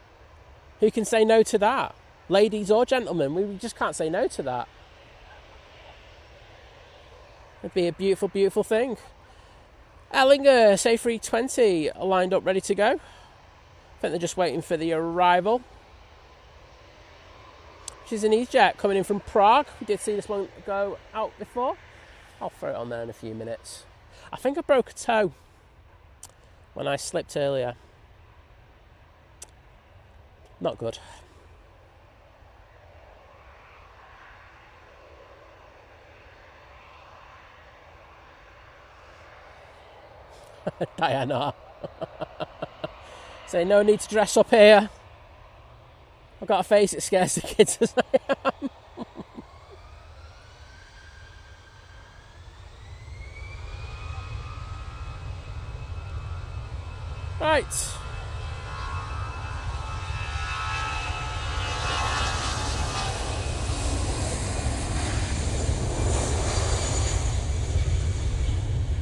who can say no to that? Ladies or gentlemen, we just can't say no to that. It'd be a beautiful, beautiful thing. Emirates A380 are lined up, ready to go. I think they're just waiting for the arrival. Which is an Easyjet coming in from Prague. We did see this one go out before. I'll throw it on there in a few minutes. I think I broke a toe when I slipped earlier. Not good. Diana. Say no need to dress up here. I've got a face that scares the kids as I am. Right.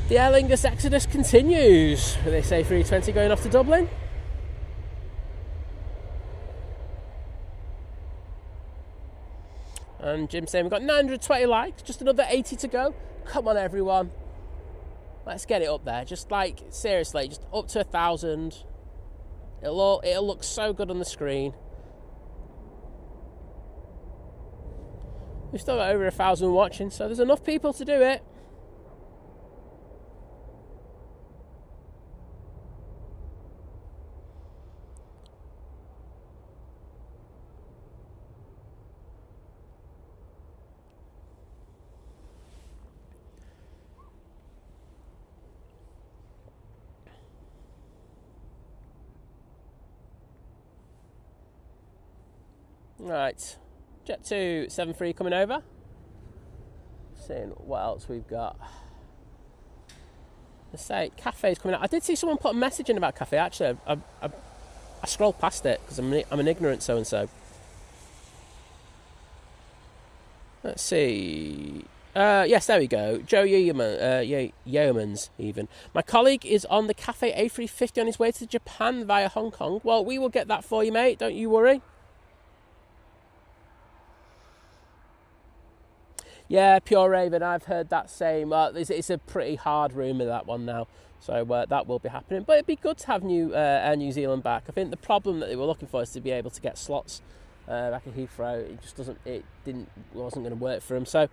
The Aer Lingus exodus continues with this A320 going off to Dublin. And Jim's saying we've got 920 likes, just another 80 to go. Come on, everyone. Let's get it up there. Just like, seriously, just up to 1,000. It'll look so good on the screen. We've still got over 1,000 watching, so there's enough people to do it. Right, Jet 273 coming over. Seeing what else we've got. Let's say Cathay's coming out. I did see someone put a message in about Cathay. Actually, I scrolled past it because I'm an ignorant so and so. Let's see. Yes, there we go. Joe Yeomans even. My colleague is on the Cathay A350 on his way to Japan via Hong Kong. Well, we will get that for you, mate. Don't you worry. Yeah, Pure Raven, I've heard that same. It's a pretty hard rumour, that one now. So that will be happening. But it'd be good to have Air New Zealand back. I think the problem that they were looking for is to be able to get slots back at Heathrow. It just wasn't going to work for them. So,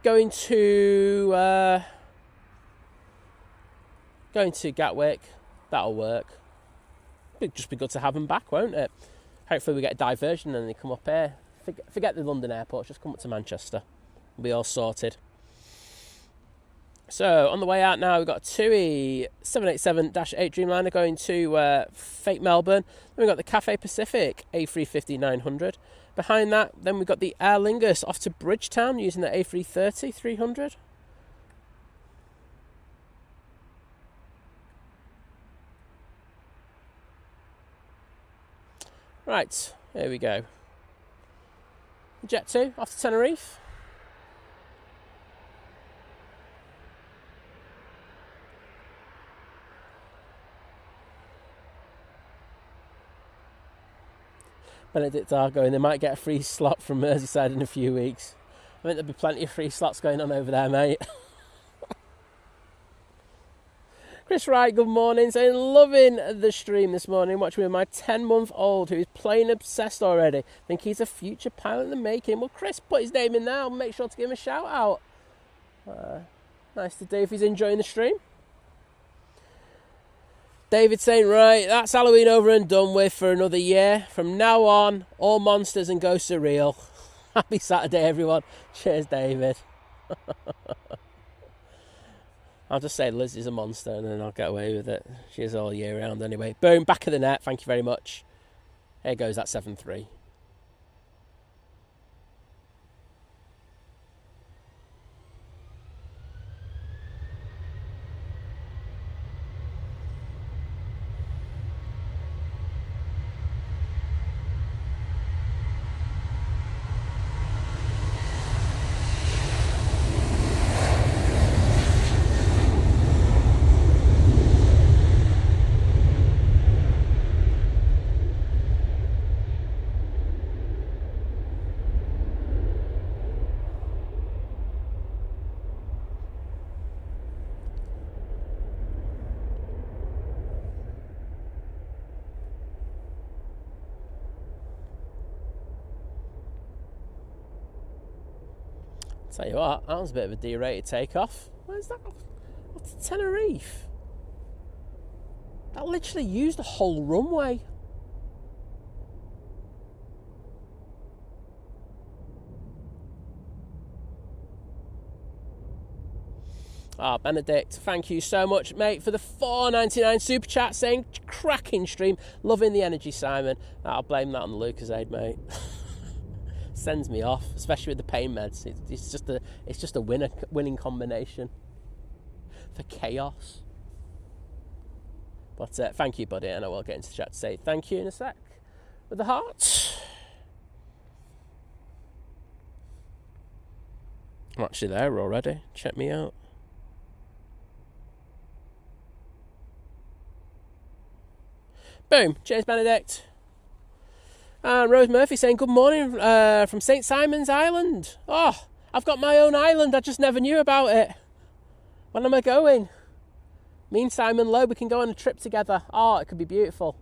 going to Gatwick, that'll work. It'd just be good to have them back, won't it? Hopefully we get a diversion and they come up here. Forget the London airport, just come up to Manchester. We'll be all sorted. So, on the way out now, we've got TUI 787-8 Dreamliner going to Fate Melbourne. Then we've got the Cathay Pacific A350-900. Behind that, then we've got the Aer Lingus off to Bridgetown using the A330-300. Right, here we go. Jet 2 off to Tenerife. Benedict are going, they might get a free slot from Merseyside in a few weeks. I think there'll be plenty of free slots going on over there, mate. Chris Wright, good morning, saying loving the stream this morning, watching with my 10-month-old who is plane obsessed already. Think he's a future pilot in the making. Well, Chris, put his name in there. I'll make sure to give him a shout out. Nice to do if he's enjoying the stream. David saying, right, that's Halloween over and done with for another year. From now on, all monsters and ghosts are real. Happy Saturday, everyone. Cheers, David. I'll just say Liz is a monster and then I'll get away with it. She is all year round anyway. Boom, back of the net. Thank you very much. Here goes that 7-3. Tell you what, that was a bit of a D-rated takeoff. Where's that? What's Tenerife? That literally used the whole runway. Benedict, thank you so much, mate, for the $4.99 super chat saying cracking stream. Loving the energy, Simon. I'll blame that on the Lucozade, mate. Sends me off, especially with the pain meds. It's just a winning combination for chaos. But thank you, buddy, and I will get into the chat to say thank you in a sec with the heart. I'm actually there already. Check me out. Boom. Cheers, Benedict. And Rose Murphy saying, good morning from St. Simon's Island. Oh, I've got my own island. I just never knew about it. When am I going? Me and Simon Lowe, we can go on a trip together. Oh, it could be beautiful.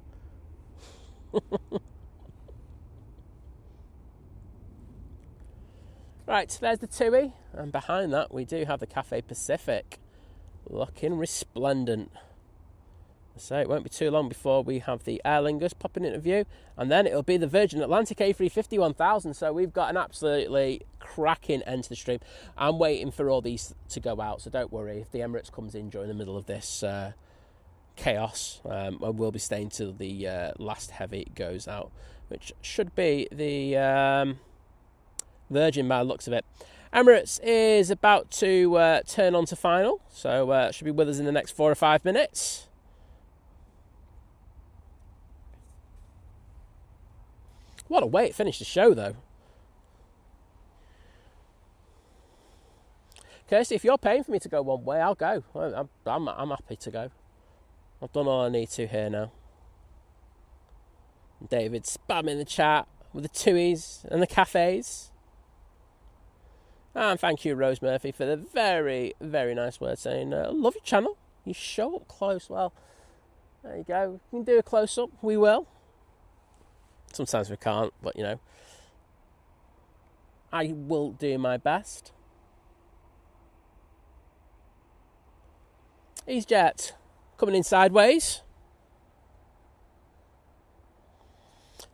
Right, there's the TUI. And behind that, we do have the Cathay Pacific. Looking resplendent. So it won't be too long before we have the Aer Lingus popping into view, and then it'll be the Virgin Atlantic A350 1000. So we've got an absolutely cracking end to the stream. I'm waiting for all these to go out, so don't worry if the Emirates comes in during the middle of this chaos. I will be staying till the last heavy goes out, which should be the Virgin by the looks of it. Emirates is about to turn on to final, so should be with us in the next 4 or 5 minutes. What a way to finish the show, though. Kirsty, if you're paying for me to go one way, I'll go. I'm happy to go. I've done all I need to here now. David spamming the chat with the TUIs and the cafes. And thank you, Rose Murphy, for the very, very nice word saying, I love your channel. You show up close. Well, there you go. We can do a close-up. We will. Sometimes we can't, but, you know, I will do my best. Easyjet coming in sideways.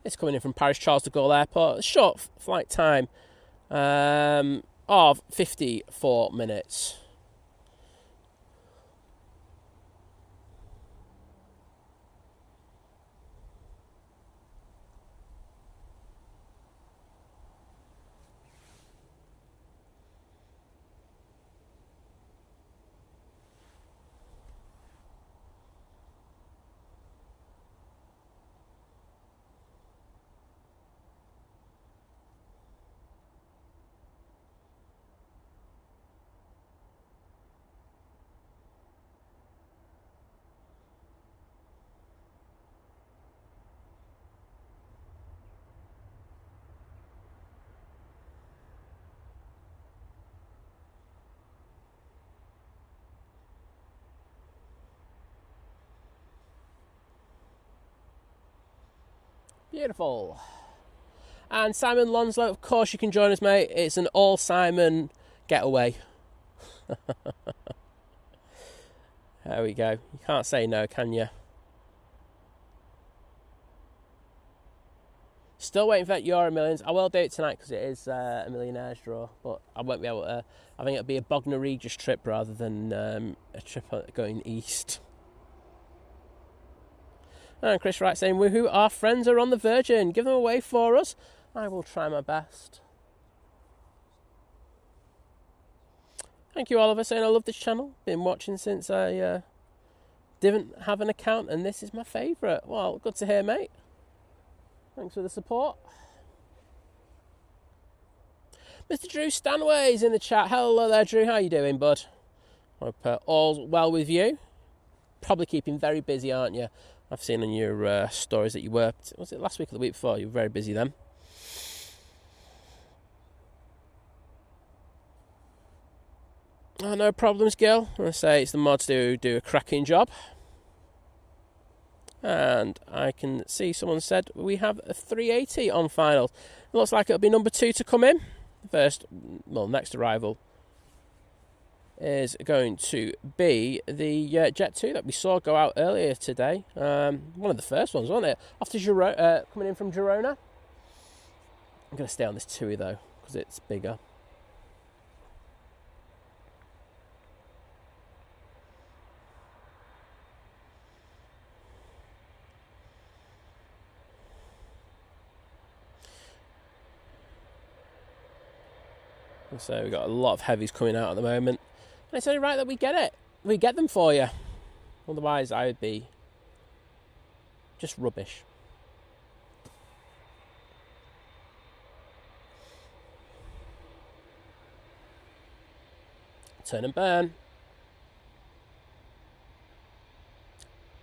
It's coming in from Paris Charles de Gaulle Airport. A short flight time of 54 minutes. Beautiful. And Simon Lonslow, of course you can join us, mate. It's an all Simon getaway. There we go. You can't say no, can you? Still waiting for that Euro Millions. I will do it tonight because it is a millionaire's draw, but I won't be able to. I think it'll be a Bognor Regis trip rather than a trip going east. And Chris Wright saying, woohoo, our friends are on the Virgin. Give them away for us. I will try my best. Thank you, Oliver, saying I love this channel. Been watching since I didn't have an account, and this is my favourite. Well, good to hear, mate. Thanks for the support. Mr. Drew Stanway's in the chat. Hello there, Drew. How you doing, bud? Hope all's well with you. Probably keeping very busy, aren't you? I've seen on your stories that you were... Was it last week or the week before? You were very busy then. Oh, no problems, Gil. I say it's the mods do a cracking job. And I can see someone said we have a 380 on finals. It looks like it'll be number 2 to come in. Next arrival is going to be the Jet 2 that we saw go out earlier today. One of the first ones, wasn't it? After coming in from Girona. I'm going to stay on this TUI though, because it's bigger. So we've got a lot of heavies coming out at the moment. And it's only right that we get it. We get them for you. Otherwise, I would be just rubbish. Turn and burn.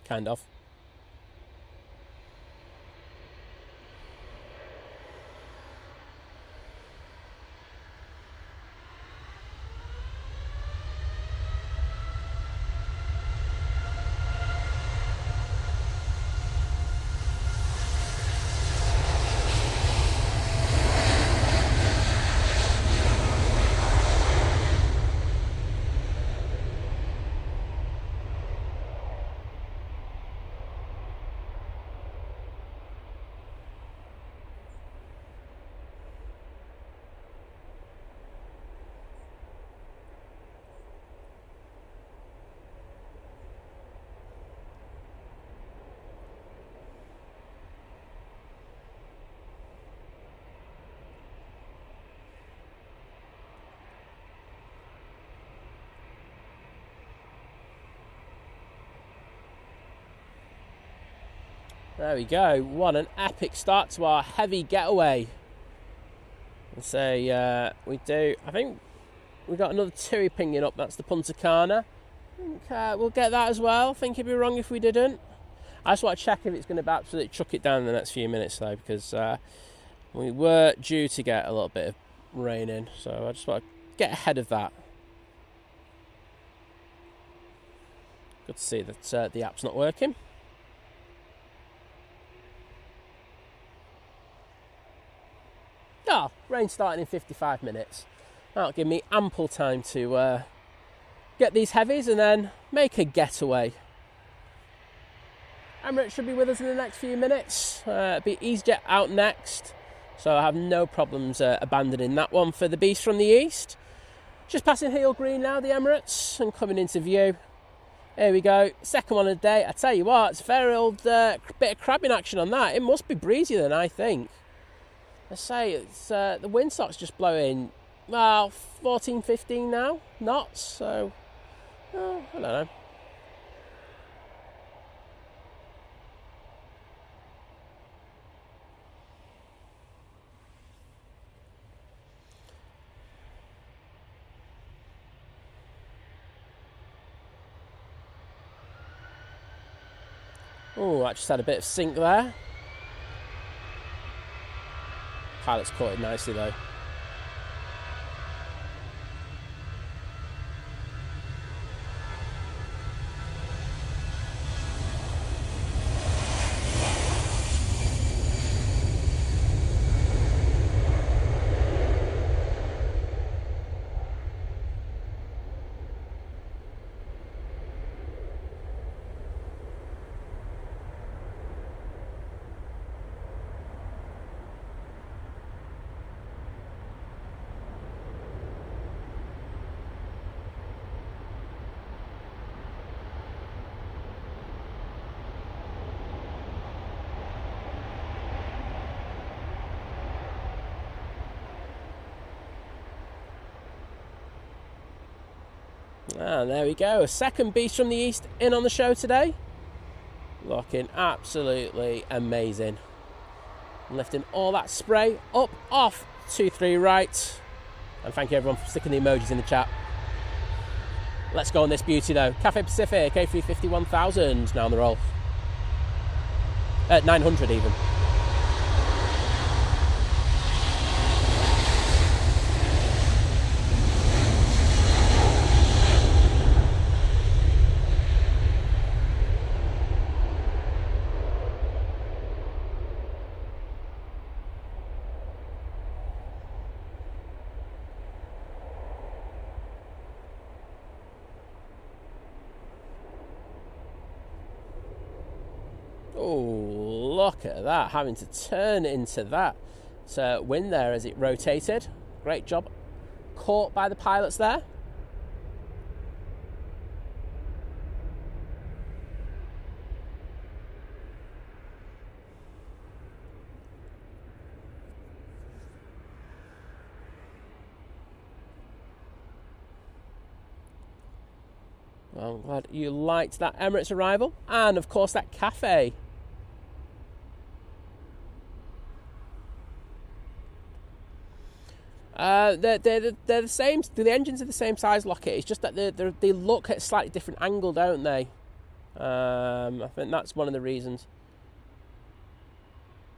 Kind of. There we go. What an epic start to our heavy getaway. So we do. I think we got another TUI pinging up. That's the Punta Cana. I think we'll get that as well. I think it'd be wrong if we didn't. I just want to check if it's going to absolutely chuck it down in the next few minutes though, because we were due to get a little bit of rain in. So I just want to get ahead of that. Good to see that the app's not working. Oh, rain starting in 55 minutes. That'll give me ample time to get these heavies and then make a getaway. Emirates should be with us in the next few minutes. Be Easyjet out next, so I have no problems abandoning that one for the beast from the east. Just passing Heel Green now, the Emirates, and coming into view. Here we go, second one of the day. I tell you what, it's a fair old bit of crabbing action on that. It must be breezier than I think. I say it's the windsock's just blowing, well, 14, 15 now knots, so I don't know. Oh, I just had a bit of sink there. Pilot's caught it nicely though. And there we go. A second beast from the east in on the show today. Looking absolutely amazing. Lifting all that spray up, off, 2-3 right. And thank you everyone for sticking the emojis in the chat. Let's go on this beauty though. Cathay Pacific, A350 1000 now on the roll. 900 even. Oh, look at that, having to turn into that to win there as it rotated. Great job. Caught by the pilots there. Well, I'm glad you liked that Emirates arrival. And, of course, that Cathay. They're the same. The engines are the same size, Lockett. It's just that they look at a slightly different angle, don't they? I think that's one of the reasons.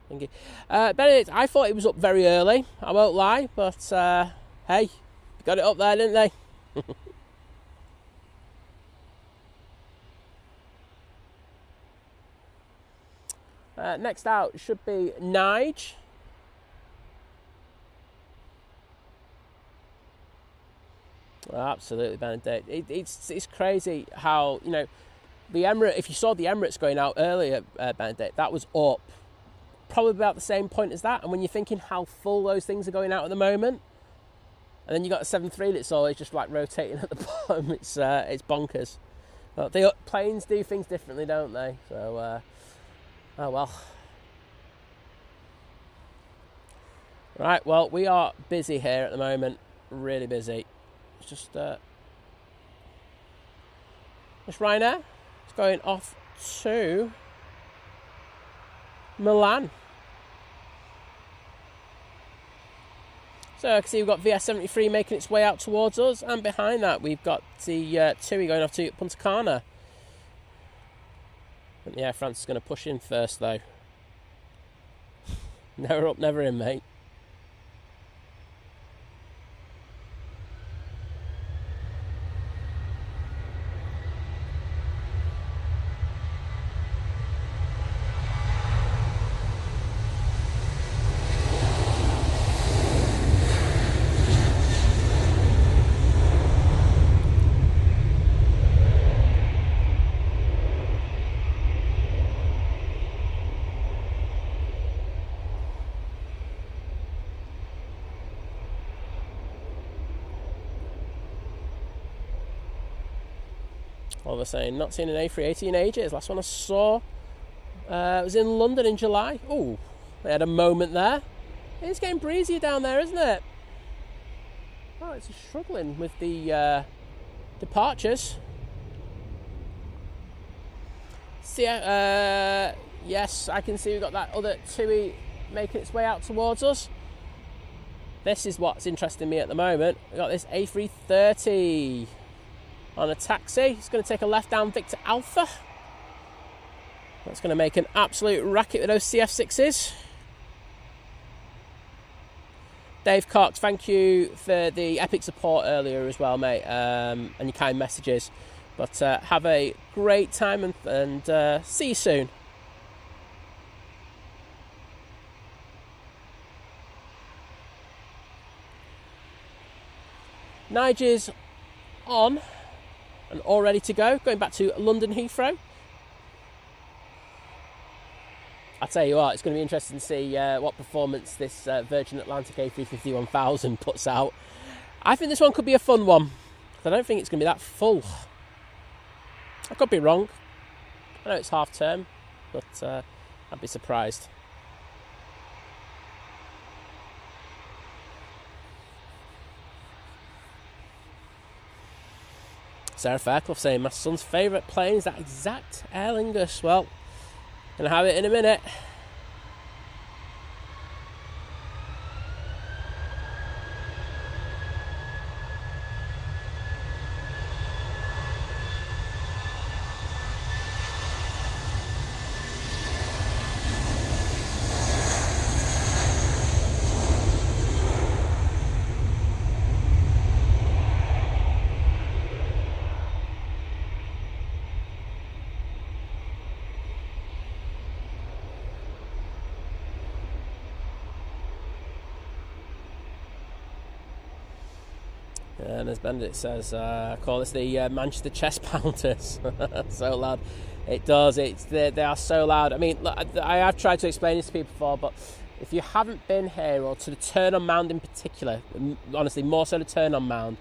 Thank you. Benedict, I thought it was up very early. I won't lie, but hey, got it up there, didn't they? Next out should be Nige. Oh, absolutely, Benedict. It's crazy how, you know, the Emirates. If you saw the Emirates going out earlier, Benedict, that was up probably about the same point as that. And when you're thinking how full those things are going out at the moment, and then you got a 7.3 that's always just like rotating at the bottom, it's bonkers. But the planes do things differently, don't they? So, oh well. Right, well, we are busy here at the moment, really busy. It's just this Ryanair is going off to Milan. So I can see we've got VS73 making its way out towards us, and behind that we've got the TUI going off to Punta Cana. And yeah, France is going to push in first though. Never up, never in, mate. All of a sudden, not seen an A380 in ages. Last one I saw was in London in July. Oh, they had a moment there. It's getting breezier down there, isn't it? Oh, it's struggling with the departures. See, yes, I can see we've got that other TUI making its way out towards us. This is what's interesting me at the moment. We've got this A330 on a taxi. It's going to take a left down Victor Alpha. That's going to make an absolute racket with those CF6s. Dave Cox, thank you for the epic support earlier as well, mate, and your kind messages. But have a great time and see you soon. Nigel's on and all ready to go. Going back to London Heathrow. I'll tell you what, it's going to be interesting to see what performance this Virgin Atlantic A350 1000 puts out. I think this one could be a fun one. I don't think it's going to be that full. I could be wrong. I know it's half term, but I'd be surprised. Sarah Fairclough saying my son's favourite plane is that exact Aer Lingus. Well, gonna have it in a minute. And as Benedict says, call this the Manchester chest pounders. So loud. It does. They are so loud. I mean, look, I have tried to explain this to people before, but if you haven't been here, or to the turn-on mound in particular, honestly, more so the turn-on mound,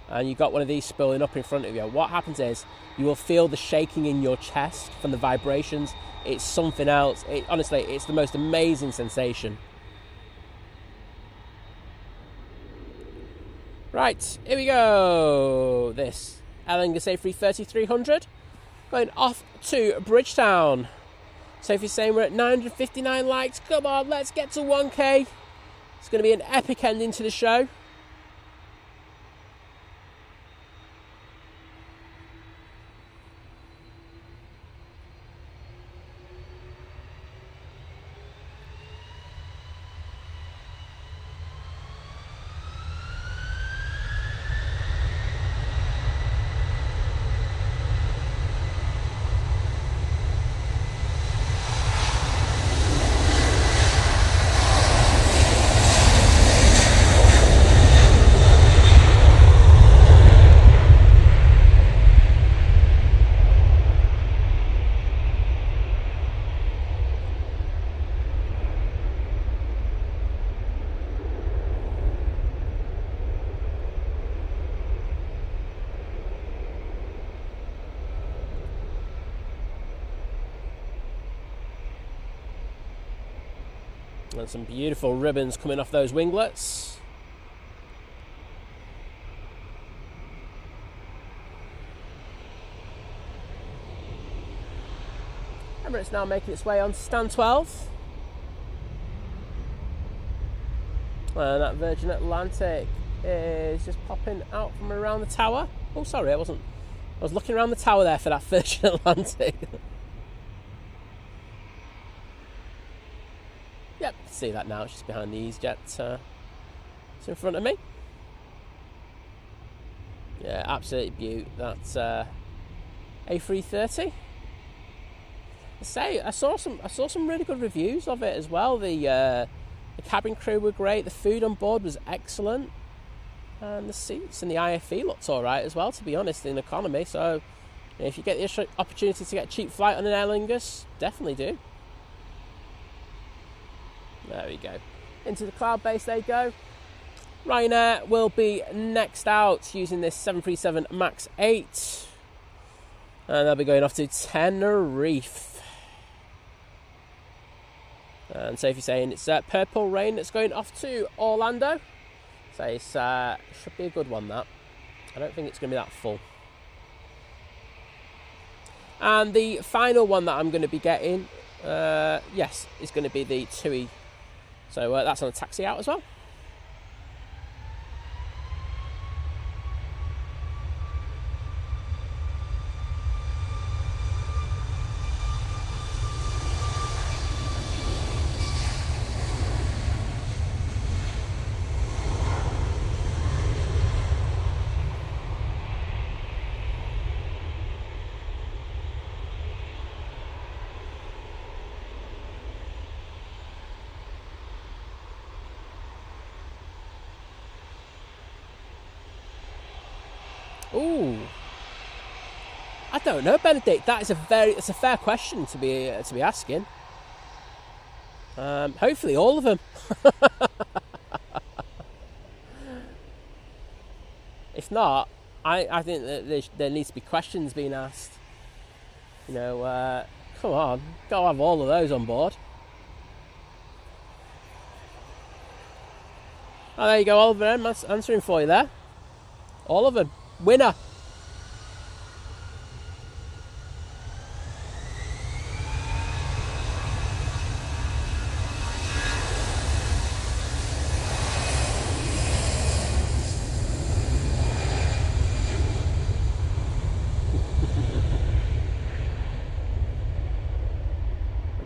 and you've got one of these spilling up in front of you, what happens is you will feel the shaking in your chest from the vibrations. It's something else. Honestly, it's the most amazing sensation. Right, here we go. This Aer Lingus A330-300 going off to Bridgetown. Sophie's saying we're at 959 likes. Come on, let's get to 1k. It's going to be an epic ending to the show. And some beautiful ribbons coming off those winglets. Emirates now making its way on stand 12. And that Virgin Atlantic is just popping out from around the tower. Oh, sorry, I was looking around the tower there for that Virgin Atlantic. Yep, see that now. It's just behind the Easyjet. It's in front of me. Yeah, absolutely beaut. That's A330. I saw some really good reviews of it as well. The cabin crew were great. The food on board was excellent, and the seats and the IFE looked all right as well, to be honest, in economy. So, if you get the opportunity to get a cheap flight on an Aer Lingus, definitely do. There we go. Into the cloud base they go. Ryanair will be next out using this 737 MAX 8. And they'll be going off to Tenerife. And Sophie saying it's Purple Rain that's going off to Orlando. So it should be a good one, that. I don't think it's going to be that full. And the final one that I'm going to be getting, yes, is going to be the TUI. So that's on a taxi out as well. Ooh, I don't know, Benedict. It's a fair question to be asking. Hopefully, all of them. If not, I think that there needs to be questions being asked. You know, come on, gotta have all of those on board. Oh, there you go, Oliver. I'm answering for you there. All of them. Winner.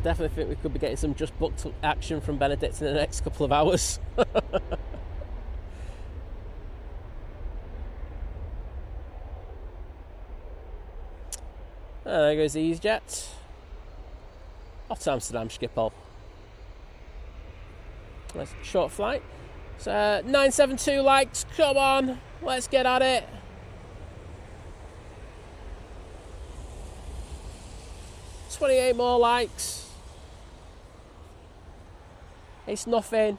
definitely think we could be getting some just booked action from Benedict in the next couple of hours. There goes the Easyjet. Off to Amsterdam Schiphol. That's a short flight. So 972 likes, come on, let's get at it. $28 more likes. It's nothing.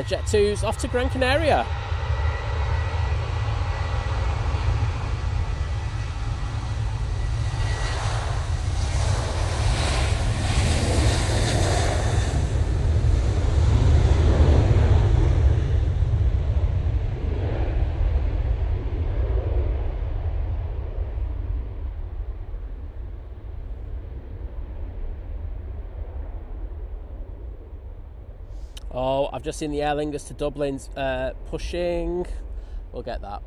Jet 2's off to Gran Canaria. Oh, I've just seen the Aer Lingus to Dublin's pushing. We'll get that.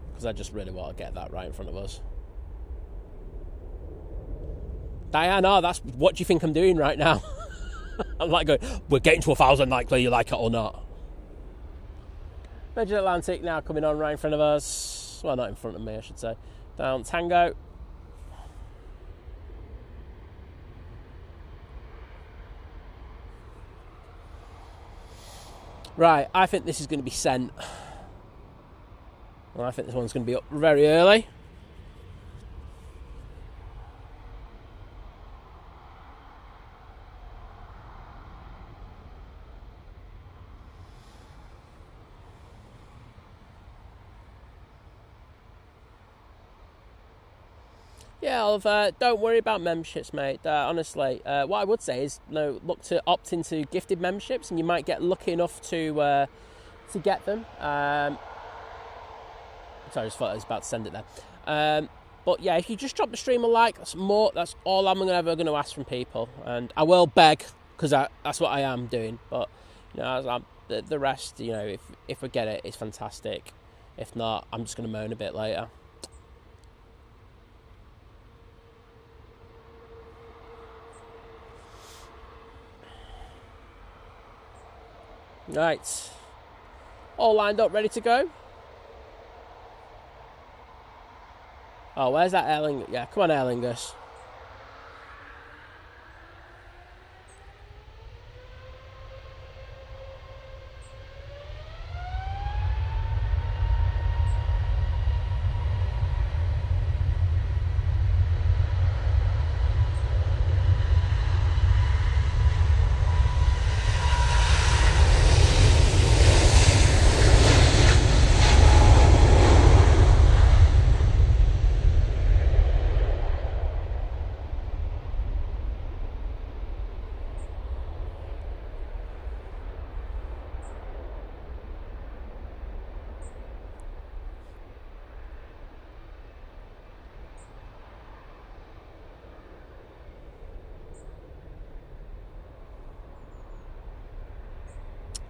Because I just really want to get that right in front of us. Diane, that's what do you think I'm doing right now? I'm like going, we're getting to 1,000 likes whether you like it or not. Virgin Atlantic now coming on right in front of us. Well, not in front of me, I should say. Down Tango. Right, I think this is going to be sent. Well, I think this one's going to be up very early. Yeah, Oliver, don't worry about memberships, mate. Honestly, what I would say is, look to opt into gifted memberships, and you might get lucky enough to get them. Sorry, I just thought I was about to send it there. But yeah, if you just drop the stream a like, that's all I'm ever going to ask from people, and I will beg because that's what I am doing. But the rest, if we get it, it's fantastic. If not, I'm just going to moan a bit later. Right, all lined up, ready to go. Oh, where's that Aer Lingus? Yeah, come on, Aer Lingus.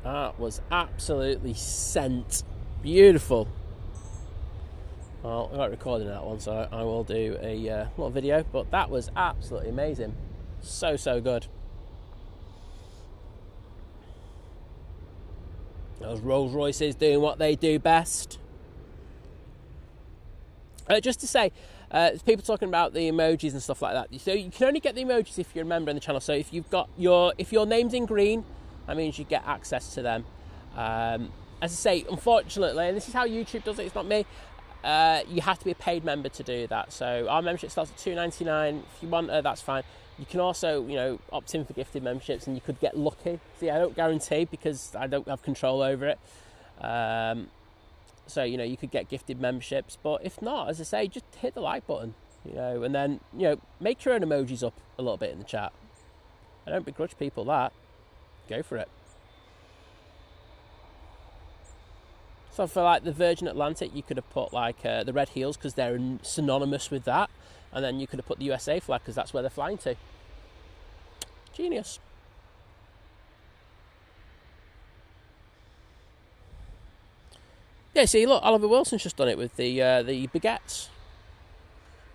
That was absolutely sent. Beautiful. Well, I'm not recording that one, so I will do a little video, but that was absolutely amazing. So good. Those Rolls Royces doing what they do best. Just to say, people talking about the emojis and stuff like that. So you can only get the emojis if you're a member in the channel. So if your name's in green, that means you get access to them. As I say, unfortunately, and this is how YouTube does it, it's not me, you have to be a paid member to do that. So our membership starts at $2.99. If you want, that's fine. You can also, opt in for gifted memberships, and you could get lucky. See, I don't guarantee because I don't have control over it. So, you know, you could get gifted memberships. But if not, as I say, just hit the like button, you know, and then, you know, make your own emojis up a little bit in the chat. I don't begrudge people that. Go for it. So for like the Virgin Atlantic, you could have put like the red heels because they're synonymous with that. And then you could have put the USA flag because that's where they're flying to. Genius. Yeah, see, look, Oliver Wilson's just done it with the baguettes.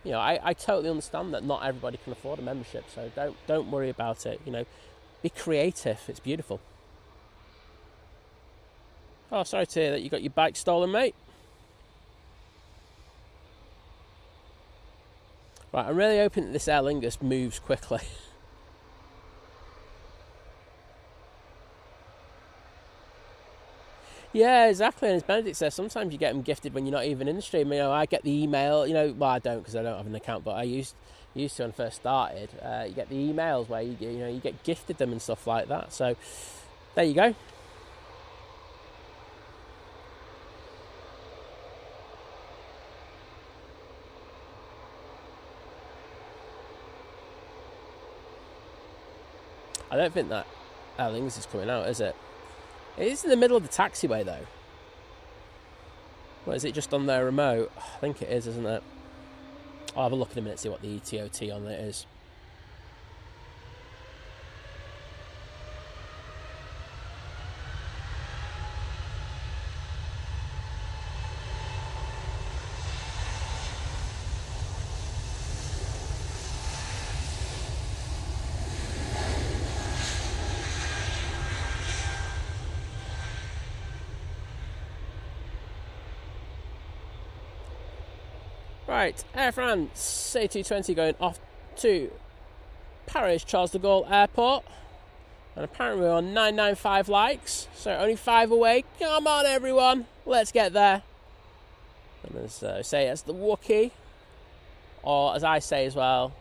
You know, I totally understand that not everybody can afford a membership, so don't worry about it. You know, be creative. It's beautiful. Oh, sorry to hear that you got your bike stolen, mate. Right, I'm really hoping that this Aer Lingus moves quickly. Yeah, exactly. And as Benedict says, sometimes you get them gifted when you're not even in the stream. You know, I get the email. You know, well, I don't because I don't have an account, but I used to when I first started. You get the emails where you get gifted them and stuff like that. So there you go. I don't think that Aer Lingus is coming out, is it? It is in the middle of the taxiway, though. What, is it just on their remote? I think it is, isn't it? I'll have a look in a minute, see what the ETOT on it is. Right, Air France A380 going off to Paris Charles de Gaulle Airport. And apparently we're on 995 likes, so only 5 away. Come on, everyone, let's get there. And as say, as the Wookiee, or as I say as well,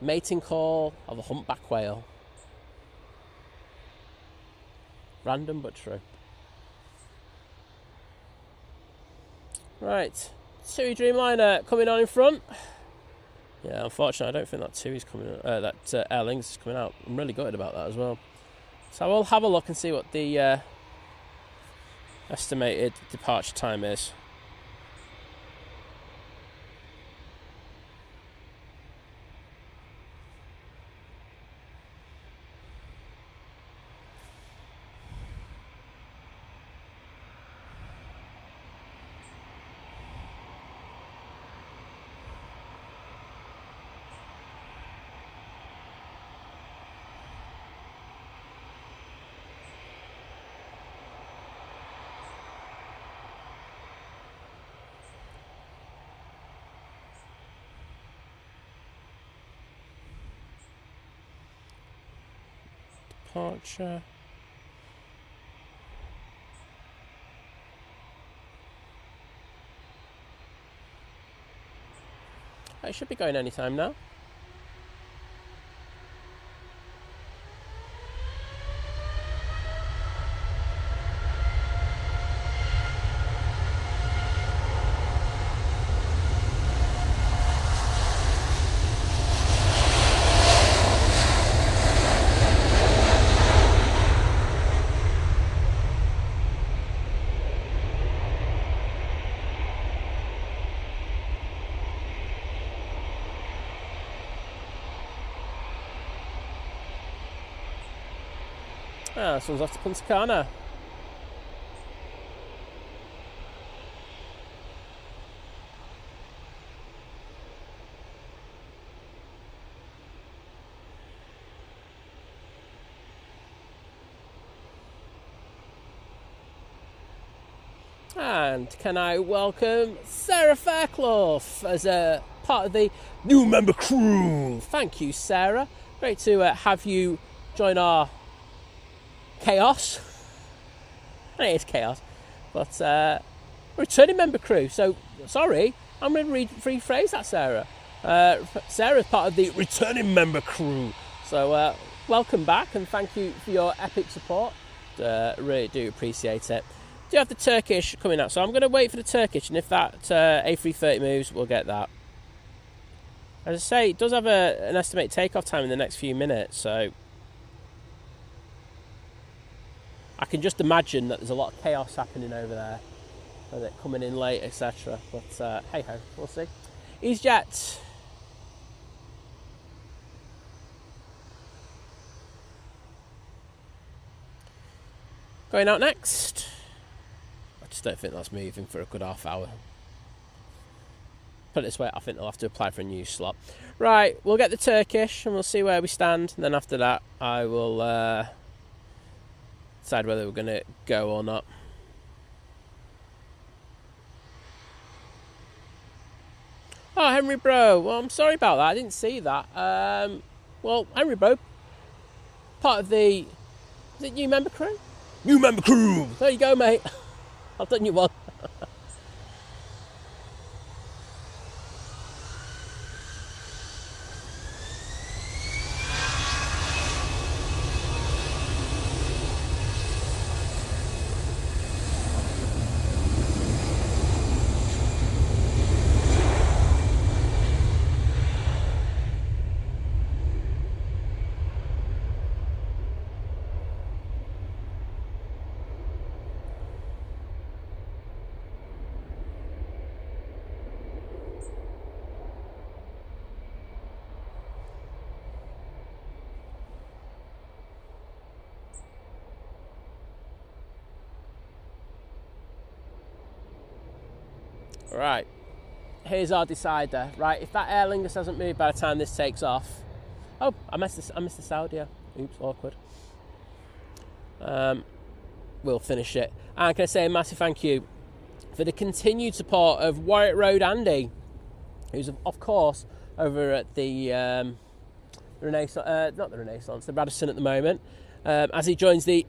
mating call of a humpback whale. Random but true. Right. TUI Dreamliner coming on in front. Yeah, unfortunately, I don't think that TUI's coming. That Aer Lingus is coming out. I'm really gutted about that as well. So we'll have a look and see what the estimated departure time is. Departure. It should be going anytime now. Ah, this one's off to Punta Cana. And can I welcome Sarah Fairclough as a part of the new member crew. Thank you, Sarah. Great to have you join our chaos. And it is chaos, but returning member crew. So sorry, I'm going to rephrase that, Sarah. Sarah's part of the returning member crew. So welcome back and thank you for your epic support. Really do appreciate it. do have the Turkish coming out, so I'm going to wait for the Turkish, and if that A330 moves, we'll get that. As I say, it does have an estimated takeoff time in the next few minutes, so I can just imagine that there's a lot of chaos happening over there, and it coming in late, etc. But hey ho, we'll see. Easyjet. Going out next. I just don't think that's moving for a good half hour. Put it this way, I think they'll have to apply for a new slot. Right, we'll get the Turkish and we'll see where we stand. And then after that, I will decide whether we're going to go or not. Oh, Henry Bro. Well, I'm sorry about that. I didn't see that. Well, Henry Bro, part of the... Is it New Member Crew? New Member Crew! There you go, mate. I've done you one. Right, here's our decider. Right, if that Aer Lingus hasn't moved by the time this takes off... Oh, I missed the Saudia. Oops, awkward. We'll finish it. And can I say a massive thank you for the continued support of Warwick Road Andy, who's, of course, over at the the Radisson at the moment, as he joins the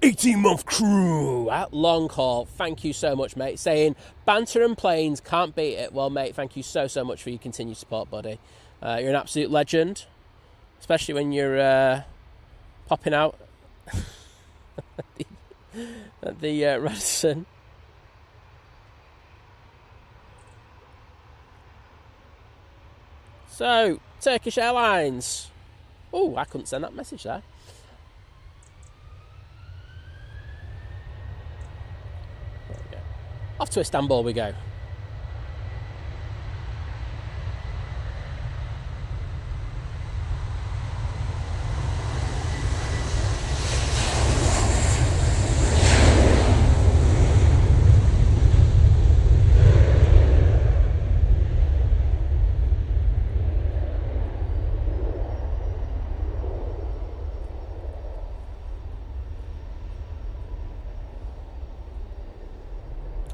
18-month crew at long haul. Thank you so much, mate. Saying banter and planes, can't beat it. Well, mate, thank you so much for your continued support, buddy. You're an absolute legend, especially when you're popping out at the Radisson. So, Turkish Airlines. Oh, I couldn't send that message there. Off to Istanbul we go.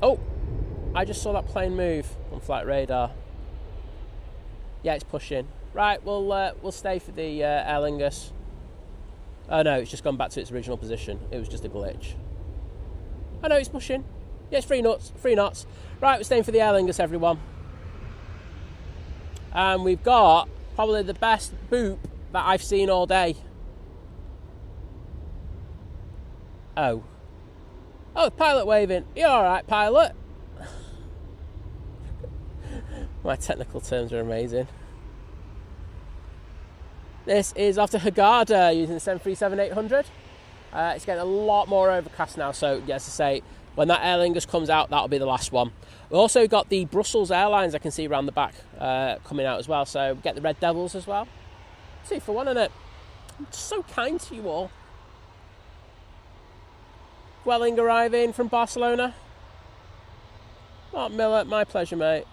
Oh, I just saw that plane move on flight radar. Yeah, it's pushing. Right, we'll stay for the Aer Lingus. Oh no, it's just gone back to its original position. It was just a glitch. Oh no, it's pushing. Yeah, it's 3 knots. 3 knots. Right, we're staying for the Aer Lingus, everyone. And we've got probably the best boop that I've seen all day. Oh. Oh, pilot waving. You alright, pilot? My technical terms are amazing. This is off to Hurghada using the 737-800. It's getting a lot more overcast now, so yeah, as I say, when that Aer Lingus comes out, that'll be the last one. We've also got the Brussels Airlines I can see around the back coming out as well, so get the Red Devils as well. 2 for 1, innit? I'm so kind to you all. Welling arriving from Barcelona. Mark Miller, my pleasure, mate.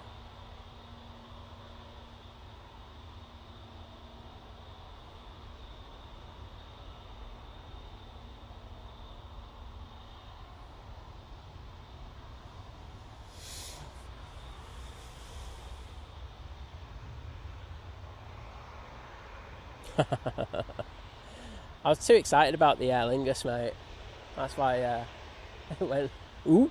I was too excited about the Aer Lingus, mate. That's why it went, ooh.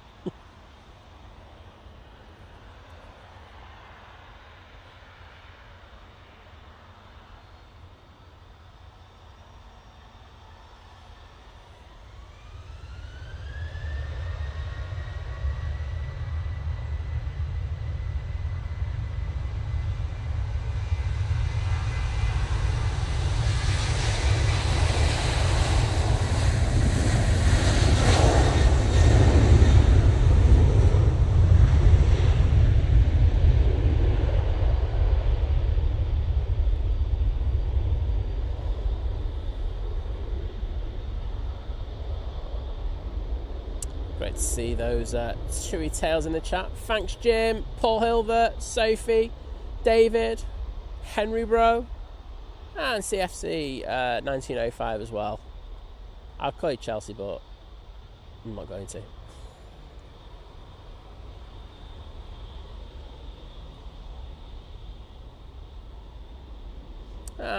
Great to see those TUI tails in the chat. Thanks, Jim, Paul Hilbert, Sophie, David, Henry Bro, and CFC 1905 as well. I'll call you Chelsea, but I'm not going to.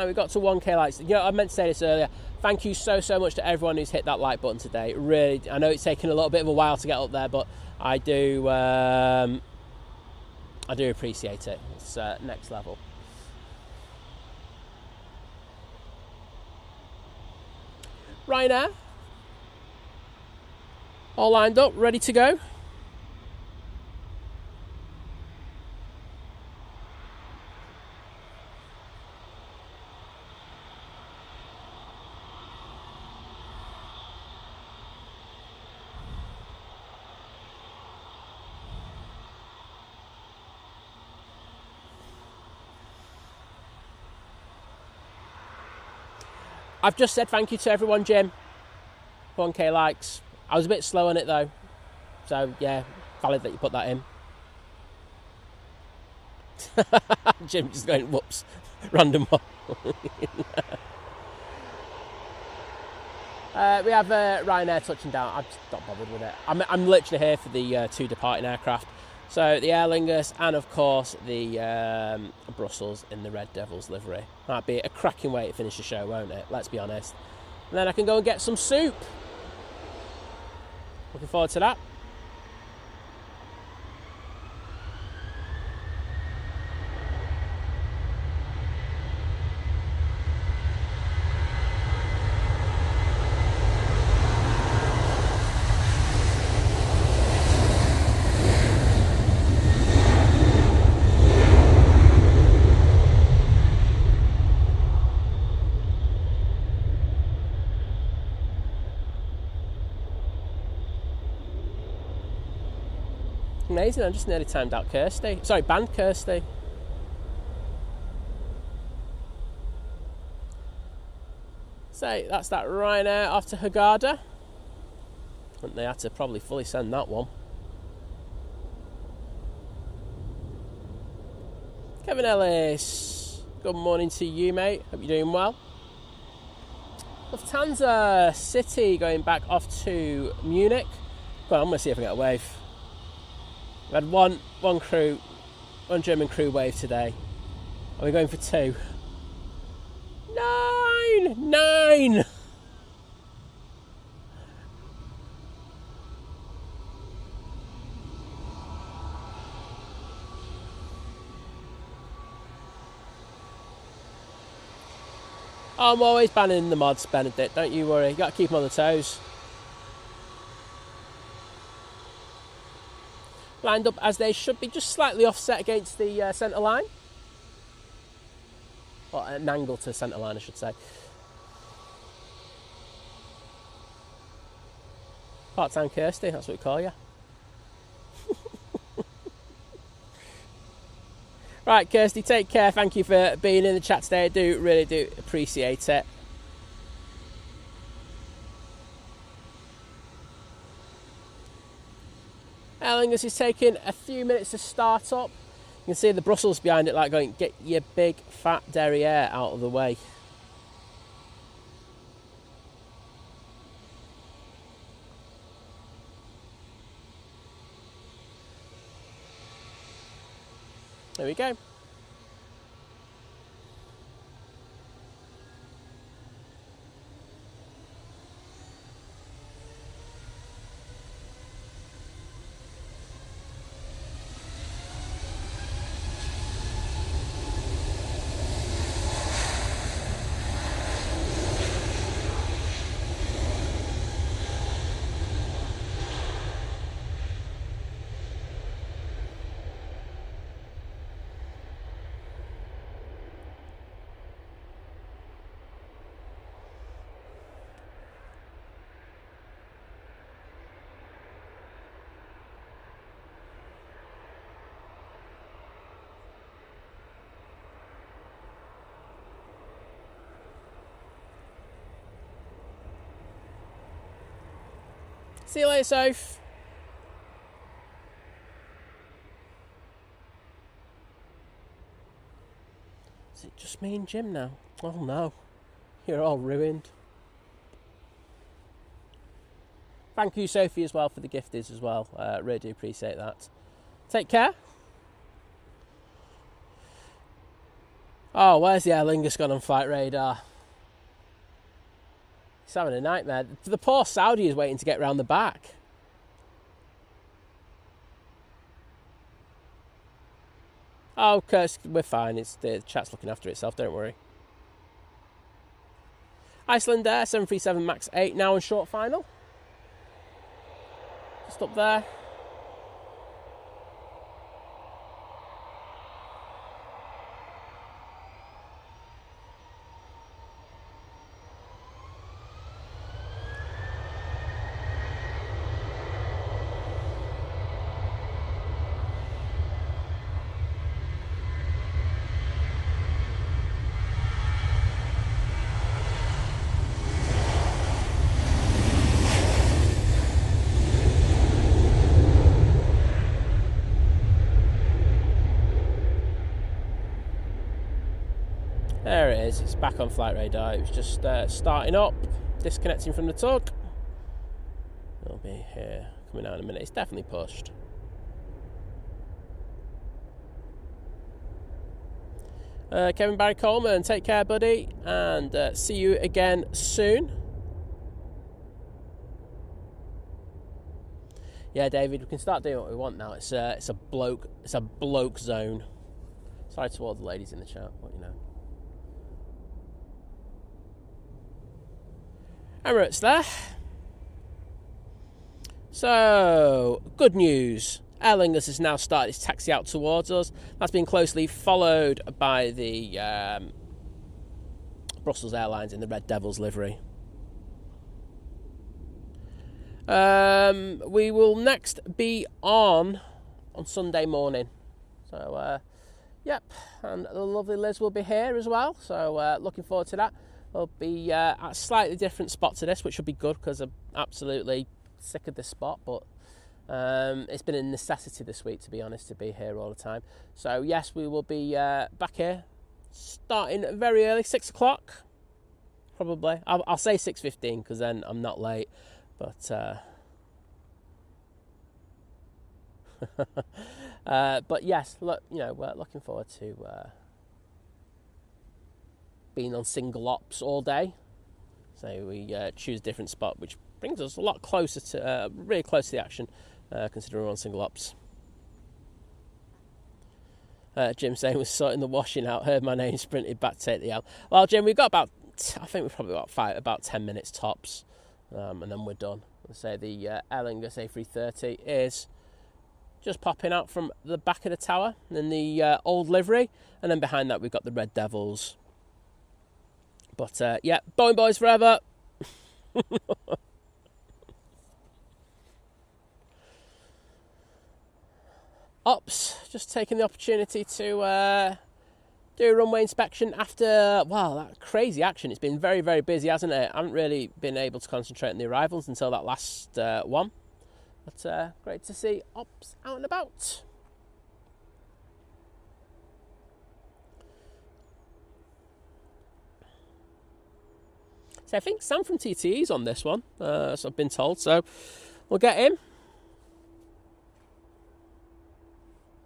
We got to 1k likes. You know, I meant to say this earlier. Thank you so much to everyone who's hit that like button today. Really, I know it's taken a little bit of a while to get up there, but I do appreciate it. It's next level. Ryanair, all lined up, ready to go. I've just said thank you to everyone, Jim. 1k likes. I was a bit slow on it though. So yeah, valid that you put that in. Jim just going, whoops, random one. We have Ryanair touching down. I'm just not bothered with it. I'm literally here for the two departing aircraft. So the Aer Lingus and of course the Brussels in the Red Devils livery. Might be a cracking way to finish the show, won't it? Let's be honest. And then I can go and get some soup. Looking forward to that. Amazing, I just nearly timed out Kirsty. Sorry, banned Kirsty. So that's that Ryanair off to Hurghada. And they had to probably fully send that one. Kevin Ellis, good morning to you, mate. Hope you're doing well. Lufthansa City going back off to Munich. Go on, I'm going to see if I get a wave. We had one German crew wave today. Are we going for two? Nine! I'm always banning the mods, Benedict. Don't you worry. You got to keep them on the toes. Lined up as they should be, just slightly offset against the centre line. Or an angle to centre line, I should say. Part-time Kirsty, that's what we call you. Right, Kirsty, take care. Thank you for being in the chat today. I really do appreciate it. Aer Lingus is taking a few minutes to start up. You can see the Brussels behind it, like going, get your big fat derriere out of the way. There we go. See you later, Soph. just me and Jim now. Oh no, you're all ruined. Thank you, Sophie, as well for the gifties as well. Really do appreciate that. Take care. Oh, where's the Aer Lingus gone on flight radar? He's having a nightmare. The poor Saudi is waiting to get round the back. Oh, Kursk, we're fine. It's the chat's looking after itself, don't worry. Icelandair 737 MAX 8 now on short final. Just up there. There it is, it's back on flight radar. It was just starting up, disconnecting from the tug. It'll be here, coming out in a minute. It's definitely pushed. Kevin Barry Coleman, take care, buddy, and see you again soon. Yeah, David, we can start doing what we want now. It's a bloke zone. Sorry to all the ladies in the chat, but you know. Emirates there. So, good news. Aer Lingus has now started its taxi out towards us. That's been closely followed by the Brussels Airlines in the Red Devils livery. We will next be on Sunday morning. So, yep, and the lovely Liz will be here as well. So, looking forward to that. We'll be at a slightly different spot to this, which will be good because I'm absolutely sick of this spot. But it's been a necessity this week, to be honest, to be here all the time. So, yes, we will be back here starting very early, 6 o'clock, probably. I'll say 6:15 because then I'm not late. But but yes, look, you know, we're looking forward to being on single ops all day. So we choose a different spot, which brings us a lot closer to, really close to the action, considering we're on single ops. Jim saying we're sorting the washing out. Heard my name, sprinted back to take the L. Well, Jim, we've got I think we've probably got about 10 minutes tops, and then we're done. So the Aer Lingus A380 is just popping out from the back of the tower in the old livery, and then behind that we've got the Red Devils. But yeah, Boeing boys forever. Ops, just taking the opportunity to do a runway inspection after, well, that crazy action. It's been very, very busy, hasn't it? I haven't really been able to concentrate on the arrivals until that last one. But great to see Ops out and about. So I think Sam from TTE is on this one, as I've been told. So we'll get him.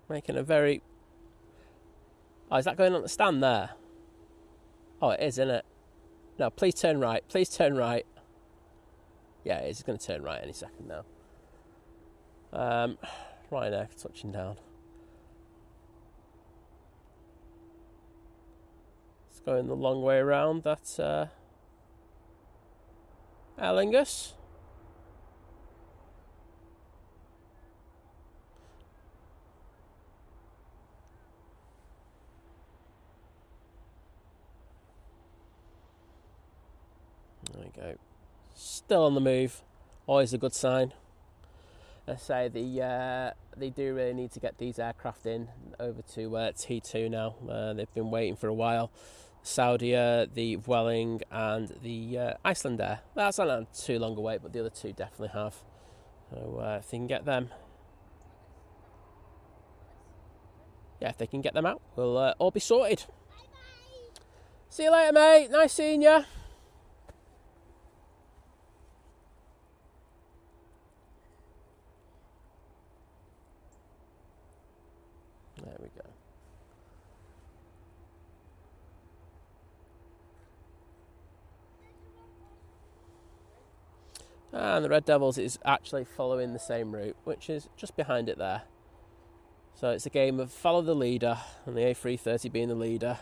Making a very... Oh, is that going on the stand there? Oh, it is, isn't it? No, please turn right. Please turn right. Yeah, it is. It's going to turn right any second now. Ryanair touching down. It's going the long way around. That's Aer Lingus. There we go. Still on the move. Always a good sign. I say they do really need to get these aircraft in over to T2 now. They've been waiting for a while. Saudi, the Vueling and the Icelandair. That's not too long a wait, but the other two definitely have. So if they can get them, yeah, if they can get them out, we'll all be sorted. See you later, mate. Nice seeing you. There we go. And the Red Devils is actually following the same route, which is just behind it there. So it's a game of follow the leader, and the A330 being the leader.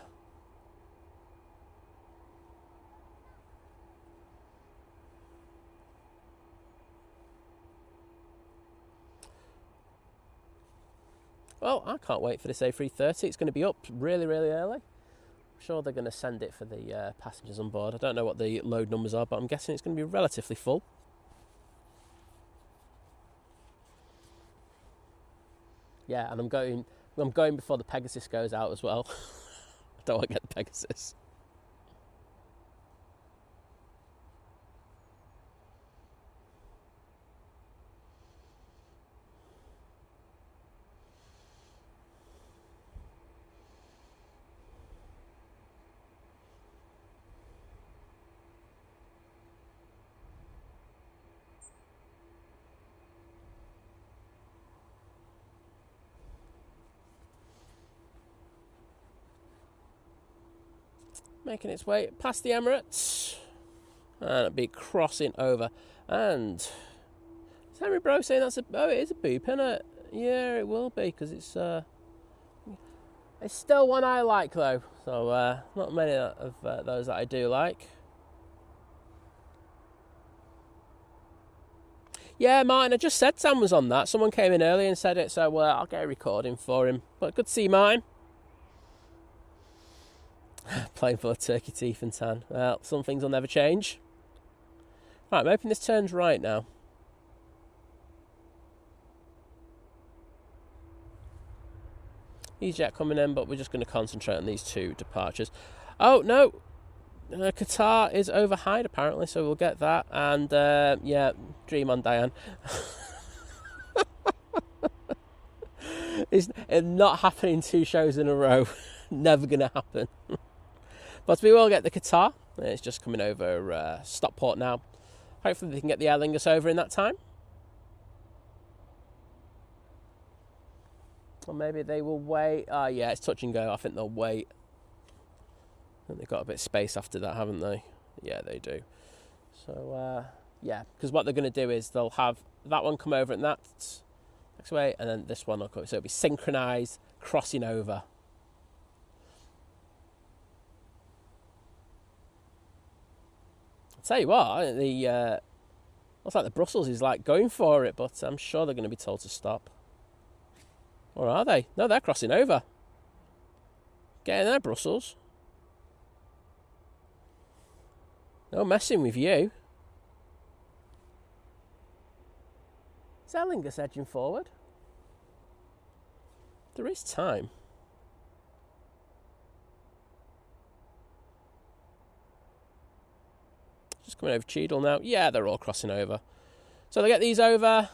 Well, I can't wait for this A330. It's going to be up really, really early. I'm sure they're going to send it for the passengers on board. I don't know what the load numbers are, but I'm guessing it's going to be relatively full. Yeah, and I'm going before the Pegasus goes out as well. I don't want to get the Pegasus. Making its way past the Emirates, and it'll be crossing over. And is Henry Bro saying that's it is a boop, isn't it? Yeah, it will be, because it's still one I like though. So not many of those that I do like. Yeah, Martin, I just said Sam was on that. Someone came in early and said it, so I'll get a recording for him. But good to see Martin. Playing for turkey teeth and tan. Well, some things will never change. Right, I'm hoping this turns right now. Easyjet coming in, but we're just going to concentrate on these two departures. Oh, no. Qatar is overhyped, apparently, so we'll get that. And, yeah, dream on Diane. It's not happening 2 shows in a row. Never going to happen. But we will get the Qatar. It's just coming over Stockport now. Hopefully they can get the Aer Lingus over in that time. Or maybe they will wait. Yeah, it's touch and go. I think they'll wait. I think they've got a bit of space after that, haven't they? Yeah, they do. So, yeah, because what they're going to do is they'll have that one come over and that next way, and then this one will come. So it'll be synchronised, crossing over. I'll tell you what, looks like the Brussels is like going for it, but I'm sure they're going to be told to stop. Or are they? No, they're crossing over. Get in there, Brussels. No messing with you. Is Aer Lingus edging forward? There is time. Just coming over Cheadle now. Yeah, they're all crossing over. So they get these over.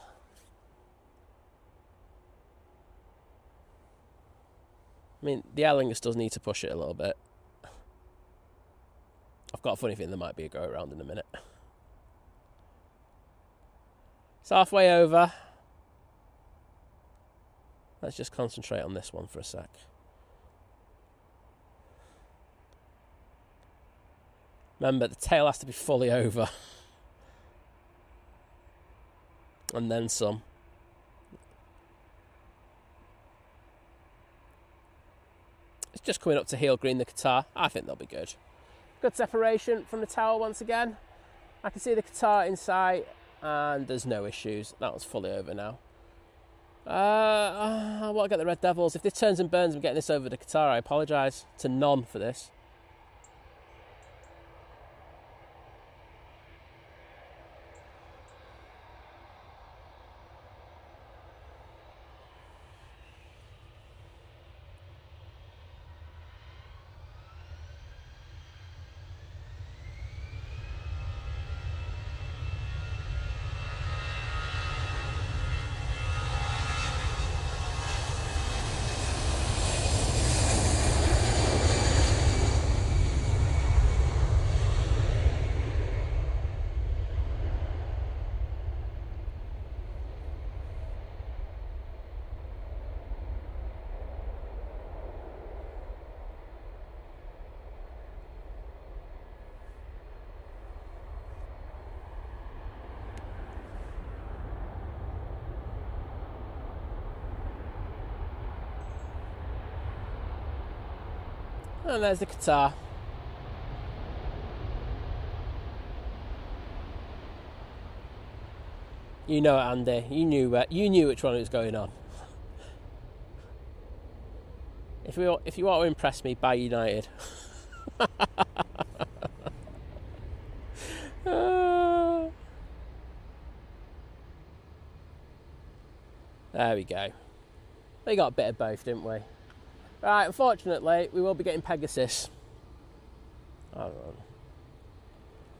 I mean, the Aer Lingus does need to push it a little bit. I've got a funny feeling there might be a go around in a minute. It's halfway over. Let's just concentrate on this one for a sec. Remember, the tail has to be fully over. And then some. It's just coming up to heel green, the Qatar. I think they'll be good. Good separation from the tower once again. I can see the Qatar in sight, and there's no issues. That one's fully over now. I want to get the Red Devils. If this turns and burns, I'm getting this over to Qatar. I apologise to none for this. And there's the Qatar. You know it, Andy. You knew which one was going on. If you want to impress me, buy United. There we go. We got a bit of both, didn't we? Right, unfortunately, we will be getting Pegasus. Hold on.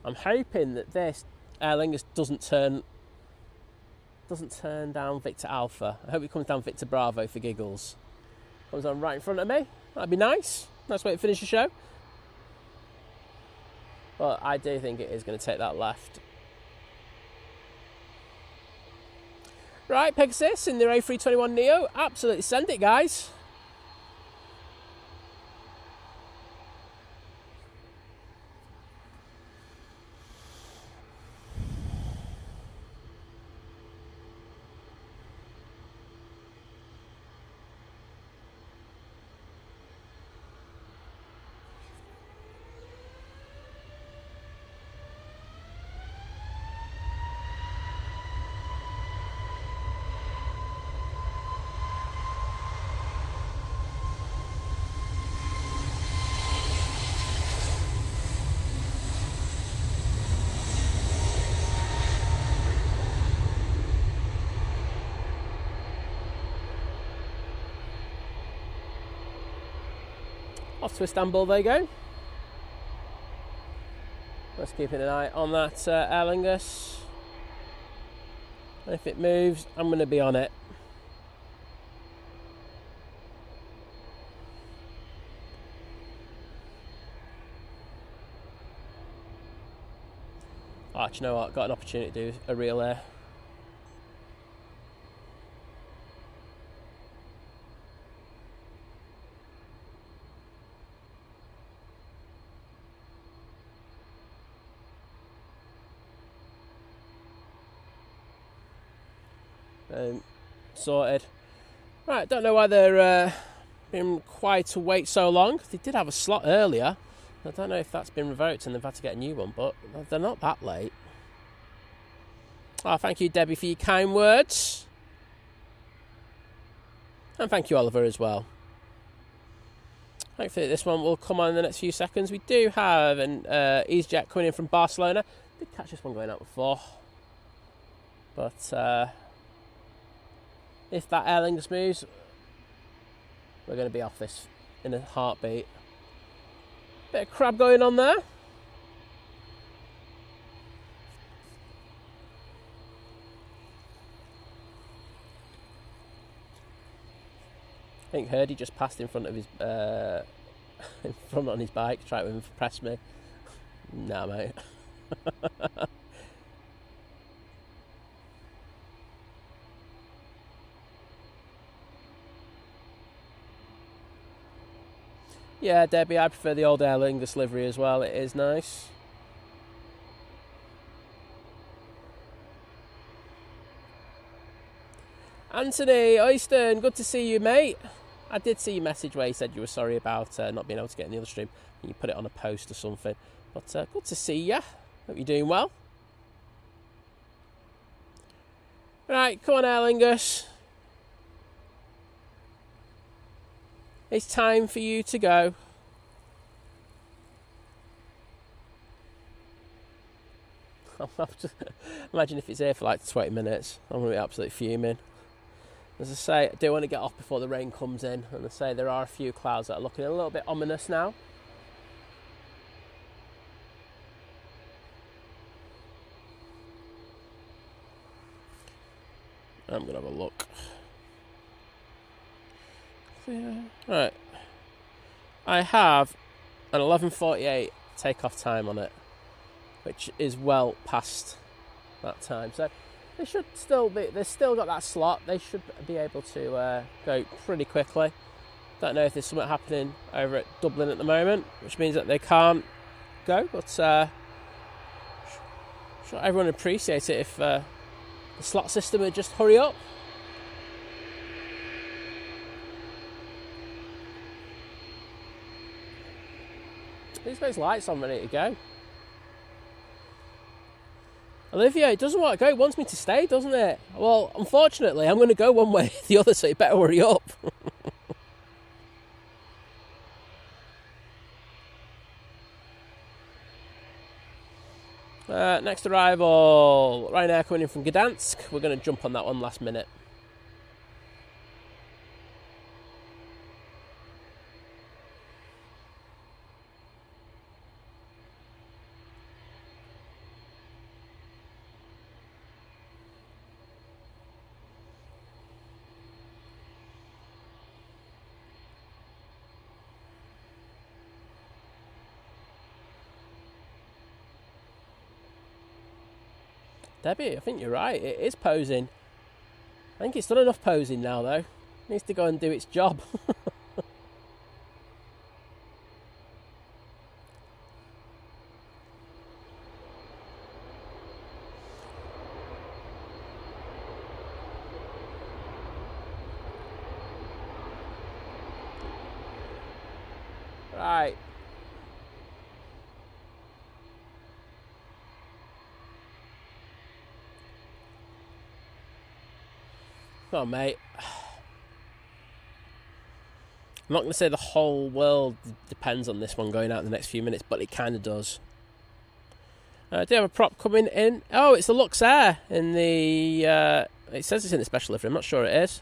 I'm hoping that this Aer Lingus doesn't turn down Victor Alpha. I hope it comes down Victor Bravo for giggles. Comes on right in front of me. That'd be nice. Nice way to finish the show. But I do think it is going to take that left. Right, Pegasus in their A321neo. Absolutely send it, guys. Off to Istanbul they go. Just keeping an eye on that Aer Lingus. And if it moves, I'm going to be on it. Oh, do you know what? Got an opportunity to do a real air. Sorted. Right, don't know why they're been required to wait so long. They did have a slot earlier. I don't know if that's been revoked and they've had to get a new one, but they're not that late. Oh, thank you, Debbie, for your kind words. And thank you, Oliver, as well. Hopefully this one will come on in the next few seconds. We do have an Easyjet coming in from Barcelona. Did catch this one going out before. But if that Aer Lingus moves, we're going to be off this in a heartbeat. Bit of crab going on there. I think Hurdy just passed in front of his in front on his bike, trying to impress me. Nah, mate. Yeah, Debbie, I prefer the old Aer Lingus livery as well. It is nice. Anthony Oyston, good to see you, mate. I did see your message where you said you were sorry about not being able to get in the other stream. You put it on a post or something. But good to see you. Hope you're doing well. Right, come on, Aer Lingus. It's time for you to go. Imagine if it's here for like 20 minutes. I'm going to be absolutely fuming. As I say, I do want to get off before the rain comes in. And I say there are a few clouds that are looking a little bit ominous now. I'm going to have a look. Yeah. Right, I have an 11:48 takeoff time on it, which is well past that time. So they should still be. They've still got that slot. They should be able to go pretty quickly. Don't know if there's something happening over at Dublin at the moment, which means that they can't go. But sure, everyone would appreciate it if the slot system would just hurry up. These those lights on, ready to go. Olivia, it doesn't want to go. It wants me to stay, doesn't it? Well, unfortunately, I'm going to go one way or the other, so you better hurry up. Next arrival, Ryanair coming in from Gdansk. We're going to jump on that one last minute. Debbie, I think you're right. It is posing. I think it's done enough posing now, though. It needs to go and do its job. Right. Come on, mate. I'm not going to say the whole world depends on this one going out in the next few minutes, but it kind of does. I do have a prop coming in. Oh, it's the Luxair in the... it says it's in the special livery. I'm not sure it is.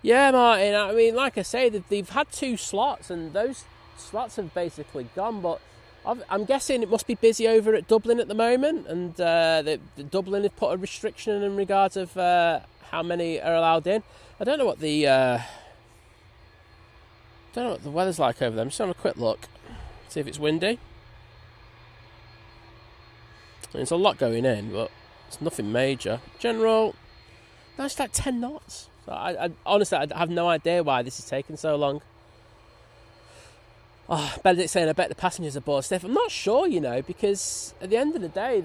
Yeah, Martin. I mean, like I say, they've had 2 slots, and those slots have basically gone, but I'm guessing it must be busy over at Dublin at the moment, and the Dublin have put a restriction in regards of how many are allowed in. I don't know what the weather's like over there. I'm just having a quick look, see if it's windy. There's a lot going in, but it's nothing major. General, no, it's like 10 knots. So I honestly, I have no idea why this is taking so long. Oh, Benedict saying, I bet the passengers are bored stiff. I'm not sure, you know, because at the end of the day,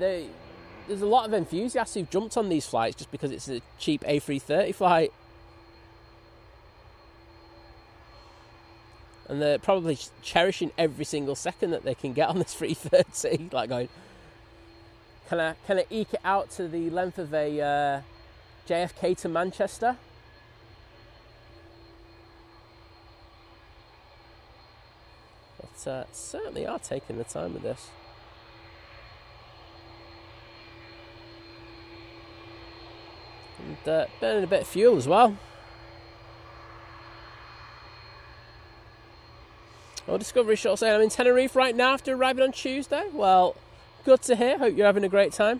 there's a lot of enthusiasts who've jumped on these flights just because it's a cheap A330 flight. And they're probably cherishing every single second that they can get on this 330. Like going, can I eke it out to the length of a JFK to Manchester? But certainly are taking the time with this. And burning a bit of fuel as well. Oh, Discovery Shot saying, I'm in Tenerife right now after arriving on Tuesday. Well, good to hear. Hope you're having a great time.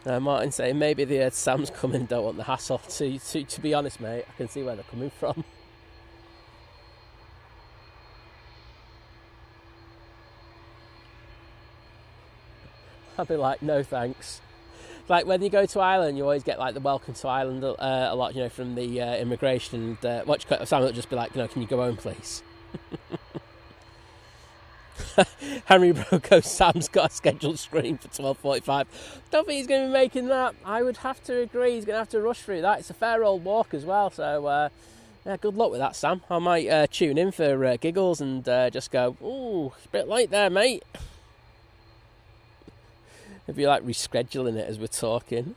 Martin saying, maybe the Sam's coming don't want the hassle. To be honest, mate, I can see where they're coming from. I'll be like, no thanks. Like when you go to Ireland, you always get like the welcome to Ireland a lot, you know, from the immigration. And Sam will just be like, you know, can you go home, please? Henry Broco, Sam's got a scheduled screen for 12:45. Don't think he's going to be making that. I would have to agree. He's going to have to rush through that. It's a fair old walk as well. So yeah, good luck with that, Sam. I might tune in for giggles and just go, ooh, it's a bit late there, mate. If you're like rescheduling it as we're talking.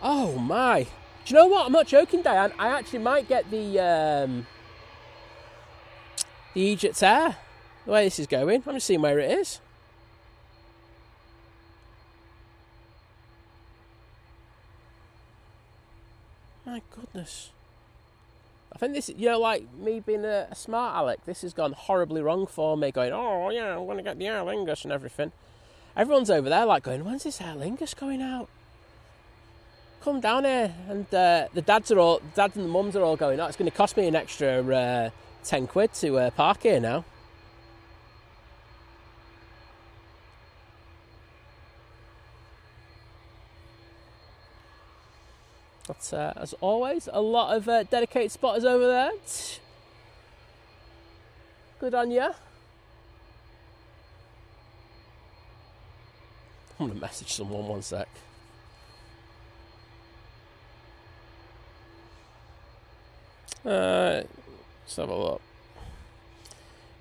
Oh my! Do you know what? I'm not joking, Diane. I actually might get the Egypt Air. The way this is going, I'm just seeing where it is. My goodness. I think this, you know, like me being a smart Alec, this has gone horribly wrong for me, going, oh yeah, I'm going to get the Aer Lingus and everything. Everyone's over there like going, when's this Aer Lingus going out? Come down here. And the dads and the mums are all going, oh, it's going to cost me an extra 10 quid to park here now. But as always, a lot of dedicated spotters over there. Good on you. I'm going to message someone, one sec. Let's have a look.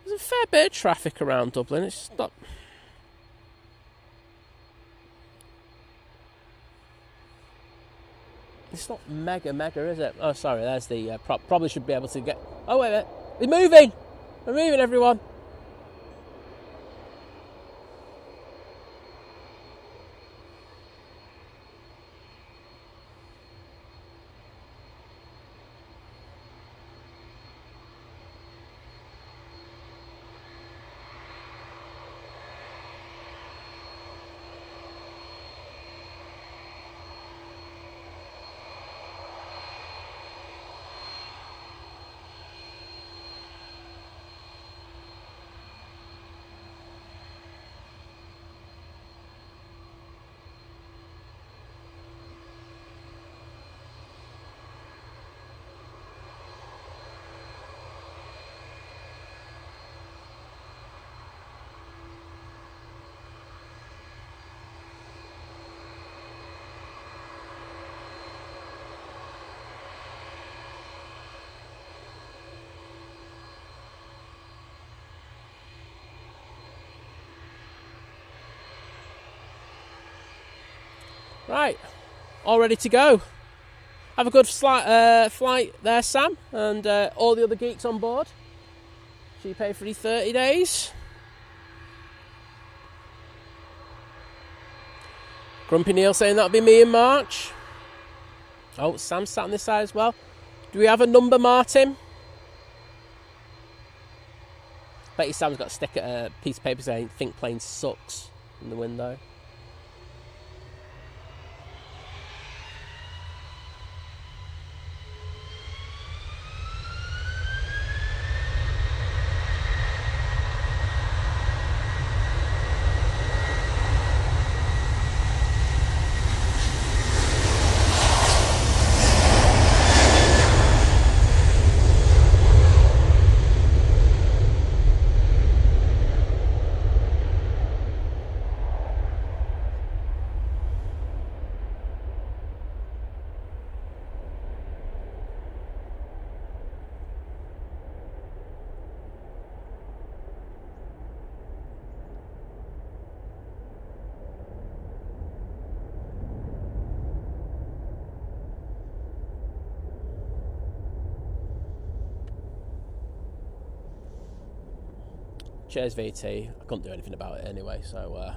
There's a fair bit of traffic around Dublin. It's not... It's not mega, is it? Oh, sorry, there's the... probably should be able to get... Oh, wait a minute. We're moving! We're moving, everyone! Right, all ready to go. Have a good flight there, Sam, and all the other geeks on board. So you pay for the 30 days. Grumpy Neil saying that'll be me in March. Oh, Sam's sat on this side as well. Do we have a number, Martin? Bet you Sam's got a sticker, a piece of paper saying "Think plane sucks" in the window. Cheers, VT. I couldn't do anything about it anyway, so...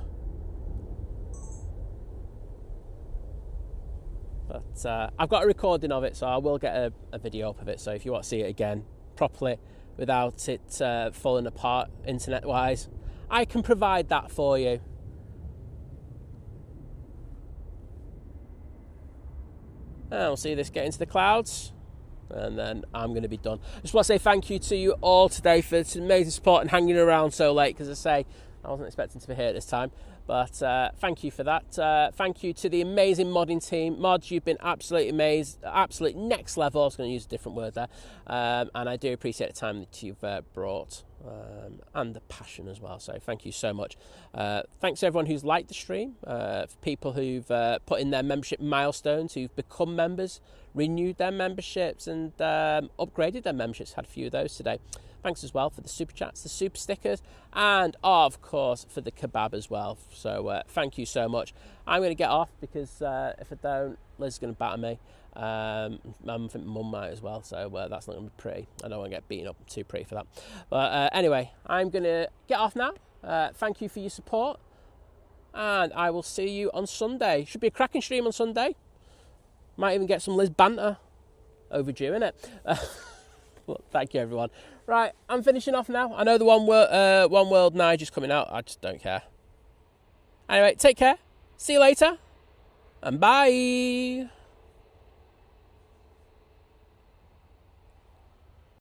But I've got a recording of it, so I will get a video up of it. So if you want to see it again properly, without it falling apart internet-wise, I can provide that for you. And we'll see this get into the clouds. And then I'm going to be done. I just want to say thank you to you all today for some amazing support and hanging around so late, because I say I wasn't expecting to be here at this time, but thank you for that. Thank you to the amazing modding team. Mods, you've been absolutely amazing, absolute next level. I was going to use a different word there, and I do appreciate the time that you've brought and the passion as well, so thank you so much. Thanks to everyone who's liked the stream, for people who've put in their membership milestones, who've become members, renewed their memberships and upgraded their memberships. Had a few of those today. Thanks as well for the super chats, the super stickers, and of course for the kebab as well. So thank you so much. I'm going to get off because if I don't, Liz is going to batter me. I think my mum might as well, so that's not going to be pretty. I don't want to get beaten up too pretty for that. But anyway, I'm going to get off now. Thank you for your support, and I will see you on Sunday. Should be a cracking stream on Sunday. Might even get some Liz banter. Overdue, innit? Well, thank you, everyone. Right, I'm finishing off now. I know the One World Nigel's coming out. I just don't care. Anyway, take care. See you later. And bye.